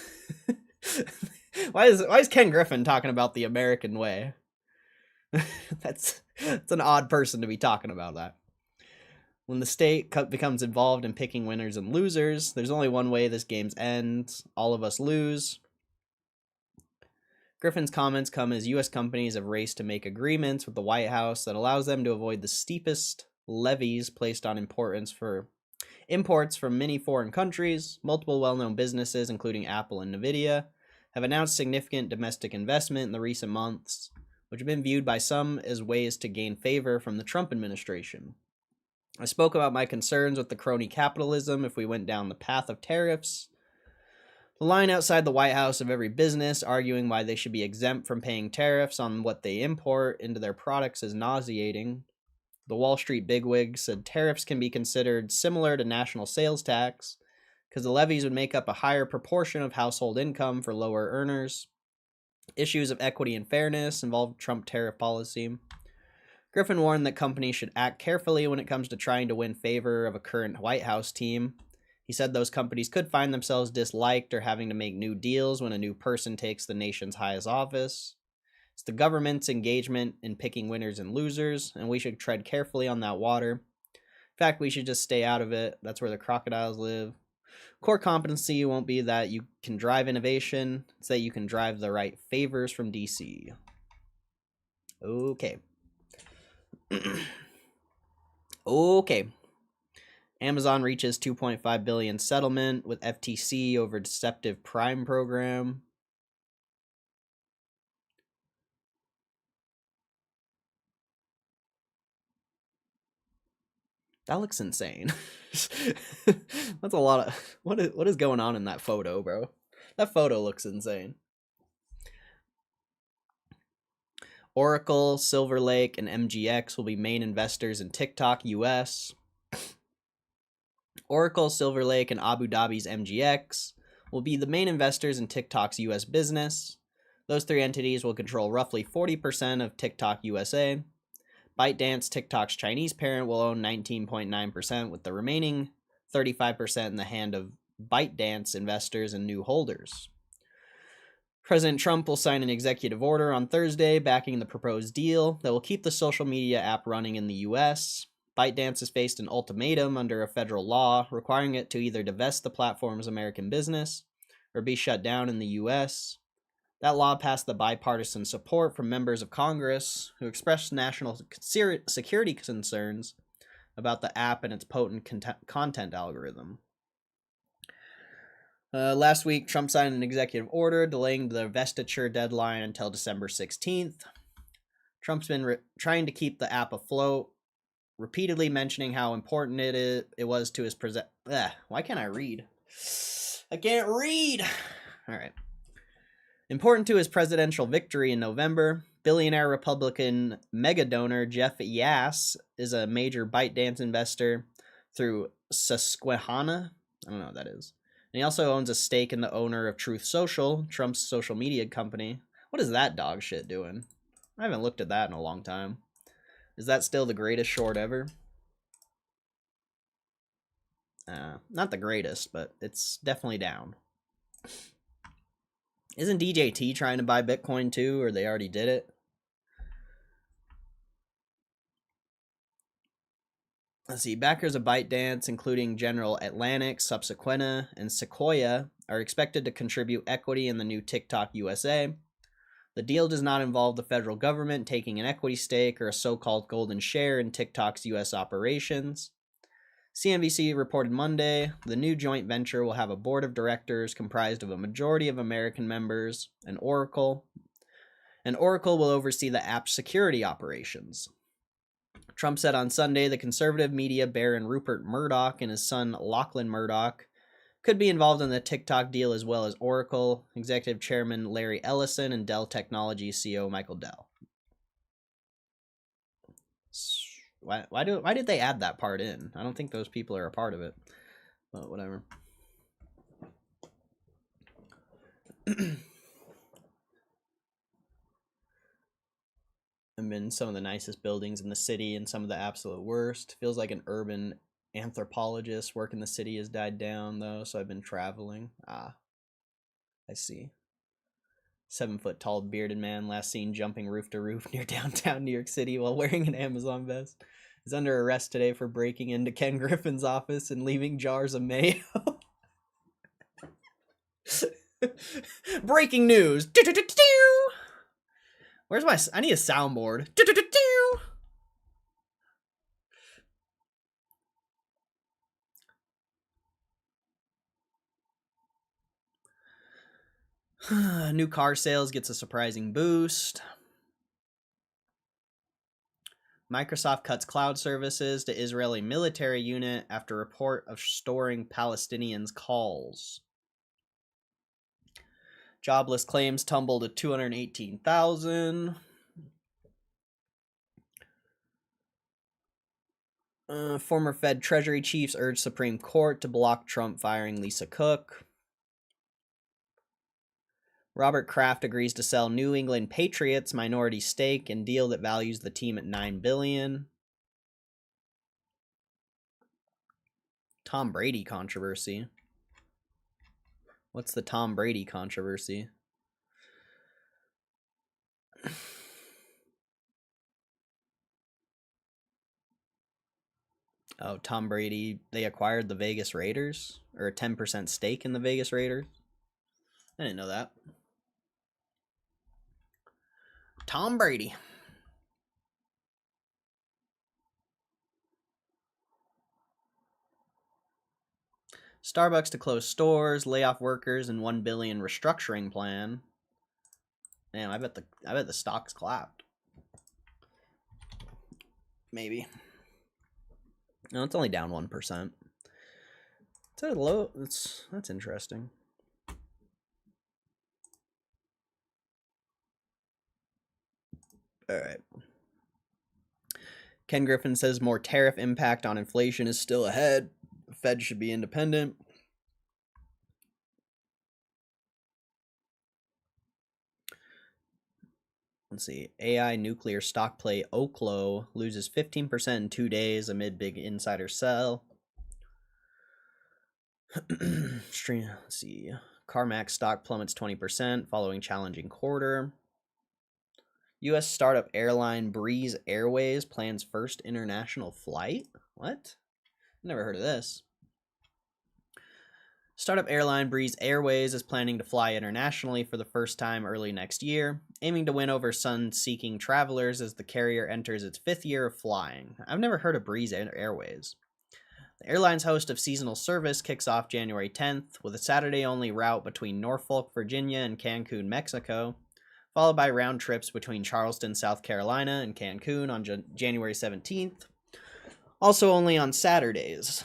Why is Ken Griffin talking about the American way? That's an odd person to be talking about that. When the state becomes involved in picking winners and losers, there's only one way this game ends. All of us lose. Griffin's comments come as U.S. companies have raced to make agreements with the White House that allows them to avoid the steepest levies placed on imports from many foreign countries. Multiple well-known businesses, including Apple and Nvidia, have announced significant domestic investment in the recent months, which have been viewed by some as ways to gain favor from the Trump administration. I spoke about my concerns with the crony capitalism if we went down the path of tariffs. The line outside the White House of every business arguing why they should be exempt from paying tariffs on what they import into their products is nauseating. The Wall Street bigwigs said tariffs can be considered similar to national sales tax because the levies would make up a higher proportion of household income for lower earners. Issues of equity and fairness involved Trump tariff policy. Griffin warned that companies should act carefully when it comes to trying to win favor of a current White House team. He said those companies could find themselves disliked or having to make new deals when a new person takes the nation's highest office. It's the government's engagement in picking winners and losers, and we should tread carefully on that water. In fact, we should just stay out of it. That's where the crocodiles live. Core competency won't be that you can drive innovation, it's that you can drive the right favors from DC. Okay. Okay. Amazon reaches 2.5 billion settlement with FTC over deceptive Prime program. That looks insane. That's a lot of what is going on in that photo, bro? That photo looks insane. Oracle, Silver Lake, and MGX will be main investors in TikTok US. Oracle, Silver Lake, and Abu Dhabi's MGX will be the main investors in TikTok's US business. Those three entities will control roughly 40% of TikTok USA. ByteDance, TikTok's Chinese parent, will own 19.9%, with the remaining 35% in the hand of ByteDance investors and new holders. President Trump will sign an executive order on Thursday backing the proposed deal that will keep the social media app running in the U.S. ByteDance has faced an ultimatum under a federal law requiring it to either divest the platform's American business or be shut down in the U.S. That law passed the bipartisan support from members of Congress who expressed national security concerns about the app and its potent content algorithm. Last week, Trump signed an executive order delaying the investiture deadline until December 16th. Trump's been trying to keep the app afloat, repeatedly mentioning how important it was to his why can't I read? I can't read! All right. Important to his presidential victory in November, billionaire Republican mega donor Jeff Yass is a major ByteDance investor through Susquehanna. I don't know what that is. And he also owns a stake in the owner of Truth Social, Trump's social media company. What is that dog shit doing? I haven't looked at that in a long time. Is that still the greatest short ever? Not the greatest, but it's definitely down. Isn't DJT trying to buy Bitcoin too, or they already did it? Let's see. Backers of ByteDance, including General Atlantic, Susquehanna, and Sequoia, are expected to contribute equity in the new TikTok USA. The deal does not involve the federal government taking an equity stake or a so-called golden share in TikTok's U.S. operations. CNBC reported Monday the new joint venture will have a board of directors comprised of a majority of American members and Oracle will oversee the app's security operations. Trump said on Sunday the conservative media baron Rupert Murdoch and his son Lachlan Murdoch could be involved in the TikTok deal, as well as Oracle executive chairman Larry Ellison and Dell Technologies CEO Michael Dell. Why did they add that part in? I don't think those people are a part of it. But whatever. I'm in some of the nicest buildings in the city and some of the absolute worst. Feels like an urban anthropologist. Work in the city has died down though, so I've been traveling. I see. 7-foot tall bearded man last seen jumping roof to roof near downtown New York City while wearing an Amazon vest is under arrest today for breaking into Ken Griffin's office and leaving jars of mayo. Breaking news. Where's my... I need a soundboard. New car sales gets a surprising boost. Microsoft cuts cloud services to Israeli military unit after report of storing Palestinians' calls. Jobless claims tumble to 218,000. Former Fed Treasury chiefs urge Supreme Court to block Trump firing Lisa Cook. Robert Kraft agrees to sell New England Patriots minority stake and deal that values the team at $9 billion. Tom Brady controversy. What's the Tom Brady controversy? Oh, Tom Brady, they acquired the Vegas Raiders, or a 10% stake in the Vegas Raiders. I didn't know that. Tom Brady. Starbucks to close stores, lay off workers, and $1 billion restructuring plan. Damn, I bet the stocks clapped. Maybe. No, it's only down 1%. It's a low. That's interesting. All right. Ken Griffin says more tariff impact on inflation is still ahead. The Fed should be independent. Let's see. AI nuclear stock play Oklo loses 15% in 2 days amid big insider sell. Let's see. CarMax stock plummets 20% following challenging quarter. U.S. startup airline Breeze Airways plans first international flight? What? Never heard of this. Startup airline Breeze Airways is planning to fly internationally for the first time early next year, aiming to win over sun-seeking travelers as the carrier enters its 5th year of flying. I've never heard of Breeze Airways. The airline's host of seasonal service kicks off January 10th with a Saturday-only route between Norfolk, Virginia and Cancun, Mexico, followed by round trips between Charleston, South Carolina and Cancun on January 17th, also only on Saturdays.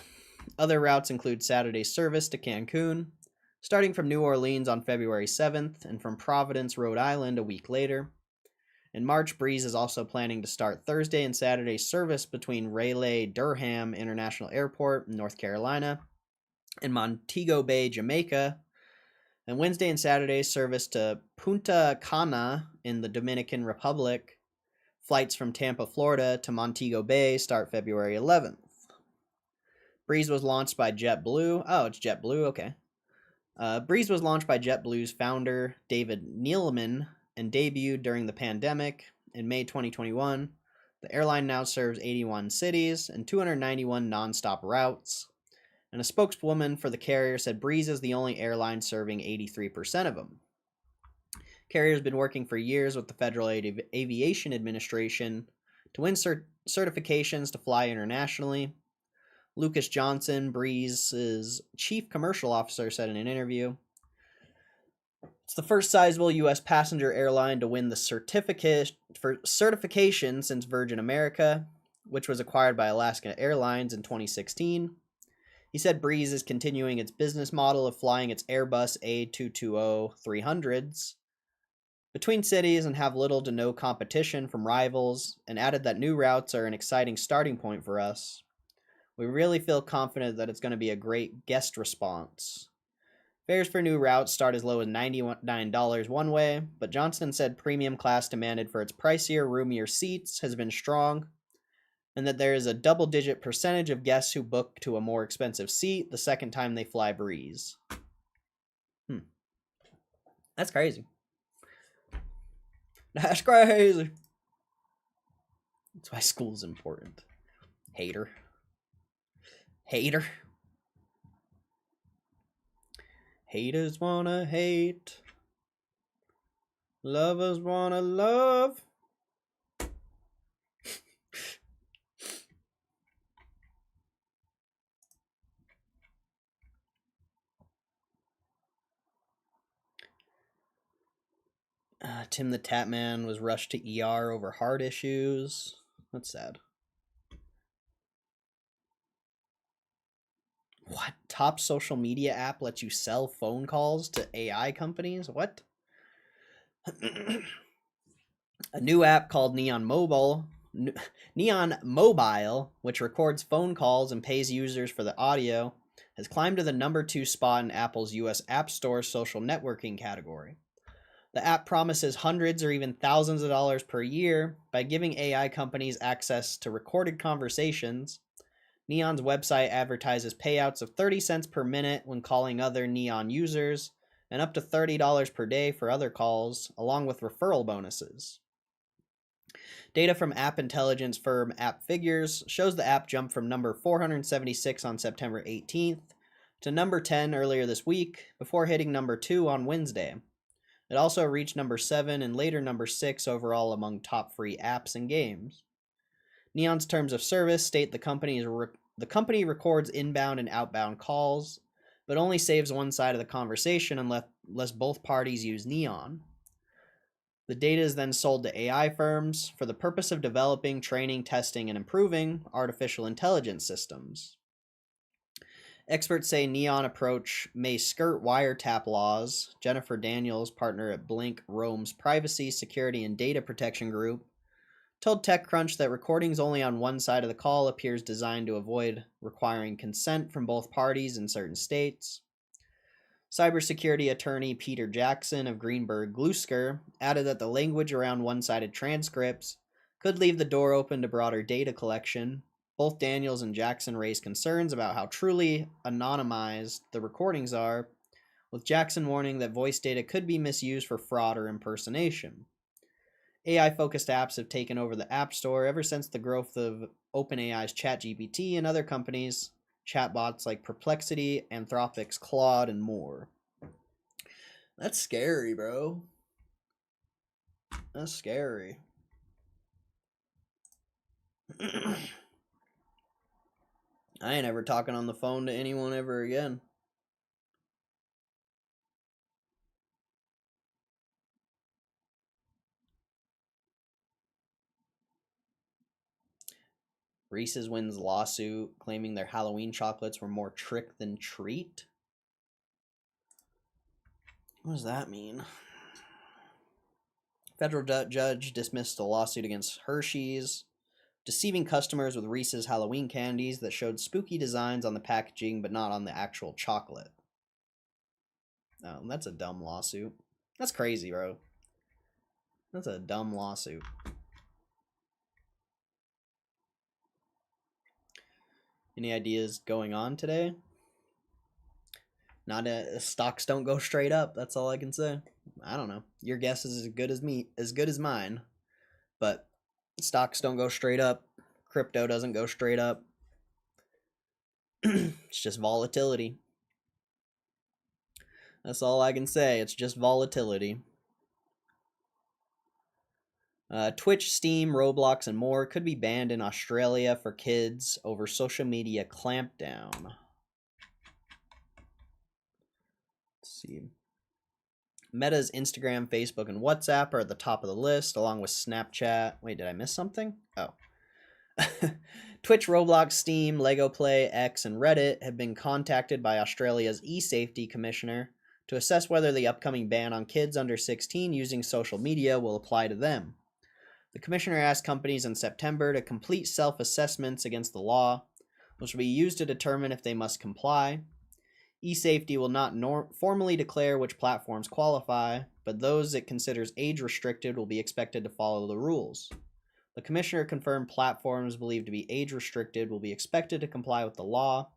Other routes include Saturday service to Cancun, starting from New Orleans on February 7th and from Providence, Rhode Island a week later. In March, Breeze is also planning to start Thursday and Saturday service between Raleigh-Durham International Airport in North Carolina and Montego Bay, Jamaica, and Wednesday and Saturday service to Punta Cana in the Dominican Republic. Flights from Tampa, Florida to Montego Bay start February 11th. Breeze was launched by JetBlue. Oh, it's JetBlue, okay. Breeze was launched by JetBlue's founder, David Neeleman, and debuted during the pandemic in May 2021. The airline now serves 81 cities and 291 nonstop routes. And a spokeswoman for the carrier said Breeze is the only airline serving 83% of them. Carrier has been working for years with the Federal Aviation Administration to win certifications to fly internationally. Lucas Johnson, Breeze's chief commercial officer, said in an interview, "It's the first sizable U.S. passenger airline to win the certification since Virgin America, which was acquired by Alaska Airlines in 2016. He said Breeze is continuing its business model of flying its Airbus A220-300s between cities and have little to no competition from rivals, and added that new routes are an exciting starting point for us. We really feel confident that it's going to be a great guest response. Fares for new routes start as low as $99 one way, but Johnston said premium class demanded for its pricier, roomier seats has been strong, and that there is a double-digit percentage of guests who book to a more expensive seat the second time they fly Breeze." That's crazy. That's crazy. That's why school's important. Hater. Haters wanna hate. Lovers wanna love. Tim the Tatman was rushed to ER over heart issues. That's sad. What? Top social media app lets you sell phone calls to AI companies? What? A new app called Neon Mobile, which records phone calls and pays users for the audio, has climbed to the number 2 spot in Apple's US App Store social networking category. The app promises hundreds or even thousands of dollars per year by giving AI companies access to recorded conversations, Neon's website advertises payouts of 30 cents per minute when calling other Neon users, and up to $30 per day for other calls, along with referral bonuses. Data from app intelligence firm App Figures shows the app jumped from number 476 on September 18th to number 10 earlier this week, before hitting number 2 on Wednesday. It also reached number 7 and later number 6 overall among top free apps and games. Neon's terms of service state the company records inbound and outbound calls, but only saves one side of the conversation unless both parties use Neon. The data is then sold to AI firms for the purpose of developing, training, testing, and improving artificial intelligence systems. Experts say Neon approach may skirt wiretap laws. Jennifer Daniels, partner at Blink Rome's Privacy, Security, and Data Protection Group, told TechCrunch that recordings only on one side of the call appears designed to avoid requiring consent from both parties in certain states. Cybersecurity attorney Peter Jackson of Greenberg Glusker added that the language around one-sided transcripts could leave the door open to broader data collection. Both Daniels and Jackson raised concerns about how truly anonymized the recordings are, with Jackson warning that voice data could be misused for fraud or impersonation. AI-focused apps have taken over the App Store ever since the growth of OpenAI's ChatGPT and other companies' chatbots like Perplexity, Anthropic's Claude, and more. That's scary, bro. That's scary. I ain't ever talking on the phone to anyone ever again. Reese's wins lawsuit claiming their Halloween chocolates were more trick than treat. What does that mean? Federal judge dismissed a lawsuit against Hershey's, deceiving customers with Reese's Halloween candies that showed spooky designs on the packaging but not on the actual chocolate. Oh, that's a dumb lawsuit. That's crazy, bro. That's a dumb lawsuit. Any ideas going on today? Stocks don't go straight up. That's all I can say. I don't know. Your guess is as good as mine. But stocks don't go straight up. Crypto doesn't go straight up. It's just volatility. That's all I can say. It's just volatility. Twitch, Steam, Roblox, and more could be banned in Australia for kids over social media clampdown. Let's see. Meta's Instagram, Facebook, and WhatsApp are at the top of the list, along with Snapchat. Wait, did I miss something? Oh. Twitch, Roblox, Steam, Lego Play, X, and Reddit have been contacted by Australia's e-safety commissioner to assess whether the upcoming ban on kids under 16 using social media will apply to them. The commissioner asked companies in September to complete self-assessments against the law, which will be used to determine if they must comply. eSafety will not formally declare which platforms qualify, but those it considers age-restricted will be expected to follow the rules. The commissioner confirmed platforms believed to be age-restricted will be expected to comply with the law,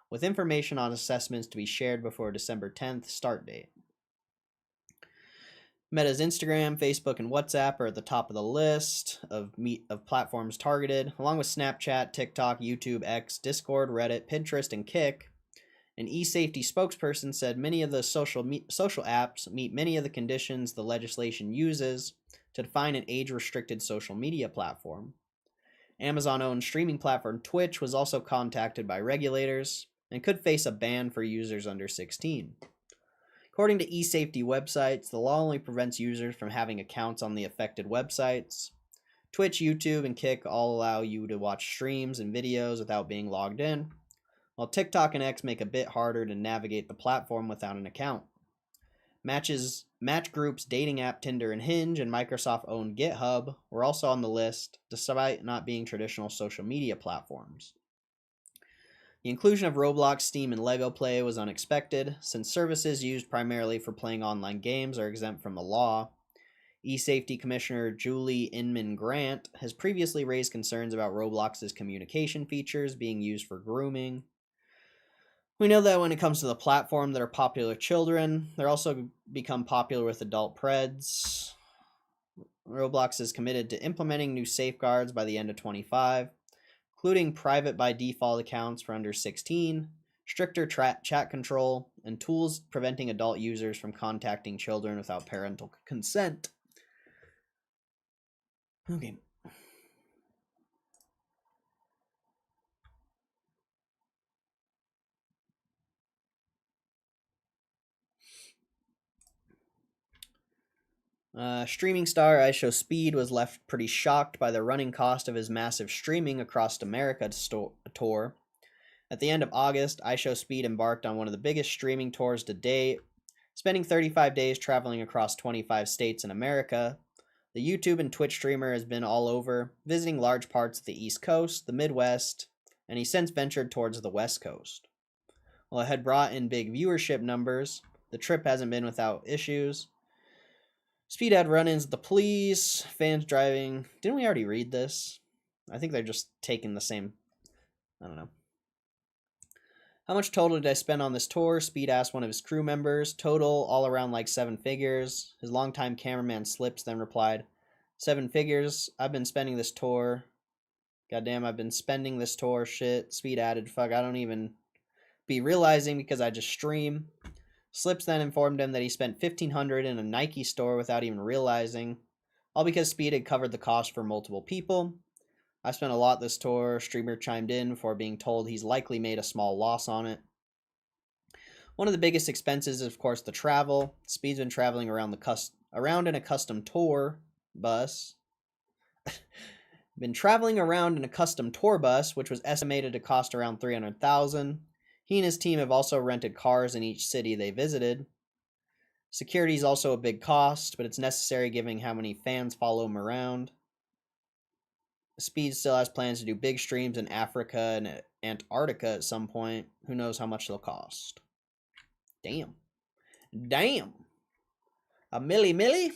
with information on assessments to be shared before December 10th start date. Meta's Instagram, Facebook, and WhatsApp are at the top of the list of platforms targeted, along with Snapchat, TikTok, YouTube, X, Discord, Reddit, Pinterest, and Kik. An eSafety spokesperson said many of the social apps meet many of the conditions the legislation uses to define an age-restricted social media platform. Amazon-owned streaming platform Twitch was also contacted by regulators and could face a ban for users under 16. According to eSafety websites, the law only prevents users from having accounts on the affected websites. Twitch, YouTube, and Kik all allow you to watch streams and videos without being logged in, while TikTok and X make it a bit harder to navigate the platform without an account. Match Group's dating app Tinder and Hinge and Microsoft-owned GitHub were also on the list, despite not being traditional social media platforms. The inclusion of Roblox, Steam, and Lego Play was unexpected, since services used primarily for playing online games are exempt from the law. E-Safety Commissioner Julie Inman Grant has previously raised concerns about Roblox's communication features being used for grooming. We know that when it comes to the platform that are popular with children, they're also become popular with adult preds. Roblox is committed to implementing new safeguards by the end of 25, including private by default accounts for under 16, stricter chat control, and tools preventing adult users from contacting children without parental consent. Okay. Streaming star IShowSpeed was left pretty shocked by the running cost of his massive streaming across America tour. At the end of August, IShowSpeed embarked on one of the biggest streaming tours to date, spending 35 days traveling across 25 states in America. The YouTube and Twitch streamer has been all over, visiting large parts of the East Coast, the Midwest, and he's since ventured towards the West Coast. While it had brought in big viewership numbers, the trip hasn't been without issues. Speed had run-ins with the police, fans driving. Didn't we already read this? I think they're just taking the same. I don't know. How much total did I spend on this tour? Speed asked one of his crew members. Total, all around like 7 figures. His longtime cameraman Slips then replied, 7 figures. I've been spending this tour. Goddamn, I've been spending this tour. Shit. Speed added, fuck, I don't even be realizing because I just stream. Slips then informed him that he spent $1,500 in a Nike store without even realizing, all because Speed had covered the cost for multiple people. I spent a lot this tour, streamer chimed in before being told he's likely made a small loss on it. One of the biggest expenses is, of course, the travel. Speed's been traveling around in a custom tour bus. Been traveling around in a custom tour bus, which was estimated to cost around $300,000. He and his team have also rented cars in each city they visited. Security is also a big cost, but it's necessary given how many fans follow him around. Speed still has plans to do big streams in Africa and Antarctica at some point. Who knows how much they'll cost. Damn. Damn. A milli?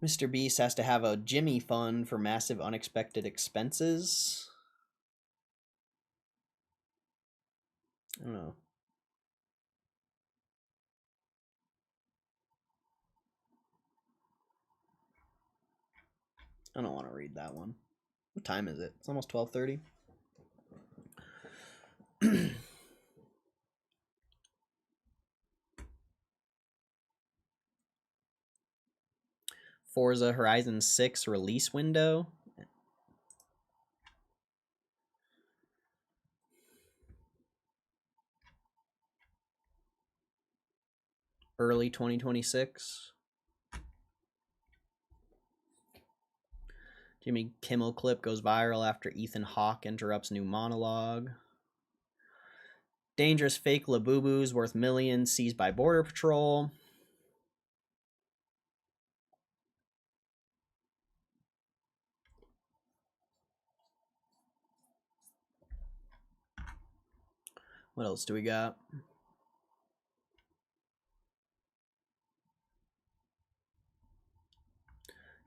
Mr. Beast has to have a Jimmy fund for massive unexpected expenses. I don't know. I don't want to read that one. What time is it? It's almost 12:30. Forza Horizon 6 release window. Early 2026. Jimmy Kimmel clip goes viral after Ethan Hawke interrupts new monologue. Dangerous fake Labubus worth millions seized by Border Patrol. What else do we got?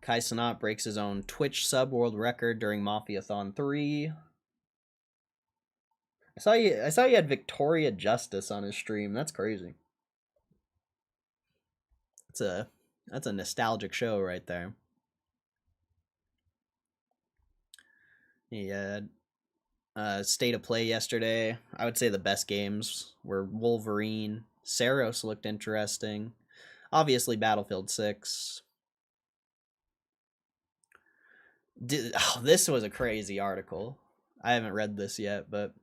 Kai Cenat breaks his own Twitch sub world record during Mafiathon 3. I saw you had Victoria Justice on his stream. That's crazy. That's a nostalgic show right there. He had State of Play yesterday. I would say the best games were Wolverine. Saros looked interesting. Obviously Battlefield 6. This was a crazy article. I haven't read this yet, but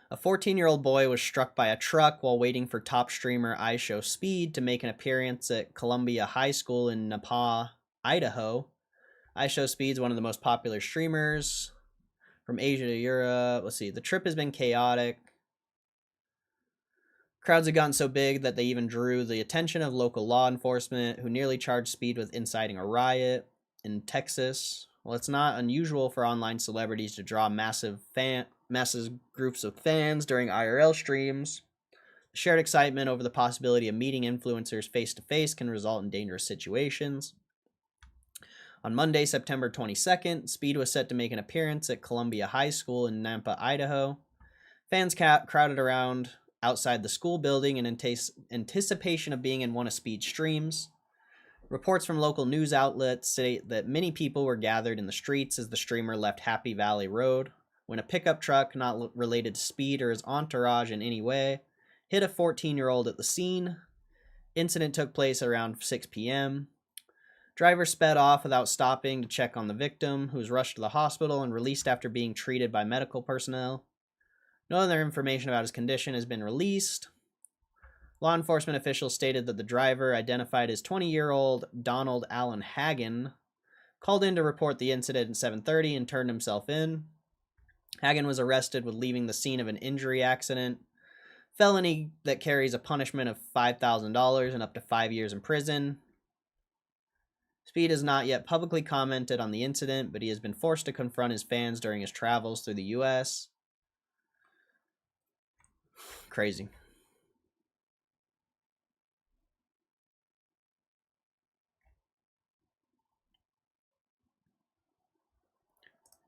a 14-year-old boy was struck by a truck while waiting for top streamer IShowSpeed to make an appearance at Columbia High School in Napa, Idaho. IShowSpeed's one of the most popular streamers from Asia to Europe. Let's see. The trip has been chaotic. Crowds had gotten so big that they even drew the attention of local law enforcement, who nearly charged Speed with inciting a riot in Texas. Well, it's not unusual for online celebrities to draw massive groups of fans during IRL streams. The shared excitement over the possibility of meeting influencers face to face can result in dangerous situations. On Monday, September 22nd, Speed was set to make an appearance at Columbia High School in Nampa, Idaho. Fans crowded around outside the school building in anticipation of being in one of Speed's streams. Reports from local news outlets state that many people were gathered in the streets as the streamer left Happy Valley Road when a pickup truck not related to Speed or his entourage in any way hit a 14-year-old at the scene. Incident took place around 6 p.m. Driver sped off without stopping to check on the victim, who was rushed to the hospital and released after being treated by medical personnel. No other information about his condition has been released. Law enforcement officials stated that the driver, identified as 20-year-old Donald Allen Hagen, called in to report the incident at 7:30 and turned himself in. Hagen was arrested with leaving the scene of an injury accident, felony that carries a punishment of $5,000 and up to 5 years in prison. Speed has not yet publicly commented on the incident, but he has been forced to confront his fans during his travels through the U.S. Crazy.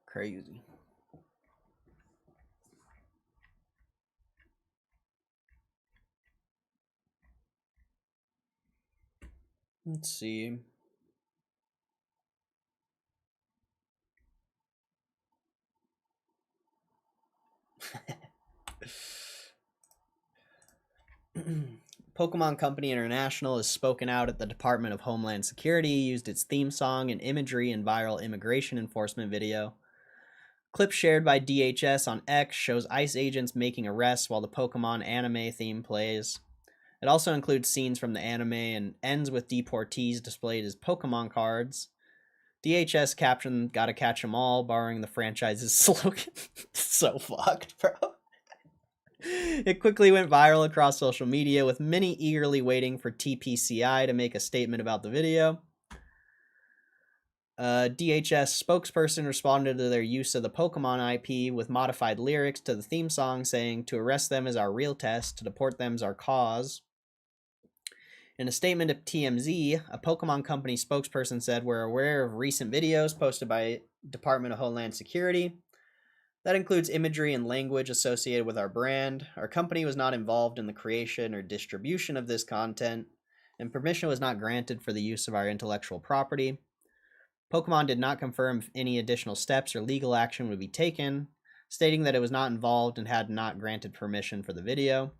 Crazy. Let's see. Pokemon Company International has spoken out at the Department of Homeland Security, used its theme song and imagery in viral immigration enforcement video. Clip shared by DHS on X shows ICE agents making arrests while the Pokemon anime theme plays. It also includes scenes from the anime and ends with deportees displayed as Pokemon cards. DHS captioned, "Gotta catch 'em all," borrowing the franchise's slogan. So fucked, bro. It quickly went viral across social media, with many eagerly waiting for TPCI to make a statement about the video. DHS spokesperson responded to their use of the Pokemon IP with modified lyrics to the theme song, saying, "To arrest them is our real test, to deport them is our cause." In a statement to TMZ, a Pokemon Company spokesperson said, "We're aware of recent videos posted by Department of Homeland Security. That includes imagery and language associated with our brand. Our company was not involved in the creation or distribution of this content, and permission was not granted for the use of our intellectual property. Pokemon did not confirm if any additional steps or legal action would be taken, stating that it was not involved and had not granted permission for the video.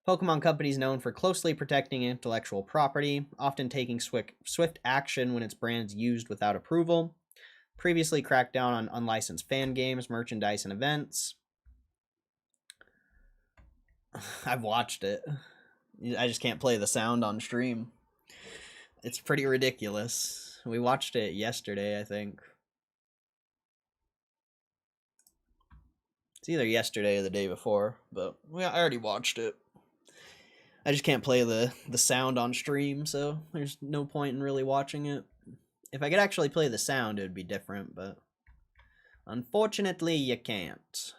Pokemon Company is known for closely protecting intellectual property, often taking swift action when its brand is used without approval. Previously cracked down on unlicensed fan games, merchandise, and events." I've watched it. I just can't play the sound on stream. It's pretty ridiculous. We watched it yesterday, I think. It's either yesterday or the day before, but I already watched it. I just can't play the sound on stream, so there's no point in really watching it. If I could actually play the sound, it would be different, but unfortunately, you can't.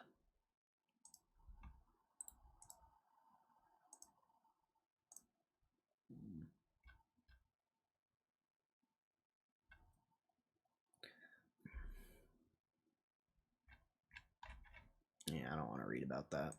Yeah, I don't want to read about that.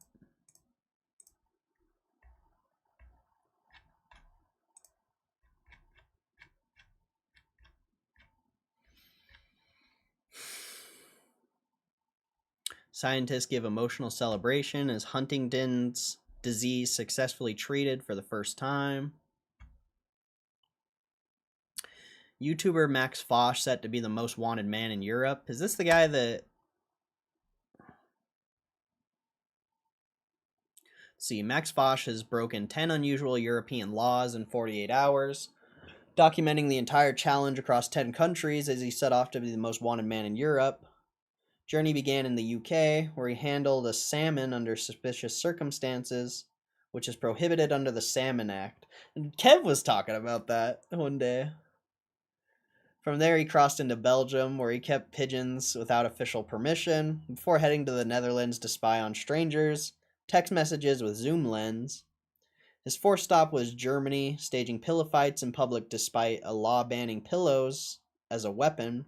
Scientists give emotional celebration as Huntington's disease successfully treated for the first time. YouTuber Max Fosh set to be the most wanted man in Europe. Is this the guy that... See, Max Fosh has broken 10 unusual European laws in 48 hours, documenting the entire challenge across 10 countries as he set off to be the most wanted man in Europe. Journey began in the UK, where he handled a salmon under suspicious circumstances, which is prohibited under the Salmon Act. And Kev was talking about that one day. From there, he crossed into Belgium, where he kept pigeons without official permission, before heading to the Netherlands to spy on strangers, text messages with zoom lens. His fourth stop was Germany, staging pillow fights in public despite a law banning pillows as a weapon.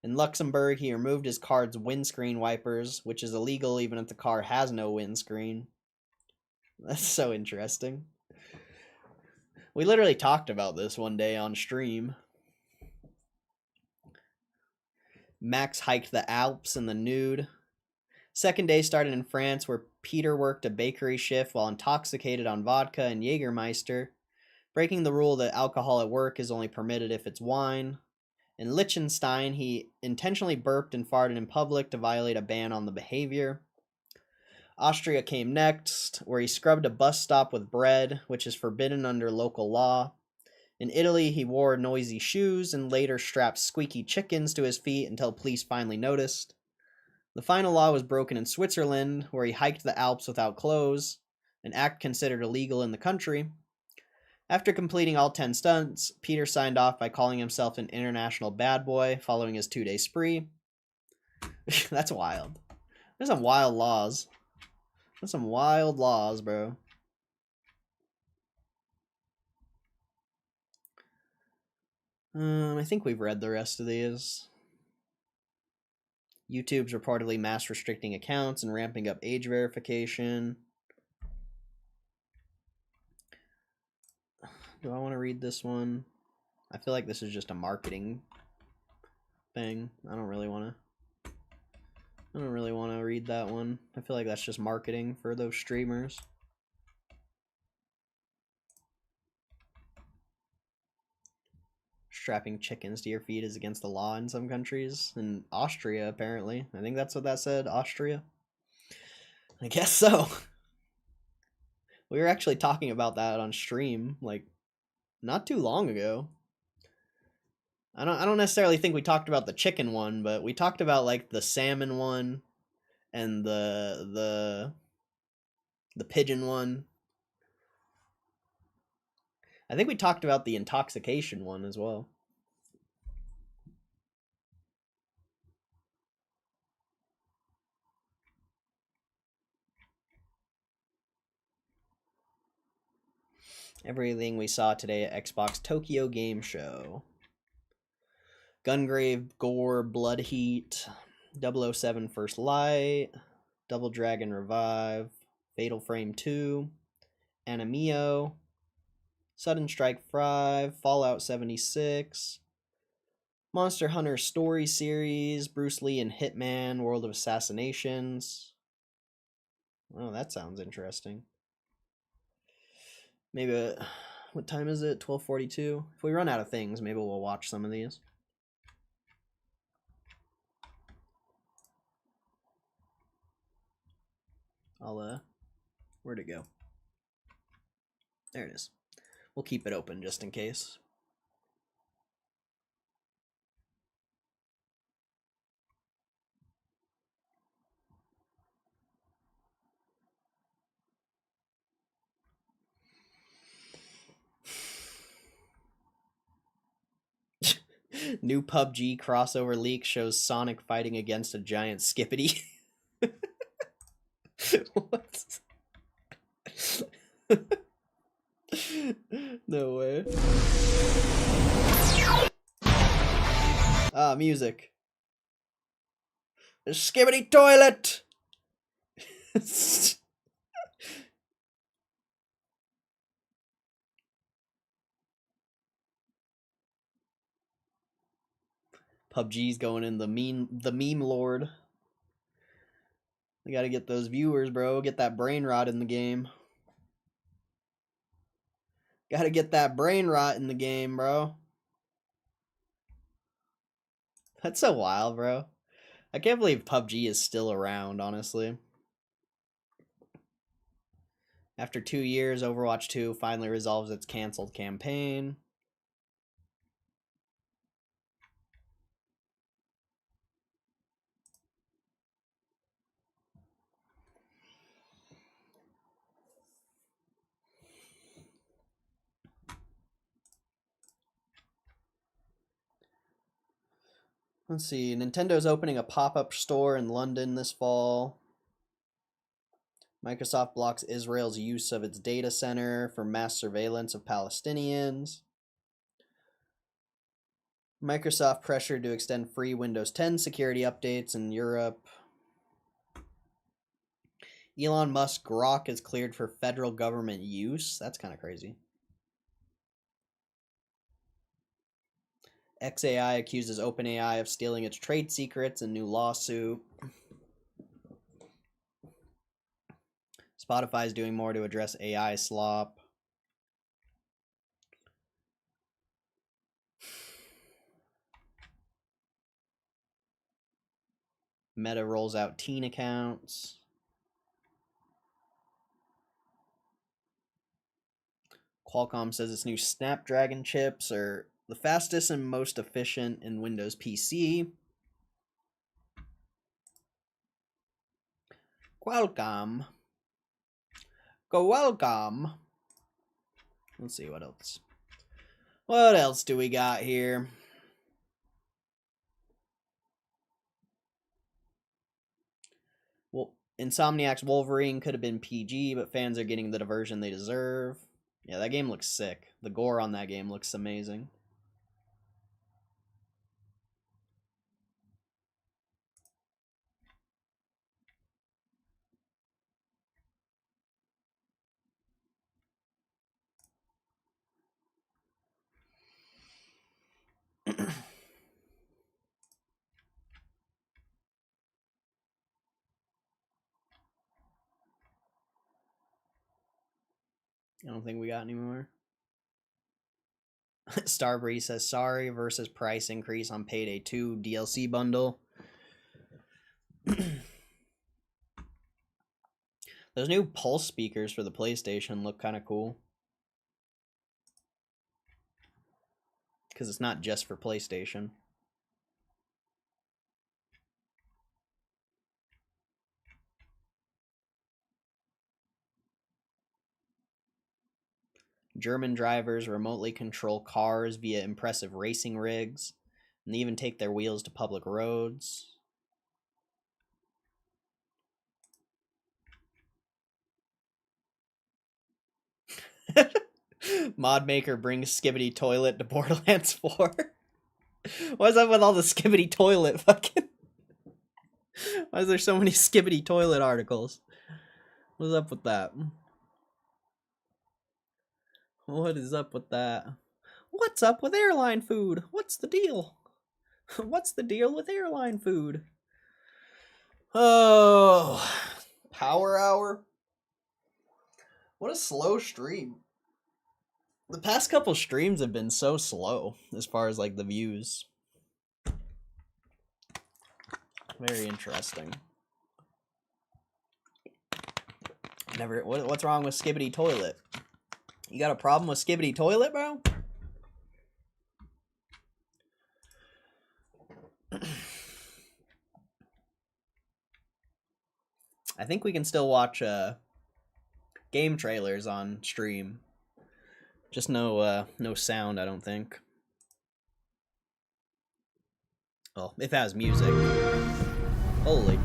In Luxembourg, he removed his car's windscreen wipers, which is illegal even if the car has no windscreen. That's so interesting. We literally talked about this one day on stream. Max hiked the Alps in the nude. Second day started in France, where Peter worked a bakery shift while intoxicated on vodka and Jägermeister, breaking the rule that alcohol at work is only permitted if it's wine. In Liechtenstein, he intentionally burped and farted in public to violate a ban on the behavior. Austria came next, where he scrubbed a bus stop with bread, which is forbidden under local law. In Italy, he wore noisy shoes and later strapped squeaky chickens to his feet until police finally noticed. The final law was broken in Switzerland, where he hiked the Alps without clothes, an act considered illegal in the country. After completing all 10 stunts, Peter signed off by calling himself an international bad boy following his 2-day spree. That's wild. There's some wild laws. There's some wild laws, bro. I think we've read the rest of these. YouTube's reportedly mass restricting accounts and ramping up age verification. Do I want to read this one? I feel like this is just a marketing thing. I don't really want to read that one. I feel like that's just marketing for those streamers. Strapping chickens to your feet is against the law in some countries. In Austria, apparently. I think that's what that said, Austria. I guess so. We were actually talking about that on stream, like, not too long ago. I don't necessarily think we talked about the chicken one, but we talked about, like, the salmon one and the pigeon one. I think we talked about the intoxication one as well. Everything we saw today at Xbox Tokyo Game Show. Gungrave, Gore, Blood Heat, 007 First Light, Double Dragon Revive, Fatal Frame 2, Anemio, Sudden Strike 5, Fallout 76, Monster Hunter Story Series, Bruce Lee and Hitman, World of Assassinations. Oh, that sounds interesting. Maybe, what time is it? 12:42? If we run out of things, maybe we'll watch some of these. Where'd it go? There it is. We'll keep it open just in case. New PUBG crossover leak shows Sonic fighting against a giant Skippity. What? No way. Ah, music. The Skibbity toilet! PUBG's going in the meme lord. We gotta get those viewers, bro. Get that brain rot in the game. Gotta get that brain rot in the game, bro. That's so wild, bro. I can't believe PUBG is still around, honestly. After 2 years, Overwatch 2 finally resolves its canceled campaign. Let's see. Nintendo's opening a pop-up store in London this fall. Microsoft blocks Israel's use of its data center for mass surveillance of Palestinians. Microsoft pressured to extend free Windows 10 security updates in Europe. Elon Musk Grok is cleared for federal government use. That's kind of crazy. XAI accuses OpenAI of stealing its trade secrets in new lawsuit. Spotify is doing more to address AI slop. Meta rolls out teen accounts. Qualcomm says its new Snapdragon chips are the fastest and most efficient in Windows PC. Qualcomm. Welcome. Let's see what else. What else do we got here? Well, Insomniac's Wolverine could have been PG, but fans are getting the diversion they deserve. Yeah, that game looks sick. The gore on that game looks amazing. I don't think we got any more. Starbreeze says sorry versus price increase on Payday 2 DLC bundle. Those new Pulse speakers for the PlayStation look kind of cool. Because it's not just for PlayStation. German drivers remotely control cars via impressive racing rigs, and they even take their wheels to public roads. Mod Maker brings Skibbity Toilet to Borderlands 4. What's up with all the Skibbity Toilet fucking... Why is there so many Skibbity Toilet articles? What's up with that? What is up with that? What's up with airline food? What's the deal? What's the deal with airline food? Oh, Power Hour? What a slow stream. The past couple streams have been so slow as far as like the views. Very interesting. What's wrong with Skibbity Toilet? You got a problem with Skibbity Toilet, bro? I think we can still watch game trailers on stream. Just no sound, I don't think. Well, if it has music. Holy.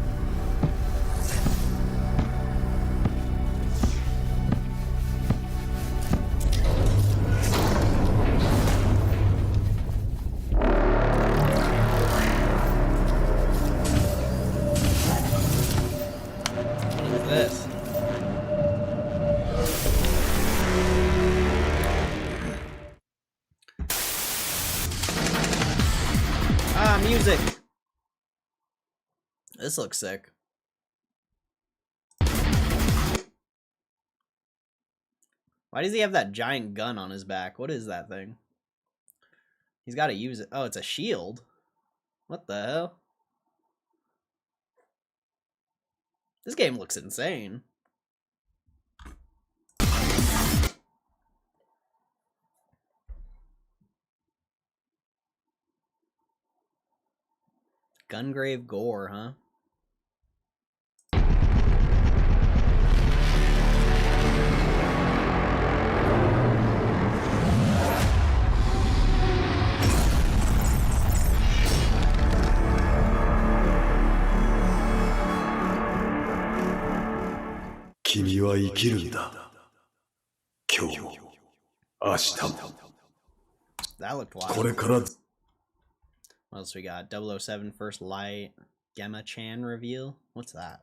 Music. This looks sick. Why does he have that giant gun on his back? What is that thing? He's got to use it. Oh, it's a shield. What the hell? This game looks insane. Gungrave gore, huh? には生きるんだ。今日も、明日も。That looked これ wild. から What else we got? 007 First Light Gemma Chan reveal. What's that?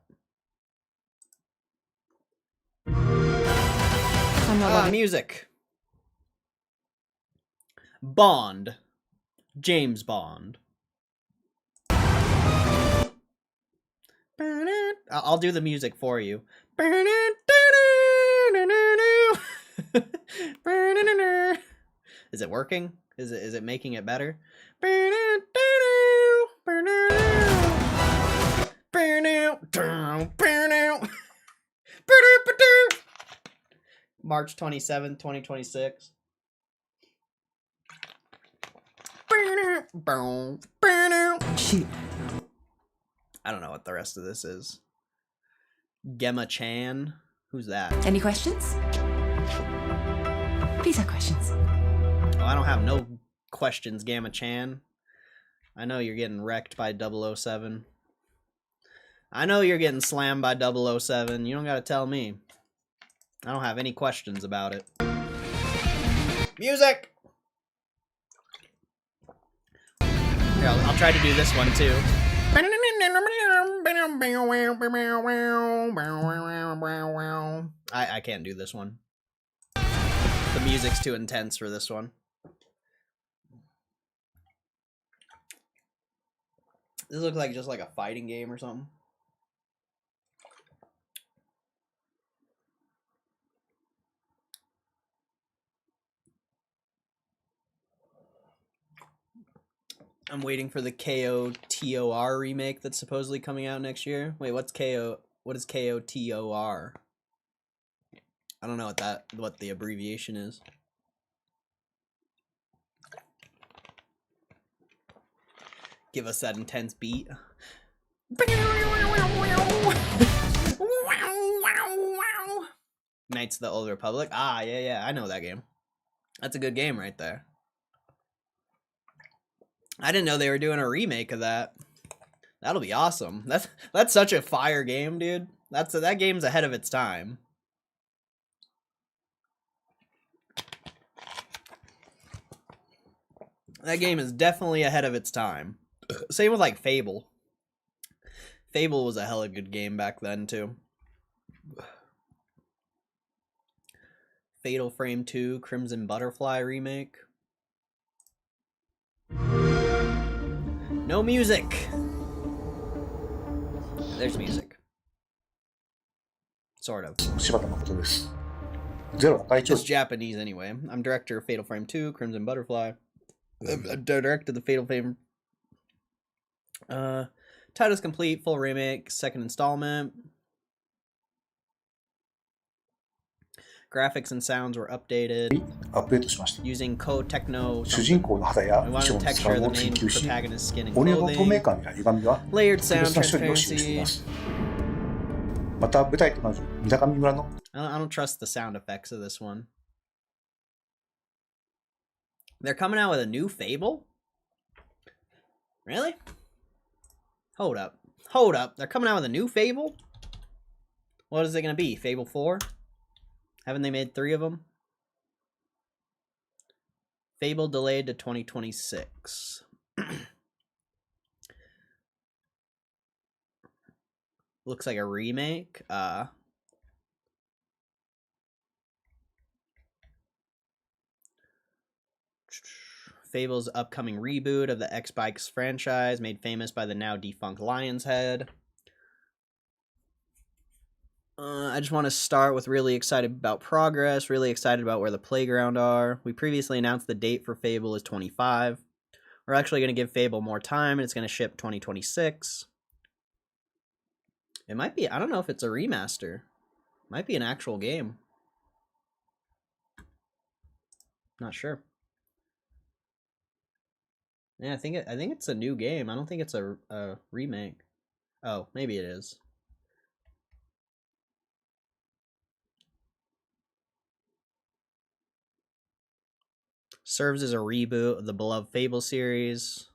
I'm not ready. Music. Bond. James Bond. I'll do the music for you. Is it working? Is it making it better? March 27th, 2026. I don't know what the rest of this is. Gemma Chan? Who's that? Any questions? Please have questions. Oh, I don't have no questions, Gamma Chan. I know you're getting wrecked by 007. I know you're getting slammed by 007. You don't gotta tell me. I don't have any questions about it. Music! Here, I'll try to do this one too. I can't do this one. The music's too intense for this one. This looks like just like a fighting game or something. I'm waiting for the KOTOR remake that's supposedly coming out next year. Wait, what's KO? What is KOTOR? I don't know what the abbreviation is. Give us that intense beat. Knights of the Old Republic. Ah, yeah, I know that game. That's a good game right there. I didn't know they were doing a remake of that. That'll be awesome. That's such a fire game, dude. That game's ahead of its time. That game is definitely ahead of its time. Same with like Fable. Fable was a hella good game back then too. Fatal Frame 2 Crimson Butterfly remake. No music. There's music. Sort of. 柴田誠です。ゼロ赤い Just Japanese anyway. I'm director of Fatal Frame 2 Crimson Butterfly. I directed the Fatal Frame. Title's complete, full remake, second installment. Graphics and sounds were updated アップデートしました。 using Techno. 主人公の肌や We 衣装 wanted の to 質感 texture the を追 main 求し、 protagonist's skin and 音量の透明 clothing. 感や歪みは Layered 特 sound 別な処理を使用してい transparency. ます。また舞台と同じ水上村の I don't trust the sound effects of this one. They're coming out with a new Fable? Really? Hold up. They're coming out with a new Fable? What is it going to be? Fable 4? Haven't they made 3 of them? Fable delayed to 2026. Looks like a remake. Fable's upcoming reboot of the X-Bikes franchise, made famous by the now defunct Lion's Head. I just want to start with really excited about progress, really excited about where the playground are. We previously announced the date for Fable is 25. We're actually going to give Fable more time, and it's going to ship 2026. It might be, I don't know if it's a remaster. Might be an actual game. Not sure. Yeah, I think it's a new game. I don't think it's a remake. Oh, maybe it is. Serves as a reboot of the beloved Fable series.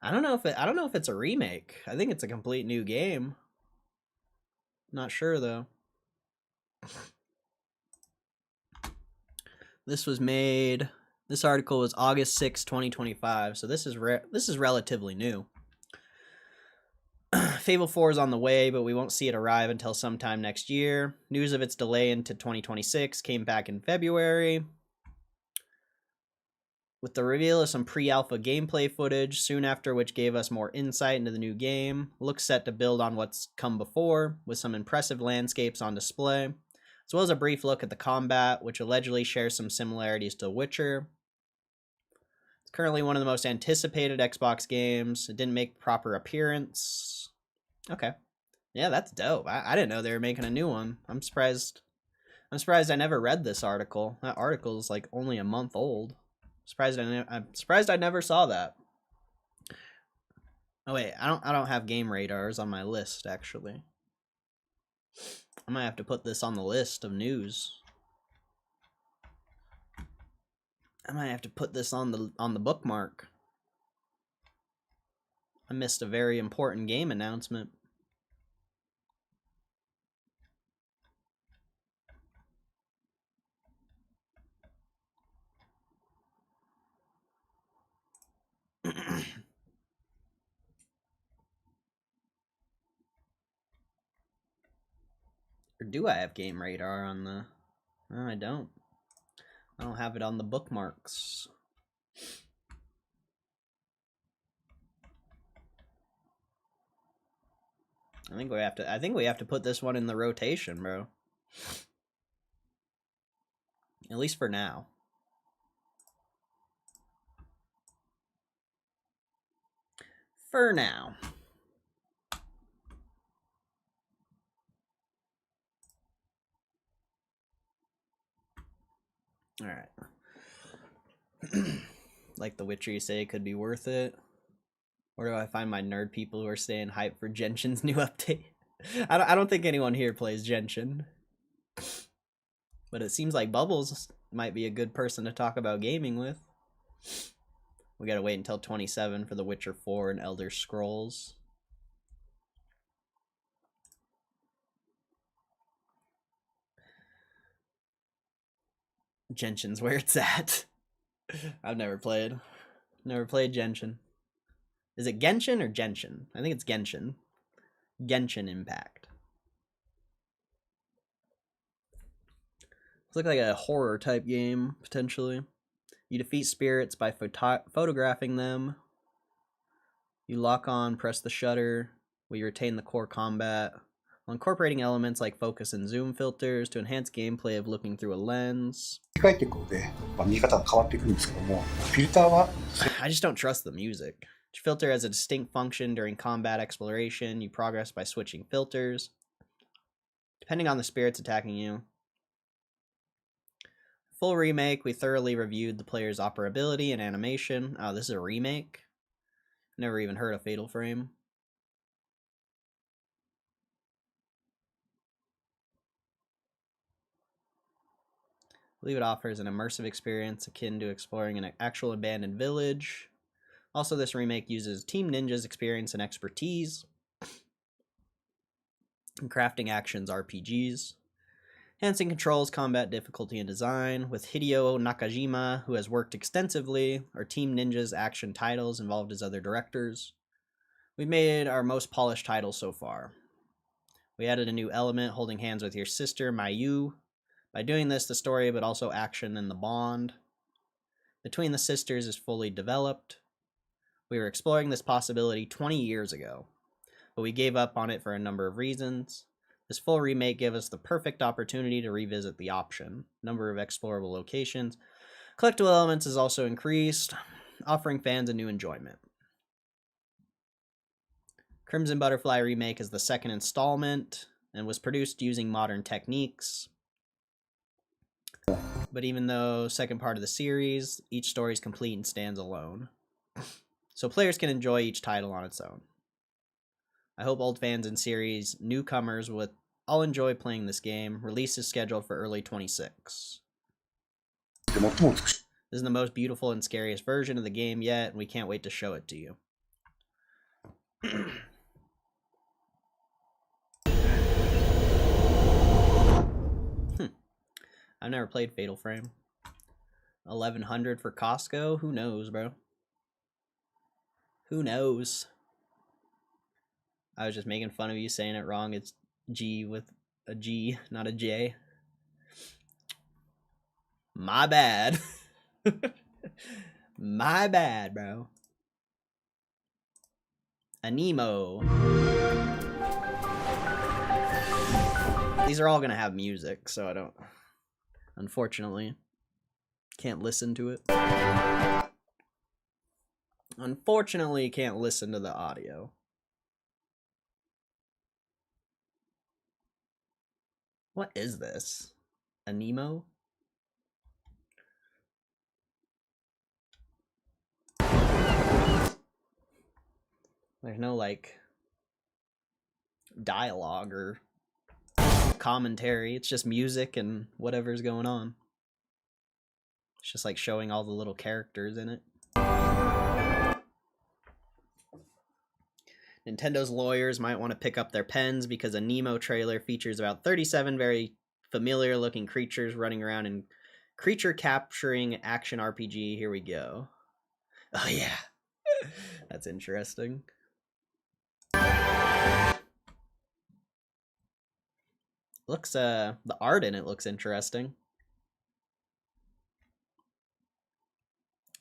I don't know if it's a remake. I think it's a complete new game. Not sure though. This was made. This article was August 6, 2025. So this is relatively new. Fable 4 is on the way, but we won't see it arrive until sometime next year. News of its delay into 2026 came back in February, with the reveal of some pre-alpha gameplay footage, soon after which gave us more insight into the new game. Looks set to build on what's come before, with some impressive landscapes on display, as well as a brief look at the combat, which allegedly shares some similarities to Witcher. It's currently one of the most anticipated Xbox games. It didn't make proper appearance. Okay. Yeah, that's dope. I didn't know they were making a new one. I'm surprised I never read this article. That article is like only a month old. I'm surprised I never saw that. Oh wait, I don't have game radars on my list actually. I might have to put this on the list of news. I might have to put this on the bookmark. I missed a very important game announcement. Or do I have game radar on the... No, I don't. I don't have it on the bookmarks. I think we have to put this one in the rotation, bro. At least for now. For now. All right. Like The Witcher, you say it could be worth it. Where do I find my nerd people who are staying hyped for Genshin's new update? I don't think anyone here plays Genshin. But it seems like Bubbles might be a good person to talk about gaming with. We gotta wait until 27 for The Witcher 4 and Elder Scrolls. Genshin's where it's at. I've never played. Never played Genshin. Is it Genshin or Genshin? I think it's Genshin. Genshin Impact. Looks like a horror type game, potentially. You defeat spirits by photographing them. You lock on, press the shutter. We retain the core combat, while incorporating elements like focus and zoom filters to enhance gameplay of looking through a lens. 書いていくので、見方が変わってくるんですけども、フィルターは I just don't trust the music. Each filter has a distinct function during combat exploration. You progress by switching filters, depending on the spirits attacking you. Full remake, we thoroughly reviewed the player's operability and animation. Oh, this is a remake? Never even heard of Fatal Frame. I believe it offers an immersive experience akin to exploring an actual abandoned village. Also, this remake uses Team Ninja's experience and expertise in crafting actions RPGs, enhancing controls, combat difficulty, and design, with Hideo Nakajima, who has worked extensively on Team Ninja's action titles, involved as other directors. We've made our most polished title so far. We added a new element, holding hands with your sister, Mayu. By doing this, the story, but also action and the bond between the sisters is fully developed. We were exploring this possibility 20 years ago, but we gave up on it for a number of reasons. This full remake gave us the perfect opportunity to revisit the option. Number of explorable locations. Collectible elements is also increased, offering fans a new enjoyment. Crimson Butterfly Remake is the second installment and was produced using modern techniques. But even though second part of the series, each story is complete and stands alone. So players can enjoy each title on its own. I hope old fans and series newcomers will all enjoy playing this game. Release is scheduled for early 26. This is the most beautiful and scariest version of the game yet, and we can't wait to show it to you. I've never played Fatal Frame. 1100 for Costco? Who knows, bro? Who knows? I was just making fun of you saying it wrong. It's G with a G, not a J. My bad. My bad, bro. A Nemo. These are all gonna have music, so I don't, unfortunately, can't listen to it. Unfortunately, can't listen to the audio. What is this? A Nemo? There's no, like, dialogue or commentary. It's just music and whatever's going on. It's just like showing all the little characters in it. Nintendo's lawyers might want to pick up their pens because a Nemo trailer features about 37 very familiar looking creatures running around in creature capturing action RPG. Here we go. Oh yeah. That's interesting. Looks the art in it looks interesting.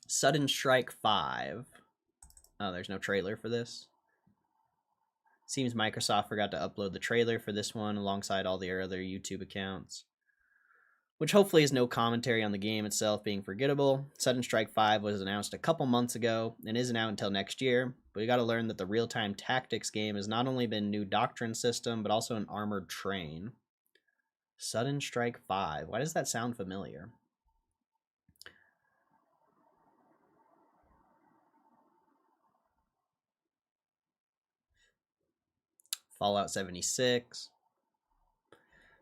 Sudden Strike 5. Oh, there's no trailer for this. Seems Microsoft forgot to upload the trailer for this one alongside all their other YouTube accounts. Which hopefully is no commentary on the game itself being forgettable. Sudden Strike 5 was announced a couple months ago and isn't out until next year, but we gotta learn that the real-time tactics game has not only been a new doctrine system, but also an armored train. Sudden Strike 5. Why does that sound familiar? Fallout 76.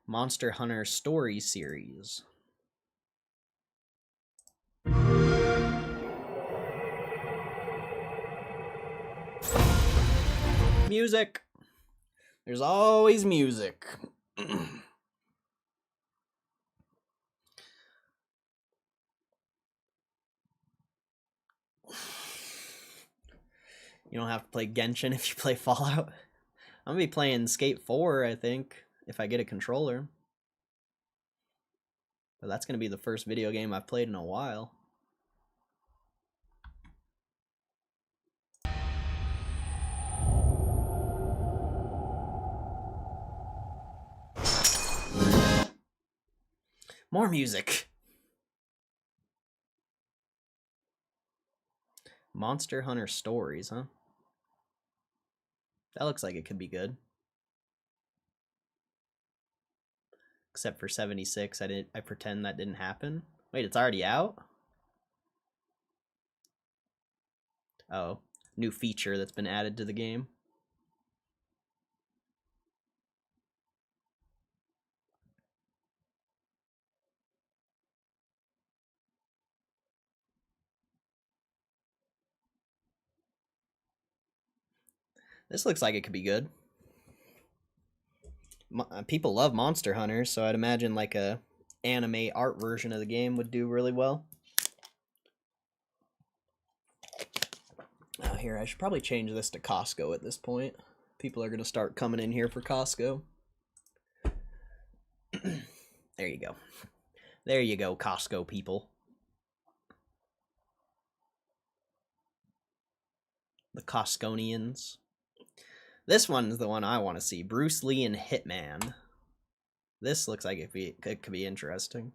Monster Hunter Story Series. Music. There's always music. You don't have to play Genshin if you play Fallout. I'm gonna be playing Skate 4, I think, if I get a controller. But that's gonna be the first video game I've played in a while. More music. Monster Hunter Stories, huh? That looks like it could be good. Except for 76, I pretend that didn't happen. Wait, it's already out? Oh, new feature that's been added to the game. This looks like it could be good. People love Monster Hunter, so I'd imagine like a anime art version of the game would do really well. Oh, here, I should probably change this to Costco at this point. People are going to start coming in here for Costco. There you go. There you go, Costco people. The Costconians. This one's the one I want to see. Bruce Lee and Hitman. This looks like it could be interesting.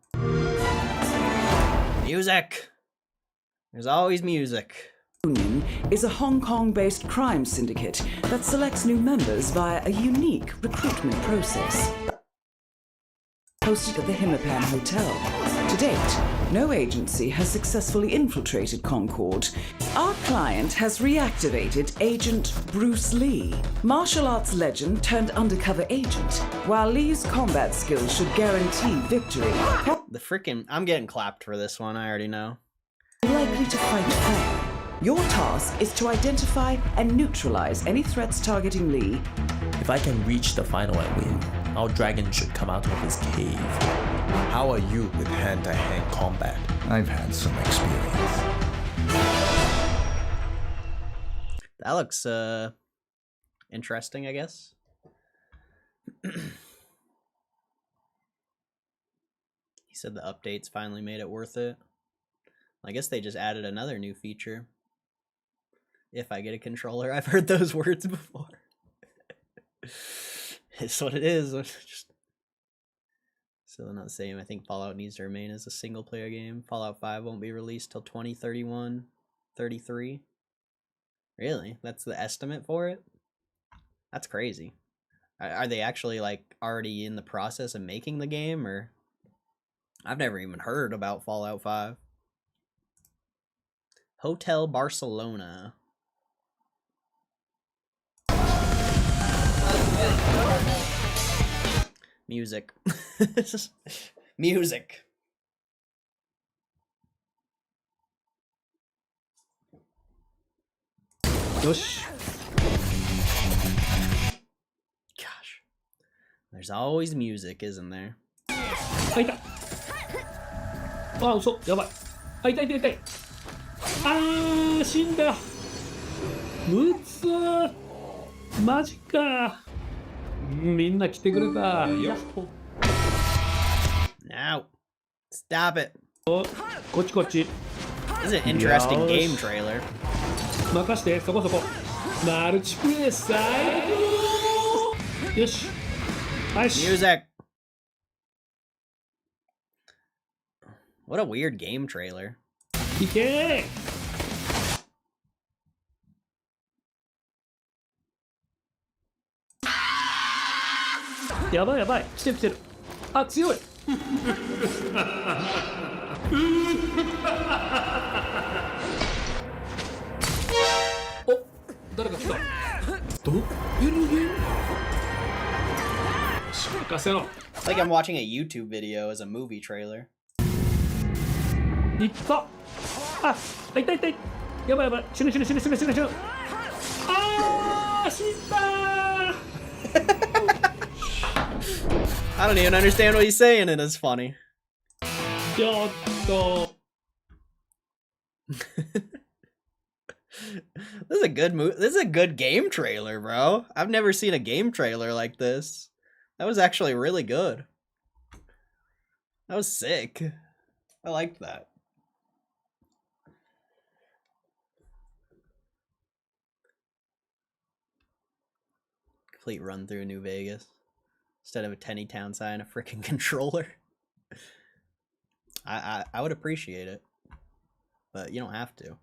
Music! There's always music. Union is a Hong Kong-based crime syndicate that selects new members via a unique recruitment process. Hosted at the Himmapan Hotel. To date, no agency has successfully infiltrated Concord. Our client has reactivated Agent Bruce Lee, martial arts legend turned undercover agent. While Lee's combat skills should guarantee victory, The frickin'... I'm getting clapped for this one, I already know. likely to fight fair. Your task is to identify and neutralize any threats targeting Lee. If I can reach the final and win, our dragon should come out of his cave. How are you with hand-to-hand combat? I've had some experience. That looks interesting, I guess. He said the updates finally made it worth it. I guess they just added another new feature. If I get a controller, I've heard those words before. It's what it is. Just... Still not the same. I think Fallout needs to remain as a single player game. Fallout 5 won't be released till 2031, 33. Really? That's the estimate for it? That's crazy. Are they actually like already in the process of making the game, or I've never even heard about Fallout 5. Hotel Barcelona. Music. Music. Yosh. Gosh. There's always music, isn't there? あ、いた。あ、嘘。やばい。あ、痛い痛い痛い。あー、死んだ。うつー。マジか。みんな来てくれた。やっほ。Now. Stop it. こっちこっち。 This is an interesting Yosh. game trailer. 任してそこそこ。マルチプレイ最高。よし。よし。 Music. What a weird game trailer. いけー。やばいやばい。来てる来てる。あ、強い。お、誰か来た。どういうゲーム？任せろ。 It's like I'm watching a YouTube video as a movie trailer. いった。あ、痛い痛い痛い。やばいやばい。死ぬ死ぬ死ぬ死ぬ死ぬ死ぬ。あー、死んだー。I don't even understand what he's saying, and it's funny. ちょっと。This is a good This is a good game trailer, bro. I've never seen a game trailer like this. That was actually really good. That was sick. I liked that. Complete run through New Vegas. Instead of a Tennytown sign, a freaking controller. I would appreciate it. But you don't have to.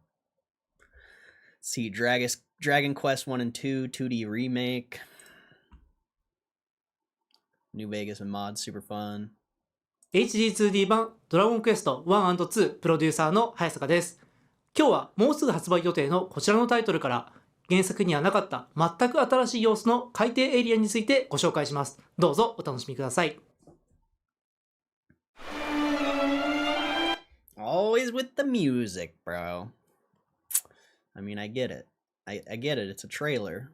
See, Dragon Quest 1 and 2, 2D remake. New Vegas and mods, super fun. HD2D 版ドラゴンクエスト 1&2 プロデューサーの早坂です。今日はもうすぐ発売予定のこちらのタイトルから原作にはなかった全く新しい様子の海底エリアについてご紹介します。どうぞお楽しみください。Always with the music, bro. I mean, I get it. I get it. It's a trailer.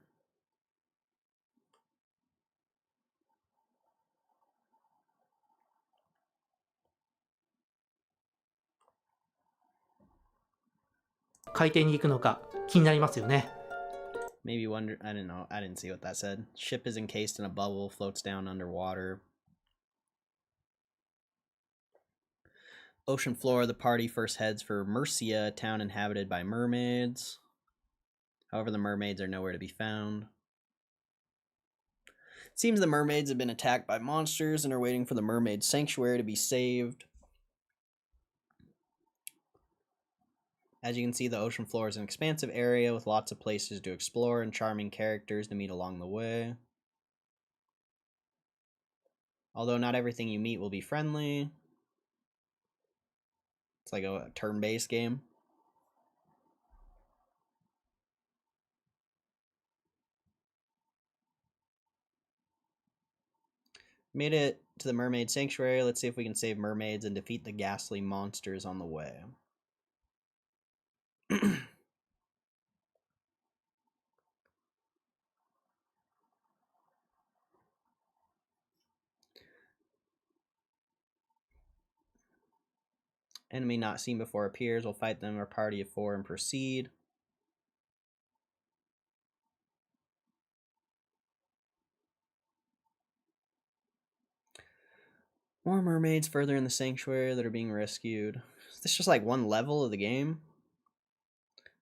海底に行くのか気になりますよね。Maybe wonder. I don't know. I didn't see what that said. Ship is encased in a bubble, floats down underwater. Ocean floor, the party first heads for Mercia, a town inhabited by mermaids. However, the mermaids are nowhere to be found. It seems the mermaids have been attacked by monsters and are waiting for the mermaid sanctuary to be saved. As you can see, the ocean floor is an expansive area with lots of places to explore and charming characters to meet along the way. Although not everything you meet will be friendly. It's like a turn-based game. Made it to the mermaid sanctuary. Let's see if we can save mermaids and defeat the ghastly monsters on the way. Enemy not seen before appears. We'll fight them or party of 4 and proceed. More mermaids further in the sanctuary that are being rescued. Is this just like one level of the game?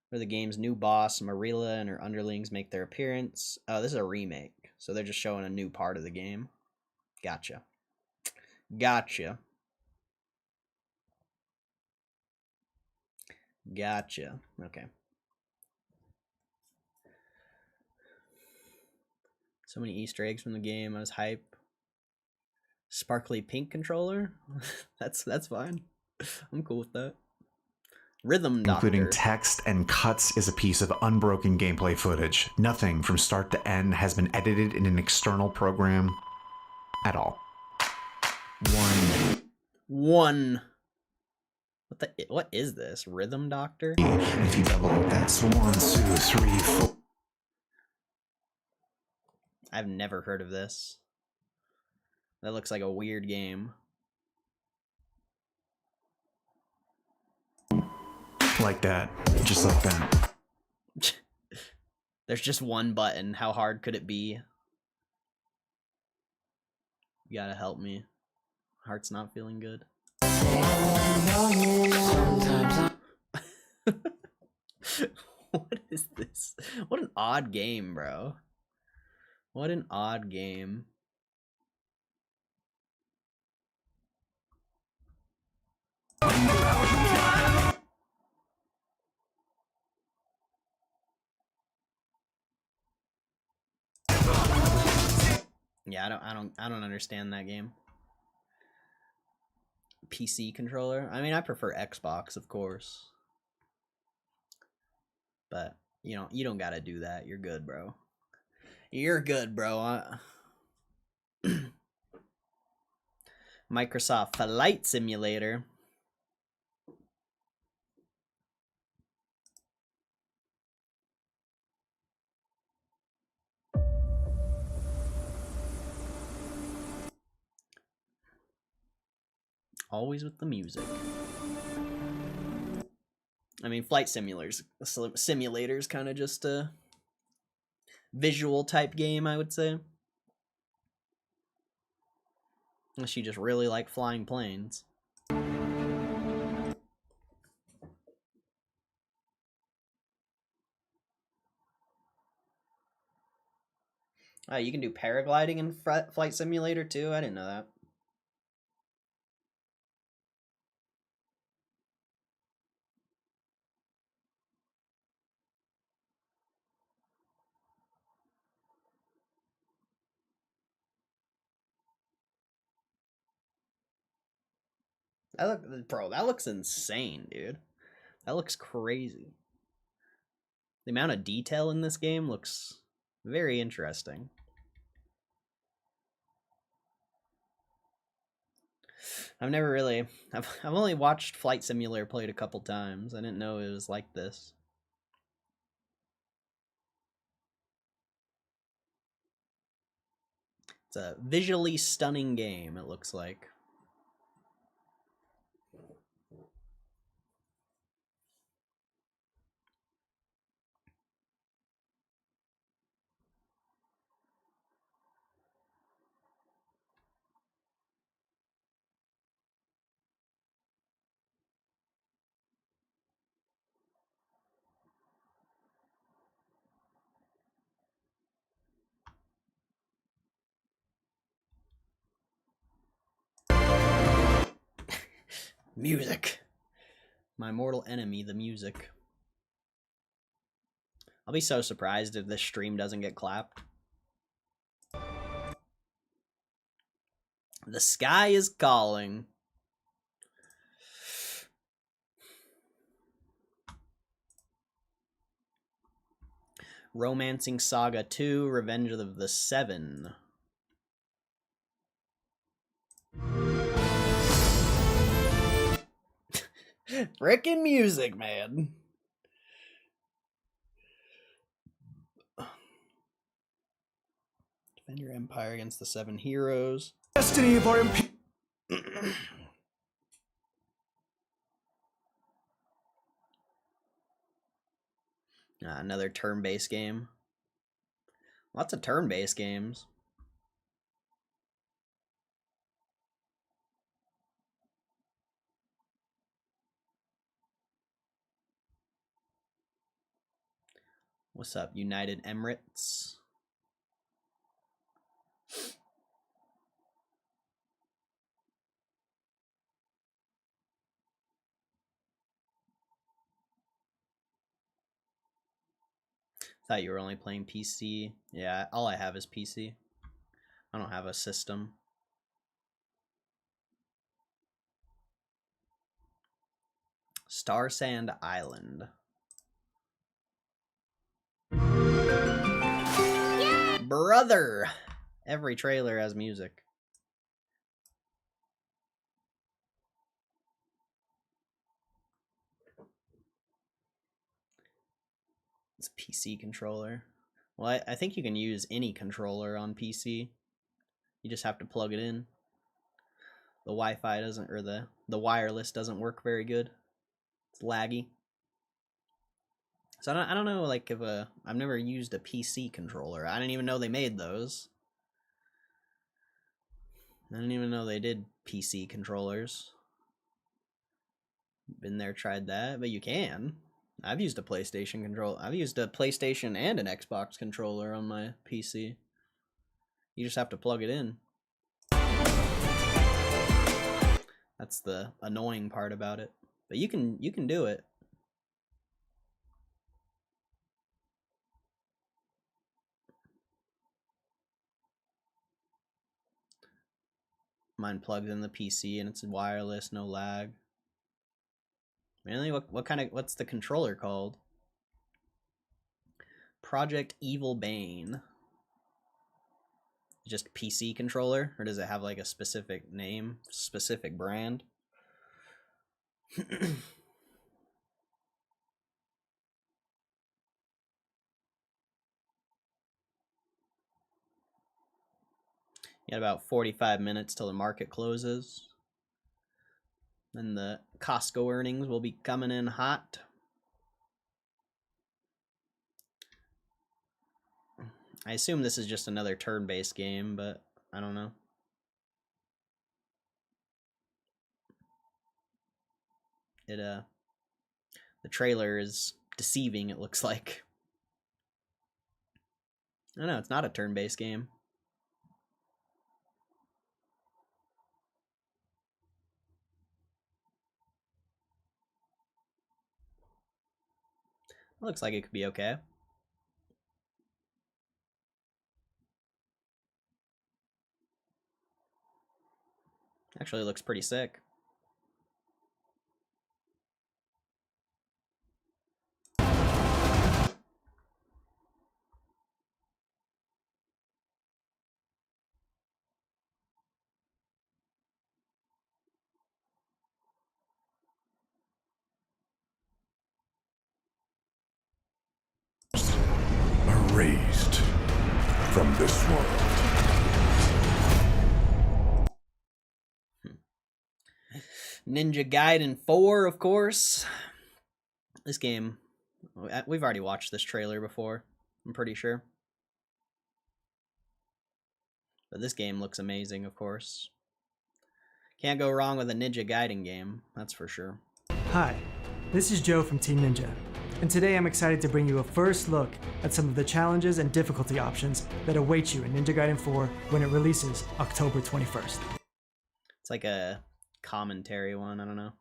Where the game's new boss, Marilla, and her underlings make their appearance. Oh, this is a remake. So they're just showing a new part of the game. Gotcha. Gotcha. Gotcha. Okay. So many Easter eggs from the game. I was hype. Sparkly pink controller? that's fine. I'm cool with that. Rhythm Doctor. Including text and cuts is a piece of unbroken gameplay footage. Nothing from start to end has been edited in an external program at all. One. What is this? Rhythm Doctor? If you double it, that's 1, 2, 3, 4. I've never heard of this. That looks like a weird game. Like that. Just like that. There's just one button. How hard could it be? You gotta help me. Heart's not feeling good. What is this? What an odd game, bro. What an odd game. Yeah, I don't understand that game. PC controller? I mean, I prefer Xbox, of course. But, you don't gotta do that. You're good, bro. You're good, bro. Microsoft Flight Simulator. Always with the music. I mean, Flight Simulator's kind of just a visual type game, I would say. Unless you just really like flying planes. Oh, you can do paragliding in Flight Simulator too? I didn't know that. That looks insane, dude. That looks crazy. The amount of detail in this game looks very interesting. I've only watched Flight Simulator played a couple times. I didn't know it was like this. It's a visually stunning game, it looks like. Music. My mortal enemy, the music. I'll be so surprised if this stream doesn't get clapped. The sky is calling. Romancing Saga 2, Revenge of the Seven. Frickin' music, man. Defend your empire against the 7 heroes. Destiny for Another turn-based game. Lots of turn-based games. What's up, United Emirates? Thought you were only playing PC. Yeah, all I have is PC. I don't have a system. Star Sand Island. Yay! Brother! Every trailer has music. It's a PC controller. Well, I think you can use any controller on PC. You just have to plug it in. The Wi-Fi doesn't, or the wireless doesn't work very good. It's laggy. So I don't know, like, if I've never used a PC controller. I didn't even know they made those. I didn't even know they did PC controllers. Been there, tried that, but you can. I've used a PlayStation controller. I've used a PlayStation and an Xbox controller on my PC. You just have to plug it in. That's the annoying part about it. But you can do it. Mine plugs in the PC and it's wireless, no lag. Really? What's the controller called? Project Evil Bane. Just PC controller, or does it have like a specific name, specific brand? You got about 45 minutes till the market closes. Then the Costco earnings will be coming in hot. I assume this is just another turn-based game, but I don't know. The trailer is deceiving, it looks like. I don't know, it's not a turn-based game. It looks like it could be okay. Actually, it looks pretty sick. Erased from this world. Ninja Gaiden 4, of course. This game, we've already watched this trailer before, I'm pretty sure. But this game looks amazing, of course. Can't go wrong with a Ninja Gaiden game, that's for sure. Hi, this is Joe from Team Ninja, and today I'm excited to bring you a first look at some of the challenges and difficulty options that await you in Ninja Gaiden 4 when it releases October 21st. It's like a commentary one, I don't know.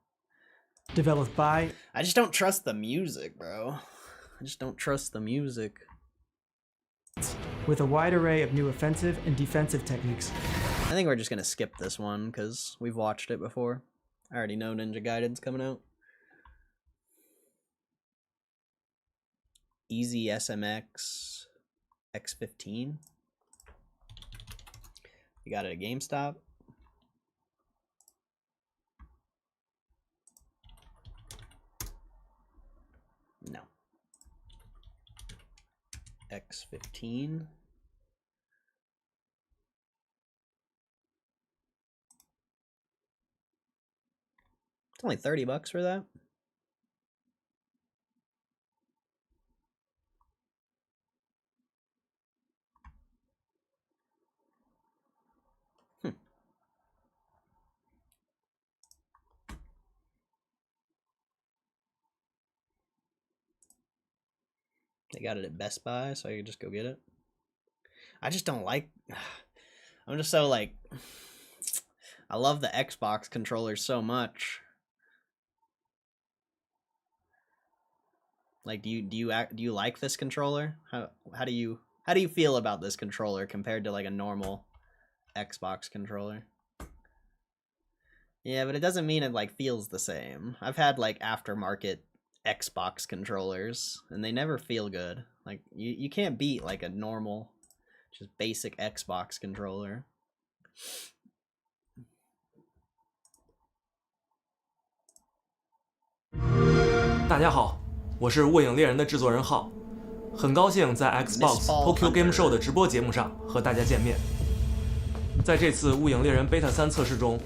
Developed by... I just don't trust the music, bro. I just don't trust the music. With a wide array of new offensive and defensive techniques. I think we're just gonna skip this one, because we've watched it before. I already know Ninja Gaiden's coming out. Easy SMX X15. You got it at Gamestop. No. X15. It's only $30 for that. They got it at Best Buy, so I could just go get it. I just don't like... I'm just so, like... I love the Xbox controllers so much. Like, do you like this controller? How do you feel about this controller compared to like a normal Xbox controller? Yeah, but it doesn't mean it like feels the same. I've had like aftermarket Xbox controllers and they never feel good. Like you can't beat like a normal, just basic Xbox controller. 大家好，我是卧影猎人的制作人浩，很高兴在 Xbox Tokyo Game Show 的直播节目上和大家见面。在这次雾影猎人 Beta 3测试中，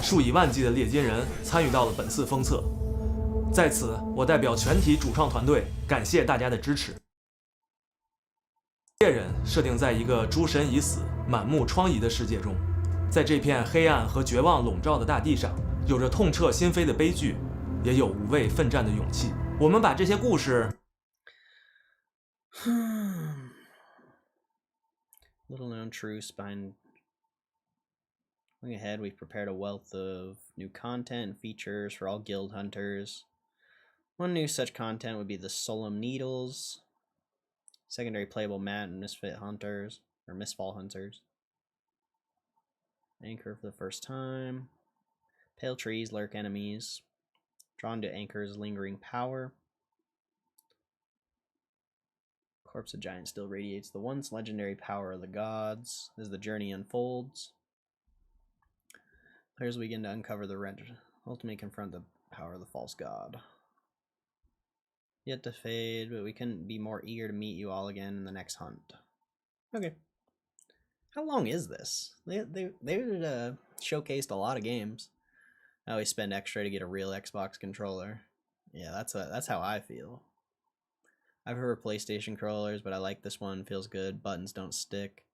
数以万计的猎金人参与到了本次封测。在此，我代表全体主创团队感谢大家的支持。猎人设定在一个诸神已死、满目疮痍的世界中，在这片黑暗和绝望笼罩的大地上，有着痛彻心扉的悲剧。 也有无畏奋战的勇气。我们把这些故事 Little known truths behind. Looking ahead, we've prepared a wealth of new content and features for all guild hunters. One new such content would be the Solemn Needles, secondary playable mat and misfit hunters or misfall hunters. Anchor for the first time. Pale trees lurk enemies. Drawn to Anchor's lingering power. Corpse of Giant still radiates the once legendary power of the gods as the journey unfolds. Players begin to uncover the ultimately confront the power of the false god. Yet to fade, but we couldn't be more eager to meet you all again in the next hunt. Okay. How long is this? They showcased a lot of games. I always spend extra to get a real Xbox controller. Yeah, that's how I feel. I've heard of PlayStation controllers, but I like this one. Feels good. Buttons don't stick.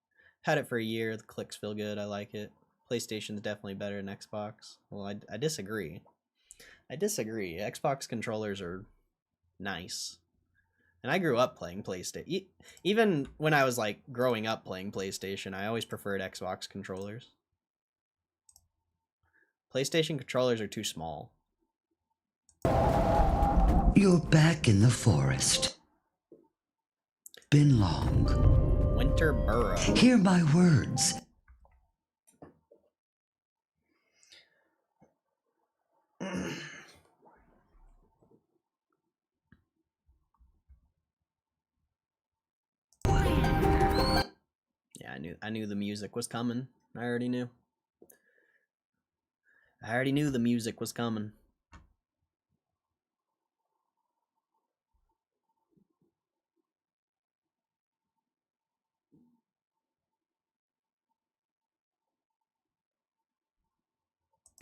Had it for a year. The clicks feel good. I like it. PlayStation's definitely better than Xbox. Well, I disagree. I disagree. Xbox controllers are nice. And I grew up playing PlayStation. Even when I was like growing up playing PlayStation, I always preferred Xbox controllers. PlayStation controllers are too small. You're back in the forest. Been long. Winter Burrow. Hear my words. Yeah, I knew the music was coming. I already knew. I already knew the music was coming.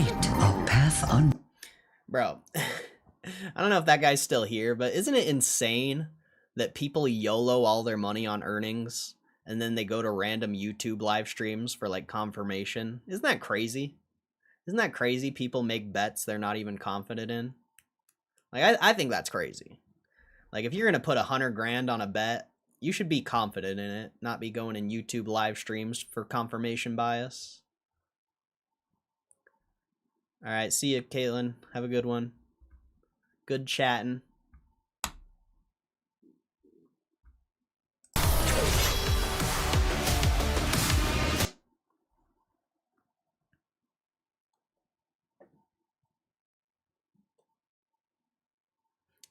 A path on. Bro, I don't know if that guy's still here, but isn't it insane that people YOLO all their money on earnings and then they go to random YouTube live streams for like confirmation? Isn't that crazy? Isn't that crazy? People make bets they're not even confident in. Like, I think that's crazy. Like, if you're going to put 100 grand on a bet, you should be confident in it, not be going in YouTube live streams for confirmation bias. All right, see you, Caitlin. Have a good one. Good chatting.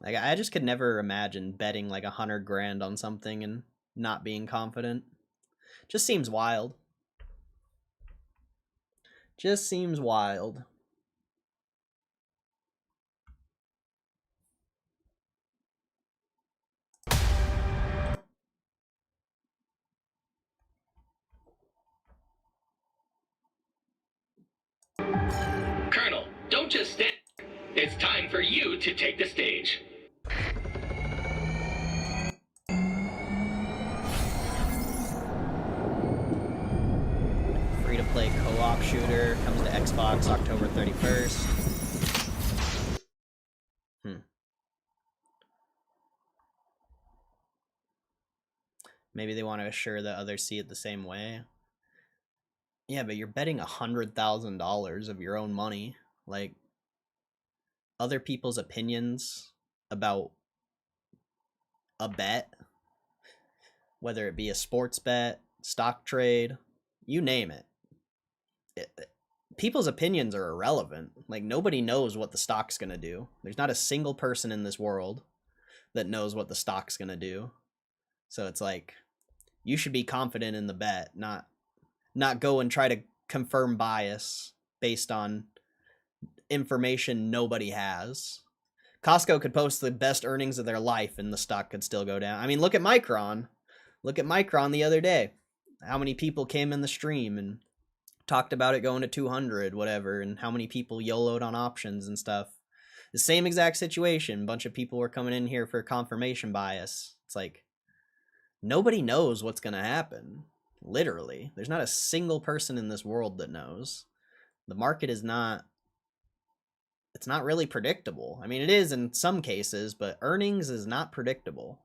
Like, I just could never imagine betting like 100 grand on something and not being confident. Just seems wild. Just seems wild. Colonel, don't just stand. It's time for you to take the stage. Free-to-play co-op shooter comes to Xbox October 31st. Maybe they want to assure that others see it the same way. Yeah, but you're betting $100,000 of your own money. Like, other people's opinions about a bet, whether it be a sports bet, stock trade, you name it. People's opinions are irrelevant. Like, nobody knows what the stock's going to do. There's not a single person in this world that knows what the stock's going to do. So it's like, you should be confident in the bet, not go and try to confirm bias based on information nobody has. Costco could post the best earnings of their life and the stock could still go down. I mean, look at Micron. Look at Micron the other day. How many people came in the stream and talked about it going to 200, whatever, and how many people YOLO'd on options and stuff. The same exact situation. A bunch of people were coming in here for confirmation bias. It's like, nobody knows what's going to happen. Literally. There's not a single person in this world that knows. The market is not, it's not really predictable. I mean, it is in some cases, but earnings is not predictable.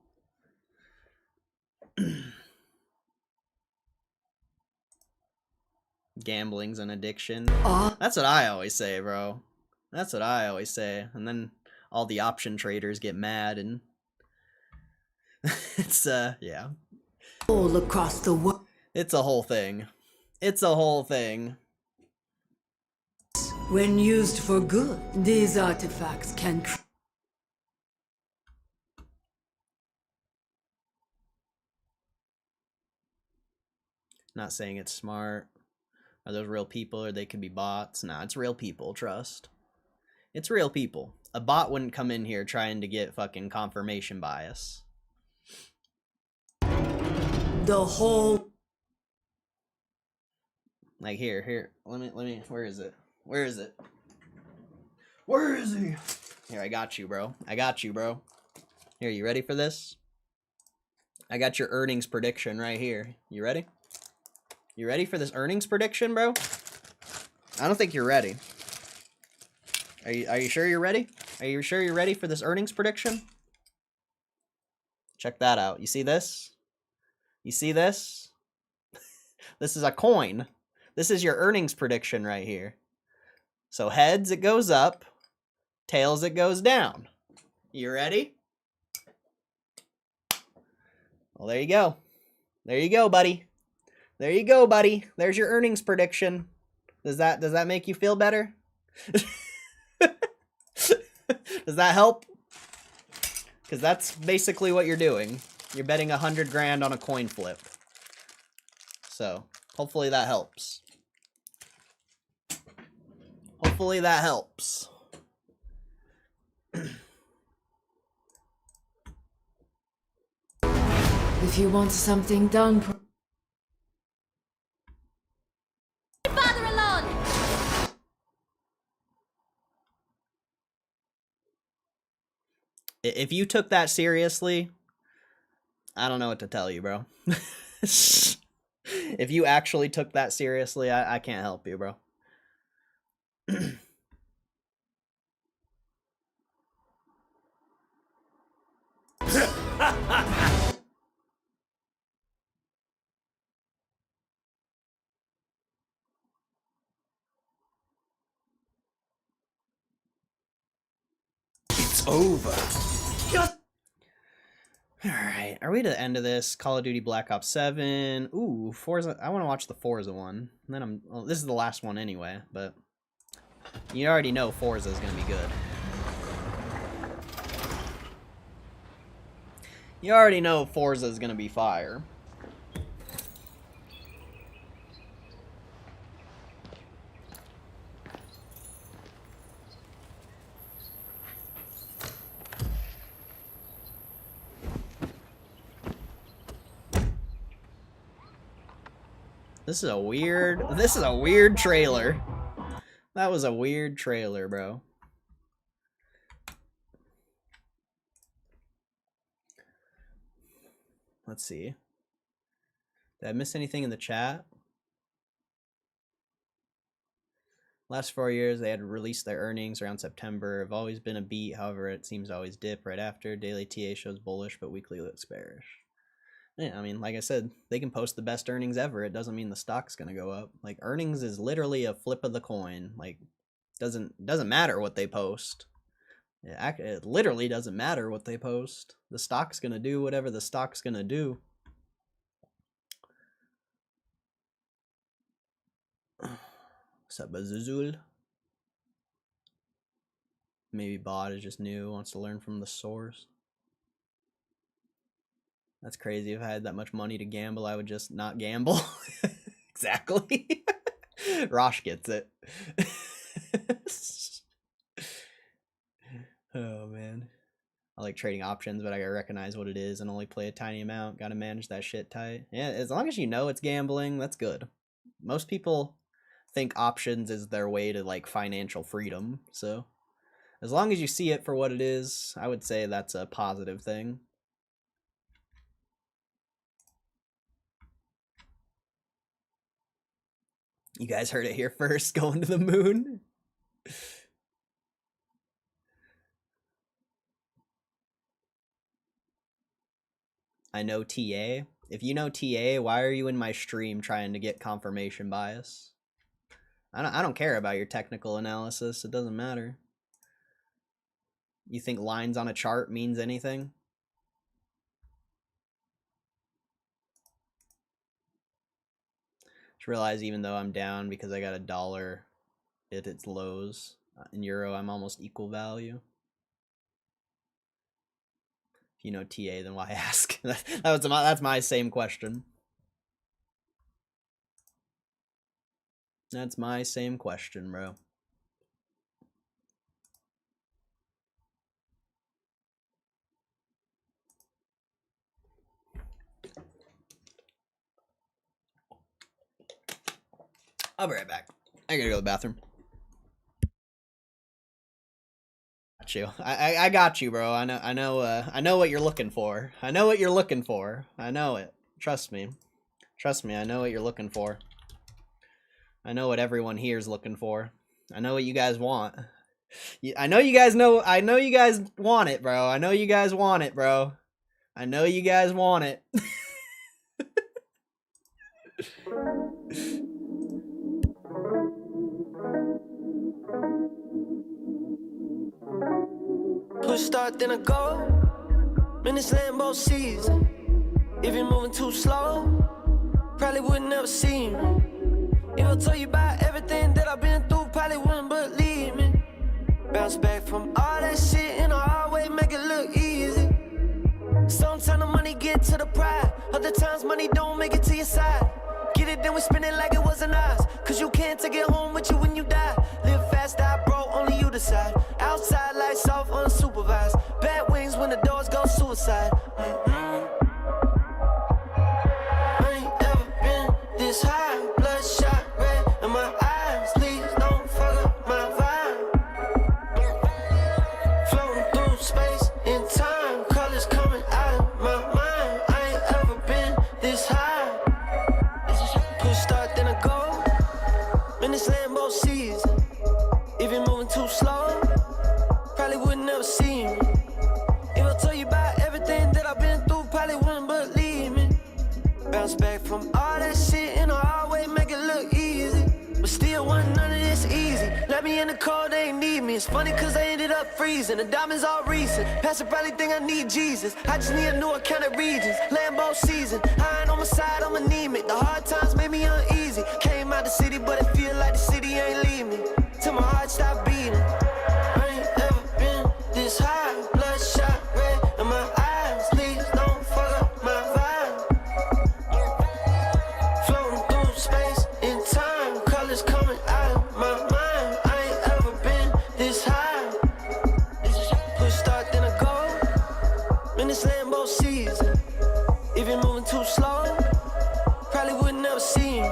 Gambling's an addiction. That's what I always say, bro. That's what I always say. And then all the option traders get mad and it's yeah. All across the world. It's a whole thing. It's a whole thing. When used for good, these artifacts can Not saying it's smart. Are those real people or they could be bots? Nah, it's real people, trust. It's real people. A bot wouldn't come in here trying to get fucking confirmation bias. The whole... Like here, let me, where is it? Where is it? Where is he? Here, I got you, bro. I got you, bro. Here, you ready for this? I got your earnings prediction right here. You ready? You ready for this earnings prediction, bro? I don't think you're ready. Are you sure you're ready? Are you sure you're ready for this earnings prediction? Check that out. You see this? You see this? This is a coin. This is your earnings prediction right here. So heads, it goes up. Tails, it goes down. You ready? Well, there you go. There you go, buddy. There you go, buddy. There's your earnings prediction. Does that make you feel better? Does that help? Because that's basically what you're doing. You're betting 100 grand on a coin flip. So, hopefully that helps. Hopefully that helps. If you want something done... Father alone! If you took that seriously, I don't know what to tell you, bro. If you actually took that seriously, I can't help you, bro. It's over. Alright, are we to the end of this? Call of Duty Black Ops 7. Ooh, Forza. I want to watch the Forza one. And then well, this is the last one anyway, but you already know Forza is going to be good. You already know Forza is going to be fire. This is a weird trailer. That was a weird trailer, bro. Let's see. Did I miss anything in the chat? Last 4 years, they had released their earnings around September. Have always been a beat. However, it seems to always dip right after. Daily TA shows bullish, but weekly looks bearish. Yeah, I mean, like I said, they can post the best earnings ever. It doesn't mean the stock's gonna go up. Like, earnings is literally a flip of the coin. Like, doesn't matter what they post. It literally doesn't matter what they post. The stock's gonna do whatever the stock's gonna do. What's up, Azuzul? Maybe bot is just new, wants to learn from the source. That's crazy. If I had that much money to gamble, I would just not gamble. Exactly. Rosh gets it. Oh, man. I like trading options, but I gotta recognize what it is and only play a tiny amount. Gotta manage that shit tight. Yeah, as long as you know it's gambling, that's good. Most people think options is their way to, like, financial freedom. So, as long as you see it for what it is, I would say that's a positive thing. You guys heard it here first, going to the moon. I know TA. If you know TA, why are you in my stream trying to get confirmation bias? I don't care about your technical analysis. It doesn't matter. You think lines on a chart means anything? Just realize even though I'm down because I got a dollar at its lows, in euro I'm almost equal value. If you know TA, then why ask? That's my same question. That's my same question, bro. I'll be right back. I gotta go to the bathroom. Got you. I got you, bro. I know what you're looking for. I know what you're looking for. I know it. Trust me. Trust me, I know what you're looking for. I know what everyone here is looking for. I know what you guys want. I know you guys want it, bro. I know you guys want it, bro. I know you guys want it. Push start, then I go. Man, this Lambo season. If you're moving too slow, probably would never see me. If I told you about everything that I've been through, probably wouldn't believe me. Bounce back from all that shit and I always make it look easy. Sometimes the money get to the pride, other times money don't make it to your side. Get it, then we spend it like it wasn't ours, cause you can't take it home with you when you die. Live fast, die broke, only you decide. Outside lights off, unsupervised. Bad wings when the doors go suicide. I ain't ever been this high. Bloodshot red in my eyes. Please don't fuck up my vibe. Floating through space and time. Colors coming out of my mind. I ain't ever been this high. Push start, then I go. Man, this Lambo season. If you're moving too slow, probably would never see me. If I told you about everything that I've been through, probably wouldn't believe me. Bounce back from all that shit and I always make it look easy. But still wasn't none of this easy. Let me in the cold, they ain't need me. It's funny cause I ended up freezing. The diamonds all recent. Pastor probably think I need Jesus. I just need a new account of regions. Lambo season. I ain't on my side, I'm anemic. The hard times made me uneasy. Came out the city, but it feel like the city ain't leave me. Till my heart stop beating. I ain't ever been this high. Bloodshot red in my eyes. Please don't fuck up my vibe. Floating through space and time. Colors coming out of my mind. I ain't ever been this high. Push start, then I go. Man, this Lambo season. If you're moving too slow, probably would never see me.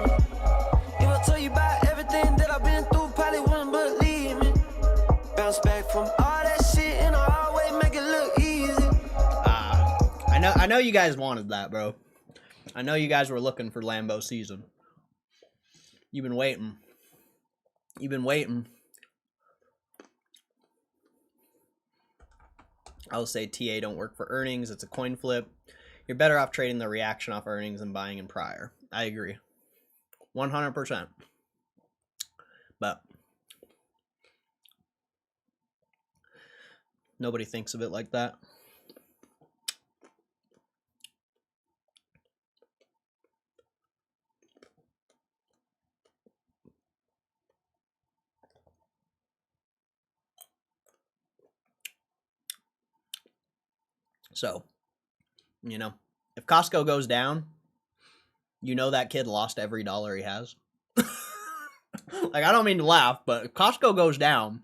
If I told you about everything that I've been through, probably wouldn't believe me. Bounce back from all that shit and I always make it look easy. I know you guys wanted that, bro. I know you guys were looking for Lambo season. You've been waiting. You've been waiting. I'll say TA don't work for earnings. It's a coin flip. You're better off trading the reaction off earnings than buying in prior. I agree. 100%. But nobody thinks of it like that. So, you know, if Costco goes down, you know that kid lost every dollar he has. Like, I don't mean to laugh, but if Costco goes down,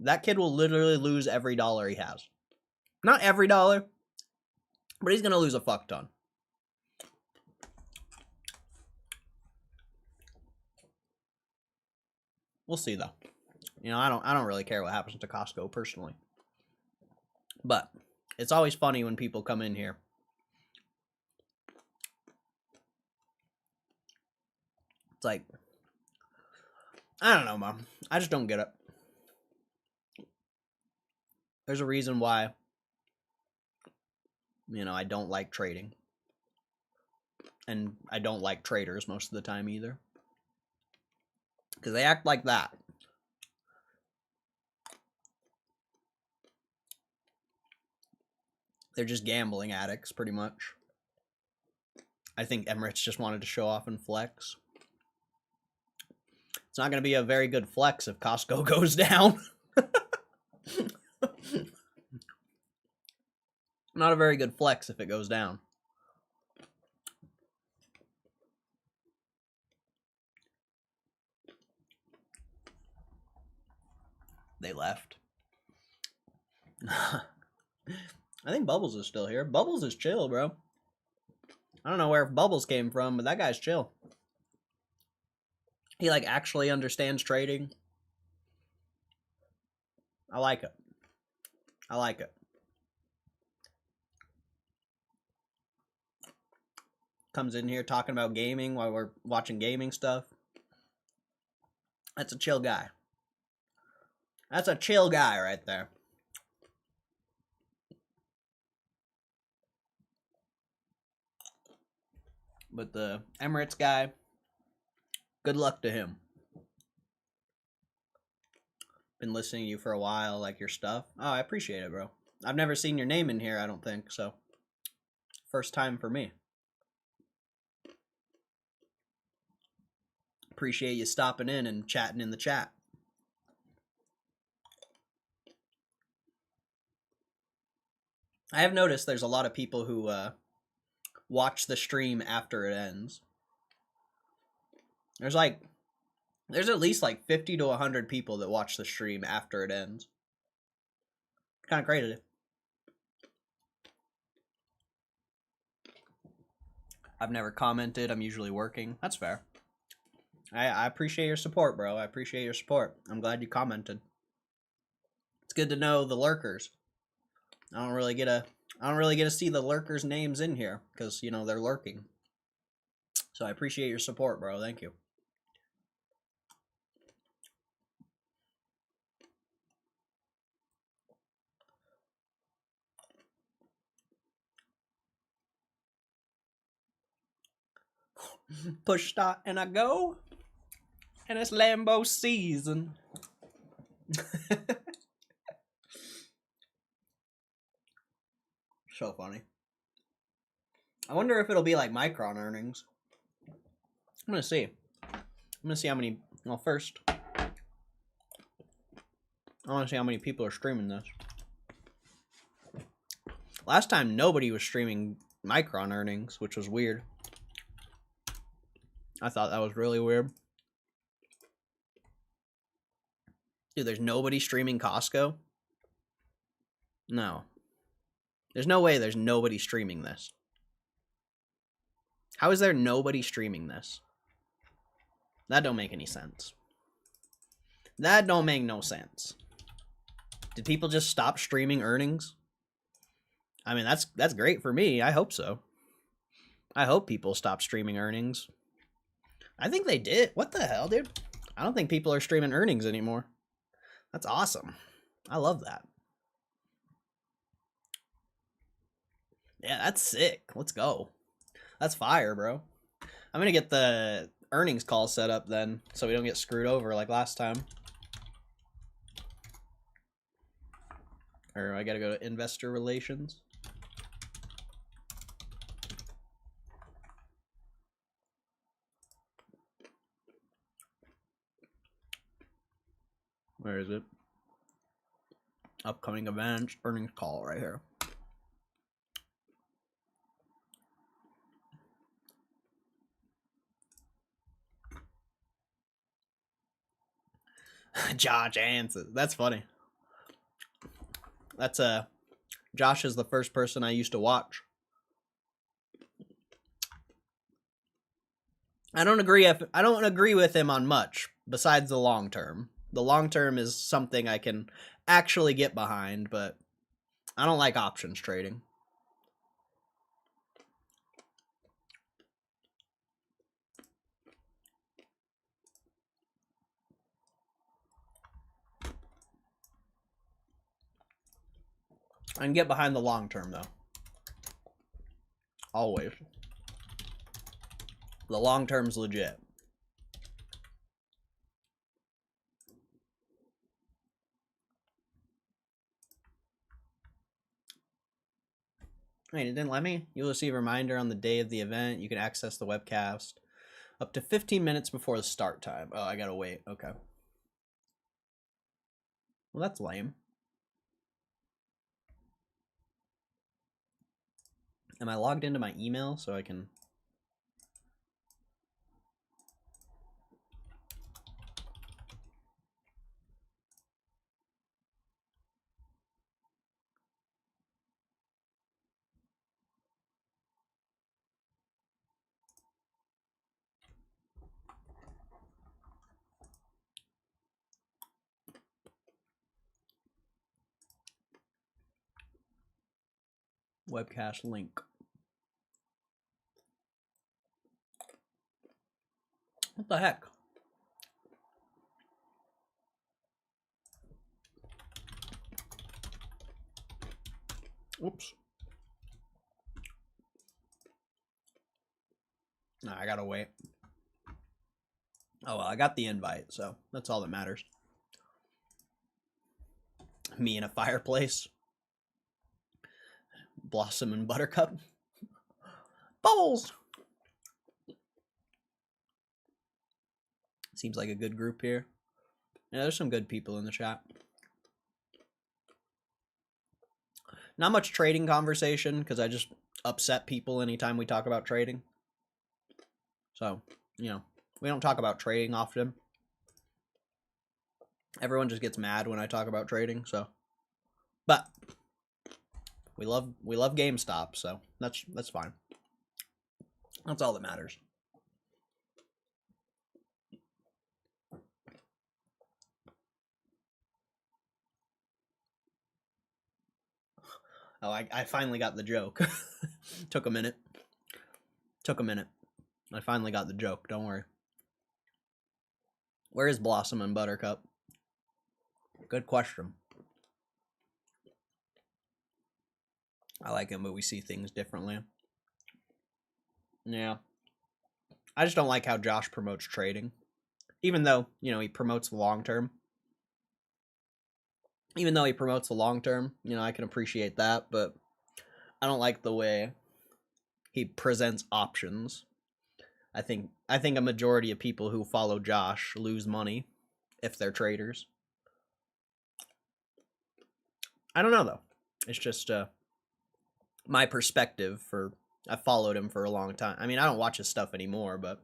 that kid will literally lose every dollar he has. Not every dollar, but he's going to lose a fuck ton. We'll see, though. You know, I don't really care what happens to Costco personally. But it's always funny when people come in here. It's like, I don't know, Mom. I just don't get it. There's a reason why, you know, I don't like trading. And I don't like traders most of the time either. Because they act like that. They're just gambling addicts, pretty much. I think Emirates just wanted to show off and flex. It's not going to be a very good flex if Costco goes down. Not a very good flex if it goes down. They left. I think Bubbles is still here. Bubbles is chill, bro. I don't know where Bubbles came from, but that guy's chill. He, like, actually understands trading. I like it. I like it. Comes in here talking about gaming while we're watching gaming stuff. That's a chill guy. That's a chill guy right there. But the Emirates guy, good luck to him. Been listening to you for a while, like your stuff. Oh, I appreciate it, bro. I've never seen your name in here, I don't think, so. First time for me. Appreciate you stopping in and chatting in the chat. I have noticed there's a lot of people who watch the stream after it ends. There's at least like 50 to 100 people that watch the stream after it ends. Kind of crazy. I've never commented. I'm usually working. That's fair. I appreciate your support, bro. I appreciate your support. I'm glad you commented. It's good to know the lurkers. I don't really get to see the lurkers' names in here because, you know, they're lurking. So I appreciate your support, bro. Thank you. Push start and I go. And it's Lambo season. So funny. I wonder if it'll be like Micron earnings. I'm gonna see. I'm gonna see how many. Well, first, I want to see how many people are streaming this. Last time, nobody was streaming Micron earnings, which was weird. I thought that was really weird. Dude, there's nobody streaming Costco? No. There's no way there's nobody streaming this. How is there nobody streaming this? That don't make any sense. That don't make no sense. Did people just stop streaming earnings? I mean, that's great for me. I hope so. I hope people stop streaming earnings. I think they did. What the hell, dude? I don't think people are streaming earnings anymore. That's awesome. I love that. Yeah, that's sick. Let's go. That's fire, bro. I'm gonna get the earnings call set up then, so we don't get screwed over like last time. Or I gotta go to investor relations. Where is it? Upcoming events, earnings call right here. Josh Hansen. That's funny. That's Josh is the first person I used to watch. I don't agree with him on much besides the long term. The long term is something I can actually get behind, but I don't like options trading. I can get behind the long term though. Always. The long term's legit. Wait, it didn't let me? You'll receive a reminder on the day of the event. You can access the webcast up to 15 minutes before the start time. Oh, I gotta wait. Okay. Well, that's lame. Am I logged into my email so I can... Webcast link. What the heck? Oops. Nah, I gotta wait. Oh well, I got the invite, so that's all that matters. Me in a fireplace. Blossom and Buttercup. Bubbles! Seems like a good group here. Yeah, there's some good people in the chat. Not much trading conversation, because I just upset people anytime we talk about trading. So, you know, we don't talk about trading often. Everyone just gets mad when I talk about trading, so. But we love Gamestop, so that's fine. That's all that matters. Oh, I finally got the joke. Took a minute. I finally got the joke, don't worry. Where is Blossom and Buttercup? Good question. I like him, but we see things differently. Yeah. I just don't like how Josh promotes trading. Even though, you know, he promotes the long term. You know, I can appreciate that, but I don't like the way he presents options. I think a majority of people who follow Josh lose money if they're traders. I don't know though. It's just my perspective. I've followed him for a long time. I mean, I don't watch his stuff anymore, but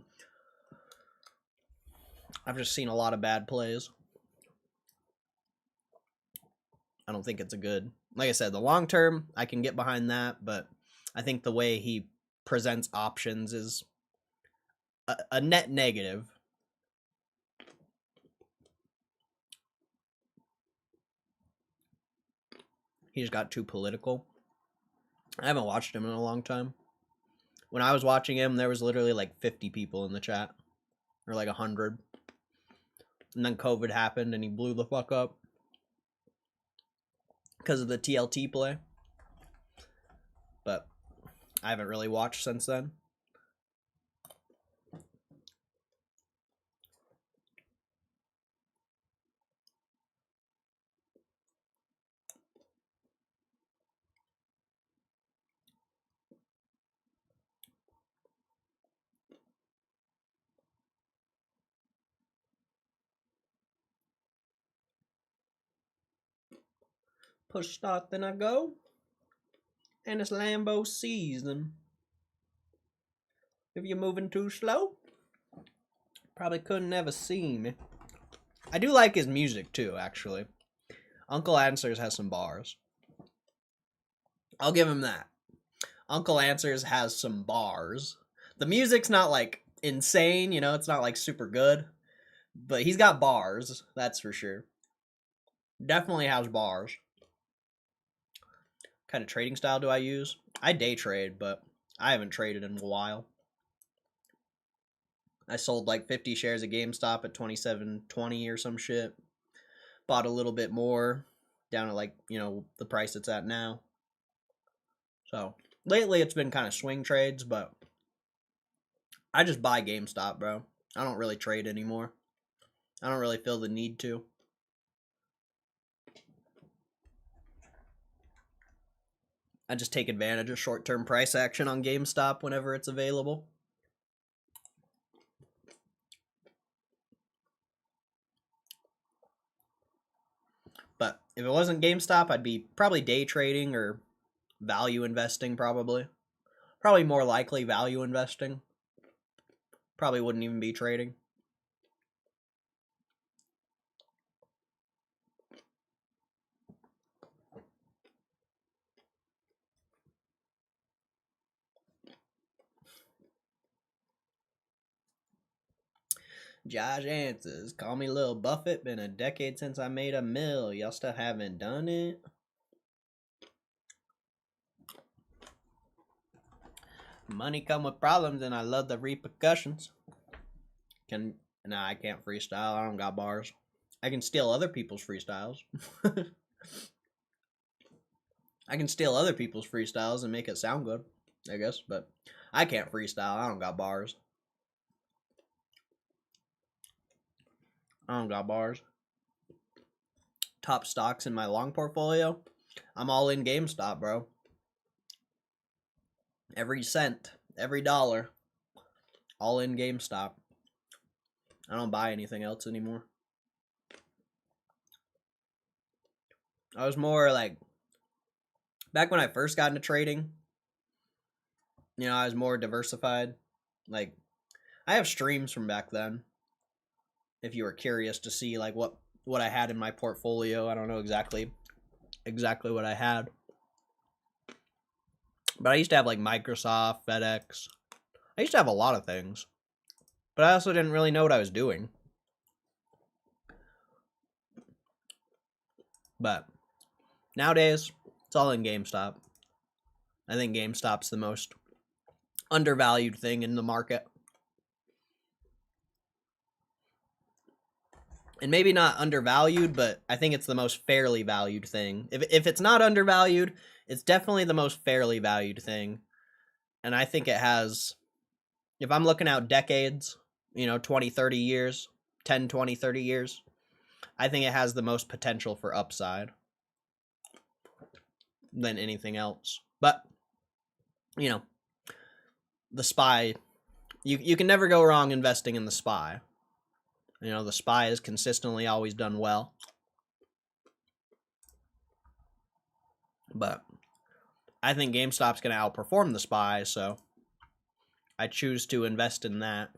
I've just seen a lot of bad plays. I don't think it's a good. Like I said, the long term, I can get behind that, but I think the way he presents options is a net negative. He just got too political. I haven't watched him in a long time. When I was watching him, there was literally like 50 people in the chat. Or like 100. And then COVID happened and he blew the fuck up. Because of the TLT play. But I haven't really watched since then. Push start, then I go. And it's Lambo season. If you're moving too slow, probably couldn't ever see me. I do like his music too, actually. Uncle Answers has some bars. I'll give him that. Uncle Answers has some bars. The music's not like insane, you know, it's not like super good. But he's got bars, that's for sure. Definitely has bars. What kind of trading style do I use? I day trade, but I haven't traded in a while. I sold like 50 shares of GameStop at $27.20 or some shit. Bought a little bit more, down at like, you know, the price it's at now. So, lately it's been kind of swing trades, but I just buy GameStop, bro. I don't really trade anymore. I don't really feel the need to. I just take advantage of short-term price action on GameStop whenever it's available. But if it wasn't GameStop, I'd be probably day trading or value investing, probably. Probably more likely value investing. Probably wouldn't even be trading. Josh answers, call me Lil Buffett, been a decade since I made a mill. Y'all still haven't done it? Money come with problems and I love the repercussions. Nah, I can't freestyle, I don't got bars. I can steal other people's freestyles. I can steal other people's freestyles and make it sound good, I guess, but I can't freestyle, I don't got bars. I don't got bars. Top stocks in my long portfolio? I'm all in GameStop, bro. Every cent, every dollar, all in GameStop. I don't buy anything else anymore. I was more like, back when I first got into trading, you know, I was more diversified. Like, I have streams from back then. If you were curious to see like what I had in my portfolio, I don't know exactly what I had. But I used to have like Microsoft, FedEx. I used to have a lot of things. But I also didn't really know what I was doing. But nowadays, it's all in GameStop. I think GameStop's the most undervalued thing in the market. And maybe not undervalued, but I think it's the most fairly valued thing. If it's not undervalued, it's definitely the most fairly valued thing. And I think it has, if I'm looking out decades, you know, 20, 30 years, 10, 20, 30 years, I think it has the most potential for upside than anything else. But, you know, the SPY, you can never go wrong investing in the SPY. You know, the SPY has consistently always done well. But I think GameStop's going to outperform the SPY, so I choose to invest in that.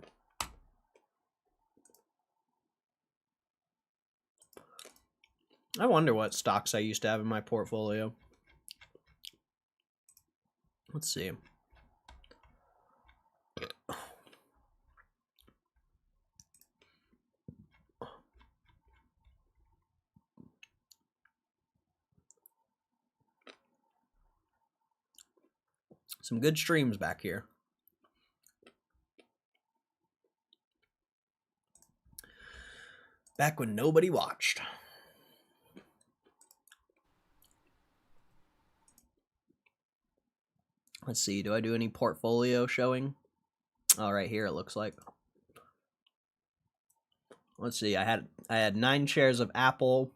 I wonder what stocks I used to have in my portfolio. Let's see. Some good streams back here. Back when nobody watched. Let's see. Do I do any portfolio showing? Oh, right here it looks like. Let's see. I had 9 shares of Apple,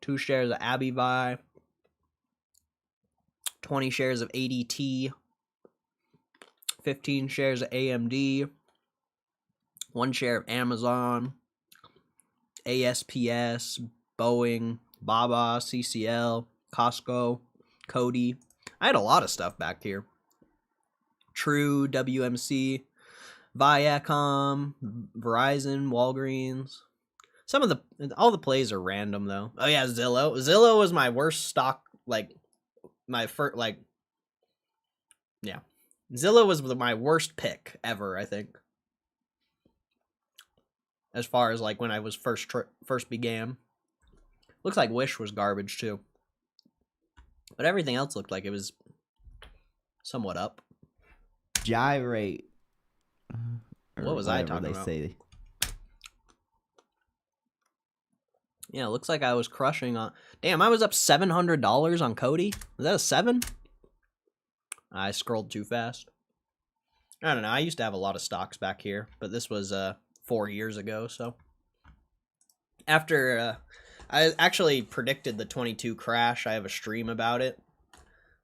2 shares of AbiVi, 20 shares of ADT, 15 shares of AMD, 1 share of Amazon, ASPS, Boeing, Baba, CCL, Costco, Cody. I had a lot of stuff back here. True, WMC, Viacom, Verizon, Walgreens. All the plays are random though. Oh yeah, Zillow. Zillow was my worst stock, like my first, like, yeah. Zillow was my worst pick ever, I think. As far as like when I was first began. Looks like Wish was garbage too. But everything else looked like it was somewhat up. Gyrate. What was I talking about? Say. Yeah, it looks like I was crushing on... Damn, I was up $700 on Cody? Is that a 7? I scrolled too fast. I don't know. I used to have a lot of stocks back here, but this was 4 years ago, so... After... I actually predicted the 22 crash. I have a stream about it.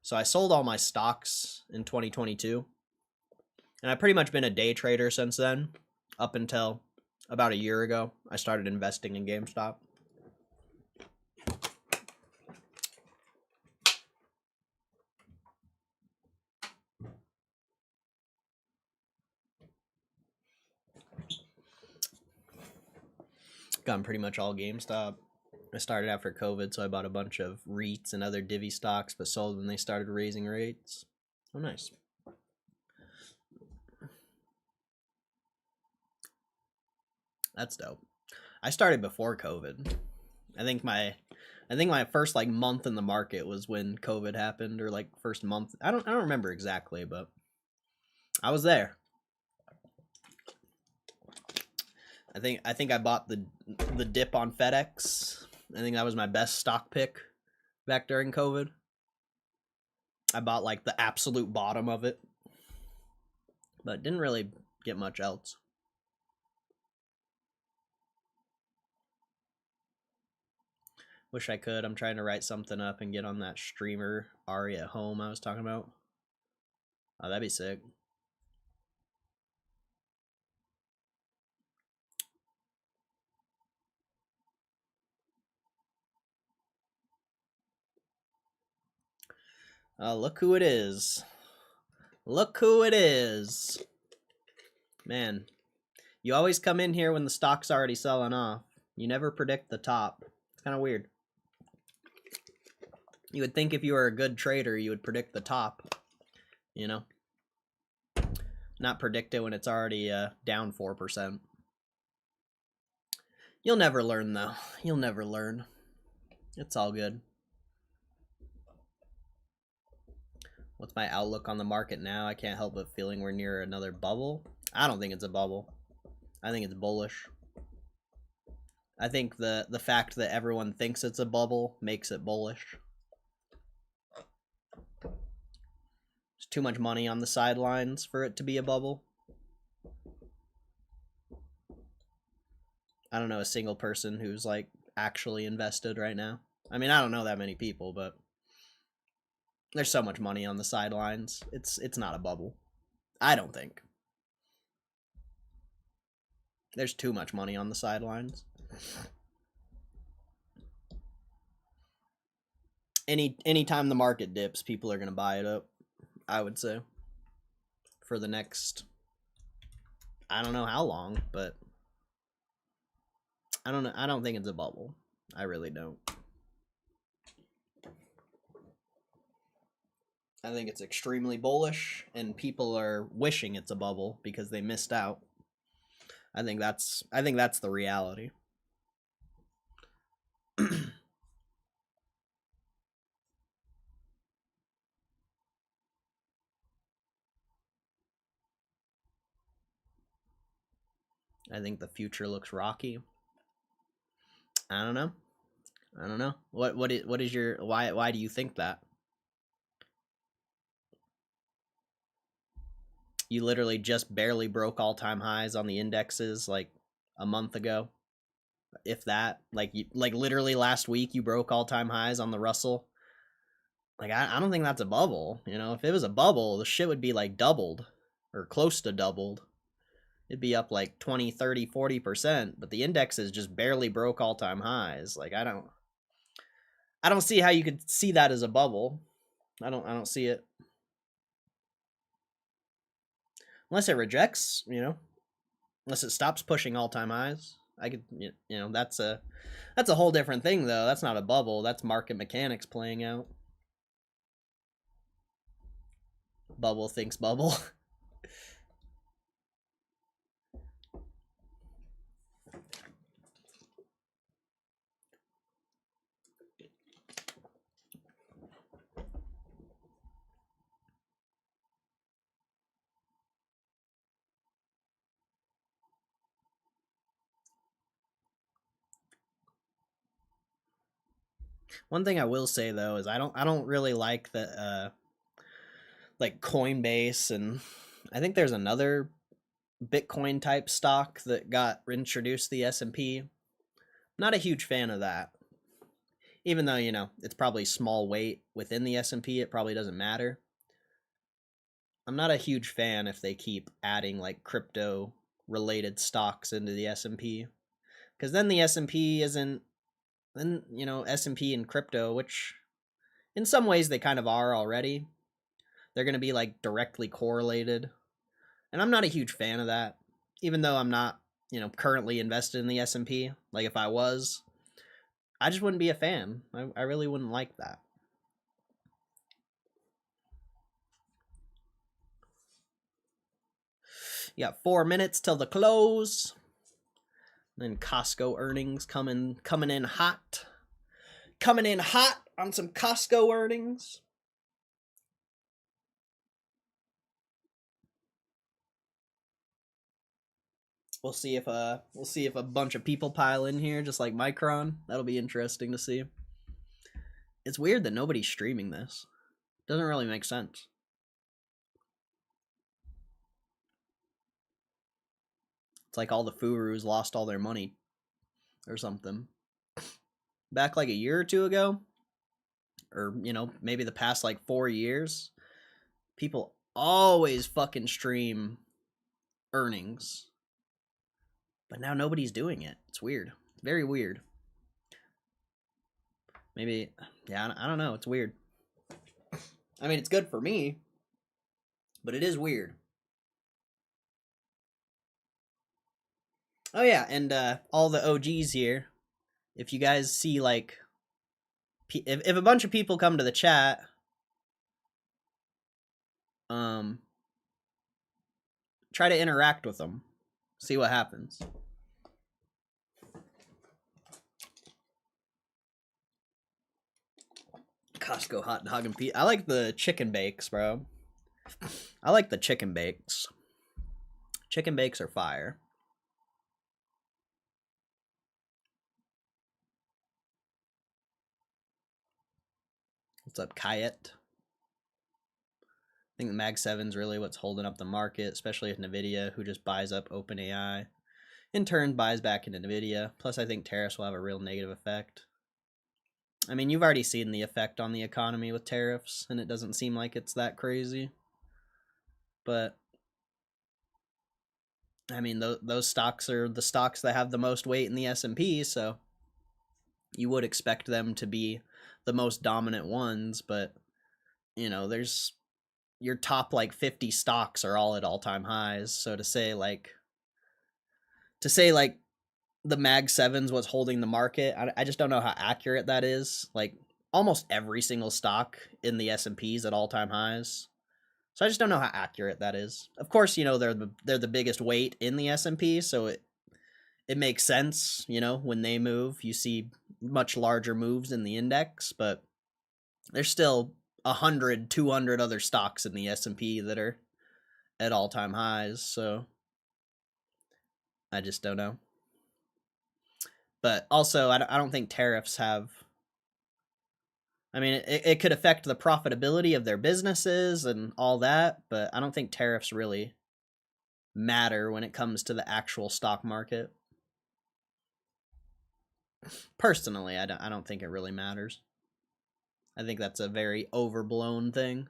So I sold all my stocks in 2022. And I've pretty much been a day trader since then. Up until about a year ago, I started investing in GameStop. Gotten pretty much all GameStop. I started after COVID, so I bought a bunch of REITs and other divvy stocks, but sold when they started raising rates. Oh, nice. That's dope. I started before COVID. I think my first like month in the market was when COVID happened, or like first month. I don't remember exactly, but I was there. I think I bought the dip on FedEx. I think that was my best stock pick back during COVID. I bought like the absolute bottom of it, but didn't really get much else. Wish I could. I'm trying to write something up and get on that streamer Ari at home I was talking about. Oh, that'd be sick. Look who it is. Look who it is. Man, you always come in here when the stock's already selling off. You never predict the top. It's kind of weird. You would think if you were a good trader, you would predict the top. You know? Not predict it when it's already down 4%. You'll never learn, though. You'll never learn. It's all good. What's my outlook on the market now? I can't help but feeling we're near another bubble. I don't think it's a bubble. I think it's bullish. I think the fact that everyone thinks it's a bubble makes it bullish. There's too much money on the sidelines for it to be a bubble. I don't know a single person who's like actually invested right now. I mean, I don't know that many people, but there's so much money on the sidelines. It's not a bubble. I don't think. There's too much money on the sidelines. Anytime the market dips, people are going to buy it up, I would say. For the next, I don't know how long, but I don't know. I don't think it's a bubble. I really don't. I think it's extremely bullish, and people are wishing it's a bubble because they missed out. I think that's the reality. I think the future looks rocky. I don't know. I don't know. What is your why do you think that? You literally just barely broke all-time highs on the indexes like a month ago. If that, like literally last week you broke all-time highs on the Russell. Like I don't think that's a bubble, you know. If it was a bubble, the shit would be like doubled or close to doubled. It'd be up like 20, 30, 40%, but the indexes just barely broke all-time highs. Like I don't see how you could see that as a bubble. I don't see it. Unless it rejects, you know, unless it stops pushing all-time highs. I could, you know, that's a whole different thing though. That's not a bubble. That's market mechanics playing out. Bubble thinks bubble. One thing I will say though is I don't really like the like Coinbase, and I think there's another Bitcoin type stock that got introduced to the S&P. Not a huge fan of that. Even though, you know, it's probably small weight within the S&P, it probably doesn't matter. I'm not a huge fan if they keep adding like crypto related stocks into the S&P, because then the S&P isn't, then, you know, S&P and crypto, which in some ways they kind of are already, they're going to be like directly correlated. And I'm not a huge fan of that, even though I'm not, you know, currently invested in the S&P. Like if I was, I just wouldn't be a fan. I really wouldn't like that. You got 4 minutes till the close. Then Costco earnings coming in hot. Coming in hot on some Costco earnings. We'll see if a bunch of people pile in here, just like Micron. That'll be interesting to see. It's weird that nobody's streaming this. Doesn't really make sense. It's like all the Furus lost all their money or something. Back like a year or two ago, or, you know, maybe the past like 4 years, people always fucking stream earnings. But now nobody's doing it. It's weird. Very weird. Maybe, yeah, I don't know. It's weird. I mean, it's good for me, but it is weird. Oh yeah, and all the OGs here, if you guys see like, if a bunch of people come to the chat, try to interact with them, see what happens. Costco hot dog and pizza. I like the chicken bakes, bro. I like the chicken bakes. Chicken bakes are fire. What's up, Kayet? I think the Mag 7's really what's holding up the market, especially with NVIDIA, who just buys up OpenAI. In turn, buys back into NVIDIA. Plus, I think tariffs will have a real negative effect. I mean, you've already seen the effect on the economy with tariffs, and it doesn't seem like it's that crazy. But, I mean, those stocks are the stocks that have the most weight in the S&P, so you would expect them to be the most dominant ones, but, you know, there's your top like 50 stocks are all at all-time highs. So to say like the Mag 7's what's holding the market, I just don't know how accurate that is. Like almost every single stock in the S&P's at all-time highs. So I just don't know how accurate that is. Of course, you know, they're the biggest weight in the S&P, so it makes sense, you know, when they move, you see much larger moves in the index, but there's still 100, 200 other stocks in the S&P that are at all-time highs, so I just don't know. But also, I don't think tariffs have... I mean, it could affect the profitability of their businesses and all that, but I don't think tariffs really matter when it comes to the actual stock market. Personally, I don't think it really matters. I think that's a very overblown thing.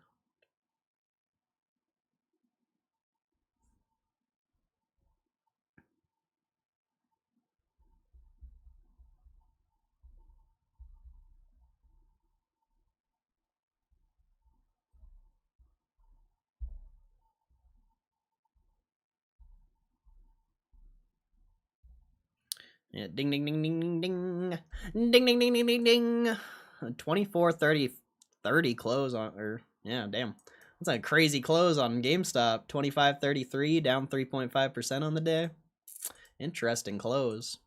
Yeah, ding ding ding ding ding ding ding ding ding ding ding ding. 24.30 close on, or yeah, damn, that's a crazy close on GameStop. 25.33 down 3.5% on the day. Interesting close.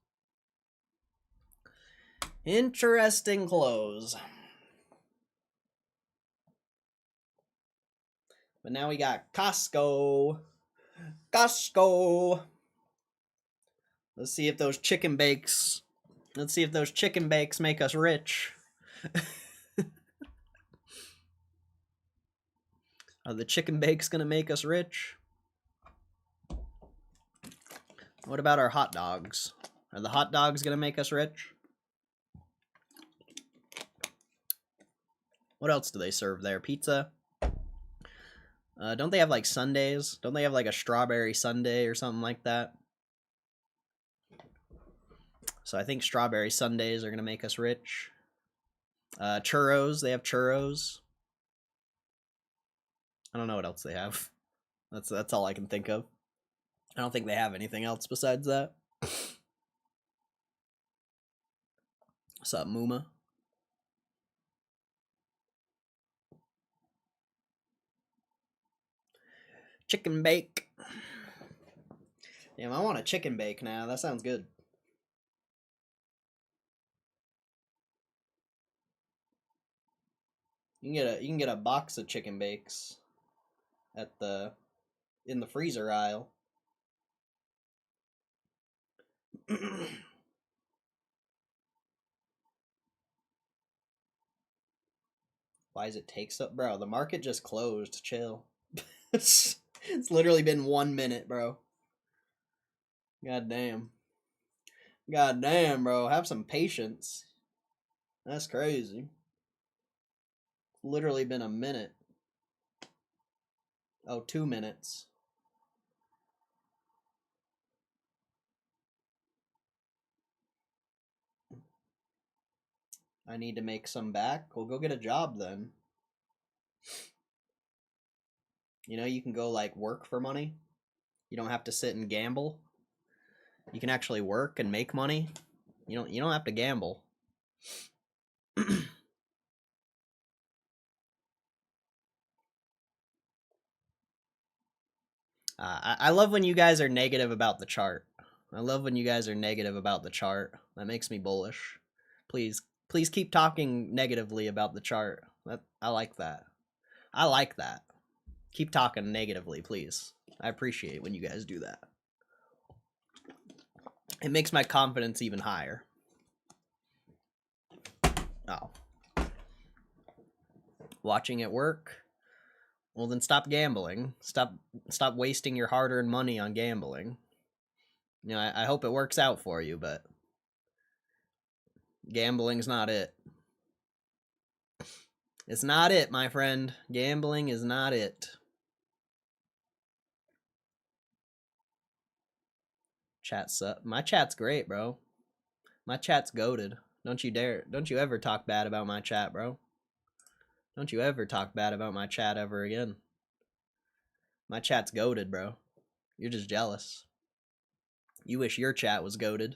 Interesting close. But now we got Costco. Costco. Let's see if those chicken bakes. Let's see if those chicken bakes make us rich. Are the chicken bakes gonna make us rich? What about our hot dogs? Are the hot dogs gonna make us rich? What else do they serve there? Pizza? Don't they have like sundaes? Don't they have like a strawberry sundae or something like that? So I think strawberry sundaes are gonna make us rich. Churros, they have churros. I don't know what else they have. That's all I can think of. I don't think they have anything else besides that. What's up, Muma? Chicken bake. Damn, I want a chicken bake now. That sounds good. You can get a box of chicken bakes at in the freezer aisle. Why does it take so, bro? The market just closed. Chill. It's literally been 1 minute, bro. God damn. God damn, bro. Have some patience. That's crazy. Literally been a minute. Oh, 2 minutes. I need to make some back. Well, go get a job then. You know, you can go like work for money. You don't have to sit and gamble. You can actually work and make money. You don't have to gamble. I love when you guys are negative about the chart. I love when you guys are negative about the chart. That makes me bullish. Please keep talking negatively about the chart. I like that. I like that. Keep talking negatively, please. I appreciate when you guys do that. It makes my confidence even higher. Oh. Watching it work? Well, then stop gambling. Stop wasting your hard-earned money on gambling. You know, I hope it works out for you, but gambling's not it. It's not it, my friend. Gambling is not it. Chat's up. My chat's great, bro. My chat's goated. Don't you ever talk bad about my chat, bro. Don't you ever talk bad about my chat ever again. My chat's goated, bro. You're just jealous. You wish your chat was goated.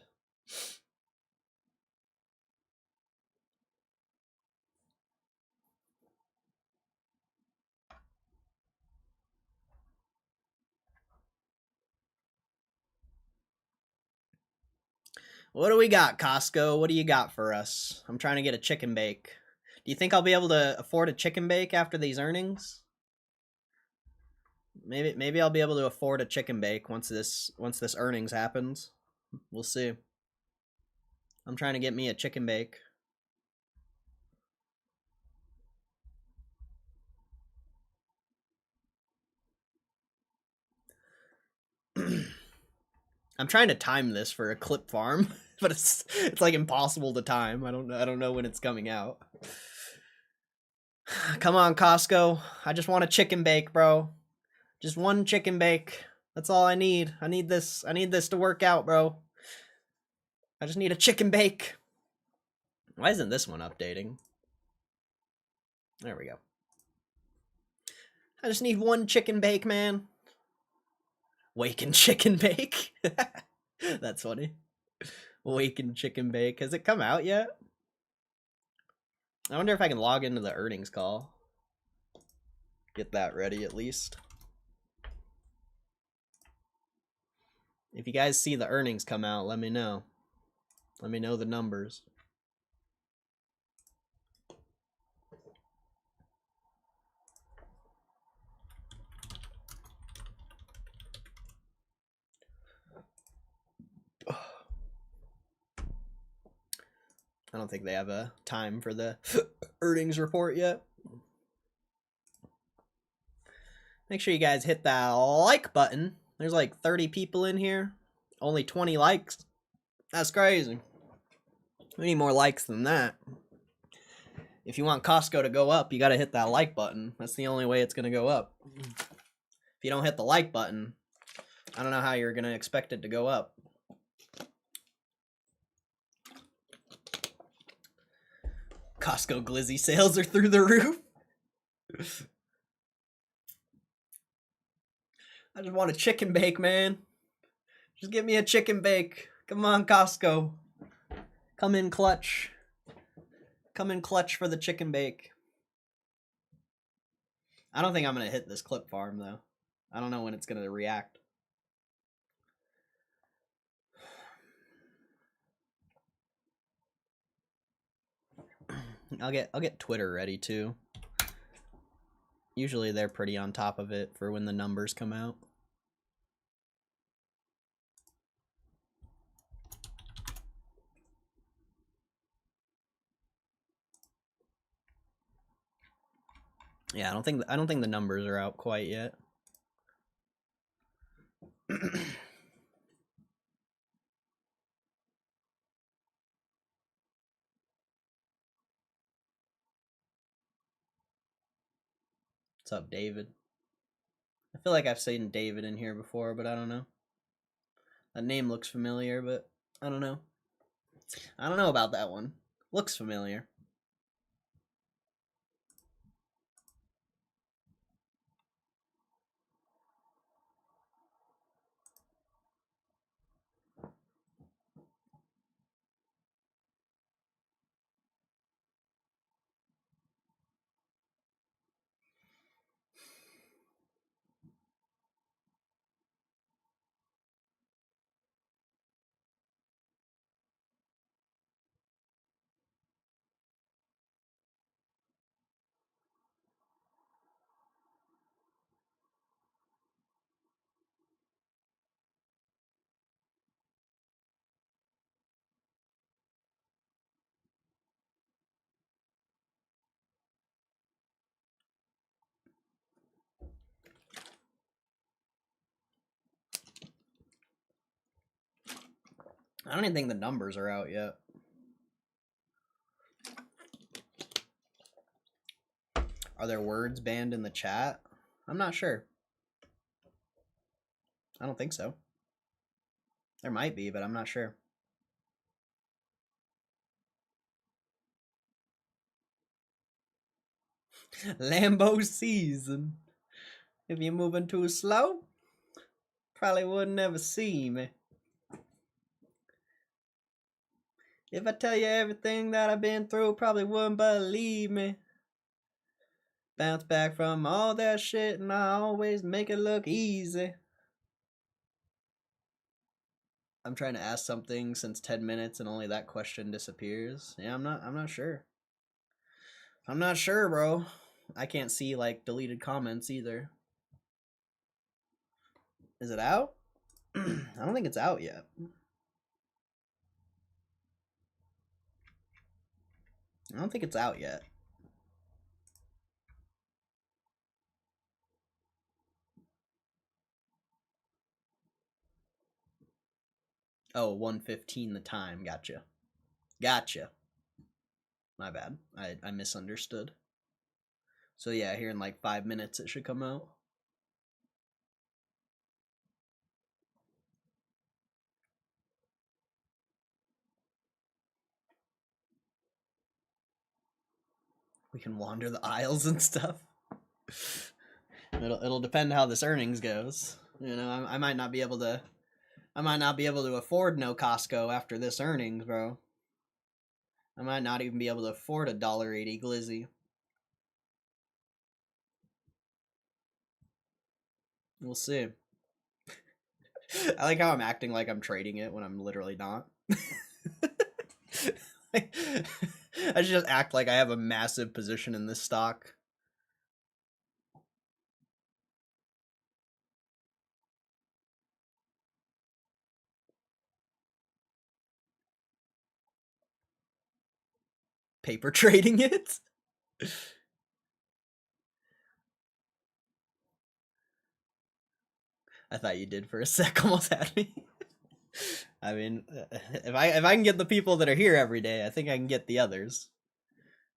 What do we got, Costco? What do you got for us? I'm trying to get a chicken bake. Do you think I'll be able to afford a chicken bake after these earnings? Maybe I'll be able to afford a chicken bake once this earnings happens. We'll see. I'm trying to get me a chicken bake. I'm trying to time this for a clip farm, but it's like impossible to time. I don't know when it's coming out. Come on, Costco. I just want a chicken bake, bro. Just one chicken bake. That's all I need. I need this to work out, bro. I just need a chicken bake. Why isn't this one updating? There we go. I just need one chicken bake, man. Waken chicken bake. That's funny. Waken chicken bake. Has it come out yet? I wonder if I can log into the earnings call. Get that ready at least. If you guys see the earnings come out, let me know. Let me know the numbers. I don't think they have a time for the earnings report yet. Make sure you guys hit that like button. There's like 30 people in here. Only 20 likes. That's crazy. We need more likes than that. If you want Costco to go up, you gotta hit that like button. That's the only way it's gonna go up. If you don't hit the like button, I don't know how you're gonna expect it to go up. Costco glizzy sales are through the roof. I just want a chicken bake, man. Just give me a chicken bake. Come on, Costco. Come in clutch. Come in clutch for the chicken bake. I don't think I'm going to hit this clip farm, though. I don't know when it's going to react. I'll get Twitter ready, too. Usually they're pretty on top of it for when the numbers come out. Yeah, I don't think the numbers are out quite yet. What's up, David? I feel like I've seen David in here before, but I don't know. That name looks familiar, but I don't know. I don't know about that one. Looks familiar. I don't even think the numbers are out yet. Are there words banned in the chat? I'm not sure. I don't think so. There might be, but I'm not sure. Lambo season. If you're moving too slow, probably wouldn't ever see me. If I tell you everything that I've been through, probably wouldn't believe me. Bounce back from all that shit and I always make it look easy. I'm trying to ask something since 10 minutes and only that question disappears. Yeah, I'm not sure. I'm not sure, bro. I can't see like deleted comments either. Is it out? I don't think it's out yet. I don't think it's out yet. Oh, 1:15 the time. Gotcha. My bad. I misunderstood. So yeah, here in like 5 minutes it should come out. We can wander the aisles and stuff. It'll depend how this earnings goes. You know, I might not be able to afford no Costco after this earnings, bro. I might not even be able to afford a $1.80 glizzy. We'll see. I like how I'm acting like I'm trading it when I'm literally not. I should just act like I have a massive position in this stock. Paper trading it? I thought you did for a sec. Almost had me. I mean, if I can get the people that are here every day, I think I can get the others.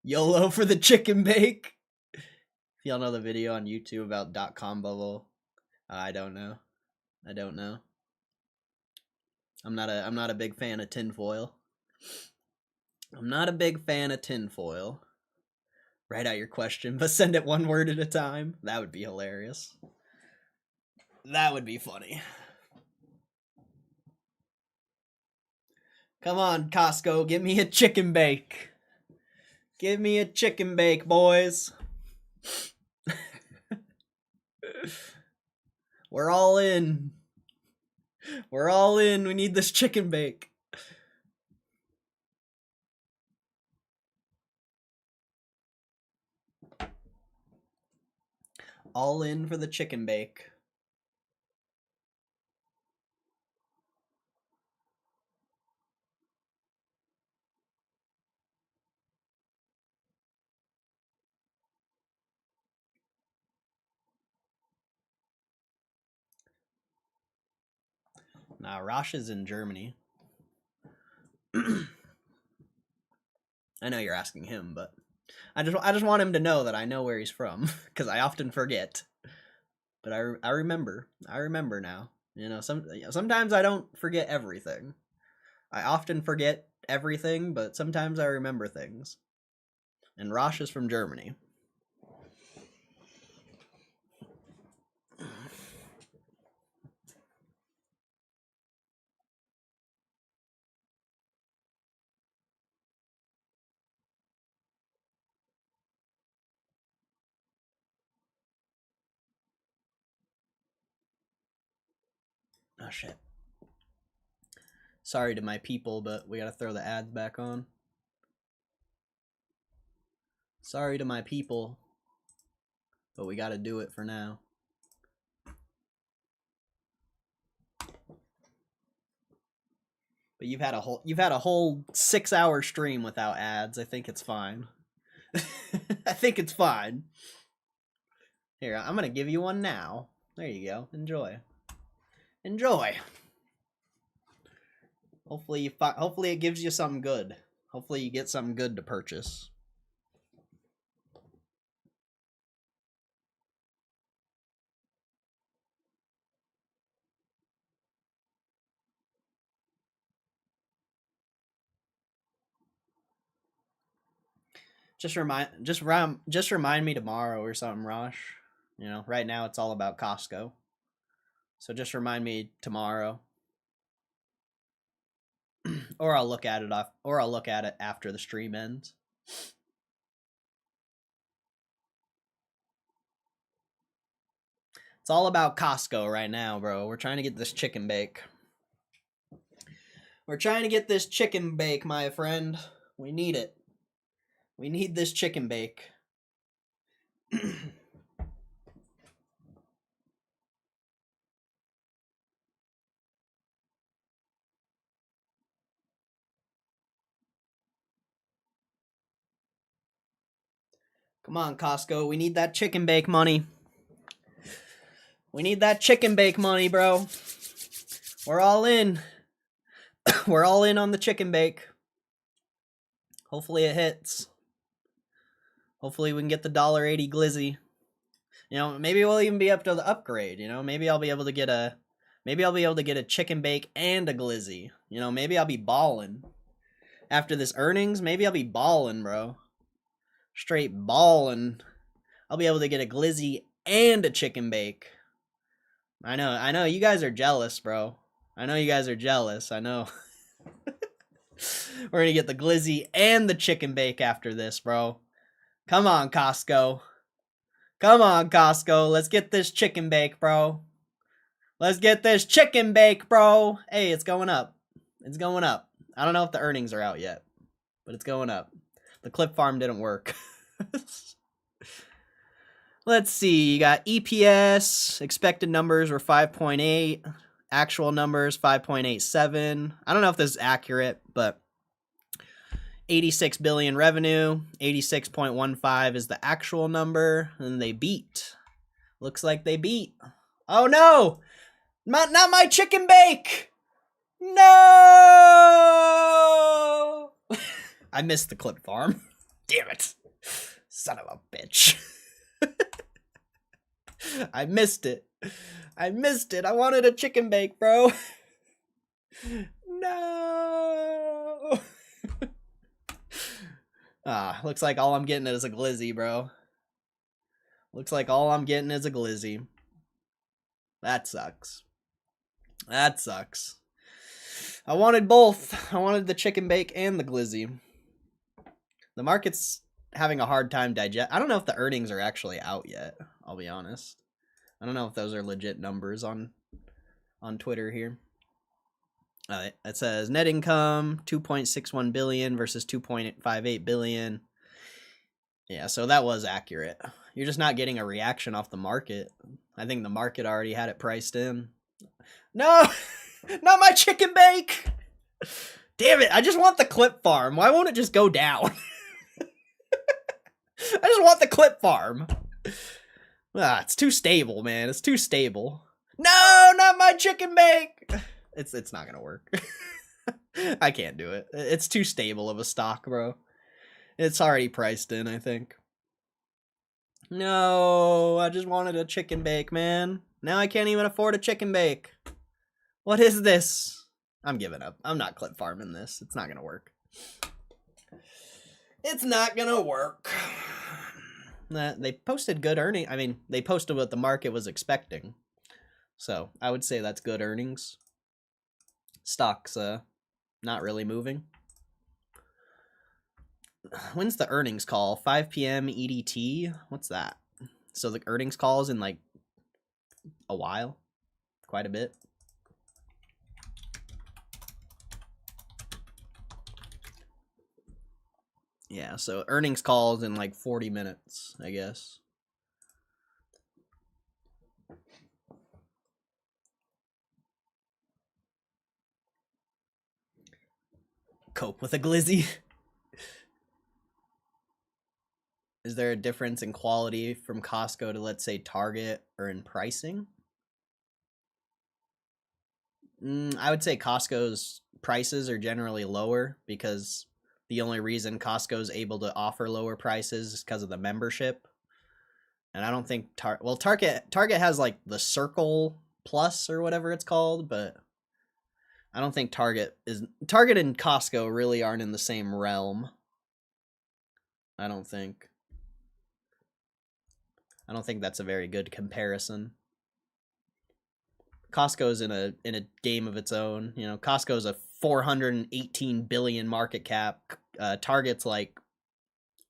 YOLO for the chicken bake. If y'all know the video on YouTube about .com bubble, I don't know. I'm not a big fan of tinfoil. Write out your question, but send it one word at a time. That would be hilarious. That would be funny. Come on, Costco, give me a chicken bake. Give me a chicken bake, boys. We're all in. We need this chicken bake. All in for the chicken bake. Nah, Rosh is in Germany. I know you're asking him, but I just want him to know that I know where he's from, because I often forget. But I remember now. You know, sometimes I don't forget everything. I often forget everything, but sometimes I remember things. And Rosh is from Germany. Oh shit. Sorry to my people, but we gotta throw the ads back on. Sorry to my people, but we gotta do it for now. But you've had a whole 6-hour stream without ads. I think it's fine. I think it's fine. Here, I'm gonna give you one now. There you go. Enjoy. Hopefully it gives you something good. Hopefully you get something good to purchase. Just remind me tomorrow or something, Rosh. You know, right now it's all about Costco. So just remind me tomorrow. Or I'll look at it after the stream ends. It's all about Costco right now, bro. We're trying to get this chicken bake. My friend. We need it. We need this chicken bake. Come on, Costco. We need that chicken bake money. We need that chicken bake money, bro. We're all in. We're all in on the chicken bake. Hopefully it hits. Hopefully we can get the $1.80 glizzy. You know, maybe we'll even be up to the upgrade, you know? Maybe I'll be able to get a chicken bake and a glizzy. You know, maybe I'll be ballin'. After this earnings, maybe I'll be ballin', bro. Straight ballin'. I'll be able to get a glizzy and a chicken bake. I know, you guys are jealous, bro. I know you guys are jealous, I know. We're gonna get the glizzy and the chicken bake after this, bro. Come on, Costco. Come on, Costco. Let's get this chicken bake, bro. Let's get this chicken bake, bro. Hey, it's going up. It's going up. I don't know if the earnings are out yet, but it's going up. The clip farm didn't work. Let's see. You got EPS. Expected numbers were 5.8. Actual numbers, 5.87. I don't know if this is accurate, but 86 billion revenue, 86.15 is the actual number, and they beat. Looks like they beat. Oh no! Not my chicken bake! No! I missed the clip farm. Damn it. Son of a bitch. I missed it. I missed it. I wanted a chicken bake, bro. No! Looks like all I'm getting is a glizzy, bro. Looks like all I'm getting is a glizzy. That sucks. That sucks. I wanted both. I wanted the chicken bake and the glizzy. The market's having a hard time digest. I don't know if the earnings are actually out yet, I'll be honest. I don't know if those are legit numbers on Twitter here. It says net income 2.61 billion versus 2.58 billion. Yeah, so that was accurate. You're just not getting a reaction off the market. I think the market already had it priced in. No! Not my chicken bake! Damn it, I just want the clip farm. Why won't it just go down? I just want the clip farm. It's too stable, man. It's too stable. No, not my chicken bake! It's not gonna work. I can't do it. It's too stable of a stock, bro. It's already priced in, I think. No, I just wanted a chicken bake, man. Now I can't even afford a chicken bake. What is this? I'm giving up. I'm not clip farming this. It's not gonna work. It's not gonna work. They posted good earnings. I mean, they posted what the market was expecting. So, I would say that's good earnings. Stock's not really moving. When's the earnings call? 5 p.m. EDT? What's that? So the earnings call is in like a while? Quite a bit. Yeah, so earnings calls in like 40 minutes, I guess. Cope with a glizzy. Is there a difference in quality from Costco to, let's say, Target or in pricing? I would say Costco's prices are generally lower because the only reason Costco is able to offer lower prices is because of the membership. And I don't think Target has like the Circle Plus or whatever it's called, but I don't think Target and Costco really aren't in the same realm. I don't think that's a very good comparison. Costco's in a game of its own. You know, Costco's a 418 billion market cap. Target's like,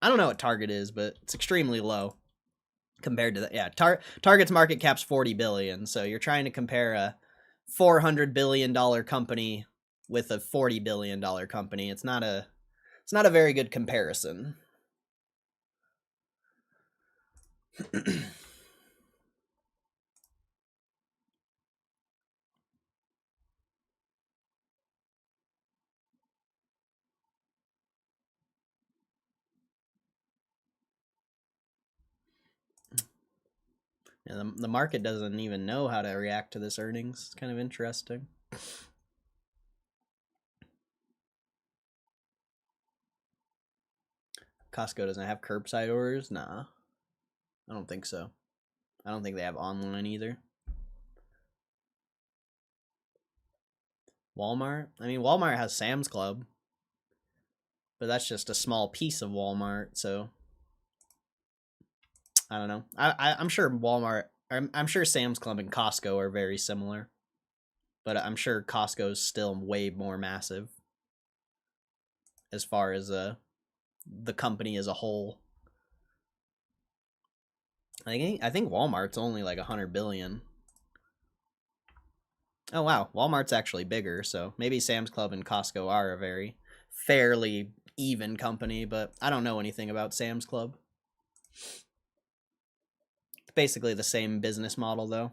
I don't know what Target is, but it's extremely low compared to that. Yeah, Target's market cap's 40 billion. So you're trying to compare a $400 billion company with a $40 billion company. It's not a very good comparison. Yeah, the market doesn't even know how to react to this earnings. It's kind of interesting. Costco doesn't have curbside orders? Nah. I don't think so. I don't think they have online either. Walmart? I mean, Walmart has Sam's Club. But that's just a small piece of Walmart, so... I don't know. I'm sure Walmart... I'm sure Sam's Club and Costco are very similar. But I'm sure Costco's still way more massive. As far as the company as a whole. I think Walmart's only like 100 billion. Oh wow, Walmart's actually bigger, so maybe Sam's Club and Costco are a very fairly even company, but I don't know anything about Sam's Club. It's basically the same business model though.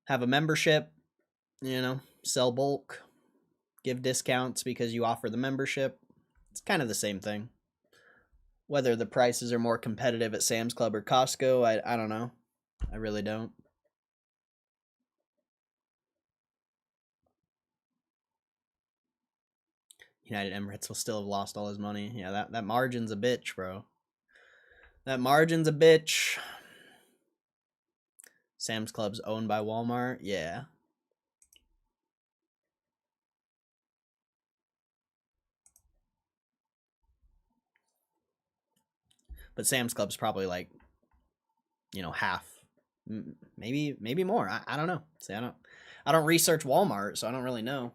Have a membership, you know, sell bulk, give discounts because you offer the membership. It's kind of the same thing. Whether the prices are more competitive at Sam's Club or Costco, I don't know. I really don't. United Emirates will still have lost all his money. Yeah, that margin's a bitch, bro. That margin's a bitch. Sam's Club's owned by Walmart? Yeah. But Sam's Club's probably like, you know, half. Maybe more. I don't know. See, I don't research Walmart, so I don't really know.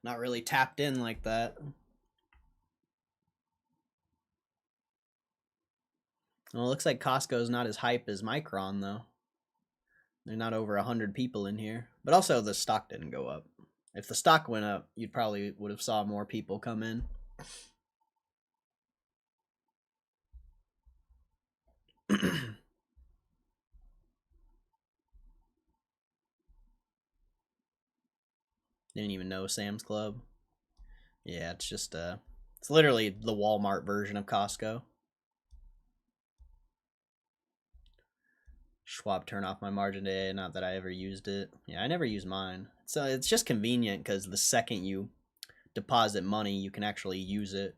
Not really tapped in like that. Well, it looks like Costco's not as hype as Micron, though. They're not over 100 people in here. But also, the stock didn't go up. If the stock went up, you probably would have saw more people come in. Didn't even know Sam's Club. Yeah, it's just it's literally the Walmart version of Costco. Schwab turn off my margin today, not that I ever used it. Yeah, I never use mine. So it's just convenient because the second you deposit money, you can actually use it.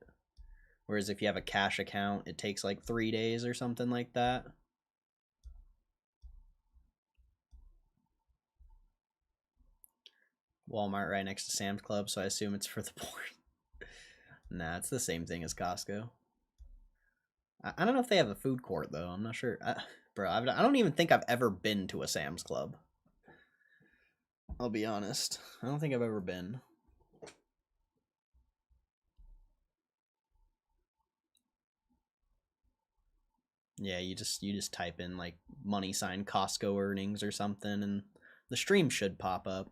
Whereas if you have a cash account, it takes like 3 days or something like that. Walmart right next to Sam's Club, so I assume it's for the poor. Nah, it's the same thing as Costco. I don't know if they have a food court, though. I'm not sure. Bro, I don't even think I've ever been to a Sam's Club. I'll be honest. I don't think I've ever been. Yeah, you just type in, like, money sign Costco earnings or something, and the stream should pop up.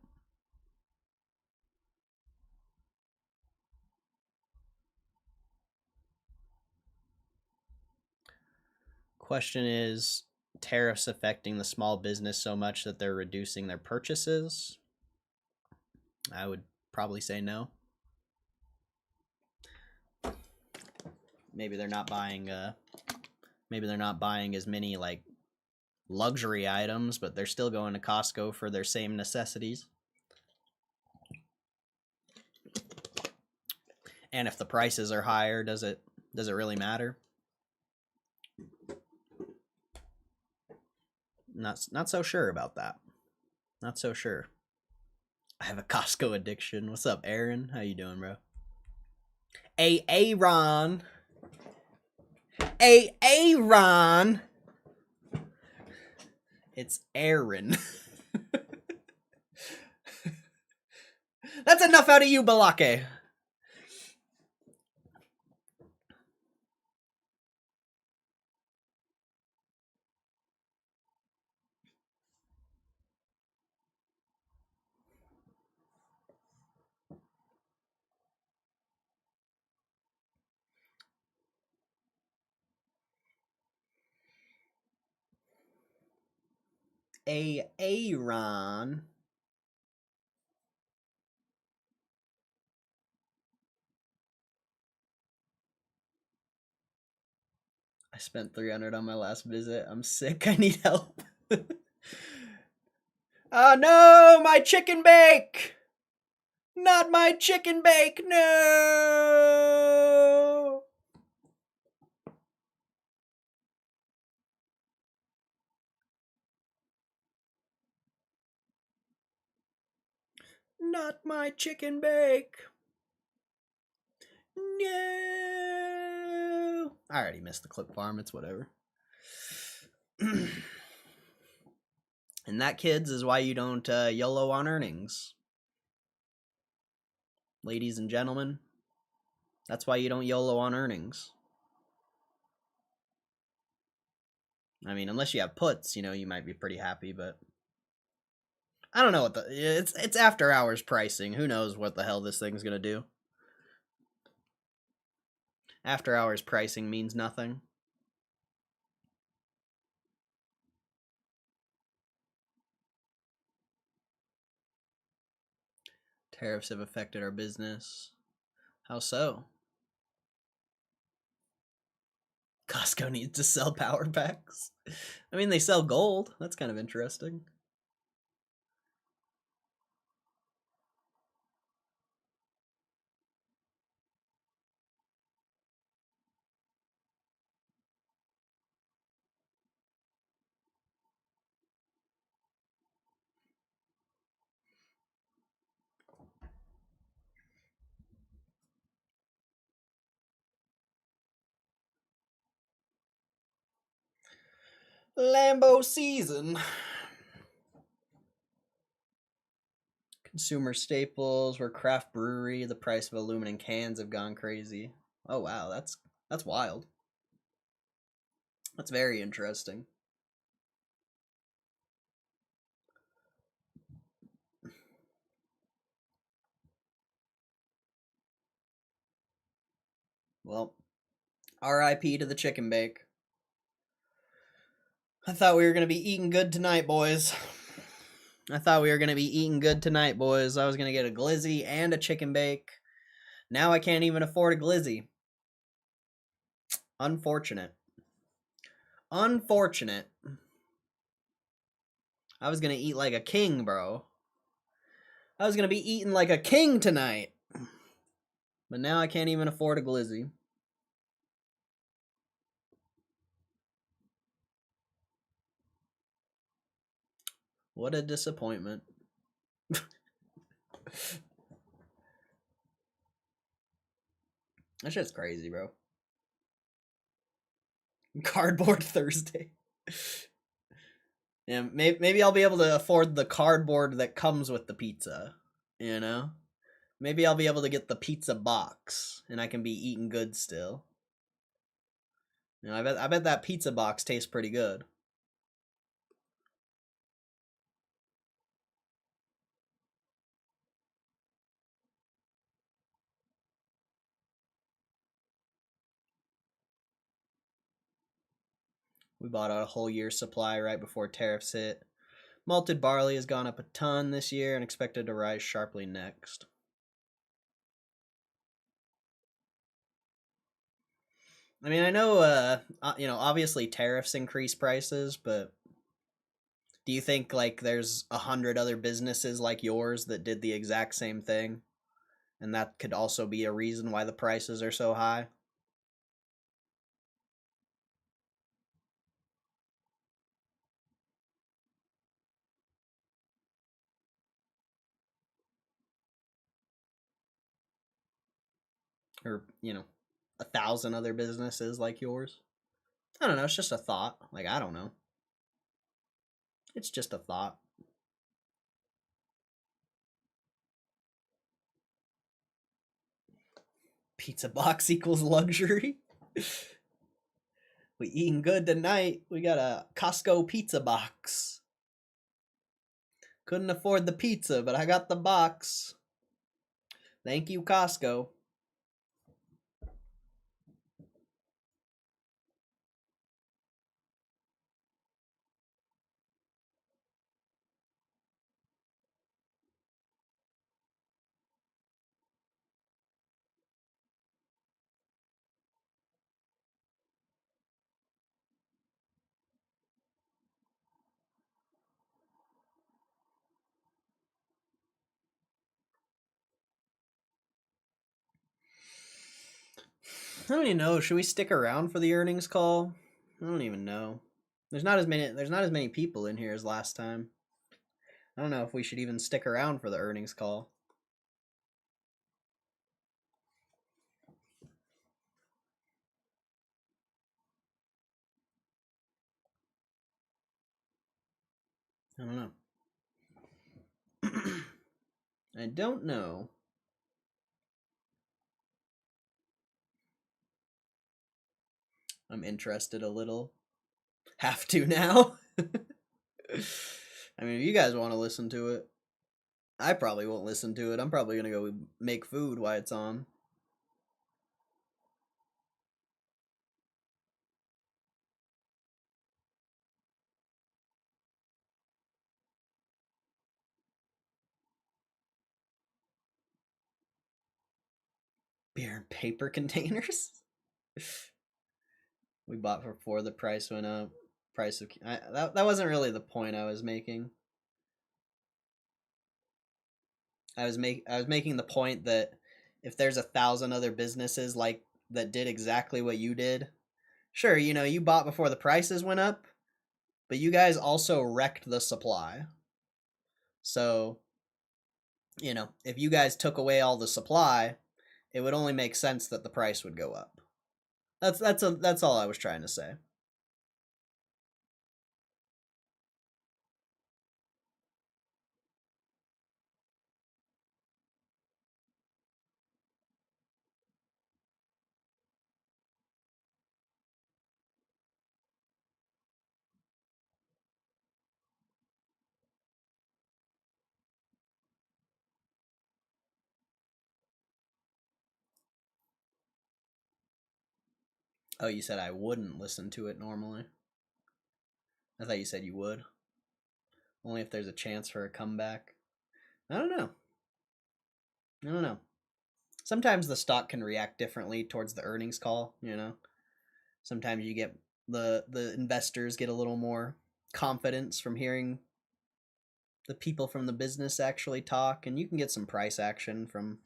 Question is, tariffs affecting the small business so much that they're reducing their purchases? I would probably say no. Maybe they're not buying as many like luxury items, but they're still going to Costco for their same necessities. And if the prices are higher, does it really matter? Not so sure about that. Not so sure. I have a Costco addiction. What's up, Aaron? How you doing, bro? Aaron. Aaron. It's Aaron. That's enough out of you, Balake. Aaron. I spent 300 on my last visit. I'm sick. I need help. Oh no, my chicken bake. Not my chicken bake, no! Not my chicken bake. No! I already missed the clip farm, it's whatever. And that, kids, is why you don't YOLO on earnings. Ladies and gentlemen, that's why you don't YOLO on earnings. I mean, unless you have puts, you know, you might be pretty happy, but I don't know what it's after hours pricing. Who knows what the hell this thing's gonna do? After hours pricing means nothing. Tariffs have affected our business. How so? Costco needs to sell power packs. I mean, they sell gold. That's kind of interesting. Lambo season. Consumer staples, we're craft brewery. The price of aluminum cans have gone crazy. Oh wow, that's wild. That's very interesting. Well, RIP to the chicken bake. I thought we were going to be eating good tonight, boys. I thought we were going to be eating good tonight, boys. I was going to get a glizzy and a chicken bake. Now I can't even afford a glizzy. Unfortunate. Unfortunate. I was going to eat like a king, bro. I was going to be eating like a king tonight. But now I can't even afford a glizzy. What a disappointment. That shit's crazy, bro. Cardboard Thursday. Yeah, maybe I'll be able to afford the cardboard that comes with the pizza, you know? Maybe I'll be able to get the pizza box, and I can be eating good still. You know, I bet that pizza box tastes pretty good. We bought out a whole year's supply right before tariffs hit. Malted barley has gone up a ton this year and expected to rise sharply next. I mean, I know, you know, obviously tariffs increase prices, but do you think, like, there's 100 other businesses like yours that did the exact same thing? And that could also be a reason why the prices are so high? Or, you know, 1,000 other businesses like yours? I don't know, it's just a thought. Like, I don't know. It's just a thought. Pizza box equals luxury? We eating good tonight. We got a Costco pizza box. Couldn't afford the pizza, but I got the box. Thank you, Costco. I don't even know. Should we stick around for the earnings call? I don't even know. There's not as many people in here as last time. I don't know if we should even stick around for the earnings call. I don't know. I don't know. I'm interested a little. Have to now. I mean, if you guys want to listen to it, I probably won't listen to it. I'm probably going to go make food while it's on. Beer in paper containers? We bought before the price went up. Price of that wasn't really the point I was making. I was making the point that if there's 1,000 other businesses like that did exactly what you did, sure, you know, you bought before the prices went up, but you guys also wrecked the supply. So, you know, if you guys took away all the supply, it would only make sense that the price would go up. That's all I was trying to say. Oh, you said I wouldn't listen to it normally. I thought you said you would. Only if there's a chance for a comeback. I don't know. I don't know. Sometimes the stock can react differently towards the earnings call, you know. Sometimes you get the investors get a little more confidence from hearing the people from the business actually talk, and you can get some price action from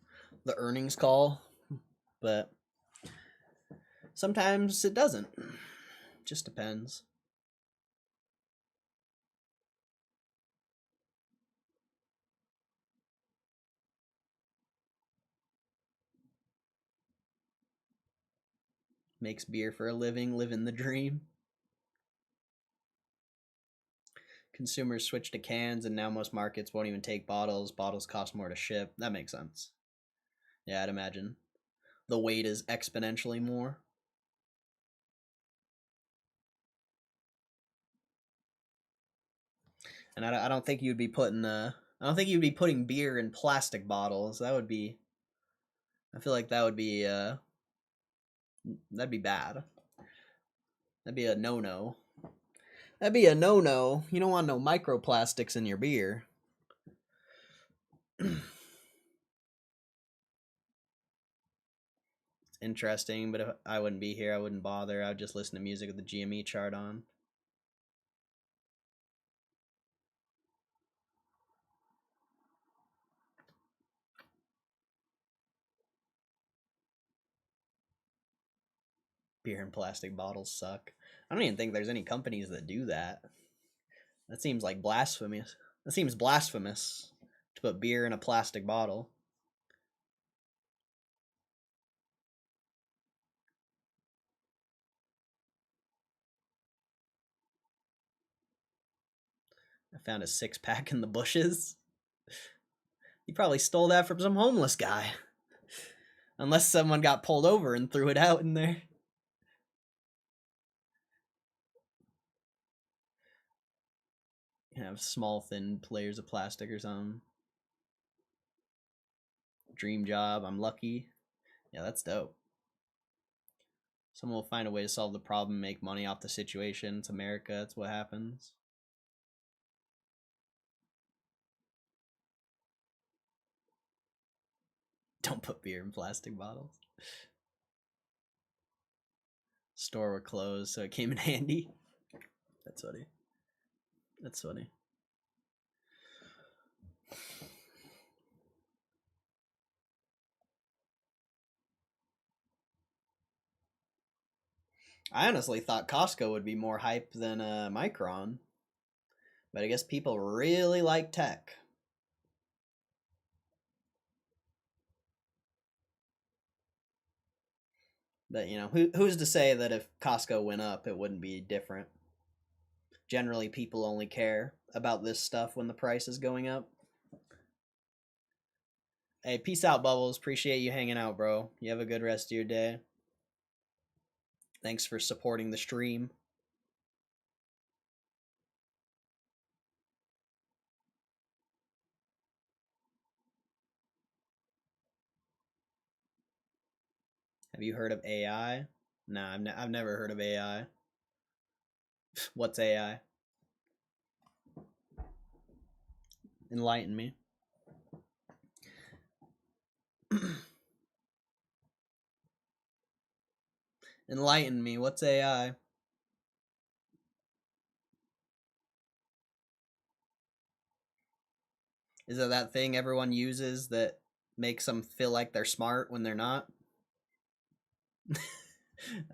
the earnings call, but sometimes it doesn't. Just depends. Makes beer for a living, living the dream. Consumers switch to cans, and now most markets won't even take bottles. Bottles cost more to ship. That makes sense. Yeah, I'd imagine the weight is exponentially more. And I don't think you'd be putting I don't think you'd be putting beer in plastic bottles. That would be, I feel like that would be that'd be bad. That'd be a no-no. That'd be a no-no. You don't want no microplastics in your beer. It's interesting, but if I wouldn't be here, I wouldn't bother. I would just listen to music with the GME chart on. Beer in plastic bottles suck. I don't even think there's any companies that do that. That seems like blasphemous. That seems blasphemous to put beer in a plastic bottle. I found a 6-pack in the bushes. You probably stole that from some homeless guy. Unless someone got pulled over and threw it out in there. You have small, thin layers of plastic or something. Dream job. I'm lucky. Yeah, that's dope. Someone will find a way to solve the problem, make money off the situation. It's America. That's what happens. Don't put beer in plastic bottles. Store were closed, so it came in handy. That's funny. That's funny. I honestly thought Costco would be more hype than Micron. But I guess people really like tech. But, you know, who's to say that if Costco went up, it wouldn't be different? Generally, people only care about this stuff when the price is going up. Hey, peace out, Bubbles. Appreciate you hanging out, bro. You have a good rest of your day. Thanks for supporting the stream. Have you heard of AI? No, I've never heard of AI. What's AI? Enlighten me. Enlighten me. What's AI? Is it that thing everyone uses that makes them feel like they're smart when they're not?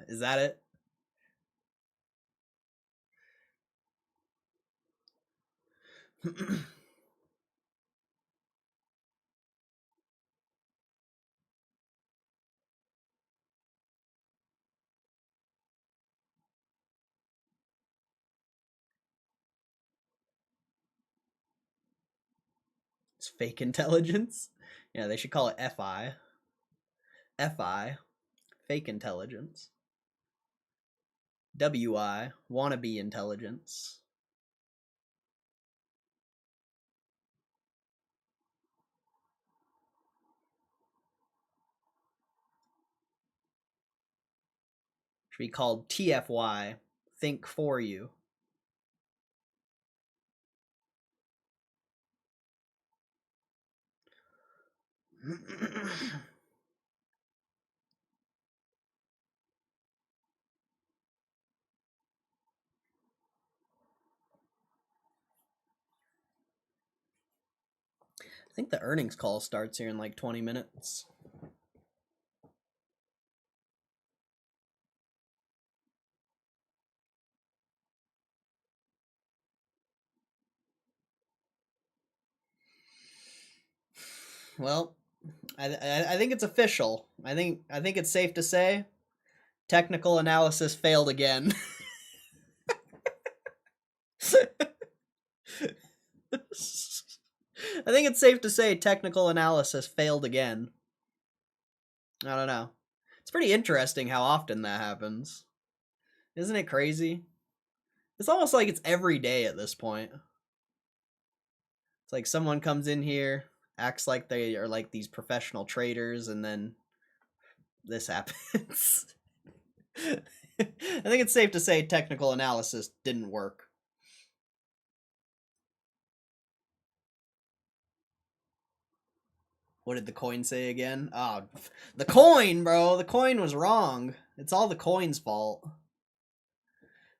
Is that it? It's fake intelligence? Yeah, they should call it FI. FI. Fake intelligence. WI. Wannabe intelligence. Should be called TFY. Think for you. I think the earnings call starts here in like 20 minutes. Well, I think it's official. I think it's safe to say technical analysis failed again. I think it's safe to say technical analysis failed again. I don't know. It's pretty interesting how often that happens. Isn't it crazy? It's almost like it's every day at this point. It's like someone comes in here, acts like they are like these professional traders, and then this happens. I think it's safe to say technical analysis didn't work. What did the coin say again? Oh, the coin, bro. The coin was wrong. It's all the coin's fault.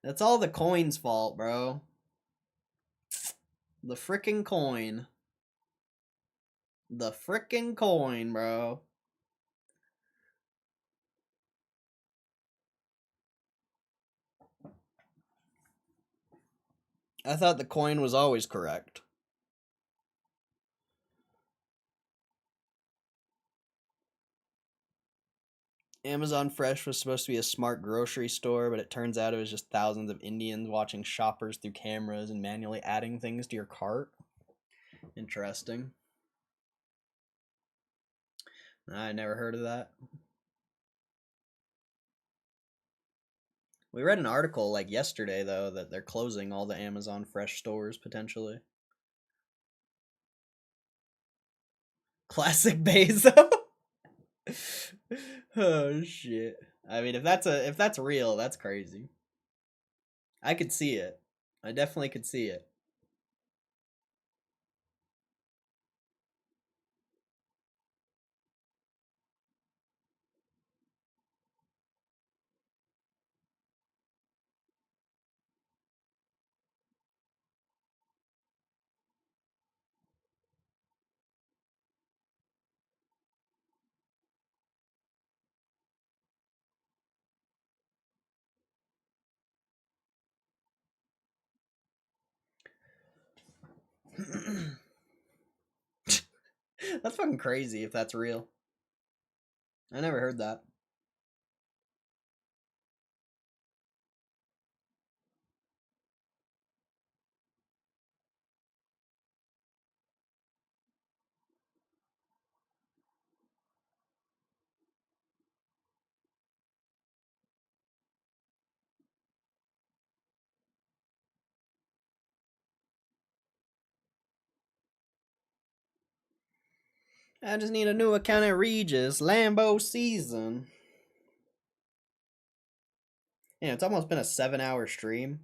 That's all the coin's fault, bro. The frickin' coin. The frickin' coin, bro. I thought the coin was always correct. Amazon Fresh was supposed to be a smart grocery store, but it turns out it was just thousands of Indians watching shoppers through cameras and manually adding things to your cart. Interesting. I never heard of that. We read an article like yesterday, though, that they're closing all the Amazon Fresh stores potentially. Classic Bezo. Oh shit. I mean, if that's real, that's crazy. I could see it. I definitely could see it. That's fucking crazy if that's real. I never heard that. I just need a new account at Regis. Lambo season. Yeah, it's almost been a 7-hour stream.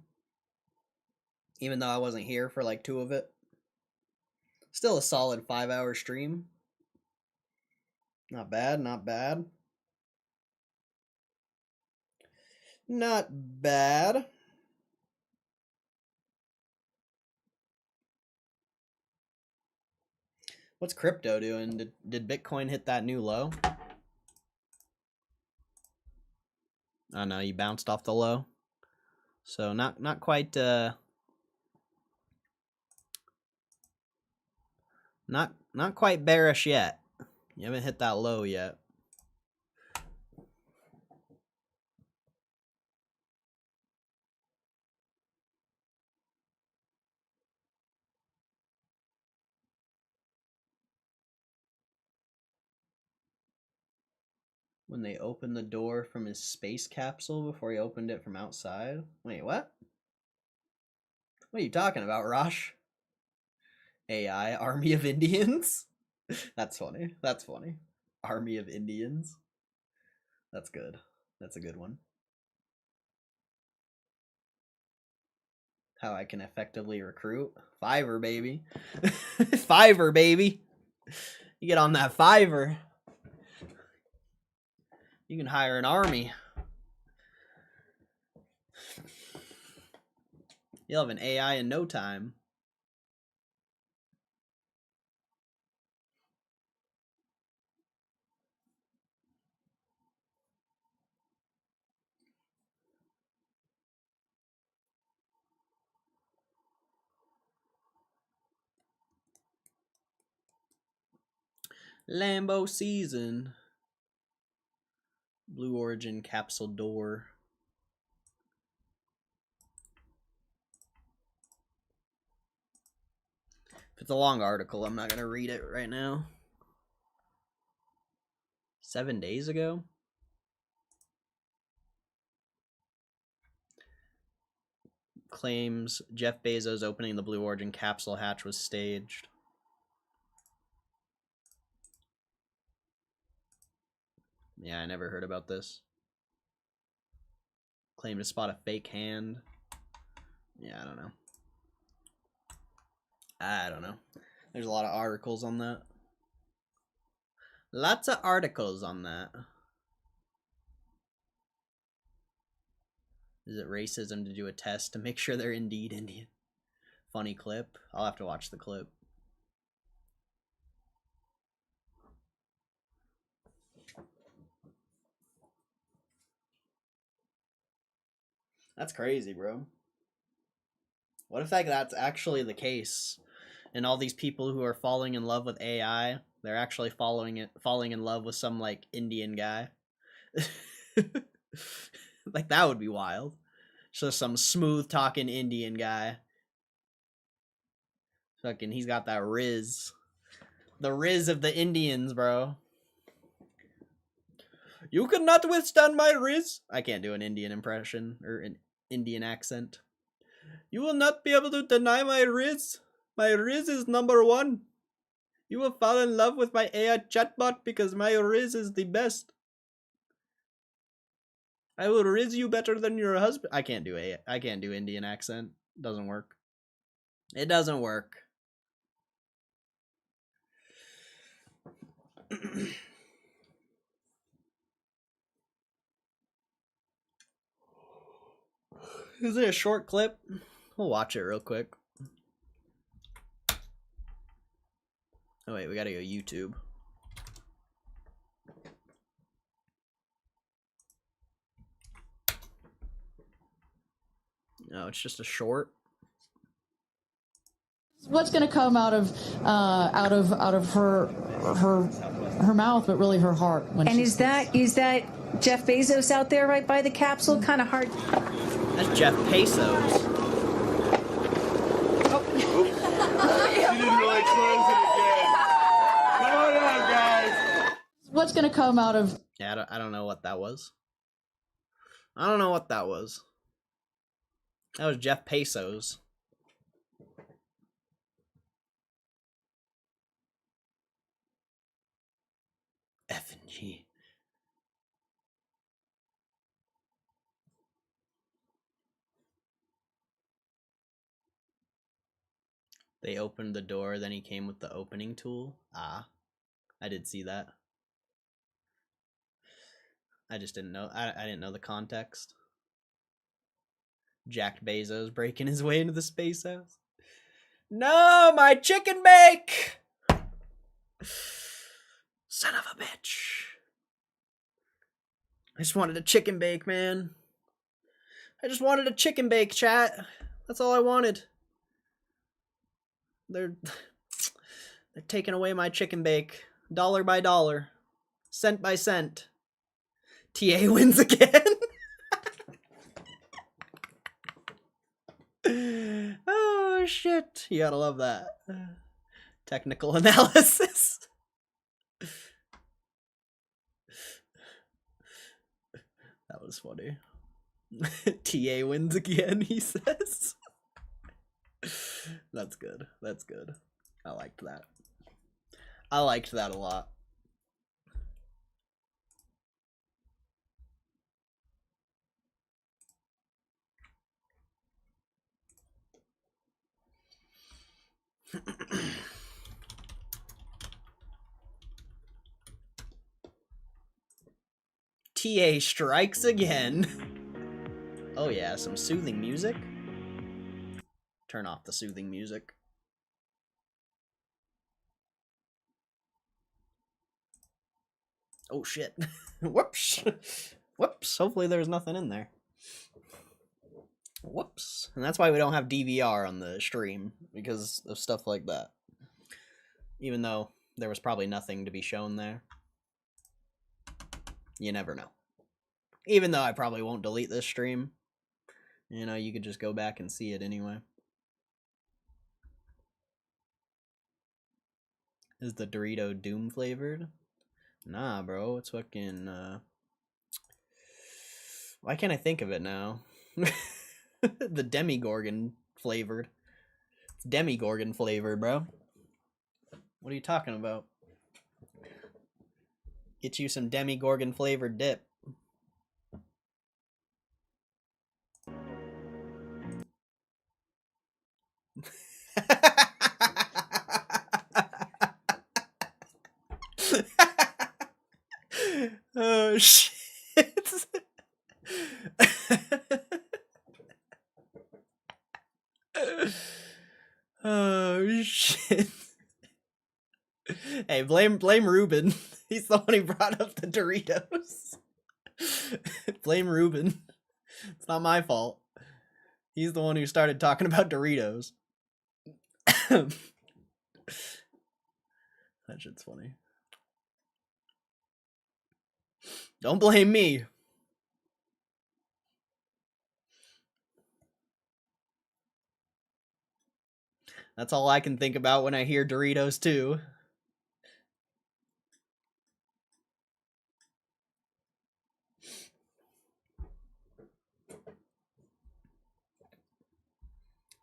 Even though I wasn't here for like 2 of it. Still a solid 5-hour stream. Not bad, not bad. Not bad. What's crypto doing? Did Bitcoin hit that new low? Oh no, you bounced off the low. So not quite not quite bearish yet. You haven't hit that low yet. When they opened the door from his space capsule before he opened it from outside? Wait, what? What are you talking about, Rosh? AI, Army of Indians? That's funny. That's funny. Army of Indians. That's good. That's a good one. How I can effectively recruit? Fiverr, baby. Fiverr, baby. You get on that Fiverr. You can hire an army. You'll have an AI in no time. Lambo season. Blue Origin capsule door. If it's a long article, I'm not going to read it right now. 7 days ago? Claims Jeff Bezos opening the Blue Origin capsule hatch was staged. Yeah, I never heard about this. Claimed to spot a fake hand. Yeah, I don't know. I don't know. There's a lot of articles on that. Lots of articles on that. Is it racism to do a test to make sure they're indeed Indian? Funny clip. I'll have to watch the clip. That's crazy, bro. What if that's actually the case? And all these people who are falling in love with AI, they're actually falling in love with some like Indian guy. Like that would be wild. Just some smooth talking Indian guy. Fucking he's got that riz. The riz of the Indians, bro. You cannot withstand my riz. I can't do an Indian impression or an Indian accent. You will not be able to deny my riz. My riz is #1. You will fall in love with my AI chatbot because my riz is the best. I will riz you better than your husband. I can't do Indian accent. It doesn't work. It doesn't work. Is it a short clip? We'll watch it real quick. Oh wait, we gotta go YouTube. No, it's just a short. What's going to come out of her mouth, but really her heart? And is that Jeff Bezos out there right by the capsule? Kind of hard. That's Jeff Pesos. She didn't really close it again. Come on out, guys. What's going to come out of? Yeah, I don't know what that was. I don't know what that was. That was Jeff Pesos. F and G. They opened the door, then he came with the opening tool. Ah, I did see that. I just didn't know. I didn't know the context. Jack Bezos breaking his way into the space house. No, my chicken bake! Son of a bitch. I just wanted a chicken bake, man. I just wanted a chicken bake, chat. That's all I wanted. They're taking away my chicken bake. Dollar by dollar. Cent by cent. TA wins again. Oh, shit. You gotta love that. Technical analysis. That was funny. TA wins again, he says. That's good. That's good. I liked that. I liked that a lot. TA strikes again. Oh yeah, some soothing music. Turn off the soothing music. Oh shit. Whoops. Whoops. Hopefully there's nothing in there. Whoops. And that's why we don't have DVR on the stream, because of stuff like that. Even though there was probably nothing to be shown there. You never know. Even though I probably won't delete this stream. You know, you could just go back and see it anyway. Is the Dorito Doom flavored? Nah, bro. It's fucking, why can't I think of it now? The Demigorgon flavored. It's Demigorgon flavored, bro. What are you talking about? Get you some Demigorgon flavored dip. Oh shit. Oh shit. Hey, blame Ruben. He's the one who brought up the Doritos. Blame Ruben. It's not my fault. He's the one who started talking about Doritos. That shit's funny. Don't blame me. That's all I can think about when I hear Doritos too.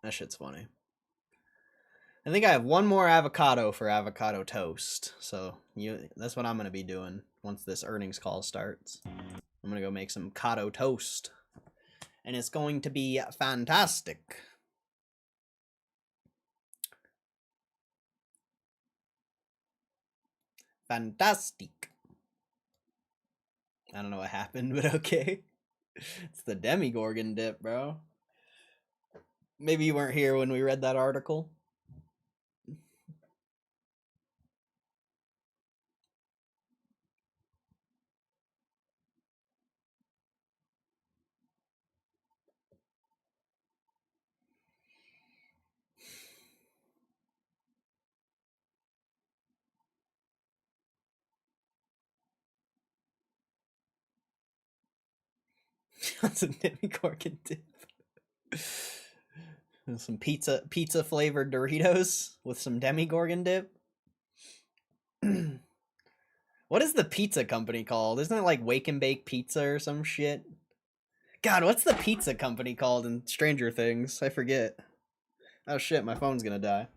That shit's funny. I think I have one more avocado for avocado toast. So that's what I'm going to be doing once this earnings call starts. I'm going to go make some avocado toast. And it's going to be fantastic. Fantastic. I don't know what happened, but okay. It's the Demigorgon dip, bro. Maybe you weren't here when we read that article. Some Demigorgon dip. And some pizza flavored Doritos with some Demigorgon dip. What is the pizza company called? Isn't it like Wake and Bake Pizza or some shit? God, what's the pizza company called in Stranger Things? I forget. Oh shit, my phone's gonna die.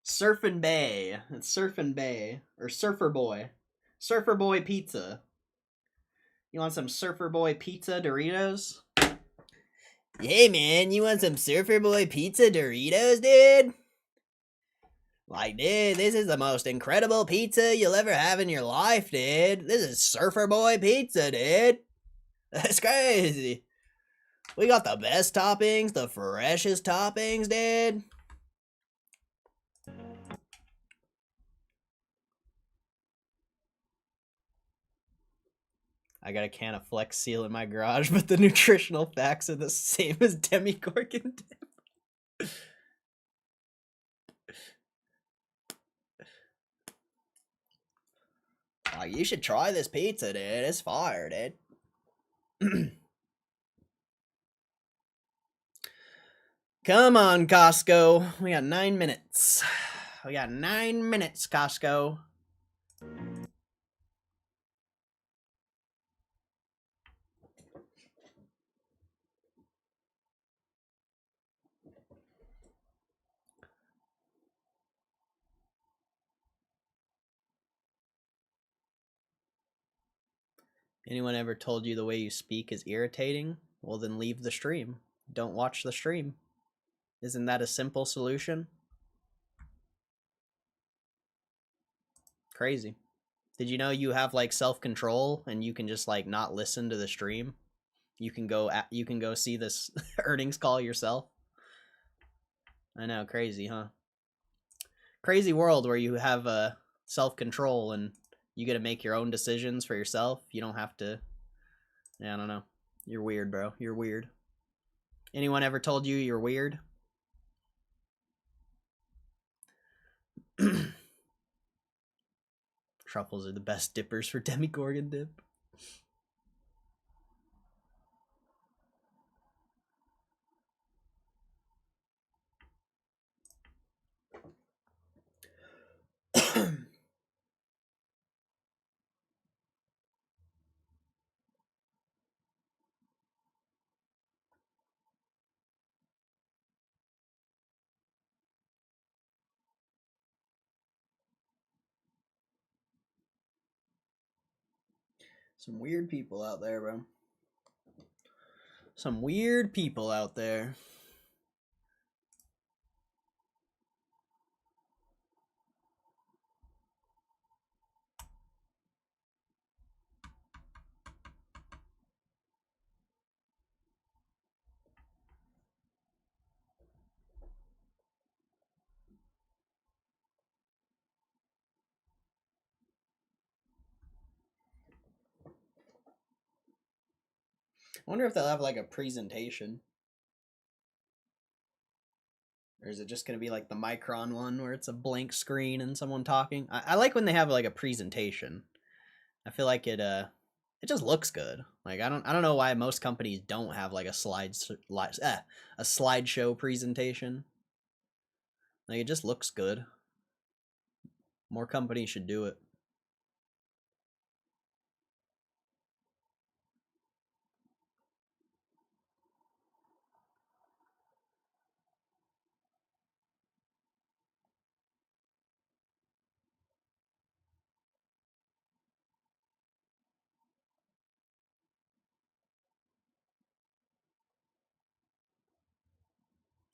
Surfin' Bay. It's Surfin' Bay. Or Surfer Boy. Surfer Boy Pizza. You want some Surfer Boy Pizza Doritos? Hey man, you want some Surfer Boy Pizza Doritos, dude? Like, dude, this is the most incredible pizza you'll ever have in your life, dude. This is Surfer Boy Pizza, dude. That's crazy. We got the best toppings, the freshest toppings, dude. I got a can of Flex Seal in my garage, but the nutritional facts are the same as Demigorgon dip. Oh, you should try this pizza, dude. It's fire, dude. Come on, Costco. We got 9 minutes. We got 9 minutes, Costco. Anyone ever told you the way you speak is irritating? Well, then leave the stream. Don't watch the stream. Isn't that a simple solution? Crazy. Did you know you have like self-control and you can just like not listen to the stream? You can go see this earnings call yourself. I know, crazy, huh? Crazy world where you have self-control and you get to make your own decisions for yourself. You don't have to. Yeah, I don't know. You're weird, bro. You're weird. Anyone ever told you you're weird? Truffles are the best dippers for Demigorgon dip. Some weird people out there, bro. Some weird people out there. I wonder if they'll have like a presentation. Or is it just going to be like the Micron one where it's a blank screen and someone talking? I like when they have like a presentation. I feel like it just looks good. Like I don't know why most companies don't have like a slideshow presentation. Like it just looks good. More companies should do it.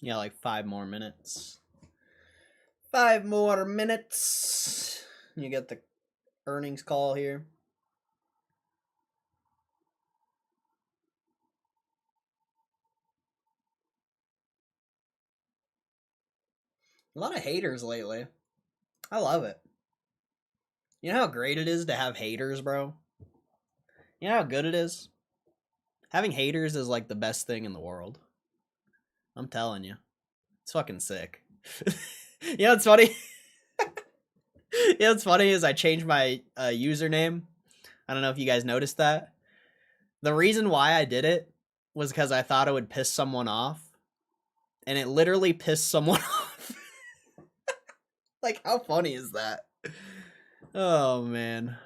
Yeah, like 5 more minutes. 5 more minutes. You get the earnings call here. A lot of haters lately. I love it. You know how great it is to have haters, bro? You know how good it is? Having haters is like the best thing in the world. I'm telling you. It's fucking sick. You know what's funny? You know what's funny is I changed my username. I don't know if you guys noticed that. The reason why I did it was because I thought it would piss someone off. And it literally pissed someone off. Like, how funny is that? Oh, man.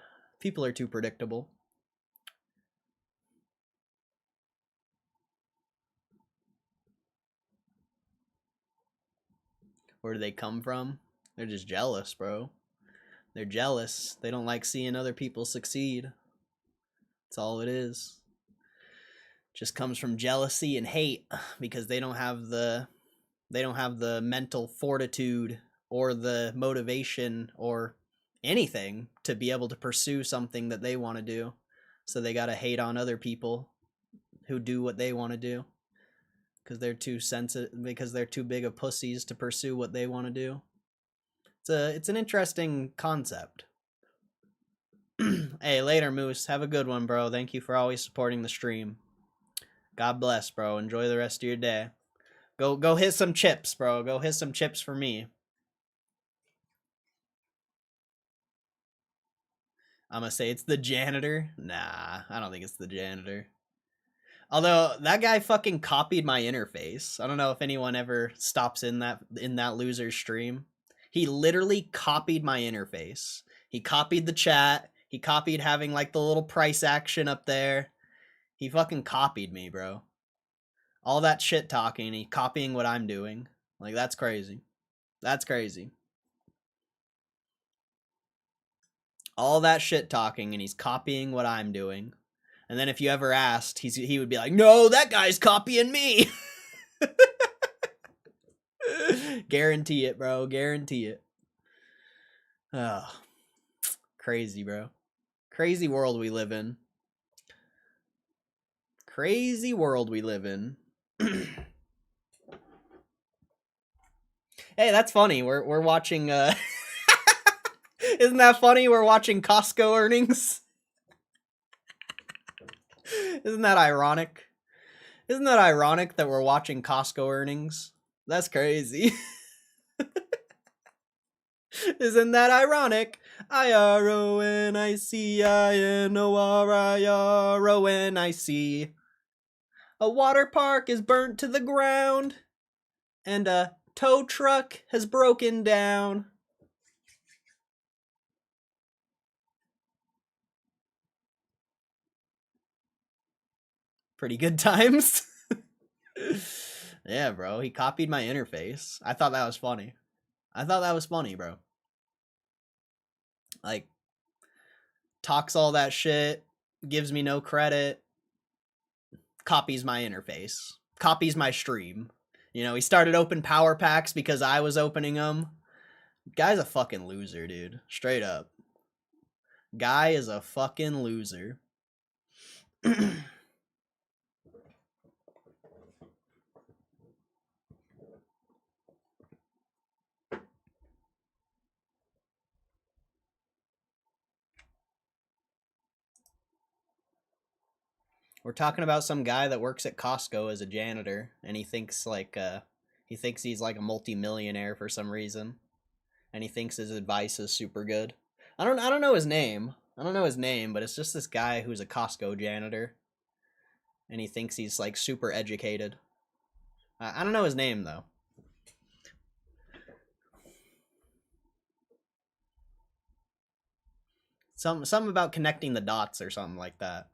People are too predictable. Where do they come from? They're just jealous, bro. They're jealous. They don't like seeing other people succeed. That's all it is. Just comes from jealousy and hate because they don't have the mental fortitude or the motivation or anything to be able to pursue something that they want to do. So they got to hate on other people who do what they want to do because they're too sensitive, because they're too big of pussies to pursue what they want to do. It's an interesting concept. Hey, later, Moose. Have a good one, bro. Thank you for always supporting the stream. God bless, bro. Enjoy the rest of your day. Go hit some chips, bro. Go hit some chips for me. I'm gonna say it's the janitor. Nah, I don't think it's the janitor. Although that guy fucking copied my interface. I don't know if anyone ever stops in that loser's stream. He literally copied my interface. He copied the chat. He copied having like the little price action up there. He fucking copied me, bro. All that shit talking, he copying what I'm doing. Like, that's crazy. That's crazy. All that shit talking and he's copying what I'm doing. And then if you ever asked, he would be like, "No, that guy's copying me." Guarantee it, bro. Guarantee it. Oh, crazy, bro. Crazy world we live in. Crazy world we live in. Hey, that's funny. We're watching isn't that funny? We're watching Costco earnings. Isn't that ironic? Isn't that ironic that we're watching Costco earnings? That's crazy. Isn't that ironic? IRONICINORIRONIC. A water park is burnt to the ground, and a tow truck has broken down. Pretty good times. Yeah, bro. He copied my interface. I thought that was funny. I thought that was funny, bro. Like, talks all that shit, gives me no credit, copies my interface, copies my stream. You know, he started open power packs because I was opening them. Guy's a fucking loser, dude. Straight up. Guy is a fucking loser. We're talking about some guy that works at Costco as a janitor, and he thinks he's like a multi-millionaire for some reason, and he thinks his advice is super good. I don't know his name. I don't know his name, but it's just this guy who's a Costco janitor, and he thinks he's like super educated. I don't know his name though. Something about connecting the dots or something like that.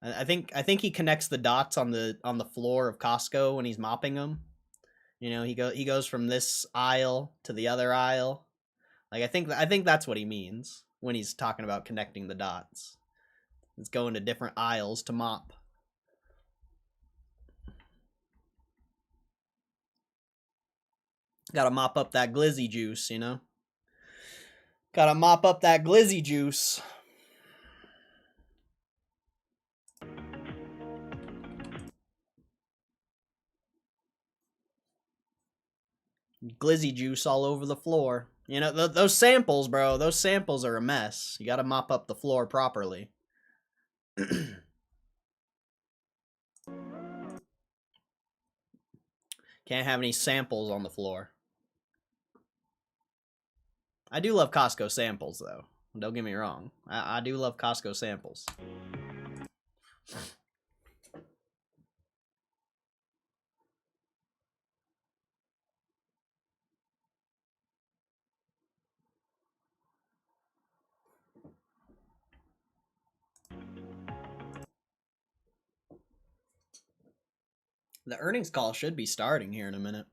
I think he connects the dots on the floor of Costco when he's mopping them. You know, he goes from this aisle to the other aisle. Like, I think that's what he means when he's talking about connecting the dots. It's going to different aisles to mop. Gotta mop up that glizzy juice, you know? Gotta mop up that glizzy juice. Glizzy juice all over the floor. You know, those samples, bro, those samples are a mess. You gotta mop up the floor properly. Can't have any samples on the floor. I do love Costco samples, though. Don't get me wrong. I do love Costco samples. The earnings call should be starting here in a minute.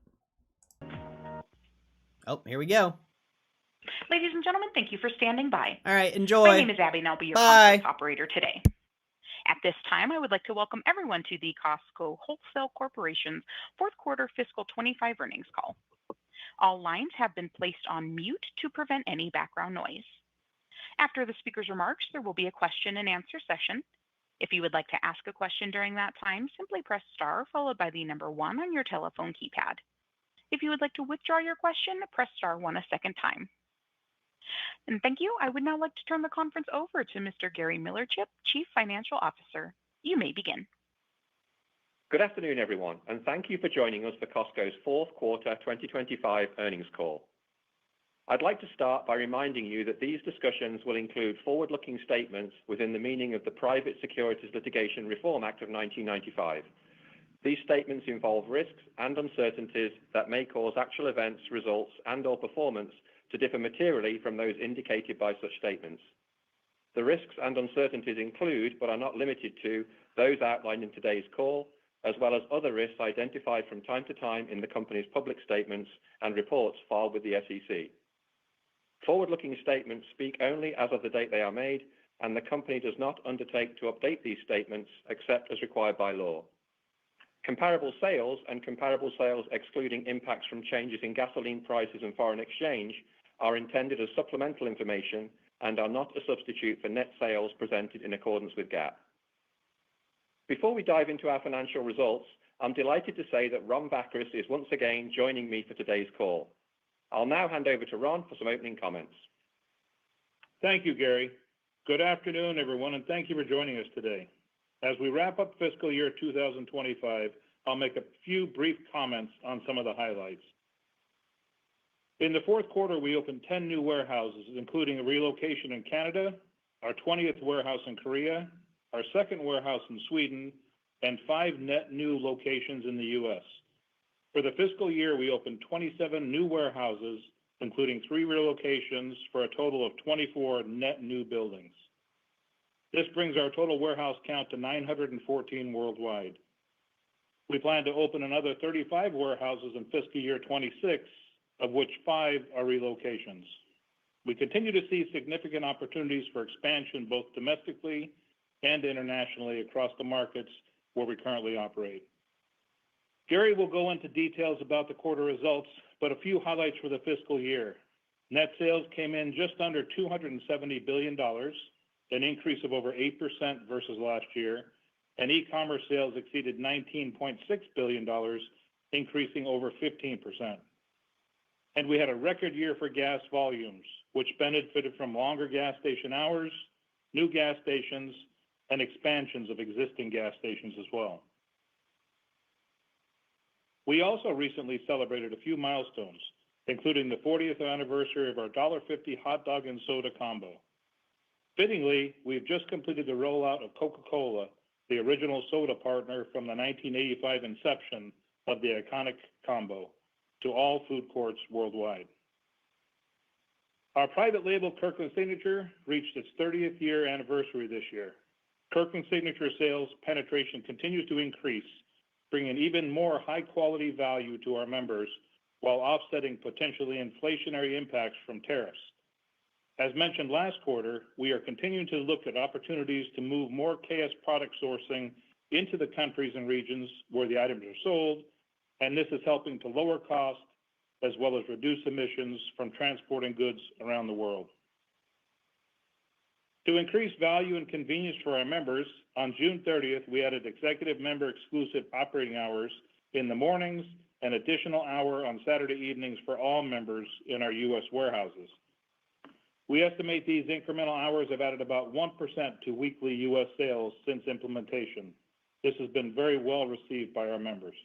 Oh, here we go. Ladies and gentlemen, thank you for standing by. All right, enjoy. My name is Abby, and I'll be your Bye. conference operator today. At this time, I would like to welcome everyone to the Costco Wholesale Corporation's fourth quarter fiscal 25 earnings call. All lines have been placed on mute to prevent any background noise. After the speaker's remarks, there will be a question and answer session. If you would like to ask a question during that time, simply press star followed by the number 1 on your telephone keypad. If you would like to withdraw your question, press star 1 a second time. And thank you. I would now like to turn the conference over to Mr. Gary Millerchip, Chief Financial Officer. You may begin. Good afternoon, everyone, and thank you for joining us for Costco's fourth quarter 2025 earnings call. I'd like to start by reminding you that these discussions will include forward-looking statements within the meaning of the Private Securities Litigation Reform Act of 1995. These statements involve risks and uncertainties that may cause actual events, results, and/or performance to differ materially from those indicated by such statements. The risks and uncertainties include, but are not limited to, those outlined in today's call, as well as other risks identified from time to time in the company's public statements and reports filed with the SEC. Forward-looking statements speak only as of the date they are made, and the company does not undertake to update these statements except as required by law. Comparable sales and comparable sales excluding impacts from changes in gasoline prices and foreign exchange are intended as supplemental information and are not a substitute for net sales presented in accordance with GAAP. Before we dive into our financial results, I'm delighted to say that Ron Vakris is once again joining me for today's call. I'll now hand over to Ron for some opening comments. Thank you, Gary. Good afternoon, everyone, and thank you for joining us today. As we wrap up fiscal year 2025, I'll make a few brief comments on some of the highlights. In the fourth quarter, we opened 10 new warehouses, including a relocation in Canada, our 20th warehouse in Korea, our second warehouse in Sweden, and 5 net new locations in the U.S. For the fiscal year, we opened 27 new warehouses, including 3 relocations for a total of 24 net new buildings. This brings our total warehouse count to 914 worldwide. We plan to open another 35 warehouses in fiscal year 26, of which 5 are relocations. We continue to see significant opportunities for expansion both domestically and internationally across the markets where we currently operate. Gary will go into details about the quarter results, but a few highlights for the fiscal year. Net sales came in just under $270 billion, an increase of over 8% versus last year, and e-commerce sales exceeded $19.6 billion, increasing over 15%. And we had a record year for gas volumes, which benefited from longer gas station hours, new gas stations, and expansions of existing gas stations as well. We also recently celebrated a few milestones, including the 40th anniversary of our $1.50 hot dog and soda combo. Fittingly, we've just completed the rollout of Coca-Cola, the original soda partner from the 1985 inception of the iconic combo, to all food courts worldwide. Our private label Kirkland Signature reached its 30th year anniversary this year. Kirkland Signature sales penetration continues to increase, bringing even more high-quality value to our members while offsetting potentially inflationary impacts from tariffs. As mentioned last quarter, we are continuing to look at opportunities to move more KS product sourcing into the countries and regions where the items are sold, and this is helping to lower costs as well as reduce emissions from transporting goods around the world. To increase value and convenience for our members, on June 30th, we added executive member exclusive operating hours in the mornings and additional hour on Saturday evenings for all members in our U.S. warehouses. We estimate these incremental hours have added about 1% to weekly U.S. sales since implementation. This has been very well received by our members.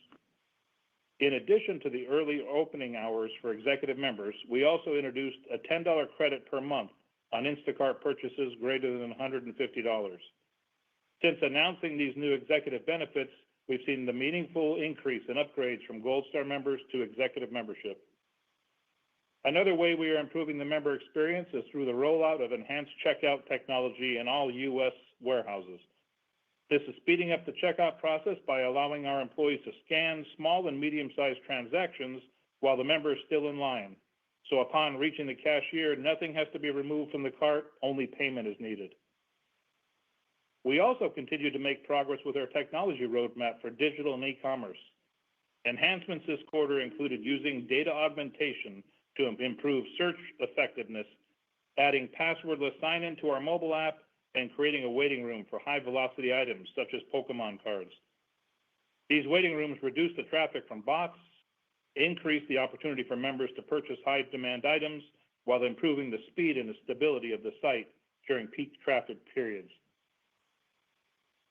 In addition to the early opening hours for executive members, we also introduced a $10 credit per month on Instacart purchases greater than $150. Since announcing these new executive benefits, we've seen the meaningful increase in upgrades from Gold Star members to executive membership. Another way we are improving the member experience is through the rollout of enhanced checkout technology in all U.S. warehouses. This is speeding up the checkout process by allowing our employees to scan small and medium-sized transactions while the member is still in line. So upon reaching the cashier, nothing has to be removed from the cart, only payment is needed. We also continue to make progress with our technology roadmap for digital and e-commerce. Enhancements this quarter included using data augmentation to improve search effectiveness, adding passwordless sign-in to our mobile app, and creating a waiting room for high-velocity items such as Pokemon cards. These waiting rooms reduce the traffic from bots, increase the opportunity for members to purchase high-demand items, while improving the speed and the stability of the site during peak traffic periods.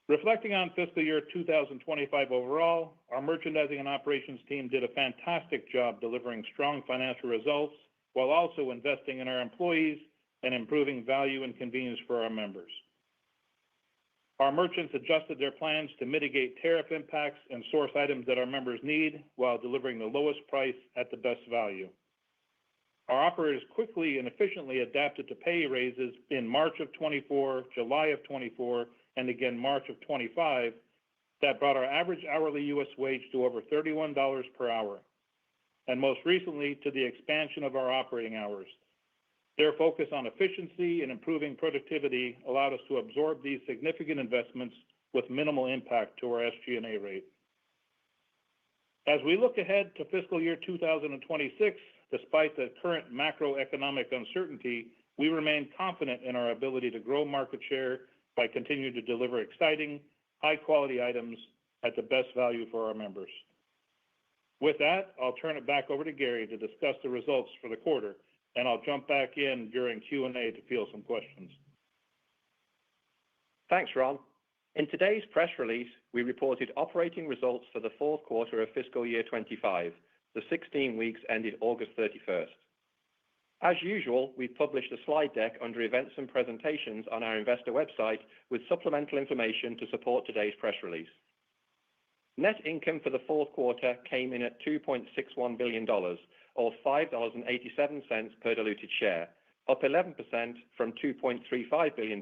Reflecting on fiscal year 2025 overall, our merchandising and operations team did a fantastic job delivering strong financial results while also investing in our employees and improving value and convenience for our members. Our merchants adjusted their plans to mitigate tariff impacts and source items that our members need while delivering the lowest price at the best value. Our operators quickly and efficiently adapted to pay raises in March of 24, July of 24, and again March of 25 that brought our average hourly U.S. wage to over $31 per hour, and most recently to the expansion of our operating hours. Their focus on efficiency and improving productivity allowed us to absorb these significant investments with minimal impact to our SG&A rate. As we look ahead to fiscal year 2026, despite the current macroeconomic uncertainty, we remain confident in our ability to grow market share by continuing to deliver exciting, high-quality items at the best value for our members. With that, I'll turn it back over to Gary to discuss the results for the quarter, and I'll jump back in during Q&A to field some questions. Thanks, Ron. In today's press release, we reported operating results for the fourth quarter of fiscal year 25, the 16 weeks ended August 31st. As usual, we've published a slide deck under Events and Presentations on our investor website with supplemental information to support today's press release. Net income for the fourth quarter came in at $2.61 billion, or $5.87 per diluted share, up 11% from $2.35 billion,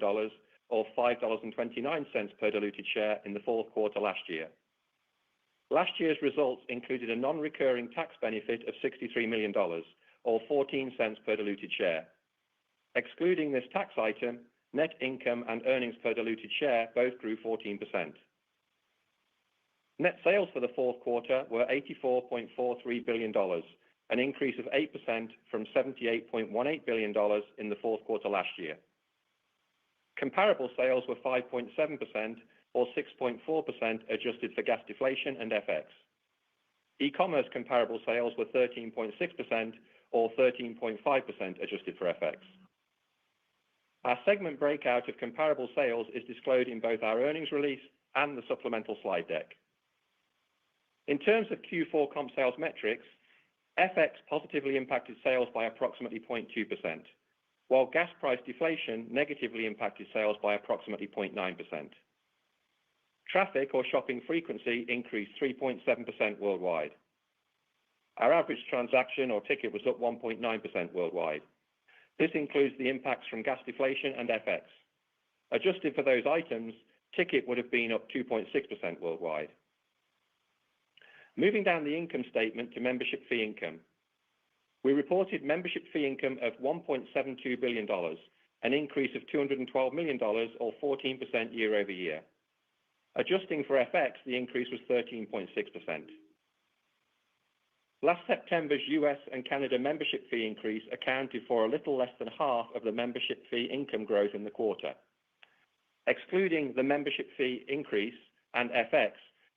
or $5.29 per diluted share in the fourth quarter last year. Last year's results included a non-recurring tax benefit of $63 million, or 14 cents per diluted share. Excluding this tax item, net income and earnings per diluted share both grew 14%. Net sales for the fourth quarter were $84.43 billion, an increase of 8% from $78.18 billion in the fourth quarter last year. Comparable sales were 5.7%, or 6.4% adjusted for gas deflation and FX. E-commerce comparable sales were 13.6%, or 13.5% adjusted for FX. Our segment breakout of comparable sales is disclosed in both our earnings release and the supplemental slide deck. In terms of Q4 comp sales metrics, FX positively impacted sales by approximately 0.2%, while gas price deflation negatively impacted sales by approximately 0.9%. Traffic or shopping frequency increased 3.7% worldwide. Our average transaction or ticket was up 1.9% worldwide. This includes the impacts from gas deflation and FX. Adjusted for those items, ticket would have been up 2.6% worldwide. Moving down the income statement to membership fee income. We reported membership fee income of $1.72 billion, an increase of $212 million or 14% year over year. Adjusting for FX, the increase was 13.6%. Last September's US and Canada membership fee increase accounted for a little less than half of the membership fee income growth in the quarter. Excluding the membership fee increase and FX,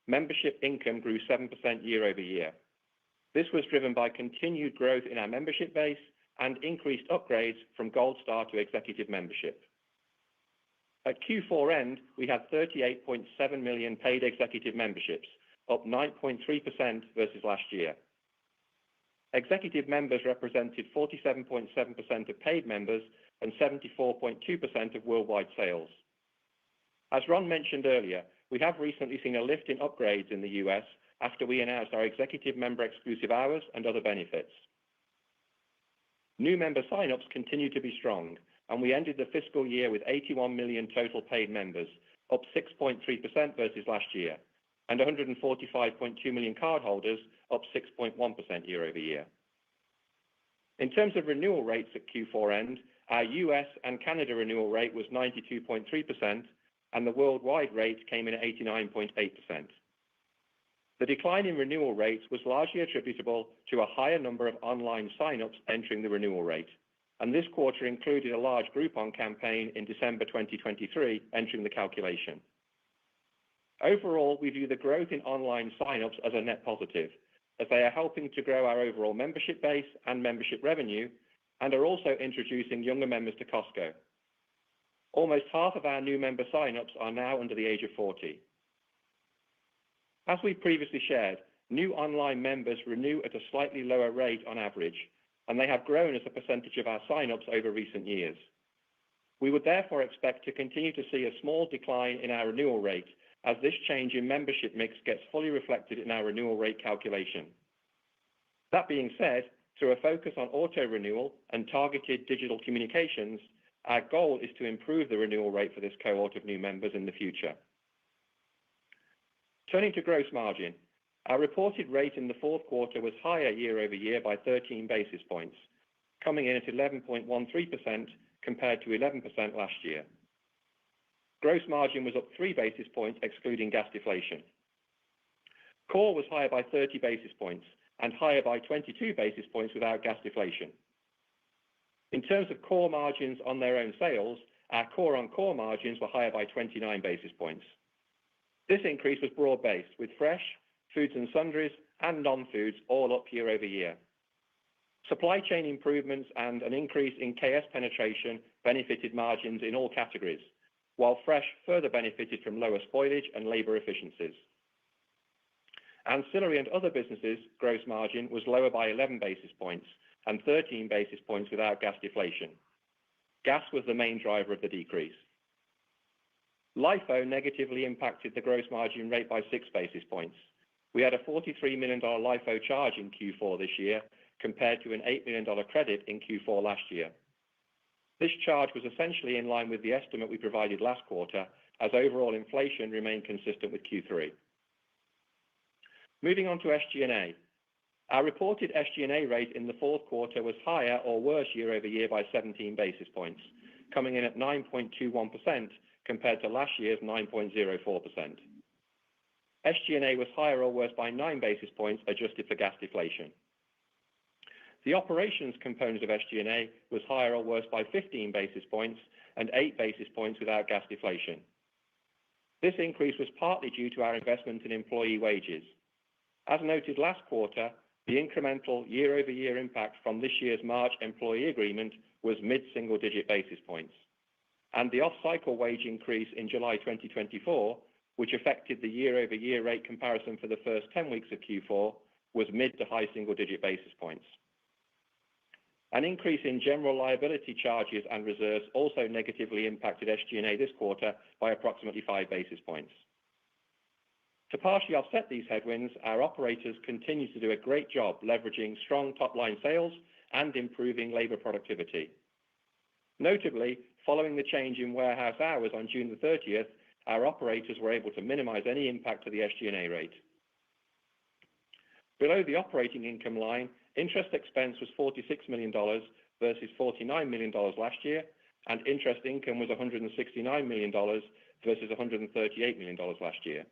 membership income grew 7% year over year. This was driven by continued growth in our membership base and increased upgrades from Gold Star to executive membership. At Q4 end, we had 38.7 million paid executive memberships, up 9.3% versus last year. Executive members represented 47.7% of paid members and 74.2% of worldwide sales. As Ron mentioned earlier, we have recently seen a lift in upgrades in the US after we announced our executive member exclusive hours and other benefits. New member sign-ups continue to be strong, and we ended the fiscal year with 81 million total paid members, up 6.3% versus last year, and 145.2 million cardholders, up 6.1% year over year. In terms of renewal rates at Q4 end, our US and Canada renewal rate was 92.3%, and the worldwide rate came in at 89.8%. The decline in renewal rates was largely attributable to a higher number of online sign-ups entering the renewal rate, and this quarter included a large Groupon campaign in December 2023 entering the calculation. Overall, we view the growth in online sign-ups as a net positive, as they are helping to grow our overall membership base and membership revenue, and are also introducing younger members to Costco. Almost half of our new member sign-ups are now under the age of 40. As we previously shared, new online members renew at a slightly lower rate on average, and they have grown as a percentage of our sign-ups over recent years. We would therefore expect to continue to see a small decline in our renewal rate as this change in membership mix gets fully reflected in our renewal rate calculation. That being said, through a focus on auto-renewal and targeted digital communications, our goal is to improve the renewal rate for this cohort of new members in the future. Turning to gross margin, our reported rate in the fourth quarter was higher year over year by 13 basis points, coming in at 11.13% compared to 11% last year. Gross margin was up 3 basis points excluding gas deflation. Core was higher by 30 basis points and higher by 22 basis points without gas deflation. In terms of core margins on their own sales, our core-on-core margins were higher by 29 basis points. This increase was broad-based, with fresh, foods and sundries, and non-foods all up year over year. Supply chain improvements and an increase in KS penetration benefited margins in all categories, while fresh further benefited from lower spoilage and labor efficiencies. Ancillary and other businesses' gross margin was lower by 11 basis points and 13 basis points without gas deflation. Gas was the main driver of the decrease. LIFO negatively impacted the gross margin rate by 6 basis points. We had a $43 million LIFO charge in Q4 this year compared to an $8 million credit in Q4 last year. This charge was essentially in line with the estimate we provided last quarter, as overall inflation remained consistent with Q3. Moving on to SG&A. Our reported SG&A rate in the fourth quarter was higher or worse year over year by 17 basis points, coming in at 9.21% compared to last year's 9.04%. SG&A was higher or worse by 9 basis points adjusted for gas deflation. The operations component of SG&A was higher or worse by 15 basis points and 8 basis points without gas deflation. This increase was partly due to our investment in employee wages. As noted last quarter, the incremental year-over-year impact from this year's March employee agreement was mid-single-digit basis points, and the off-cycle wage increase in July 2024, which affected the year-over-year rate comparison for the first 10 weeks of Q4, was mid to high single-digit basis points. An increase in general liability charges and reserves also negatively impacted SG&A this quarter by approximately 5 basis points. To partially offset these headwinds, our operators continue to do a great job leveraging strong top-line sales and improving labor productivity. Notably, following the change in warehouse hours on June the 30th, our operators were able to minimize any impact to the SG&A rate. Below the operating income line, interest expense was $46 million versus $49 million last year, and interest income was $169 million versus $138 million last year.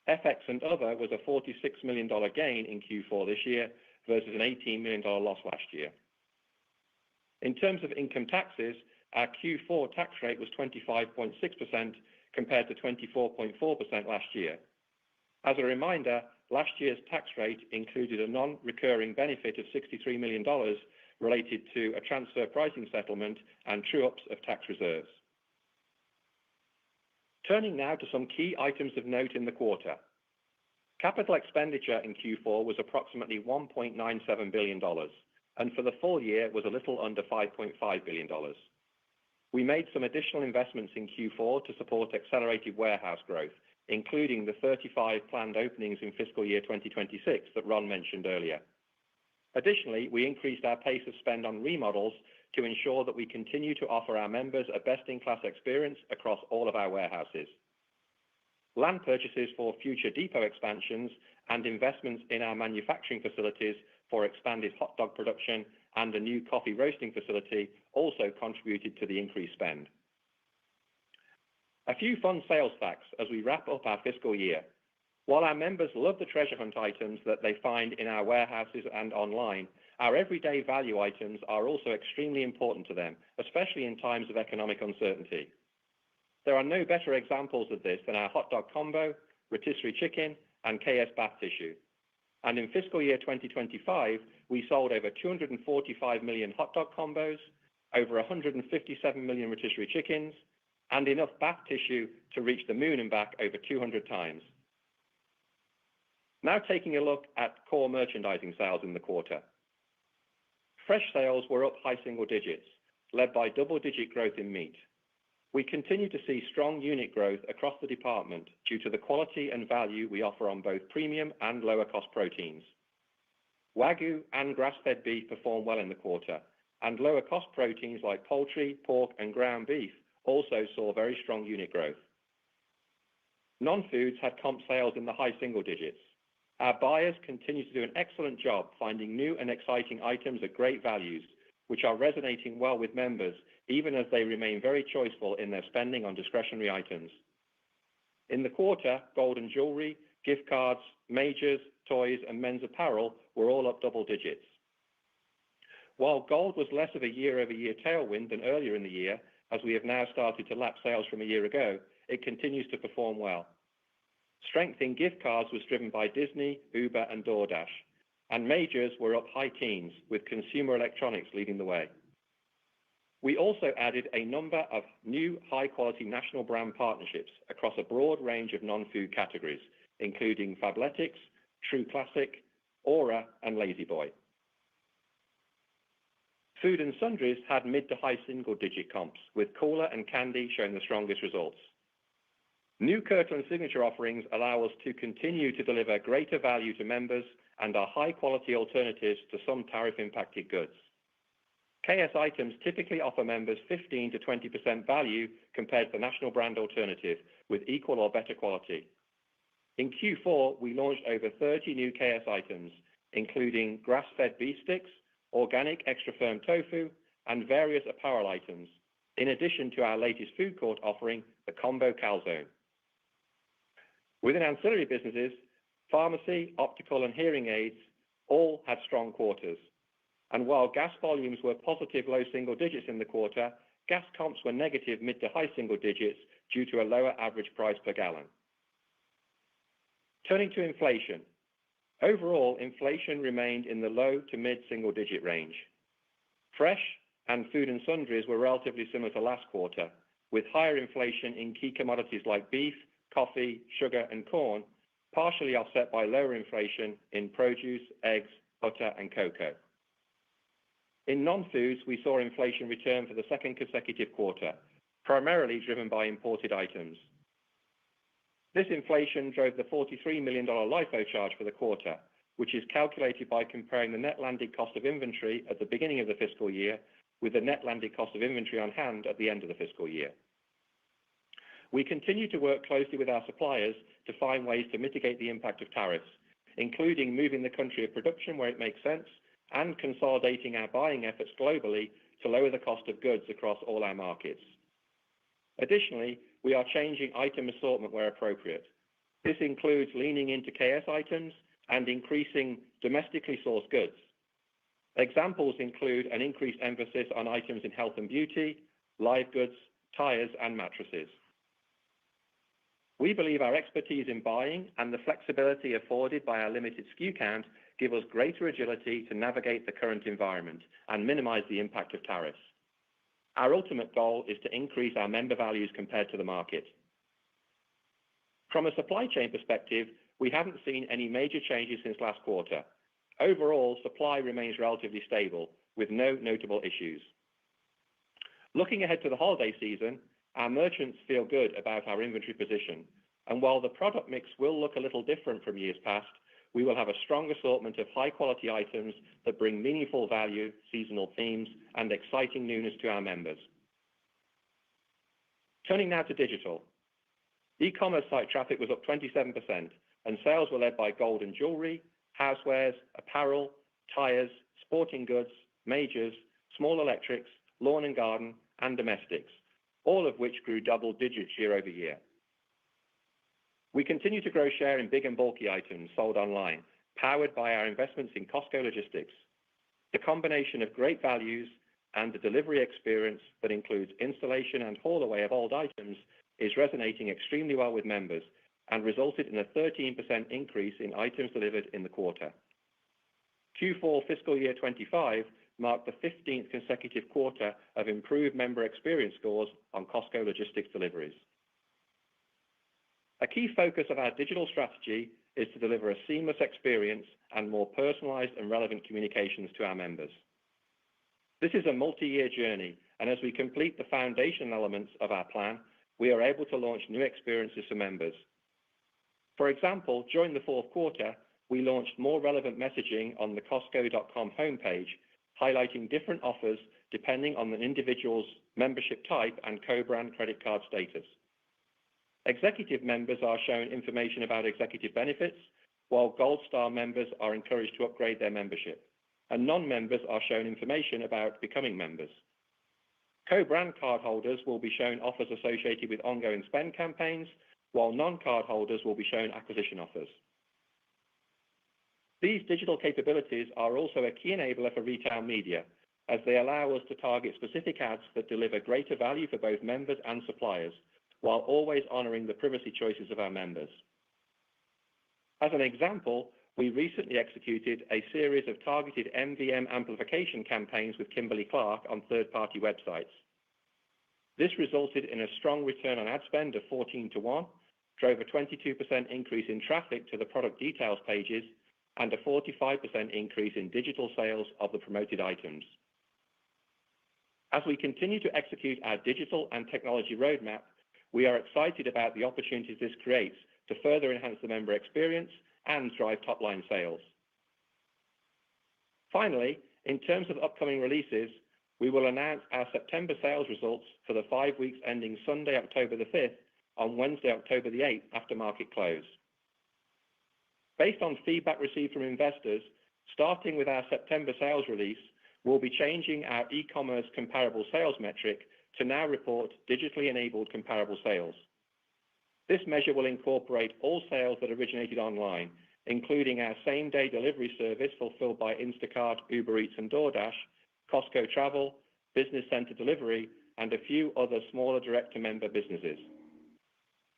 FX and other was a $46 million gain in Q4 this year versus an $18 million loss last year. In terms of income taxes, our Q4 tax rate was 25.6% compared to 24.4% last year. As a reminder, last year's tax rate included a non-recurring benefit of $63 million related to a transfer pricing settlement and true-ups of tax reserves. Turning now to some key items of note in the quarter. Capital expenditure in Q4 was approximately $1.97 billion, and for the full year was a little under $5.5 billion. We made some additional investments in Q4 to support accelerated warehouse growth, including the 35 planned openings in fiscal year 2026 that Ron mentioned earlier. Additionally, we increased our pace of spend on remodels to ensure that we continue to offer our members a best-in-class experience across all of our warehouses. Land purchases for future depot expansions and investments in our manufacturing facilities for expanded hot dog production and a new coffee roasting facility also contributed to the increased spend. A few fun sales facts as we wrap up our fiscal year. While our members love the treasure hunt items that they find in our warehouses and online, our everyday value items are also extremely important to them, especially in times of economic uncertainty. There are no better examples of this than our hot dog combo, rotisserie chicken, and KS bath tissue. And in fiscal year 2025, we sold over 245 million hot dog combos, over 157 million rotisserie chickens, and enough bath tissue to reach the moon and back over 200 times. Now taking a look at core merchandising sales in the quarter. Fresh sales were up high single digits, led by double-digit growth in meat. We continue to see strong unit growth across the department due to the quality and value we offer on both premium and lower-cost proteins. Wagyu and grass-fed beef performed well in the quarter, and lower-cost proteins like poultry, pork, and ground beef also saw very strong unit growth. Non-foods had comp sales in the high single digits. Our buyers continue to do an excellent job finding new and exciting items at great values, which are resonating well with members, even as they remain very choiceful in their spending on discretionary items. In the quarter, gold and jewelry, gift cards, majors, toys, and men's apparel were all up double digits. While gold was less of a year-over-year tailwind than earlier in the year, as we have now started to lap sales from a year ago, it continues to perform well. Strength in gift cards was driven by Disney, Uber, and DoorDash, and majors were up high teens, with consumer electronics leading the way. We also added a number of new high-quality national brand partnerships across a broad range of non-food categories, including Fabletics, True Classic, Aura, and Lazy Boy. Food and sundries had mid to high single-digit comps, with cola and candy showing the strongest results. New Kirkland Signature offerings allow us to continue to deliver greater value to members and are high-quality alternatives to some tariff-impacted goods. KS items typically offer members 15 to 20% value compared to the national brand alternative, with equal or better quality. In Q4, we launched over 30 new KS items, including grass-fed beef sticks, organic extra firm tofu, and various apparel items, in addition to our latest food court offering, the Combo Calzone. Within ancillary businesses, pharmacy, optical, and hearing aids all had strong quarters. And while gas volumes were positive low single digits in the quarter, gas comps were negative mid to high single digits due to a lower average price per gallon. Turning to inflation. Overall, inflation remained in the low to mid single digit range. Fresh and food and sundries were relatively similar to last quarter, with higher inflation in key commodities like beef, coffee, sugar, and corn, partially offset by lower inflation in produce, eggs, butter, and cocoa. In non-foods, we saw inflation return for the second consecutive quarter, primarily driven by imported items. This inflation drove the $43 million LIFO charge for the quarter, which is calculated by comparing the net landed cost of inventory at the beginning of the fiscal year with the net landed cost of inventory on hand at the end of the fiscal year. We continue to work closely with our suppliers to find ways to mitigate the impact of tariffs, including moving the country of production where it makes sense and consolidating our buying efforts globally to lower the cost of goods across all our markets. Additionally, we are changing item assortment where appropriate. This includes leaning into KS items and increasing domestically sourced goods. Examples include an increased emphasis on items in health and beauty, live goods, tires, and mattresses. We believe our expertise in buying and the flexibility afforded by our limited SKU count give us greater agility to navigate the current environment and minimize the impact of tariffs. Our ultimate goal is to increase our member values compared to the market. From a supply chain perspective, we haven't seen any major changes since last quarter. Overall, supply remains relatively stable, with no notable issues. Looking ahead to the holiday season, our merchants feel good about our inventory position, and while the product mix will look a little different from years past, we will have a strong assortment of high-quality items that bring meaningful value, seasonal themes, and exciting newness to our members. Turning now to digital. E-commerce site traffic was up 27%, and sales were led by gold and jewelry, housewares, apparel, tires, sporting goods, majors, small electrics, lawn and garden, and domestics, all of which grew double digits year over year. We continue to grow share in big and bulky items sold online, powered by our investments in Costco logistics. The combination of great values and the delivery experience that includes installation and haul away of old items is resonating extremely well with members and resulted in a 13% increase in items delivered in the quarter. Q4 fiscal year 25 marked the 15th consecutive quarter of improved member experience scores on Costco logistics deliveries. A key focus of our digital strategy is to deliver a seamless experience and more personalized and relevant communications to our members. This is a multi-year journey, and as we complete the foundation elements of our plan, we are able to launch new experiences for members. For example, during the fourth quarter, we launched more relevant messaging on the Costco.com homepage, highlighting different offers depending on an individual's membership type and co-brand credit card status. Executive members are shown information about executive benefits, while Gold Star members are encouraged to upgrade their membership, and non-members are shown information about becoming members. Co-brand cardholders will be shown offers associated with ongoing spend campaigns, while non-cardholders will be shown acquisition offers. These digital capabilities are also a key enabler for retail media, as they allow us to target specific ads that deliver greater value for both members and suppliers, while always honoring the privacy choices of our members. As an example, we recently executed a series of targeted MVM amplification campaigns with Kimberly-Clark on third-party websites. This resulted in a strong return on ad spend of 14-1, drove a 22% increase in traffic to the product details pages, and a 45% increase in digital sales of the promoted items. As we continue to execute our digital and technology roadmap, we are excited about the opportunities this creates to further enhance the member experience and drive top-line sales. Finally, in terms of upcoming releases, we will announce our September sales results for the 5 weeks ending Sunday, October the 5th, on Wednesday, October the 8th, after market close. Based on feedback received from investors, starting with our September sales release, we'll be changing our e-commerce comparable sales metric to now report digitally enabled comparable sales. This measure will incorporate all sales that originated online, including our same-day delivery service fulfilled by Instacart, Uber Eats, and DoorDash, Costco Travel, Business Center Delivery, and a few other smaller direct-to-member businesses.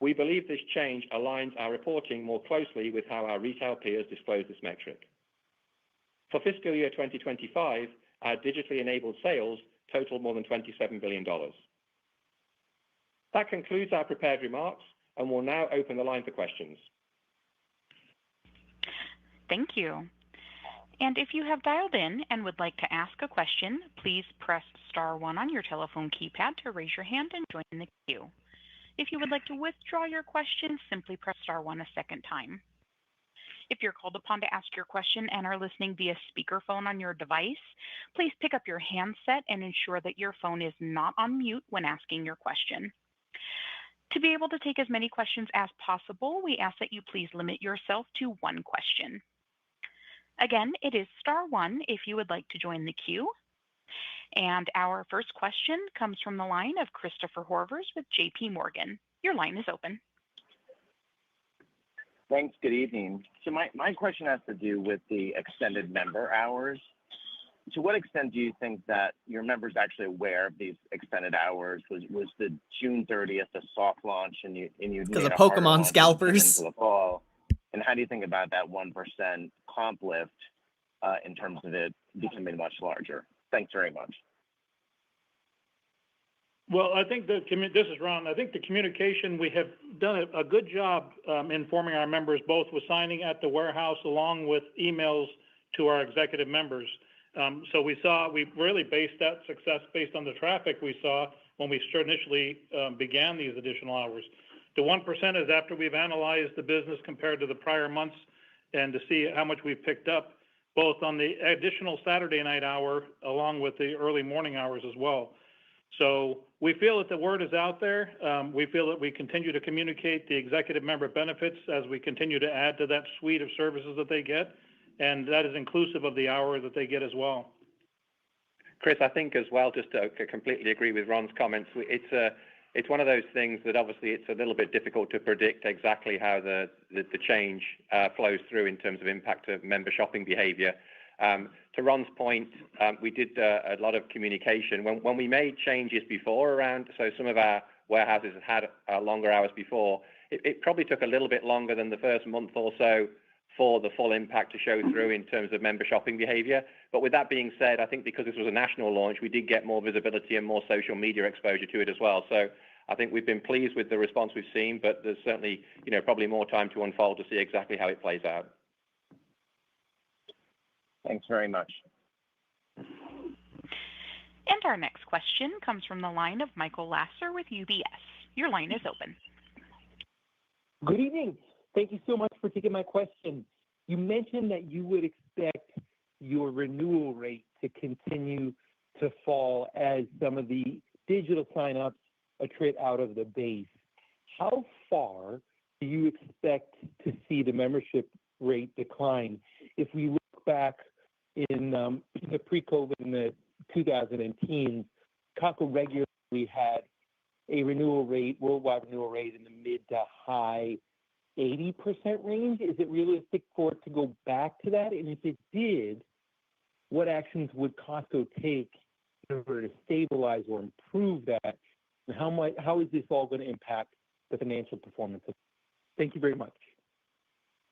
We believe this change aligns our reporting more closely with how our retail peers disclose this metric. For fiscal year 2025, our digitally enabled sales totaled more than $27 billion. That concludes our prepared remarks, and we'll now open the line for questions. Thank you. And if you have dialed in and would like to ask a question, please press star 1 on your telephone keypad to raise your hand and join the queue. If you would like to withdraw your question, simply press star 1 a second time. If you're called upon to ask your question and are listening via speakerphone on your device, please pick up your handset and ensure that your phone is not on mute when asking your question. To be able to take as many questions as possible, we ask that you please limit yourself to 1 question. Again, it is star 1 if you would like to join the queue. And our first question comes from the line of Christopher Horvers with JP Morgan. Your line is open. Thanks. Good evening. So my question has to do with the extended member hours. To what extent do you think that your members actually aware of these extended hours? Was the June 30th a soft launch and you because of Pokemon scalpers into the fall? And how do you think about that 1% comp lift in terms of it becoming much larger? Thanks very much. Well, I think this is Ron. I think the communication, we have done a good job informing our members, both with signing at the warehouse along with emails to our executive members. So we really based that success based on the traffic we saw when we initially began these additional hours. The 1% is after we've analyzed the business compared to the prior months and to see how much we've picked up, both on the additional Saturday night hour along with the early morning hours as well. So we feel that the word is out there. We feel that we continue to communicate the executive member benefits as we continue to add to that suite of services that they get, and that is inclusive of the hour that they get as well. Chris, I think as well, just to completely agree with Ron's comments, it's one of those things that obviously it's a little bit difficult to predict exactly how the change flows through in terms of impact of member shopping behavior. To Ron's point, we did a lot of communication. When we made changes before around, so some of our warehouses had longer hours before, it probably took a little bit longer than the first month or so for the full impact to show through in terms of member shopping behavior. But with that being said, I think because this was a national launch, we did get more visibility and more social media exposure to it as well. So I think we've been pleased with the response we've seen, but there's certainly, probably more time to unfold to see exactly how it plays out. Thanks very much. And our next question comes from the line of Michael Lasser with UBS. Your line is open. Good evening. Thank you so much for taking my question. You mentioned that you would expect your renewal rate to continue to fall as some of the digital signups attrit out of the base. How far do you expect to see the membership rate decline? If we look back in the pre-COVID in the 2010s, Costco regularly had a worldwide renewal rate in the mid to high 80% range. Is it realistic for it to go back to that? And if it did, what actions would Costco take in order to stabilize or improve that? And how is this all going to impact the financial performance? Thank you very much.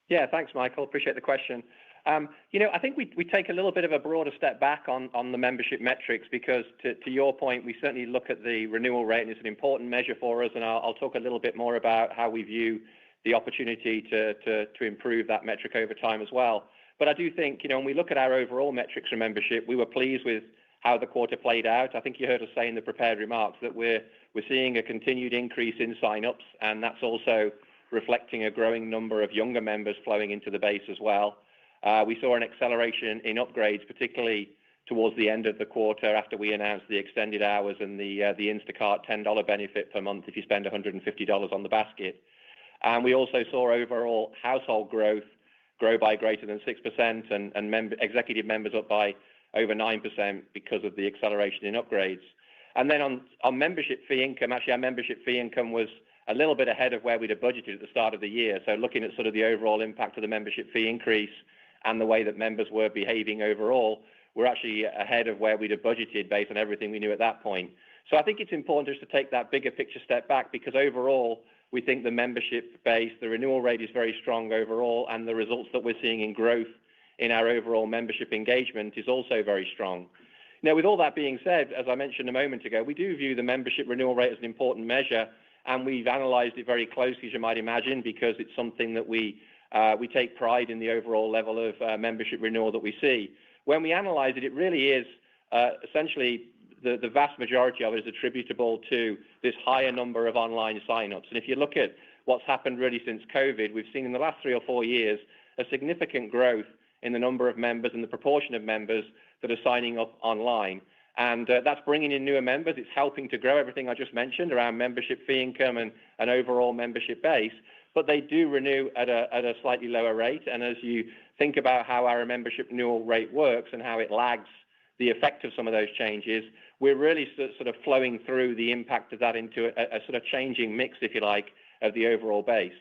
Yeah, thanks, Michael. Appreciate the question. I think we take a little bit of a broader step back on the membership metrics because, to your point, we certainly look at the renewal rate, and it's an important measure for us. And I'll talk a little bit more about how we view the opportunity to improve that metric over time as well. But I do think, when we look at our overall metrics for membership, we were pleased with how the quarter played out. I think you heard us say in the prepared remarks that we're seeing a continued increase in signups, and that's also reflecting a growing number of younger members flowing into the base as well. We saw an acceleration in upgrades, particularly towards the end of the quarter after we announced the extended hours and the Instacart $10 benefit per month if you spend $150 on the basket. And we also saw overall household growth grow by greater than 6% and executive members up by over 9% because of the acceleration in upgrades. And then on membership fee income, actually our membership fee income was a little bit ahead of where we'd have budgeted at the start of the year. So looking at sort of the overall impact of the membership fee increase and the way that members were behaving overall, we're actually ahead of where we'd have budgeted based on everything we knew at that point. So I think it's important just to take that bigger picture step back because overall, we think the membership base, the renewal rate is very strong overall, and the results that we're seeing in growth in our overall membership engagement is also very strong. Now, with all that being said, as I mentioned a moment ago, we do view the membership renewal rate as an important measure, and we've analyzed it very closely, as you might imagine, because it's something that we take pride in the overall level of membership renewal that we see. When we analyze it, it really is essentially the vast majority of it is attributable to this higher number of online signups. And if you look at what's happened really since COVID, we've seen in the last 3 or 4 years a significant growth in the number of members and the proportion of members that are signing up online. And that's bringing in newer members. It's helping to grow everything I just mentioned around membership fee income and an overall membership base. But they do renew at a slightly lower rate. And as you think about how our membership renewal rate works and how it lags the effect of some of those changes, we're really sort of flowing through the impact of that into a sort of changing mix, if you like, of the overall base.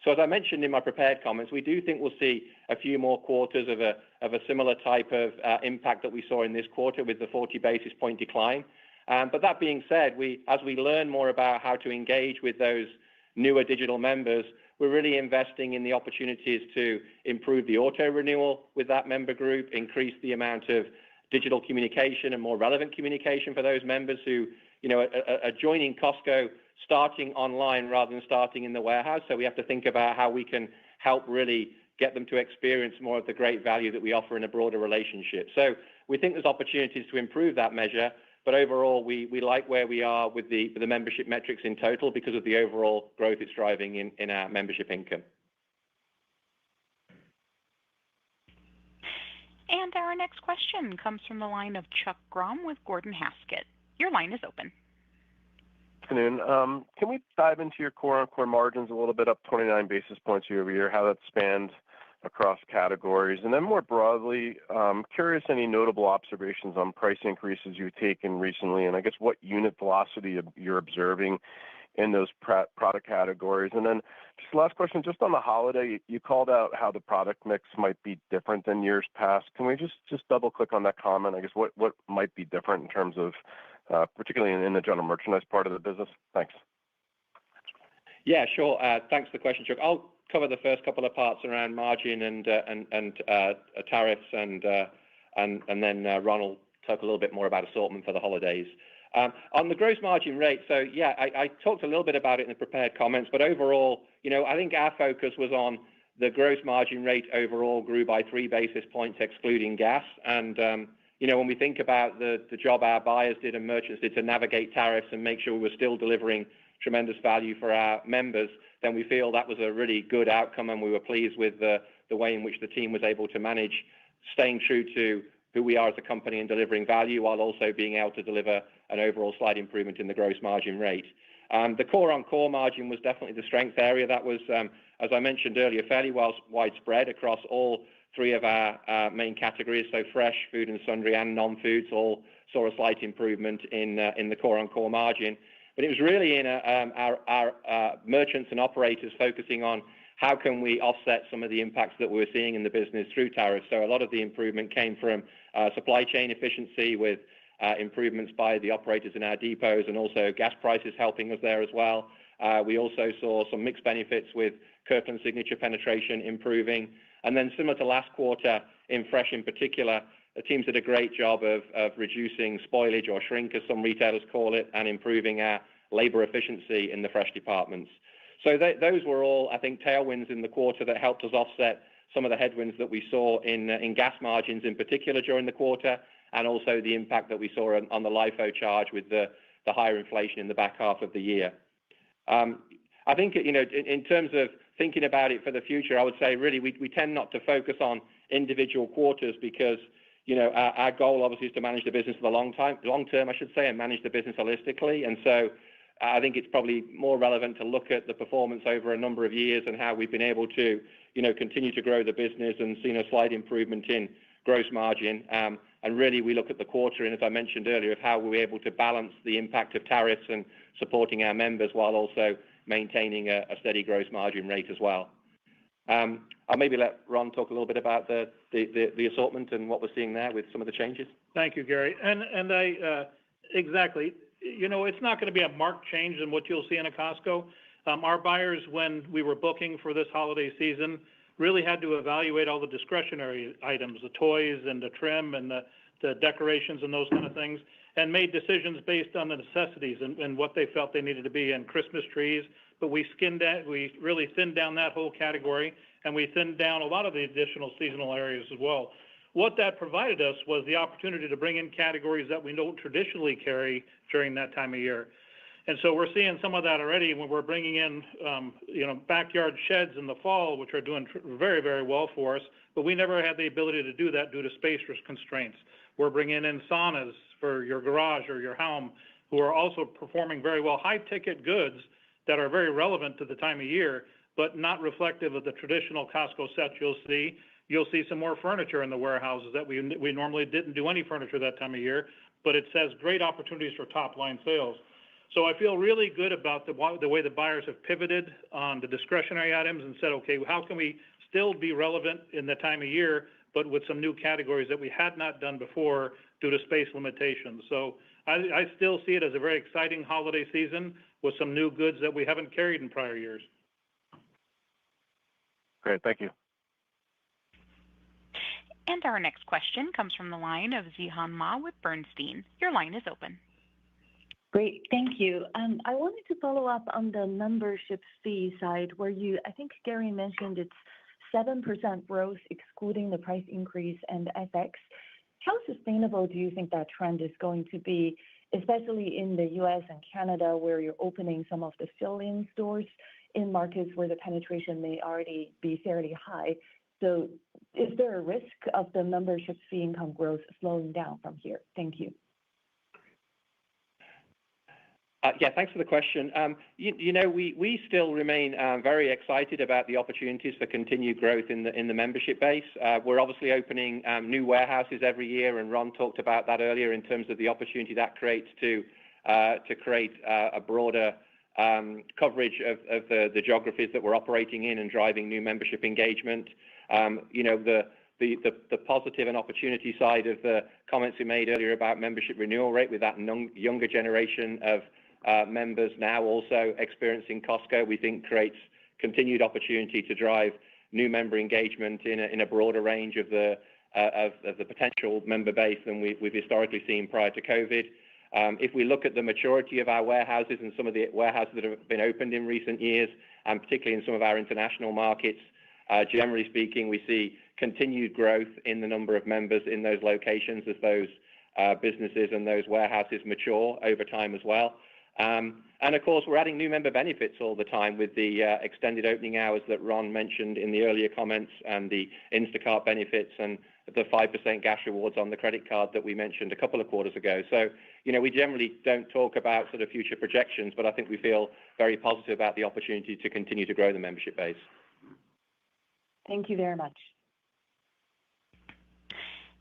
So as I mentioned in my prepared comments, we do think we'll see a few more quarters of a similar type of impact that we saw in this quarter with the 40 basis point decline. But that being said, as we learn more about how to engage with those newer digital members, we're really investing in the opportunities to improve the auto renewal with that member group, increase the amount of digital communication and more relevant communication for those members who joining Costco starting online rather than starting in the warehouse. So we have to think about how we can help really get them to experience more of the great value that we offer in a broader relationship. So we think there's opportunities to improve that measure, but overall we like where we are with the membership metrics in total because of the overall growth it's driving in our membership income. And our next question comes from the line of Chuck Grom with Gordon Haskett. Your line is open. Afternoon. Can we dive into your core-on-core margins a little bit, up 29 basis points year over year, how that spanned across categories? And then more broadly, curious any notable observations on price increases you've taken recently, and I guess what unit velocity you're observing in those product categories. And then just last question, just on the holiday, you called out how the product mix might be different than years past. Can we just double click on that comment? I guess what might be different in terms of particularly in the general merchandise part of the business? Thanks. Yeah, sure. Thanks for the question, Chuck. I'll cover the first couple of parts around margin and tariffs, and then Ron will talk a little bit more about assortment for the holidays. On the gross margin rate, so yeah, I talked a little bit about it in the prepared comments, but overall, I think our focus was on the gross margin rate overall grew by 3 basis points excluding gas. And when we think about the job our buyers did and merchants did to navigate tariffs and make sure we were still delivering tremendous value for our members, then we feel that was a really good outcome, and we were pleased with the way in which the team was able to manage staying true to who we are as a company and delivering value while also being able to deliver an overall slight improvement in the gross margin rate. The core-on-core margin was definitely the strength area. That was, as I mentioned earlier, fairly well widespread across all three of our main categories. So fresh, food and sundry, and non-foods all saw a slight improvement in the core-on-core margin. But it was really in our merchants and operators focusing on how can we offset some of the impacts that we were seeing in the business through tariffs. So a lot of the improvement came from supply chain efficiency with improvements by the operators in our depots, and also gas prices helping us there as well. We also saw some mixed benefits with Kirkland Signature penetration improving. And then similar to last quarter, in fresh in particular, the teams did a great job of reducing spoilage or shrink, as some retailers call it, and improving our labor efficiency in the fresh departments. So those were all, I think, tailwinds in the quarter that helped us offset some of the headwinds that we saw in gas margins in particular during the quarter, and also the impact that we saw on the LIFO charge with the higher inflation in the back half of the year. I think, in terms of thinking about it for the future, I would say really we tend not to focus on individual quarters because, our goal obviously is to manage the business for the long term, I should say, and manage the business holistically. And so I think it's probably more relevant to look at the performance over a number of years and how we've been able to, continue to grow the business and seen a slight improvement in gross margin. And really we look at the quarter, and as I mentioned earlier, of how we're able to balance the impact of tariffs and supporting our members while also maintaining a steady gross margin rate as well. I'll maybe let Ron talk a little bit about the assortment and what we're seeing there with some of the changes. Thank you, Gary. And I exactly, it's not going to be a marked change in what you'll see in a Costco. Our buyers, when we were booking for this holiday season, really had to evaluate all the discretionary items, the toys and the trim and the decorations and those kind of things, and made decisions based on the necessities and what they felt they needed to be in Christmas trees. But we really thinned down that whole category, and we thinned down a lot of the additional seasonal areas as well. What that provided us was the opportunity to bring in categories that we don't traditionally carry during that time of year. And so we're seeing some of that already when we're bringing in, backyard sheds in the fall, which are doing very, very well for us. But we never had the ability to do that due to space constraints. We're bringing in saunas for your garage or your home, who are also performing very well. High-ticket goods that are very relevant to the time of year, but not reflective of the traditional Costco sets you'll see. You'll see some more furniture in the warehouses that we normally didn't do any furniture that time of year, but it says great opportunities for top-line sales. So I feel really good about the way the buyers have pivoted on the discretionary items and said, okay, how can we still be relevant in the time of year, but with some new categories that we had not done before due to space limitations. So I still see it as a very exciting holiday season with some new goods that we haven't carried in prior years. Great, thank you. And our next question comes from the line of Zihan Ma with Bernstein. Your line is open. Great, thank you. I wanted to follow up on the membership fee side, where I think Gary mentioned it's 7% growth, excluding the price increase and FX. How sustainable do you think that trend is going to be, especially in the US and Canada, where you're opening some of the fill-in stores in markets where the penetration may already be fairly high? So is there a risk of the membership fee income growth slowing down from here? Thank you. Yeah, thanks for the question. We still remain very excited about the opportunities for continued growth in the membership base. We're obviously opening new warehouses every year, and Ron talked about that earlier in terms of the opportunity that creates to create a broader coverage of the geographies that we're operating in and driving new membership engagement. The positive and opportunity side of the comments we made earlier about membership renewal rate with that younger generation of members now also experiencing Costco, we think creates continued opportunity to drive new member engagement in a broader range of the potential member base than we've historically seen prior to COVID. If we look at the maturity of our warehouses and some of the warehouses that have been opened in recent years, and particularly in some of our international markets, generally speaking, we see continued growth in the number of members in those locations as those businesses and those warehouses mature over time as well. And of course, we're adding new member benefits all the time with the extended opening hours that Ron mentioned in the earlier comments, and the Instacart benefits and the 5% gas rewards on the credit card that we mentioned a couple of quarters ago. So, we generally don't talk about sort of future projections, but I think we feel very positive about the opportunity to continue to grow the membership base. Thank you very much.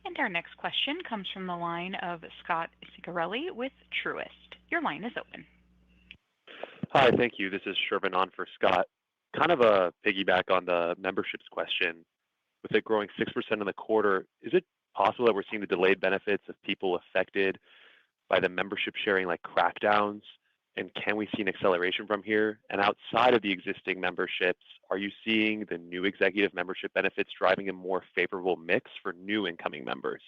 And our next question comes from the line of Scott Ciccarelli with Truist. Your line is open. Hi, thank you. This is Sherman on for Scott. Kind of a piggyback on the memberships question. With it growing 6% in the quarter, is it possible that we're seeing the delayed benefits of people affected by the membership sharing like crackdowns? And can we see an acceleration from here? And outside of the existing memberships, are you seeing the new executive membership benefits driving a more favorable mix for new incoming members?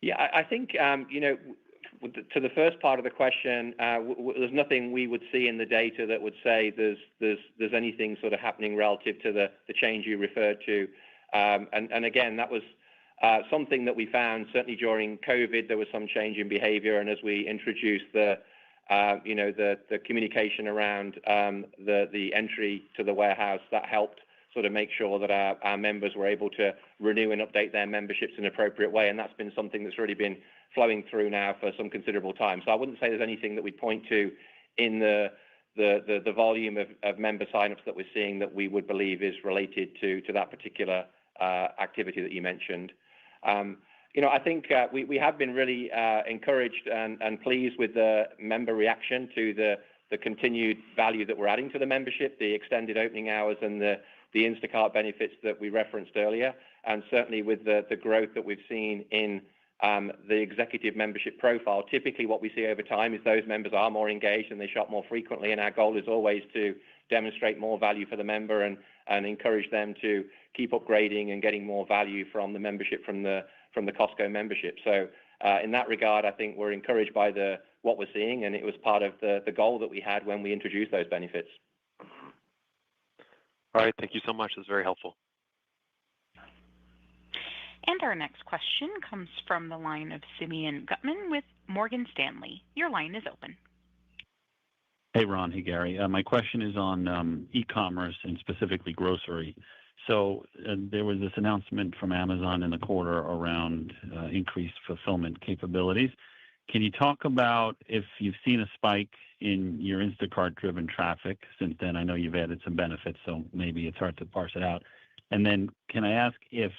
Yeah, I think, to the first part of the question, there's nothing we would see in the data that would say there's anything sort of happening relative to the change you referred to. And again, that was something that we found certainly during COVID. There was some change in behavior, and as we introduced the communication around the entry to the warehouse, that helped sort of make sure that our members were able to renew and update their memberships in an appropriate way, and that's been something that's really been flowing through now for some considerable time. So I wouldn't say there's anything that we point to in the volume of member signups that we're seeing that we would believe is related to that particular activity that you mentioned. I think we have been really encouraged and pleased with the member reaction to the continued value that we're adding to the membership, the extended opening hours and the Instacart benefits that we referenced earlier, and certainly with the growth that we've seen in the executive membership profile. Typically what we see over time is those members are more engaged and they shop more frequently, and our goal is always to demonstrate more value for the member and encourage them to keep upgrading and getting more value from the membership from the Costco membership. So in that regard, I think we're encouraged by what we're seeing, and it was part of the goal that we had when we introduced those benefits. All right, thank you so much. That's very helpful. And our next question comes from the line of Simeon Gutman with Morgan Stanley. Your line is open. Hey, Ron. Hey, Gary. My question is on e-commerce and specifically grocery. So there was this announcement from Amazon in the quarter around increased fulfillment capabilities. Can you talk about if you've seen a spike in your Instacart-driven traffic since then? I know you've added some benefits, so maybe it's hard to parse it out. And then can I ask if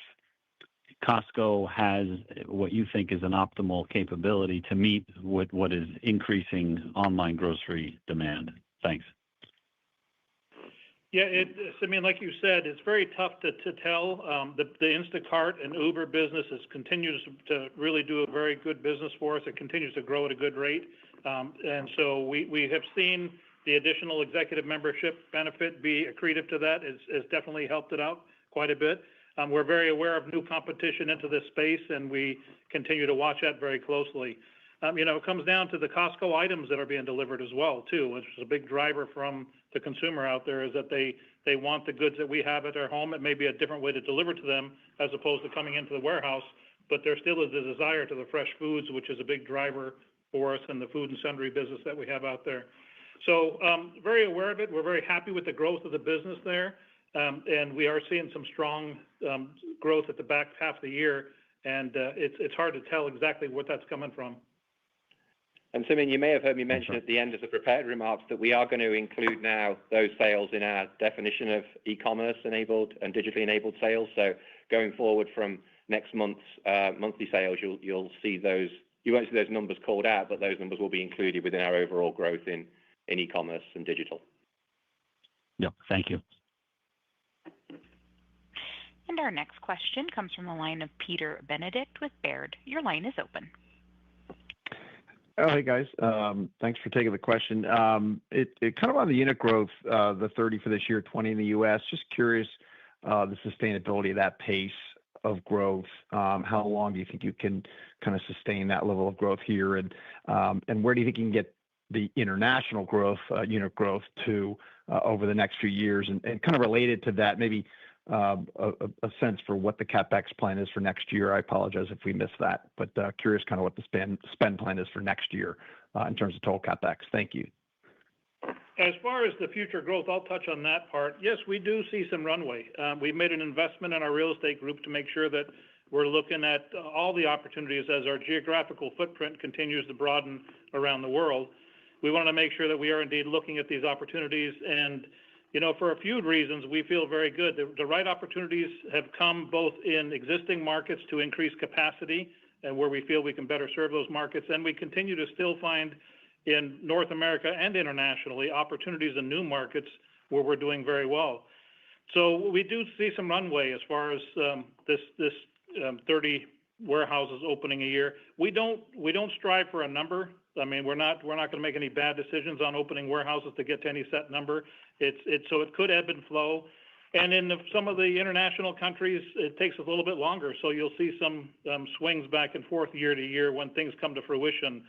Costco has what you think is an optimal capability to meet what is increasing online grocery demand? Thanks. Yeah, I mean, like you said, it's very tough to tell. The Instacart and Uber business continues to really do a very good business for us. It continues to grow at a good rate. And so we have seen the additional executive membership benefit be accretive to that. It's definitely helped it out quite a bit. We're very aware of new competition into this space, and we continue to watch that very closely. It comes down to the Costco items that are being delivered as well, too, which is a big driver from the consumer out there, is that they want the goods that we have at their home. It may be a different way to deliver to them as opposed to coming into the warehouse, but there still is a desire to the fresh foods, which is a big driver for us in the food and sundry business that we have out there. So very aware of it. We're very happy with the growth of the business there. And we are seeing some strong growth at the back half of the year. And it's hard to tell exactly what that's coming from. And Simeon, you may have heard me mention at the end of the prepared remarks that we are going to include now those sales in our definition of e-commerce enabled and digitally enabled sales. So going forward from next month's monthly sales, you'll see those. You won't see those numbers called out, but those numbers will be included within our overall growth in e-commerce and digital. Yep. Thank you. And our next question comes from the line of Peter Benedict with Baird. Your line is open. Oh, hey guys. Thanks for taking the question. It kind of on the unit growth, the 30 for this year, 20 in the U.S. Just curious, the sustainability of that pace of growth. How long do you think you can kind of sustain that level of growth here, and where do you think you can get the international growth, unit growth to over the next few years? And kind of related to that, maybe a sense for what the CapEx plan is for next year. I apologize if we missed that, but curious kind of what the spend plan is for next year in terms of total CapEx. Thank you. As far as the future growth, I'll touch on that part. Yes, we do see some runway. We've made an investment in our real estate group to make sure that we're looking at all the opportunities as our geographical footprint continues to broaden around the world. We want to make sure that we are indeed looking at these opportunities, and for a few reasons, we feel very good. The right opportunities have come both in existing markets to increase capacity and where we feel we can better serve those markets. And we continue to still find in North America and internationally opportunities in new markets where we're doing very well. So we do see some runway as far as this 30 warehouses opening a year. We don't strive for a number. I mean, we're not going to make any bad decisions on opening warehouses to get to any set number. So it could ebb and flow. And in some of the international countries, it takes a little bit longer. So you'll see some swings back and forth year to year when things come to fruition.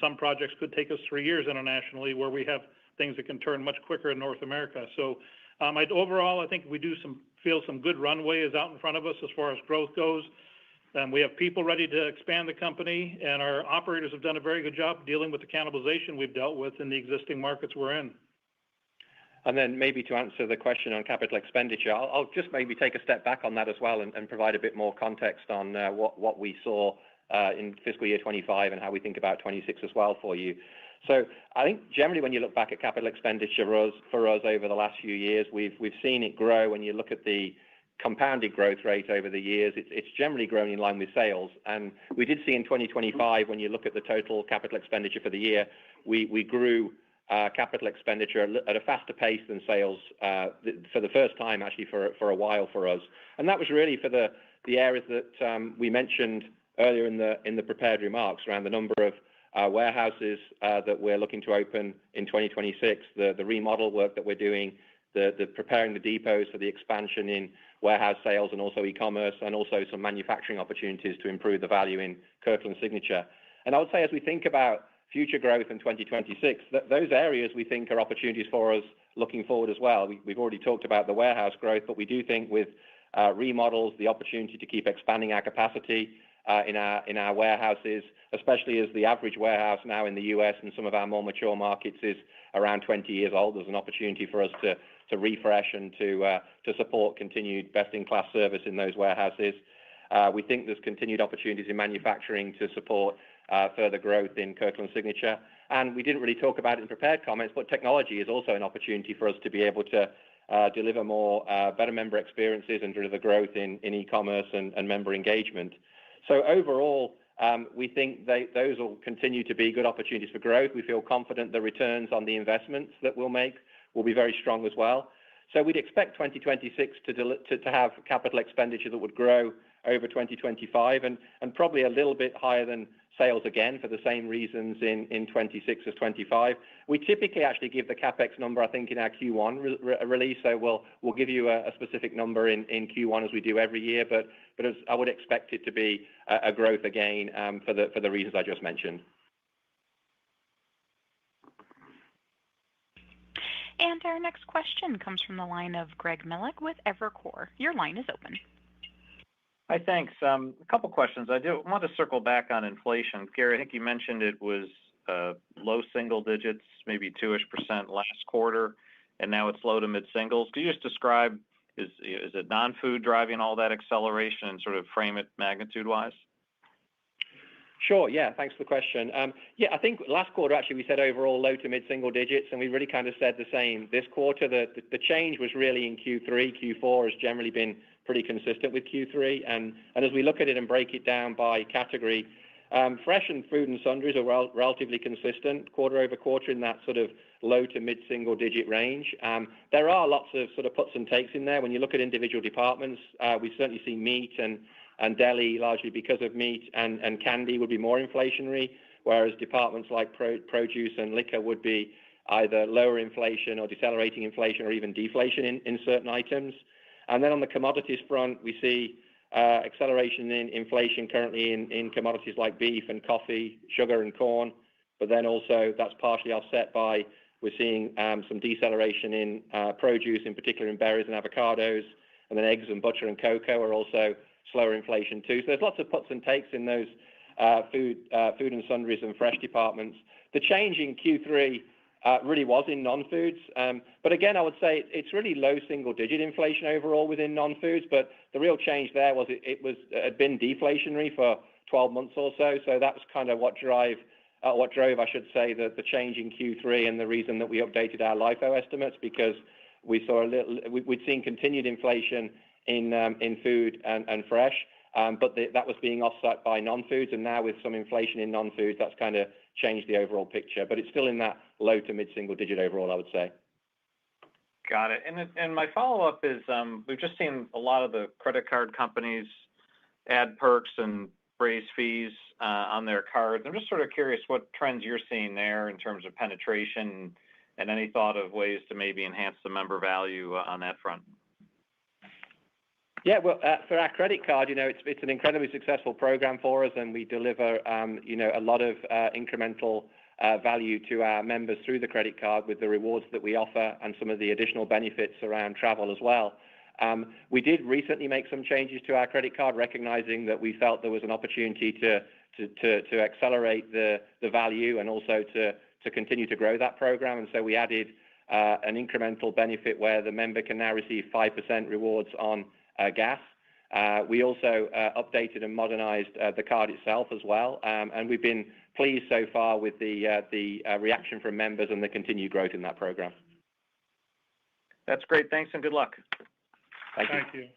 Some projects could take us 3 years internationally, where we have things that can turn much quicker in North America. So overall, I think we do feel some good runway is out in front of us as far as growth goes. We have people ready to expand the company, and our operators have done a very good job dealing with the cannibalization we've dealt with in the existing markets we're in. And then maybe to answer the question on capital expenditure, I'll just maybe take a step back on that as well and provide a bit more context on what we saw in fiscal year 25 and how we think about 26 as well for you. So I think generally when you look back at capital expenditure for us over the last few years, we've seen it grow. When you look at the compounded growth rate over the years, it's generally grown in line with sales. And we did see in 2025, when you look at the total capital expenditure for the year, we grew capital expenditure at a faster pace than sales for the first time, actually, for a while for us. And that was really for the areas that we mentioned earlier in the prepared remarks around the number of warehouses that we're looking to open in 2026, the remodel work that we're doing, the preparing the depots for the expansion in warehouse sales and also e-commerce, and also some manufacturing opportunities to improve the value in Kirkland Signature. And I would say as we think about future growth in 2026, those areas we think are opportunities for us looking forward as well. We've already talked about the warehouse growth, but we do think with remodels, the opportunity to keep expanding our capacity in our warehouses, especially as the average warehouse now in the US and some of our more mature markets is around 20 years old. There's an opportunity for us to refresh and to support continued best-in-class service in those warehouses. We think there's continued opportunities in manufacturing to support further growth in Kirkland Signature. And we didn't really talk about it in prepared comments, but technology is also an opportunity for us to be able to deliver more better member experiences and deliver growth in e-commerce and member engagement. So overall, we think those will continue to be good opportunities for growth. We feel confident the returns on the investments that we'll make will be very strong as well. So we'd expect 2026 to have capital expenditure that would grow over 2025 and probably a little bit higher than sales again for the same reasons in 26 as 25. We typically actually give the CapEx number, I think, in our Q1 release. So we'll give you a specific number in Q1 as we do every year. But as I would expect it to be a growth again for the reasons I just mentioned. And our next question comes from the line of Greg Melich with Evercore. Your line is open. Hi, thanks. A couple questions. I do want to circle back on inflation. Gary, I think you mentioned it was low single digits, maybe 2-ish% last quarter, and now it's low to mid singles. Could you just describe, is it non-food driving all that acceleration and sort of frame it magnitude-wise? Sure. Yeah. Thanks for the question. Yeah, I think last quarter, actually, we said overall low to mid-single digits, and we really kind of said the same this quarter. The change was really in Q3. Q4 has generally been pretty consistent with Q3. And as we look at it and break it down by category, fresh and food and sundries are relatively consistent quarter over quarter in that sort of low to mid-single digit range. There are lots of sort of puts and takes in there. When you look at individual departments, we certainly see meat and deli largely because of meat and candy would be more inflationary, whereas departments like produce and liquor would be either lower inflation or decelerating inflation or even deflation in certain items. And then on the commodities front, we see acceleration in inflation currently in commodities like beef and coffee, sugar and corn. But then also that's partially offset by we're seeing some deceleration in produce, in particular in berries and avocados, and then eggs and butter and cocoa are also slower inflation too. So there's lots of puts and takes in those food and sundries and fresh departments. The change in Q3 really was in non-foods. But again, I would say it's really low single-digit inflation overall within non-foods. But the real change there was it had been deflationary for 12 months or so. So that's kind of what drove, I should say, the change in Q3 and the reason that we updated our LIFO estimates, because we saw we'd seen continued inflation in food and fresh, but that was being offset by non-foods, and now with some inflation in non-foods, that's kind of changed the overall picture. But it's still in that low to mid-single digit overall, I would say. Got it. And my follow-up is we've just seen a lot of the credit card companies add perks and raise fees on their cards. I'm just sort of curious what trends you're seeing there in terms of penetration and any thought of ways to maybe enhance the member value on that front. Yeah, well, for our credit card, it's an incredibly successful program for us, and we deliver, a lot of incremental value to our members through the credit card with the rewards that we offer and some of the additional benefits around travel as well. We did recently make some changes to our credit card, recognizing that we felt there was an opportunity to accelerate the value and also to continue to grow that program. And so we added an incremental benefit where the member can now receive 5% rewards on gas. We also updated and modernized the card itself as well, and we've been pleased so far with the reaction from members and the continued growth in that program. That's great. Thanks and good luck. Thank you. Thank you.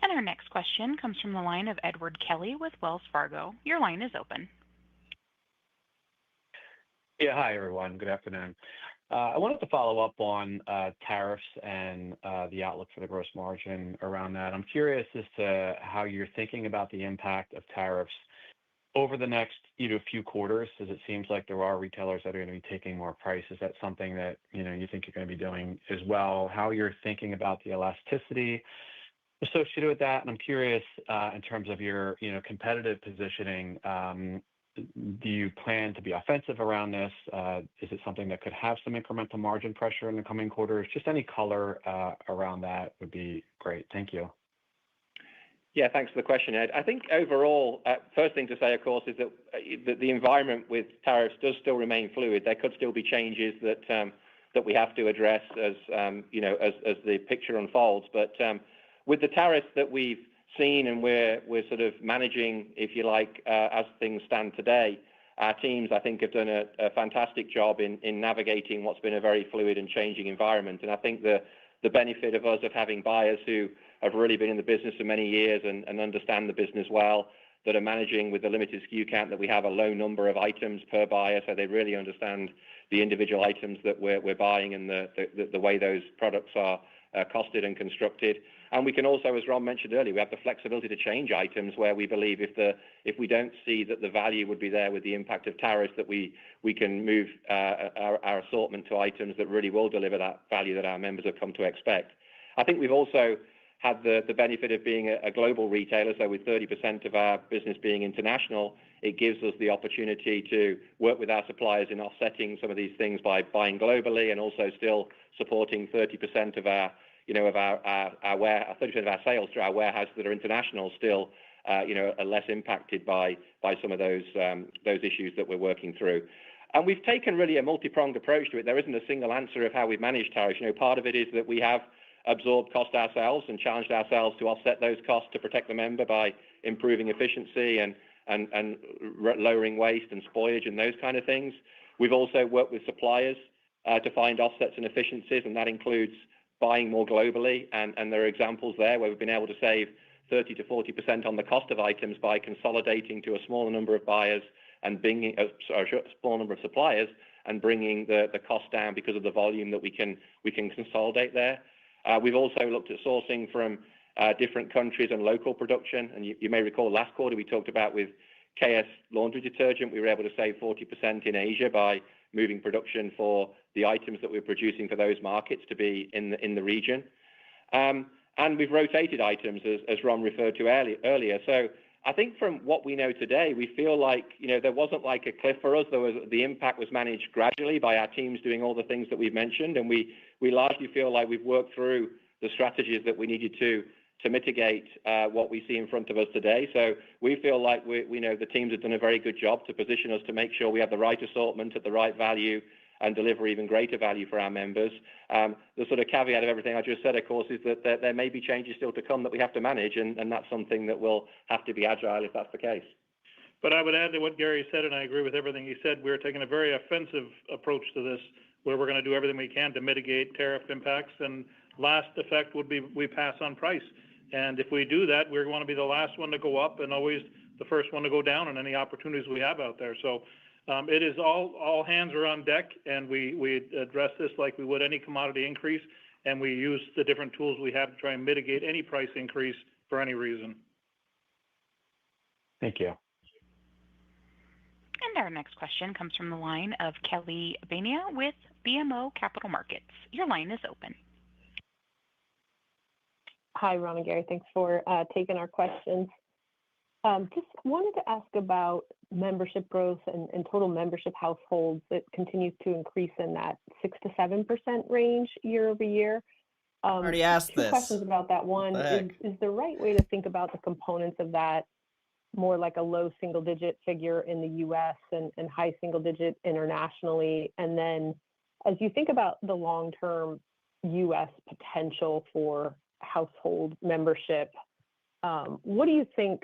And our next question comes from the line of Edward Kelly with Wells Fargo. Your line is open. Yeah, hi everyone. Good afternoon. I wanted to follow up on tariffs and the outlook for the gross margin around that. I'm curious as to how you're thinking about the impact of tariffs over the next few quarters, as it seems like there are retailers that are going to be taking more price. Is that something that you think you're going to be doing as well? How you're thinking about the elasticity associated with that? And I'm curious in terms of your competitive positioning. Do you plan to be offensive around this? Is it something that could have some incremental margin pressure in the coming quarters? Just any color around that would be great. Thank you. Yeah, thanks for the question, Ed. I think overall, first thing to say, of course, is that the environment with tariffs does still remain fluid. There could still be changes that we have to address as the picture unfolds. But with the tariffs that we've seen and we're sort of managing, if you like, as things stand today, our teams, I think, have done a fantastic job in navigating what's been a very fluid and changing environment. And I think the benefit of us of having buyers who have really been in the business for many years and understand the business well, that are managing with the limited SKU count that we have a low number of items per buyer, so they really understand the individual items that we're buying and the way those products are costed and constructed. And we can also, as Ron mentioned earlier, we have the flexibility to change items where we believe if we don't see that the value would be there with the impact of tariffs, that we can move our assortment to items that really will deliver that value that our members have come to expect. I think we've also had the benefit of being a global retailer. So with 30% of our business being international, it gives us the opportunity to work with our suppliers in offsetting some of these things by buying globally and also still supporting 30% of our 30% of our sales through our warehouse that are international still, are less impacted by some of those issues that we're working through. And we've taken really a multi-pronged approach to it. There isn't a single answer of how we've managed tariffs. Part of it is that we have absorbed cost ourselves and challenged ourselves to offset those costs to protect the member by improving efficiency and lowering waste and spoilage and those kind of things. We've also worked with suppliers to find offsets and efficiencies, and that includes buying more globally. And there are examples there where we've been able to save 30 to 40% on the cost of items by consolidating to a smaller number of buyers and bringing a small number of suppliers and bringing the cost down because of the volume that we can consolidate there. We've also looked at sourcing from different countries and local production. And you may recall last quarter we talked about with KS laundry detergent, we were able to save 40% in Asia by moving production for the items that we're producing for those markets to be in the region. And we've rotated items, as Ron referred to earlier. So I think from what we know today, we feel like, there wasn't like a cliff for us. The impact was managed gradually by our teams doing all the things that we've mentioned. And we largely feel like we've worked through the strategies that we needed to mitigate what we see in front of us today. So we feel like we know the teams have done a very good job to position us to make sure we have the right assortment at the right value and deliver even greater value for our members. The sort of caveat of everything I just said, of course, is that there may be changes still to come that we have to manage, and that's something that will have to be agile if that's the case. But I would add to what Gary said, and I agree with everything he said. We're taking a very offensive approach to this, where we're going to do everything we can to mitigate tariff impacts. And last effect would be we pass on price. And if we do that, we're going to be the last one to go up and always the first one to go down on any opportunities we have out there. So it is all hands are on deck, and we address this like we would any commodity increase, and we use the different tools we have to try and mitigate any price increase for any reason. Thank you. And our next question comes from the line of Kelly Bania with BMO Capital Markets. Your line is open. Hi, Ron and Gary. Thanks for taking our questions. Just wanted to ask about membership growth and total membership households that continues to increase in that 6 to 7% range year over year. Already asked two this. questions about that. One, is the right way to think about the components of that more like a low single digit figure in the US and high single digit internationally? And then as you think about the long-term US potential for household membership, what do you think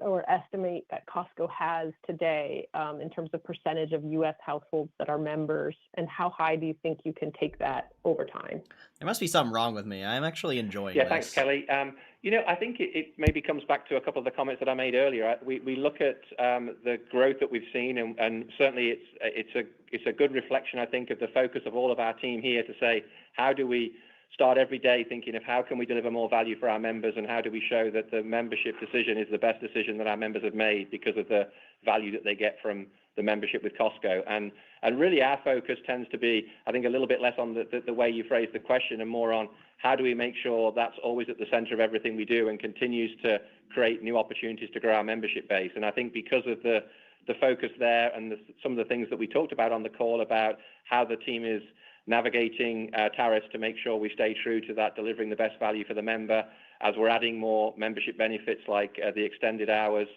or estimate that Costco has today in terms of percentage of U.S. households that are members, and how high do you think you can take that over time? There must be something wrong with me. I'm actually enjoying this. Thanks, Kelly. I think it maybe comes back to a couple of the comments that I made earlier. We look at the growth that we've seen, and certainly it's a good reflection, I think, of the focus of all of our team here to say, how do we start every day thinking of how can we deliver more value for our members, and how do we show that the membership decision is the best decision that our members have made because of the value that they get from the membership with Costco. And really our focus tends to be, I think, a little bit less on the way you phrase the question and more on how do we make sure that's always at the center of everything we do and continues to create new opportunities to grow our membership base. And I think because of the focus there and some of the things that we talked about on the call about how the team is navigating tariffs to make sure we stay true to that, delivering the best value for the member, as we're adding more membership benefits like the extended hours,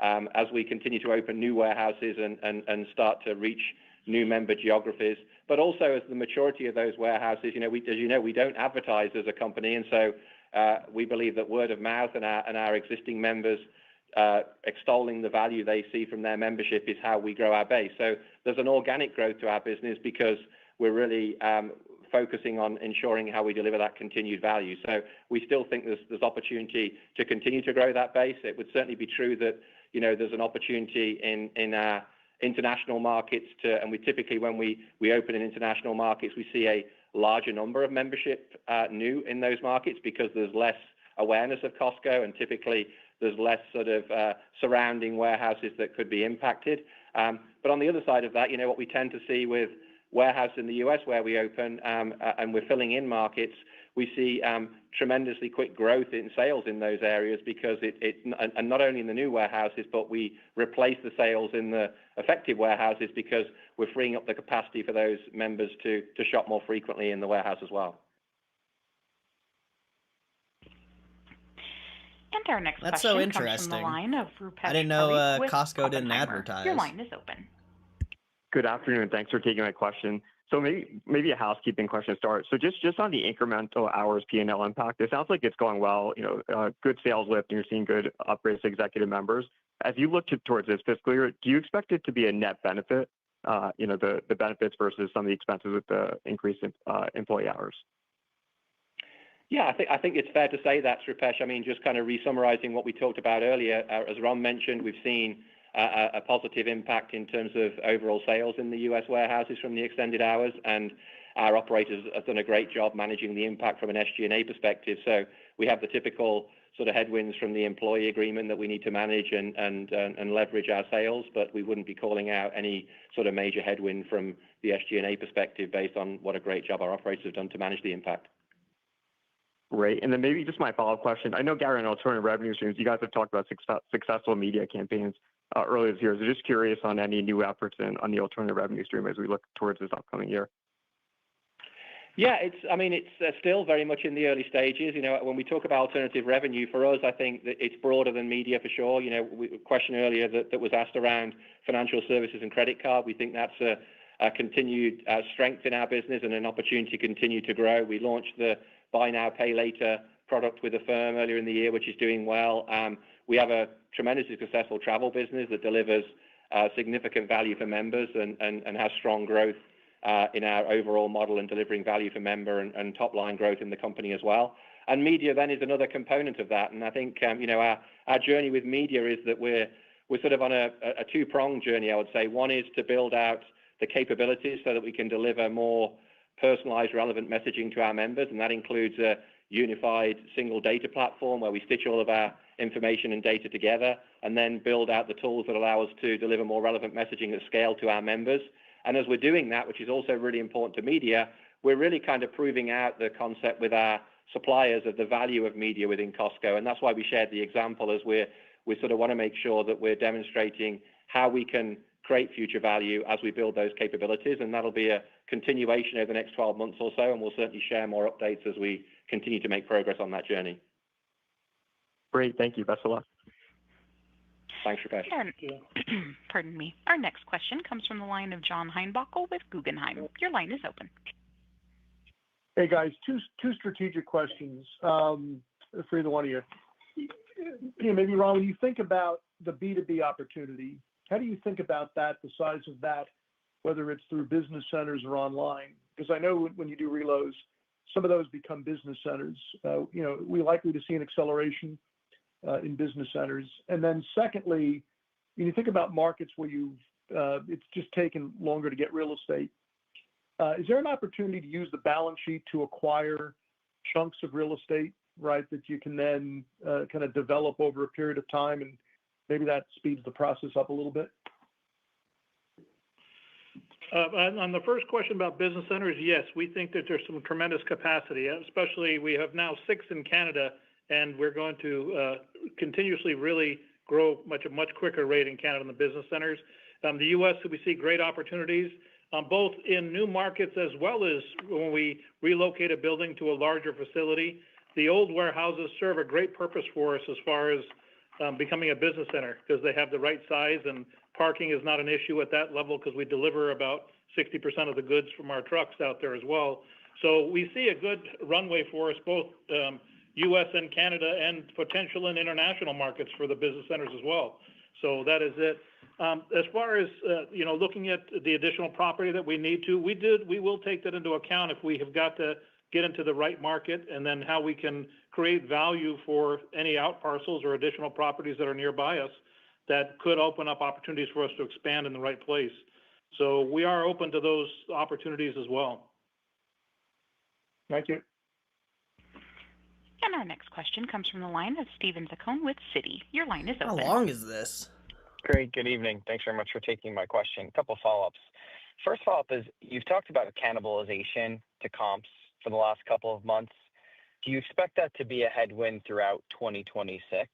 as we continue to open new warehouses and start to reach new member geographies, but also as the maturity of those warehouses, we don't advertise as a company, and so we believe that word of mouth and our existing members extolling the value they see from their membership is how we grow our base. So there's an organic growth to our business because we're really focusing on ensuring how we deliver that continued value. So we still think there's opportunity to continue to grow that base. It would certainly be true that there's an opportunity in our international markets and we typically, when we open in international markets, we see a larger number of membership new in those markets because there's less awareness of Costco, and typically there's less sort of surrounding warehouses that could be impacted. But on the other side of that, what we tend to see with warehouse in the US where we open and we're filling in markets, we see tremendously quick growth in sales in those areas because and not only in the new warehouses, but we replace the sales in the effective warehouses because we're freeing up the capacity for those members to shop more frequently in the warehouse as well. And our next That's question so comes from the interesting. line of Rupesh I didn't know Parikh with Costco didn't Oppenheimer. advertise. Your line is open. Good afternoon. Thanks for taking my question. So maybe a housekeeping question to start. So just on the incremental hours P&L impact, it sounds like it's going well. Good sales lift, and you're seeing good upgrades to executive members. As you look towards this fiscal year, do you expect it to be a net benefit? The benefits versus some of the expenses with the increase in employee hours. Yeah, I think it's fair to say that, Rupesh. I mean, just kind of re-summarizing what we talked about earlier, as Ron mentioned, we've seen a positive impact in terms of overall sales in the US warehouses from the extended hours, and our operators have done a great job managing the impact from an SG&A perspective. So we have the typical sort of headwinds from the employee agreement that we need to manage and leverage our sales, but we wouldn't be calling out any sort of major headwind from the SG&A perspective based on what a great job our operators have done to manage the impact. Great. And then maybe just my follow-up question. I know, Gary, on alternative revenue streams, you guys have talked about successful media campaigns earlier this year. So just curious on any new efforts on the alternative revenue stream as we look towards this upcoming year. Yeah, it's still very much in the early stages. When we talk about alternative revenue, for us, I think that it's broader than media for sure. A question earlier that was asked around financial services and credit card. We think that's a continued strength in our business and an opportunity to continue to grow. We launched the Buy Now, Pay Later product with a firm earlier in the year, which is doing well. We have a tremendously successful travel business that delivers significant value for members and has strong growth in our overall model and delivering value for member and top line growth in the company as well. And media then is another component of that. And I think our journey with media is that we're sort of on a two-pronged journey, I would say. One is to build out the capabilities so that we can deliver more personalized, relevant messaging to our members, and that includes a unified single data platform where we stitch all of our information and data together and then build out the tools that allow us to deliver more relevant messaging at scale to our members. And as we're doing that, which is also really important to media, we're really kind of proving out the concept with our suppliers of the value of media within Costco. And that's why we shared the example, as we sort of want to make sure that we're demonstrating how we can create future value as we build those capabilities. And that'll be a continuation over the next 12 months or so. And we'll certainly share more updates as we continue to make progress on that journey. Great. Thank you. Best of luck. Thanks, Rupesh. Pardon me. Our next question comes from the line of John Heinbockel with Guggenheim. Your line is open. Hey, guys. Two strategic questions for either one of you. Maybe, Ron, when you think about the B2B opportunity, how do you think about that, the size of that, whether it's through business centers or online? Because I know when you do reloads, some of those become business centers. We're likely to see an acceleration in business centers. And then secondly, when you think about markets where it's just taken longer to get real estate, is there an opportunity to use the balance sheet to acquire chunks of real estate, right, that you can then kind of develop over a period of time, and maybe that speeds the process up a little bit? On the first question about business centers, yes, we think that there's some tremendous capacity, especially we have now 6 in Canada, and we're going to continuously really grow a much quicker rate in Canada in the business centers. The U.S., we see great opportunities, both in new markets as well as when we relocate a building to a larger facility. The old warehouses serve a great purpose for us as far as becoming a business center, because they have the right size, and parking is not an issue at that level because we deliver about 60% of the goods from our trucks out there as well. So we see a good runway for us, both U.S. and Canada, and potential in international markets for the business centers as well. So that is it. As far as looking at the additional property that we need to, we will take that into account if we have got to get into the right market, and then how we can create value for any out parcels or additional properties that are nearby us that could open up opportunities for us to expand in the right place. So we are open to those opportunities as well. Thank you. And our next question comes from the line of Steven Zaccone with Citi. Your line is How open. long is this? Great. Good evening. Thanks very much for taking my question. A couple of follow-ups. First follow-up is you've talked about cannibalization to comps for the last couple of months. Do you expect that to be a headwind throughout 2026?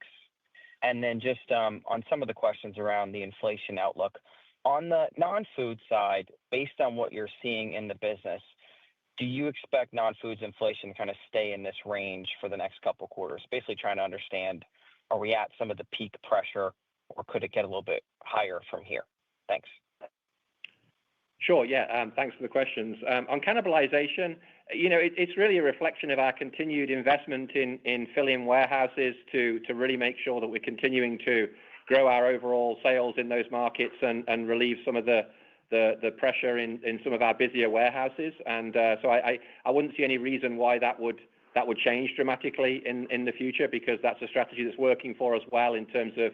And then just on some of the questions around the inflation outlook, on the non-food side, based on what you're seeing in the business, do you expect non-foods inflation to kind of stay in this range for the next couple of quarters? Basically trying to understand, are we at some of the peak pressure or could it get a little bit higher from here? Thanks. Sure. Yeah. Thanks for the questions. On cannibalization, it's really a reflection of our continued investment in filling warehouses to really make sure that we're continuing to grow our overall sales in those markets and relieve some of the pressure in some of our busier warehouses. And so I wouldn't see any reason why that would change dramatically in the future, because that's a strategy that's working for us well in terms of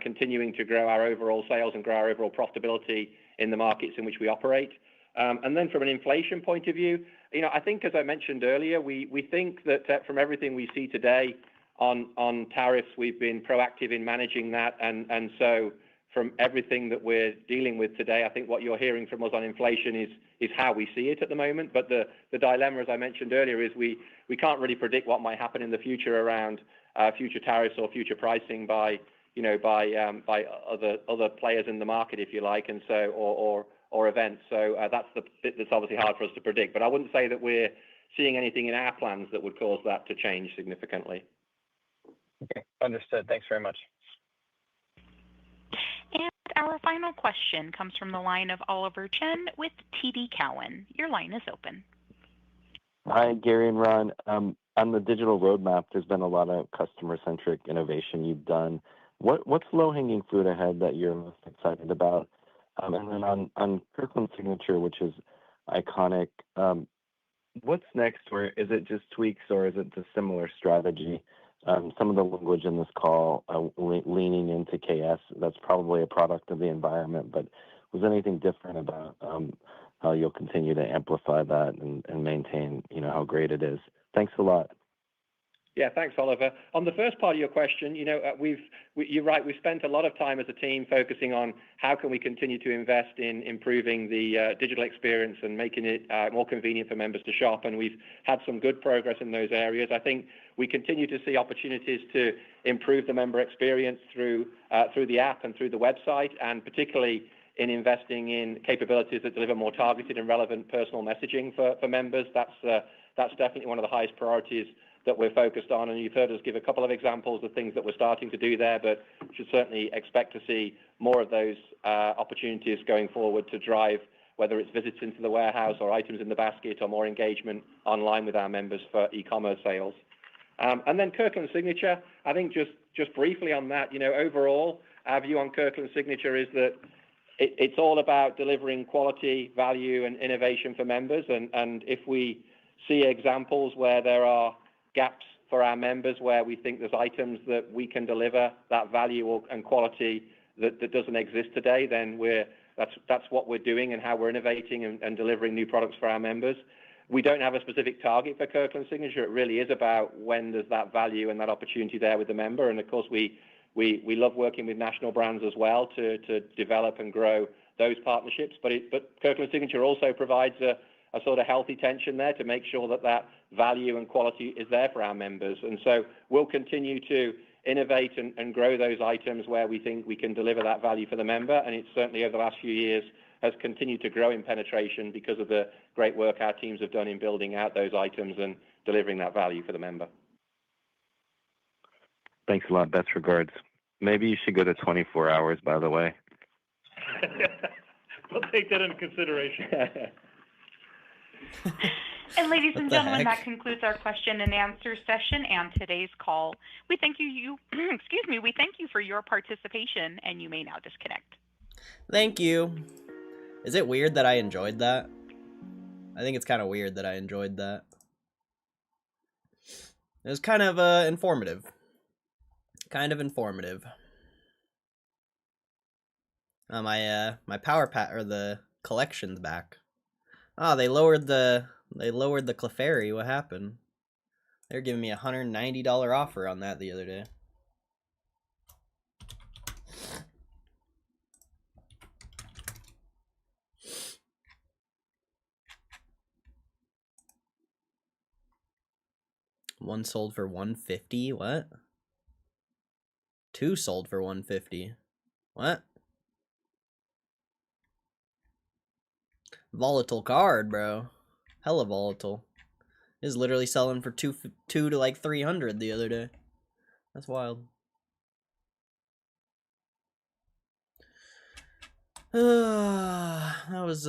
continuing to grow our overall sales and grow our overall profitability in the markets in which we operate. And then from an inflation point of view, I think, as I mentioned earlier, we think that from everything we see today on tariffs, we've been proactive in managing that. And so from everything that we're dealing with today, I think what you're hearing from us on inflation is how we see it at the moment. But the dilemma, as I mentioned earlier, is we can't really predict what might happen in the future around future tariffs or future pricing by other players in the market, if you like, and so or events. So that's the bit that's obviously hard for us to predict. But I wouldn't say that we're seeing anything in our plans that would cause that to change significantly. Okay, understood. Thanks very much. And our final question comes from the line of Oliver Chen with TD Cowen. Your line is open. Hi, Gary and Ron. On the digital roadmap, there's been a lot of customer-centric innovation you've done. What's low-hanging fruit ahead that you're most excited about? And then on Kirkland Signature, which is iconic, what's next? Or is it just tweaks, or is it a similar strategy? Some of the language in this call leaning into KS, that's probably a product of the environment, but was there anything different about how you'll continue to amplify that and maintain, how great it is? Thanks a lot. Yeah, thanks, Oliver. On the first part of your question, you're right. We've spent a lot of time as a team focusing on how can we continue to invest in improving the digital experience and making it more convenient for members to shop. And we've had some good progress in those areas. I think we continue to see opportunities to improve the member experience through the app and through the website, and particularly in investing in capabilities that deliver more targeted and relevant personal messaging for members. That's definitely one of the highest priorities that we're focused on. And you've heard us give a couple of examples of things that we're starting to do there, but should certainly expect to see more of those opportunities going forward to drive, whether it's visits into the warehouse or items in the basket or more engagement online with our members for e-commerce sales. And then Kirkland Signature, I think just briefly on that, overall, our view on Kirkland Signature is that it's all about delivering quality, value, and innovation for members. And if we see examples where there are gaps for our members, where we think there's items that we can deliver that value and quality that doesn't exist today, then that's what we're doing and how we're innovating and delivering new products for our members. We don't have a specific target for Kirkland Signature. It really is about when there's that value and that opportunity there with the member. And of course, we love working with national brands as well to develop and grow those partnerships. But Kirkland Signature also provides a sort of healthy tension there to make sure that value and quality is there for our members. And so we'll continue to innovate and grow those items where we think we can deliver that value for the member. And it's certainly over the last few years has continued to grow in penetration because of the great work our teams have done in building out those items and delivering that value for the member. Thanks a lot. Best regards. Maybe you should go to 24 hours, by the way. We'll take that into consideration. And ladies and gentlemen, that concludes our question and answer session and today's call. We thank you, we thank you for your participation, and you may now disconnect. Thank you. Is it weird that I enjoyed that? I think it's kind of weird that I enjoyed that. It was kind of informative. My power pat or the collection's back. Oh, they lowered the Clefairy. What happened? They're giving me a $190 offer on that the other day. One sold for $150. What? Two sold for $150. What? Volatile card, bro. Hella volatile. It was literally selling for two to like 300 the other day. That's wild. That was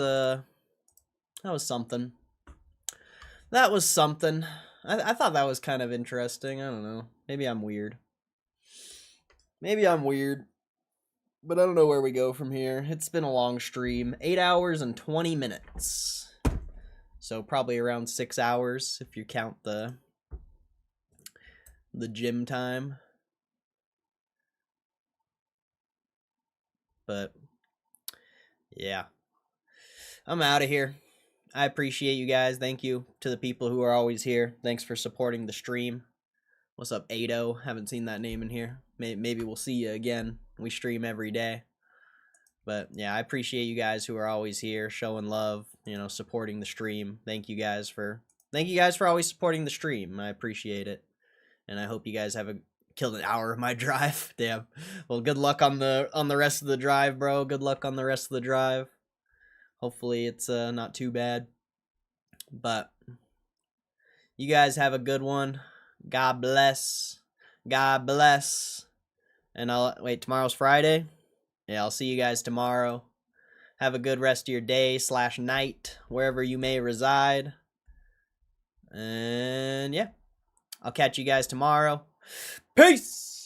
something. That was something. I thought that was kind of interesting. I don't know. Maybe I'm weird. Maybe I'm weird. But I don't know where we go from here. It's been a long stream. 8 hours and 20 minutes. So probably around 6 hours if you count the gym time. But yeah. I'm out of here. I appreciate you guys. Thank you to the people who are always here. Thanks for supporting the stream. What's up, Ado? Haven't seen that name in here. Maybe we'll see you again. We stream every day. But yeah, I appreciate you guys who are always here, showing love, you know, supporting the stream. Thank you guys for always supporting the stream. I appreciate it. And I hope you guys have killed an hour of my drive. Damn. Well, good luck on the rest of the drive, bro. Good luck on the rest of the drive. Hopefully it's not too bad. But you guys have a good one. God bless. God bless. And tomorrow's Friday. Yeah, I'll see you guys tomorrow. Have a good rest of your day / night, wherever you may reside. And yeah, I'll catch you guys tomorrow. Peace!